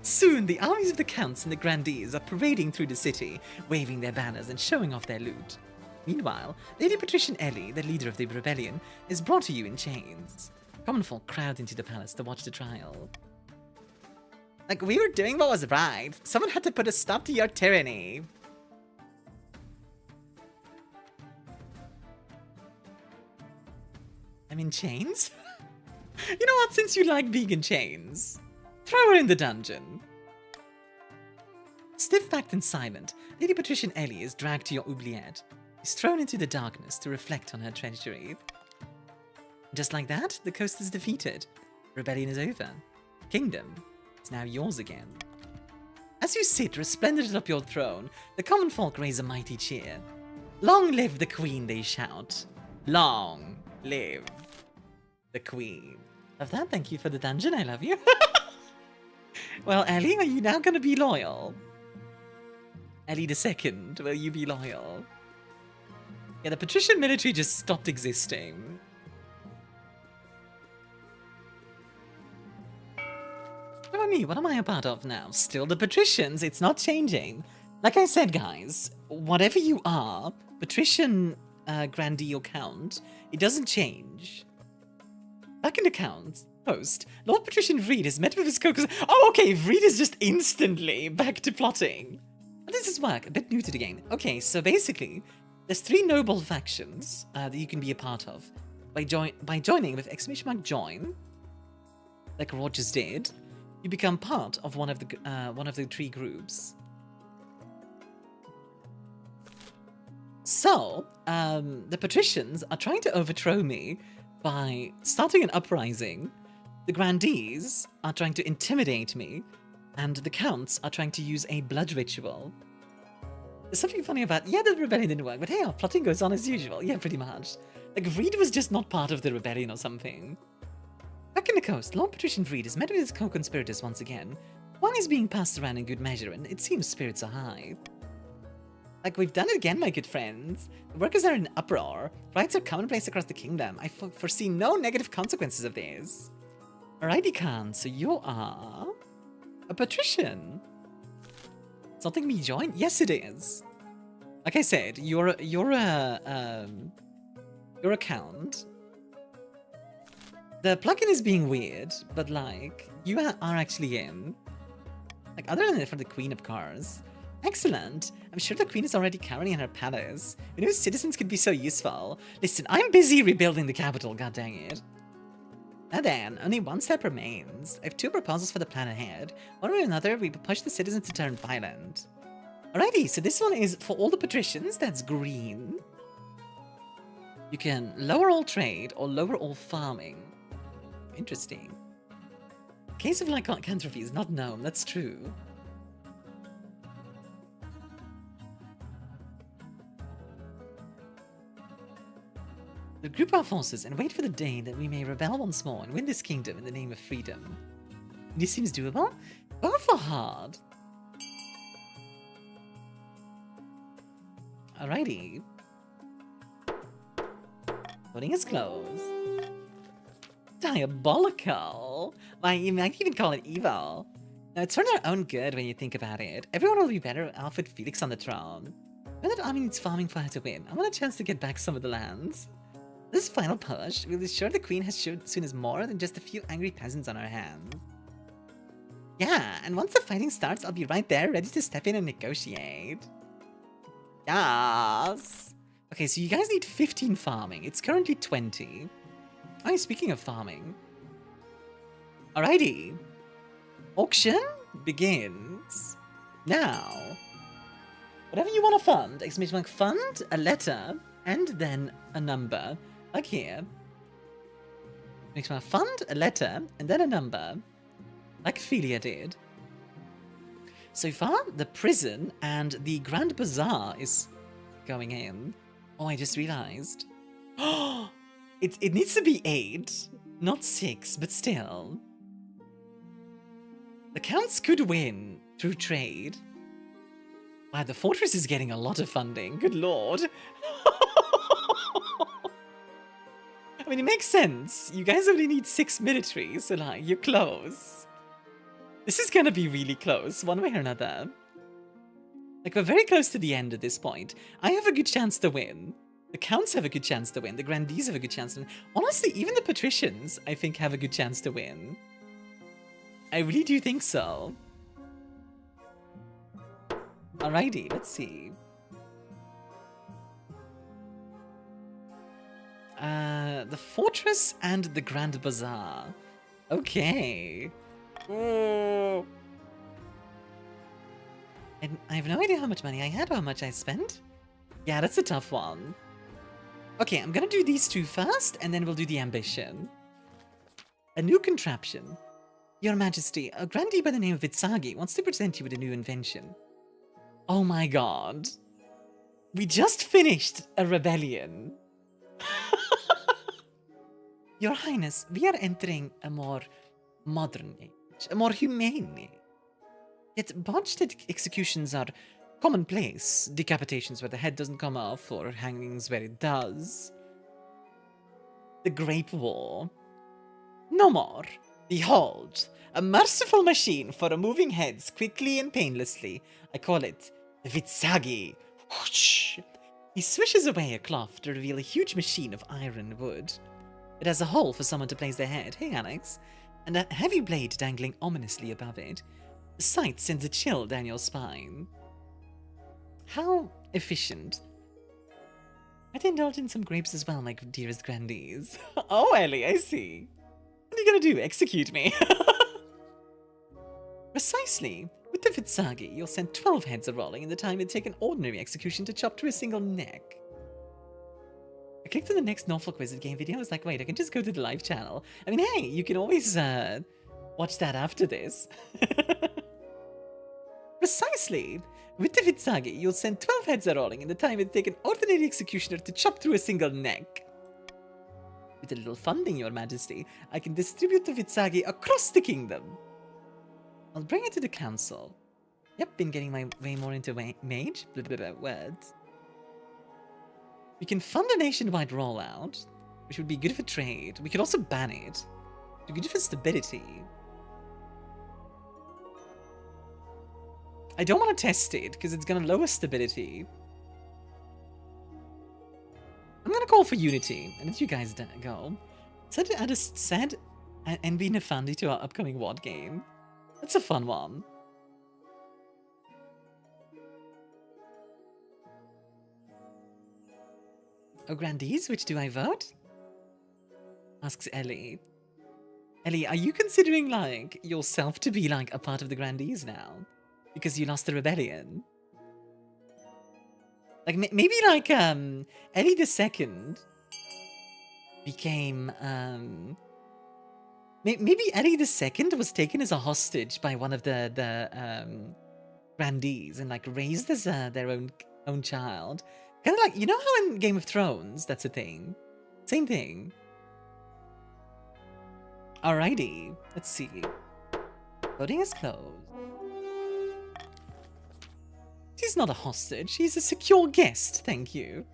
Soon, the armies of the counts and the grandees are parading through the city, waving their banners and showing off their loot. Meanwhile, Lady Patrician Ellie, the leader of the rebellion, is brought to you in chains. Common folk crowd into the palace to watch the trial. Like, we were doing what was right. Someone had to put a stop to your tyranny. I'm in chains? You know what, since you like vegan chains, throw her in the dungeon. Stiff-backed and silent, Lady Patrician Ellie is dragged to your oubliette. Is thrown into the darkness to reflect on her treachery. Just like that, the coast is defeated. Rebellion is over. Kingdom is now yours again. As you sit resplendent atop your throne, the common folk raise a mighty cheer. Long live the queen, they shout. Long live the queen. Love that, thank you for the dungeon, I love you. Well, Ellie, are you now going to be loyal? Ellie II, will you be loyal? Yeah, the patrician military just stopped existing. What about me? What am I a part of now? Still the patricians, it's not changing. Like I said, guys, whatever you are, patrician, grandee or count, it doesn't change. Back in the count post, Lord Patrician Vreed is met with his co-cause. Oh, okay, Vreed is just instantly back to plotting. How does this work? A bit new to the game. Okay, so basically, there's 3 noble factions that you can be a part of. By joining with !join, like Rod just did, you become part of one of the 3 groups. So, the patricians are trying to overthrow me by starting an uprising. The grandees are trying to intimidate me, and the counts are trying to use a blood ritual. There's something funny about, yeah, the rebellion didn't work, but hey, our plotting goes on as usual. Yeah, pretty much. Like, Vreed was just not part of the rebellion or something. Back in the coast, Lord Patrician Vreed is met with his co-conspirators once again. One is being passed around in good measure, and it seems spirits are high. Like, we've done it again, my good friends. The workers are in uproar. Riots are commonplace across the kingdom. I foresee no negative consequences of this. Alrighty, Khan, so you are a patrician. Something me join? Yes, it is. Like I said, you're a count. The plugin is being weird, but like, you are actually in. Like, other than for the Queen of Cars, Excellent. I'm sure the queen is already cowering in her palace. You know, citizens could be so useful. Listen, I'm busy rebuilding the capital, god dang it. Now then, only one step remains. I have 2 proposals for the plan ahead. One way or another, we push the citizens to turn violent. Alrighty, so this one is for all the patricians, that's green. You can lower all trade or lower all farming. Interesting. Case of lycanthropy is not known, that's true. To group our forces and wait for the day that we may rebel once more and win this kingdom in the name of freedom. This seems doable? Go for hard. Alrighty. Voting is closed. Diabolical. Why, you might even call it evil. Now, it's for their own good when you think about it. Everyone will be better off with Felix on the throne. When that army needs farming for her to win, I want a chance to get back some of the lands. This final push will ensure the queen has soon as more than just a few angry peasants on her hands. Yeah, and once the fighting starts, I'll be right there ready to step in and negotiate. Yes! Okay, so you guys need 15 farming. It's currently 20. Oh, speaking of farming. Alrighty. Auction begins now. Whatever you want to fund, exclamation mark fund, a letter, and then a number. Like here. Makes my fund, a letter, and then a number. Like Ophelia did. So far, the prison and the Grand Bazaar is going in. Oh, I just realized. Oh, it needs to be 8, not 6, but still. The counts could win through trade. Wow, the fortress is getting a lot of funding. Good lord. I mean, it makes sense. You guys only need 6 military, so like, you're close. This is gonna be really close, one way or another. Like, we're very close to the end at this point. I have a good chance to win. The counts have a good chance to win. The grandees have a good chance to win. Honestly, even the patricians, I think, have a good chance to win. I really do think so. Alrighty, let's see. The fortress and the Grand Bazaar. Okay. Oh. And I have no idea how much money I had or how much I spent. Yeah, that's a tough one. Okay, I'm gonna do these 2 first, and then we'll do the ambition. A new contraption. Your Majesty, a grandee by the name of Vitsagi wants to present you with a new invention. Oh my god. We just finished a rebellion. Your Highness, we are entering a more modern age, a more humane age. Yet botched executions are commonplace. Decapitations where the head doesn't come off, or hangings where it does. The Grape War. No more. Behold, a merciful machine for removing heads quickly and painlessly. I call it the Vitsagi. Whoosh. He swishes away a cloth to reveal a huge machine of iron and wood. It has a hole for someone to place their head, hey Alex, and a heavy blade dangling ominously above it. The sight sends a chill down your spine. How efficient. I'd indulge in some grapes as well, my dearest grandees. Oh, Ellie, I see. What are you gonna do, execute me? Precisely. With the Vitsagi, you'll send 12 heads a-rolling in the time it'd take an ordinary execution to chop through a single neck. I clicked on the next Norfolk Wizard game video. I was like, wait, I can just go to the live channel. I mean, hey, you can always watch that after this. Precisely. With the Vitsagi, you'll send 12 heads a-rolling in the time it'd take an ordinary executioner to chop through a single neck. With a little funding, Your Majesty, I can distribute the Vitsagi across the kingdom. I'll bring it to the council. Yep, been getting my way more into mage. Blah, blah, blah, words. We can fund a nationwide rollout, which would be good for trade. We could also ban it. It'd be good for stability. I don't want to test it, because it's going to lower stability. I'm going to call for unity, and let you guys go. Said to add a sad NB Nefandi to our upcoming WOD game. That's a fun one. Oh, grandees, which do I vote? Asks Ellie. Ellie, are you considering, like, yourself to be, like, a part of the grandees now? Because you lost the rebellion? Like, maybe, like, Ellie the Second became, maybe Ellie the Second was taken as a hostage by one of the grandees and, like, raised as their own child. Kind of like, you know how in Game of Thrones, that's a thing? Same thing. Alrighty, let's see. Voting is closed. She's not a hostage, she's a secure guest, thank you.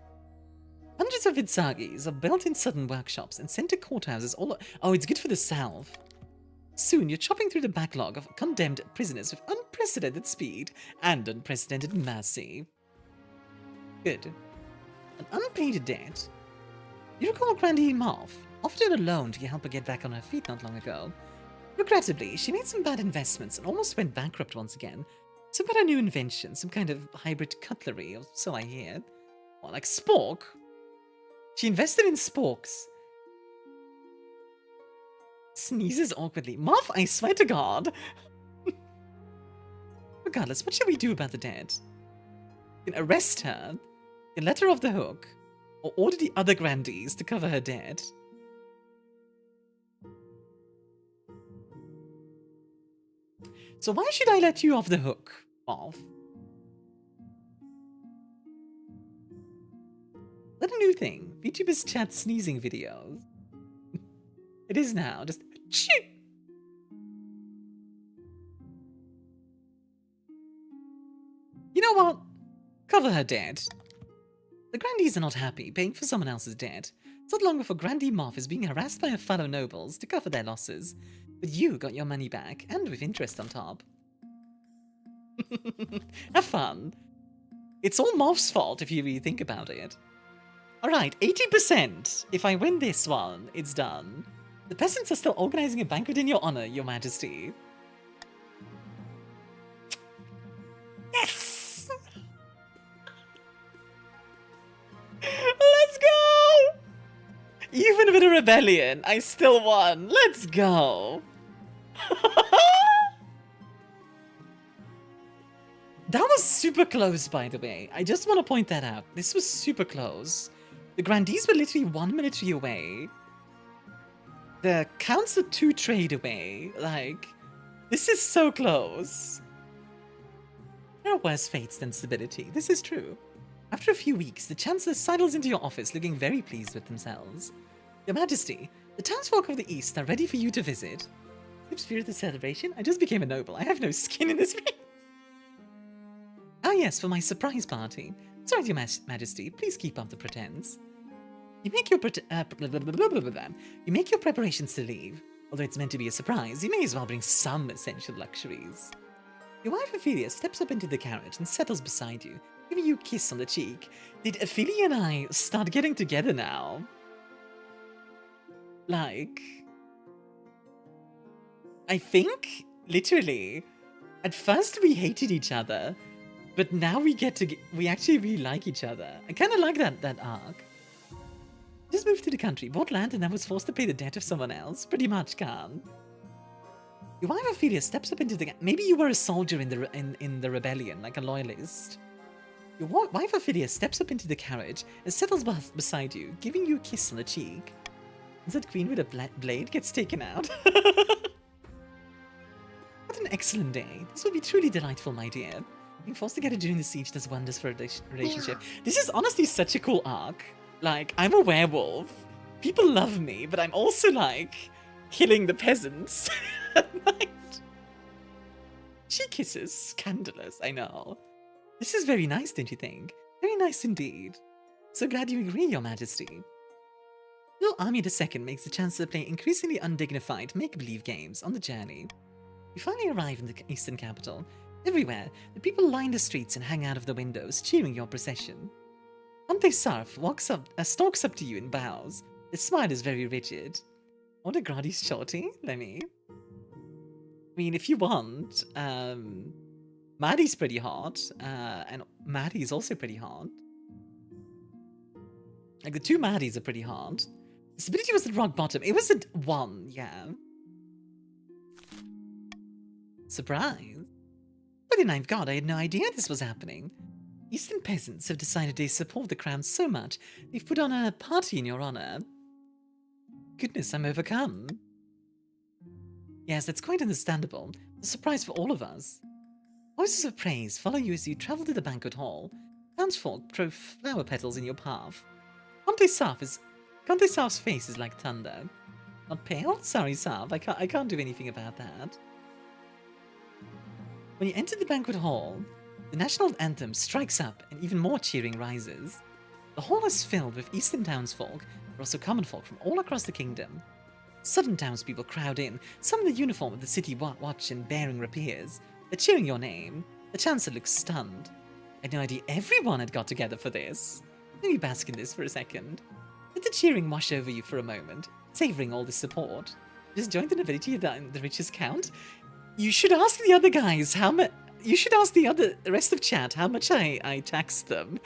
Hundreds of Vitsagis are built in southern workshops and sent to courthouses all over. Oh, it's good for the South. Soon, you're chopping through the backlog of condemned prisoners with unprecedented speed and unprecedented mercy. Good. An unpaid debt. You recall Grandee Marth, offered her a loan to help her get back on her feet not long ago. Regrettably, she made some bad investments and almost went bankrupt once again. So about a new invention, some kind of hybrid cutlery, or so I hear. Or like spork? She invested in sporks. Sneezes awkwardly. Marth, I swear to God. Regardless, what shall we do about the dead? You can arrest her, you can let her off the hook, or order the other grandees to cover her debt. So why should I let you off the hook, Marth? Let a new thing. VTubers chat sneezing videos. It is now. Just shoot. You know what? Cover her debt. The grandees are not happy paying for someone else's debt. It's not long before Grandee Marth is being harassed by her fellow nobles to cover their losses. But you got your money back, and with interest on top. Have fun. It's all Marth's fault if you really think about it. Alright, 80%. If I win this one, it's done. The peasants are still organizing a banquet in your honor, your majesty. Yes! Let's go! Even with a rebellion, I still won. Let's go. That was super close, by the way. I just want to point that out. This was super close. The grandees were literally 1 military away. The counts are 2 trade away. Like, this is so close. There are worse fates than stability. This is true. After a few weeks, the Chancellor sidles into your office looking very pleased with themselves. Your Majesty, the townsfolk of the East are ready for you to visit. Deep spirit of the celebration? I just became a noble. I have no skin in this race. Ah yes, for my surprise party. Sorry, Your Majesty, please keep up the pretense. You make your preparations to leave. Although it's meant to be a surprise, you may as well bring some essential luxuries. Your wife Ophelia steps up into the carriage and settles beside you, giving you a kiss on the cheek. Did Ophelia and I start getting together now? Like, I think, literally, at first we hated each other, but now we actually really like each other. I kind of like that arc. Just moved to the country, bought land, and then was forced to pay the debt of someone else. Pretty much, Khan. Your wife Ophelia steps up into the... Maybe you were a soldier in the rebellion, like a loyalist. Your wife Ophelia steps up into the carriage and settles beside you, giving you a kiss on the cheek. Is that queen with a blade gets taken out? What an excellent day. This will be truly delightful, my dear. Being forced together during the siege does wonders for a relationship. This is honestly such a cool arc. Like, I'm a werewolf. People love me, but I'm also, like, killing the peasants at night. She kisses. Scandalous, I know. This is very nice, don't you think? Very nice indeed. So glad you agree, Your Majesty. Little Army II makes the Chancellor play increasingly undignified make-believe games on the journey. You finally arrive in the eastern capital. Everywhere, the people line the streets and hang out of the windows, cheering your procession. Ante Sarf stalks up to you and bows. His smile is very rigid. Order Gradi's shorty? Let me. I mean, if you want, Maddie's pretty hot, and Maddie's also pretty hot. Like, the 2 Maddies are pretty hard. Stability was at rock bottom. It was at 1, yeah. Surprise. By the 9th god, I had no idea this was happening. Eastern peasants have decided they support the crown so much, they've put on a party in your honor. Goodness, I'm overcome. Yes, that's quite understandable. A surprise for all of us. Voices of praise follow you as you travel to the banquet hall. Townsfolk throw flower petals in your path. Conte Sarf's face is like thunder. Not pale? Sorry, Sarf, I can't do anything about that. When you enter the banquet hall, the national anthem strikes up and even more cheering rises. The hall is filled with eastern townsfolk, but also common folk from all across the kingdom. Southern townspeople crowd in, some in the uniform of the city watch and bearing rapiers. They're cheering your name. The Chancellor looks stunned. I had no idea everyone had got together for this. Let me bask in this for a second. Let the cheering wash over you for a moment, savouring all the support. Just join the nobility of the richest count. You should ask the other guys how much. You should ask the rest of chat how much I taxed them.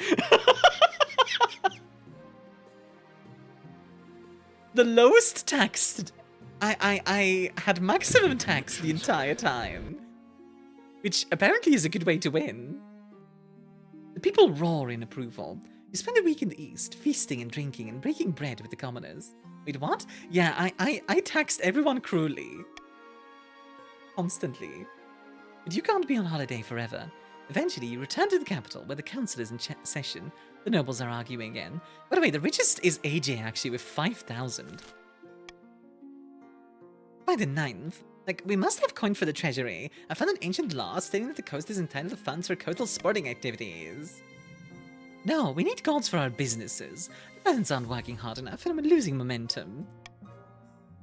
The lowest taxed. I had maximum tax the entire time, which apparently is a good way to win. The people roar in approval. You spend a week in the East, feasting and drinking and breaking bread with the commoners. Wait, what? Yeah, I taxed everyone cruelly. Constantly. But you can't be on holiday forever. Eventually, you return to the capital, where the council is in session. The nobles are arguing again. By the way, the richest is AJ, actually, with 5,000. By the 9th, we must have coin for the treasury. I found an ancient law stating that the coast is entitled to funds for coastal sporting activities. No, we need gods for our businesses. The peasants aren't working hard enough, and I'm losing momentum.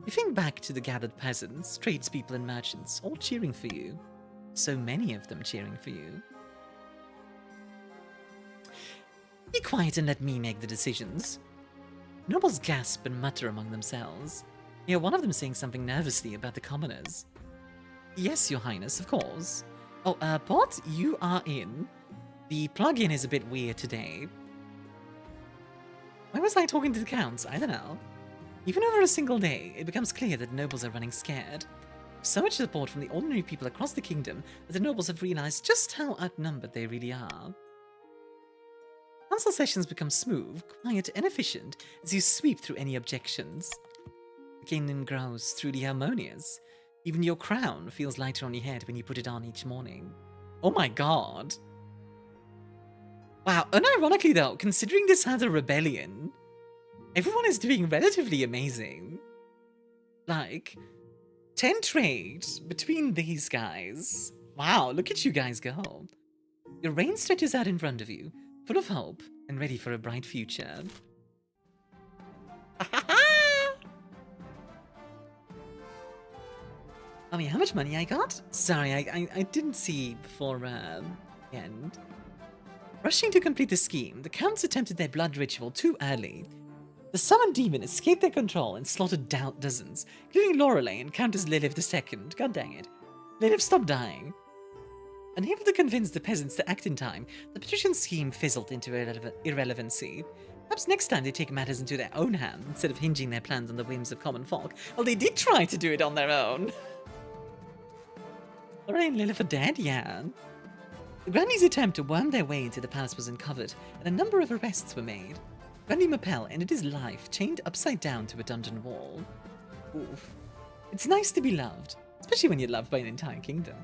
You think back to the gathered peasants, tradespeople and merchants, all cheering for you. So many of them cheering for you. Be quiet and let me make the decisions. Nobles gasp and mutter among themselves. You hear one of them saying something nervously about the commoners. Yes, your highness, of course. Oh, Port, you are in. The plugin is a bit weird today. Why was I talking to the counts? I don't know. Even over a single day, it becomes clear that nobles are running scared. So much support from the ordinary people across the kingdom that the nobles have realized just how outnumbered they really are. Council sessions become smooth, quiet, and efficient as you sweep through any objections. The kingdom grows truly harmonious. Even your crown feels lighter on your head when you put it on each morning. Oh my god. Wow, unironically though, considering this has a rebellion, everyone is doing relatively amazing. Like, 10 trade between these guys. Wow, look at you guys go. Your reign stretches out in front of you, full of hope and ready for a bright future. I mean, how much money I got? Sorry, I didn't see before the end. Rushing to complete the scheme, the counts attempted their blood ritual too early. The summoned demon escaped their control and slaughtered dozens, including Lorelei and Countess Lilith II. God dang it. Lilith, stop dying. Unable to convince the peasants to act in time, the patrician scheme fizzled into irrelevancy. Perhaps next time they take matters into their own hands instead of hinging their plans on the whims of common folk. Well, they did try to do it on their own. Lorelei and Lilith are dead? Yeah. The Granny's attempt to worm their way into the palace was uncovered, and a number of arrests were made. Granny Mapel ended his life chained upside down to a dungeon wall. Oof. It's nice to be loved, especially when you're loved by an entire kingdom.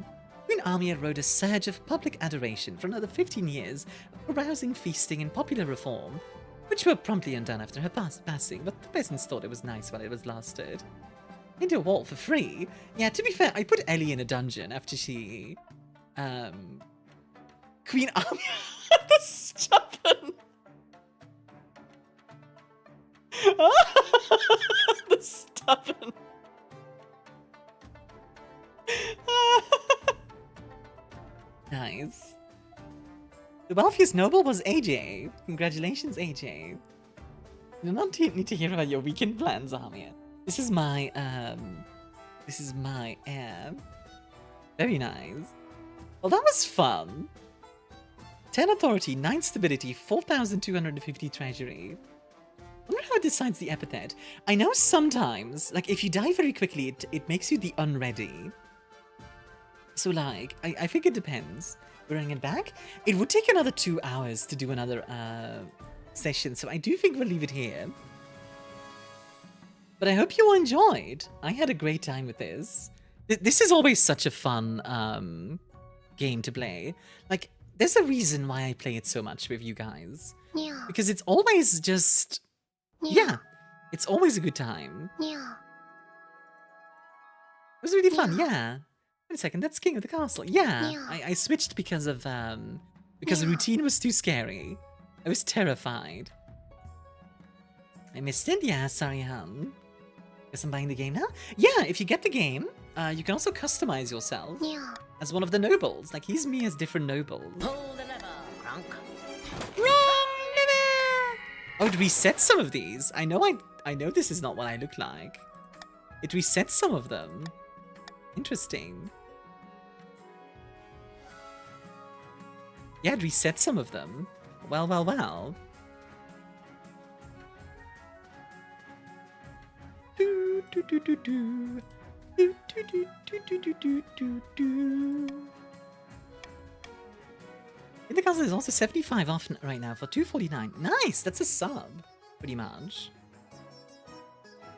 Queen Armia rode a surge of public adoration for another 15 years of arousing feasting and popular reform, which were promptly undone after her passing, but the peasants thought it was nice while it was lasted. Into a wall for free? Yeah, to be fair, I put Ellie in a dungeon after she... Queen Armia... the stubborn... the stubborn... Nice. The wealthiest noble was AJ. Congratulations, AJ. You do not need to hear about your weekend plans, Armia. This is my, very nice. Well, that was fun. 10 authority, 9 stability, 4,250 treasury. how it decides the epithet. I know sometimes, like, if you die very quickly, it makes you the unready. So, like, I think it depends. Bring it back. It would take another 2 hours to do another session, so I do think we'll leave it here. But I hope you all enjoyed. I had a great time with this. This is always such a fun game to play. Like, there's a reason why I play it so much with you guys. Yeah. Because it's always just... Yeah. It's always a good time. Yeah. It was really fun, yeah. Wait a second, that's King of the Castle. Yeah. Yeah. I switched because of... because the routine was too scary. I was terrified. I missed it? Yeah, sorry, hun. Guess I'm buying the game now? Yeah, if you get the game, you can also customize yourself as one of the nobles. Like, he's me as different nobles. Pull the lever, Crunk. Wrong lever! Oh, it resets some of these. I know this is not what I look like. It resets some of them. Interesting. Yeah, it resets some of them. Well, well, well. Do, do, do, do, do. Do, do, do, do, do, do, do, do. In the castle is also 75 off right now for 249. Nice, that's a sub, pretty much.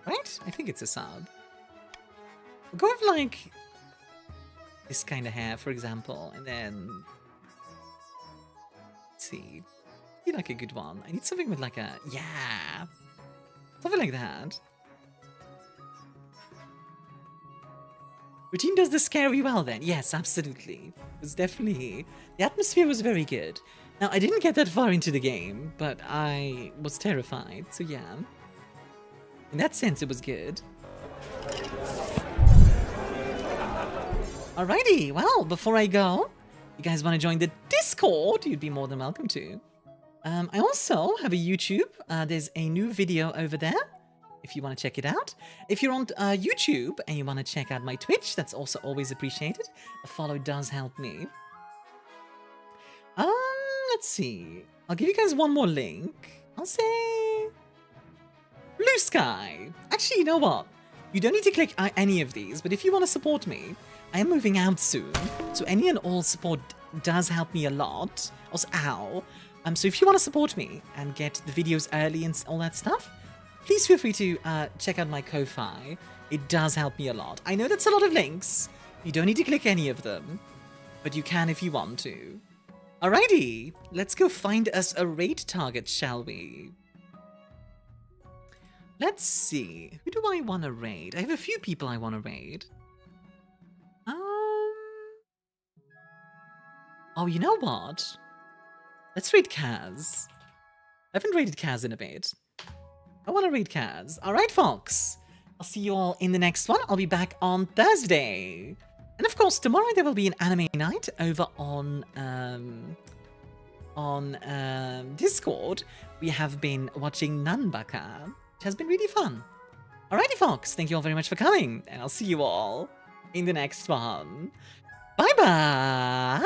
Right? I think it's a sub. We'll go with like this kind of hair, for example, and then let's see. Be like a good one. I need something with like a something like that. Routine does the scary well then. Yes, absolutely. It was definitely... The atmosphere was very good. Now, I didn't get that far into the game, but I was terrified, so yeah. In that sense, it was good. Alrighty, well, before I go, you guys want to join the Discord? You'd be more than welcome to. I also have a YouTube. There's a new video over there, if you want to check it out. If you're on YouTube and you want to check out my Twitch, that's also always appreciated. A follow does help me. Let's see. I'll give you guys one more link. I'll say Blue Sky. Actually, you know what? You don't need to click any of these, but if you want to support me, I am moving out soon, so any and all support does help me a lot. Also, ow. So if you want to support me and get the videos early and all that stuff, please feel free to check out my Ko-Fi. It does help me a lot. I know that's a lot of links. You don't need to click any of them, but you can if you want to. Alrighty, let's go find us a raid target, shall we? Let's see. Who do I want to raid? I have a few people I want to raid. Oh, you know what? Let's raid Kaz. I haven't raided Kaz in a bit. I want to raid Kaz. Alright, folks. I'll see you all in the next one. I'll be back on Thursday. And of course, tomorrow there will be an anime night over on Discord. We have been watching Nanbaka, which has been really fun. Alrighty, folks. Thank you all very much for coming. And I'll see you all in the next one. Bye-bye!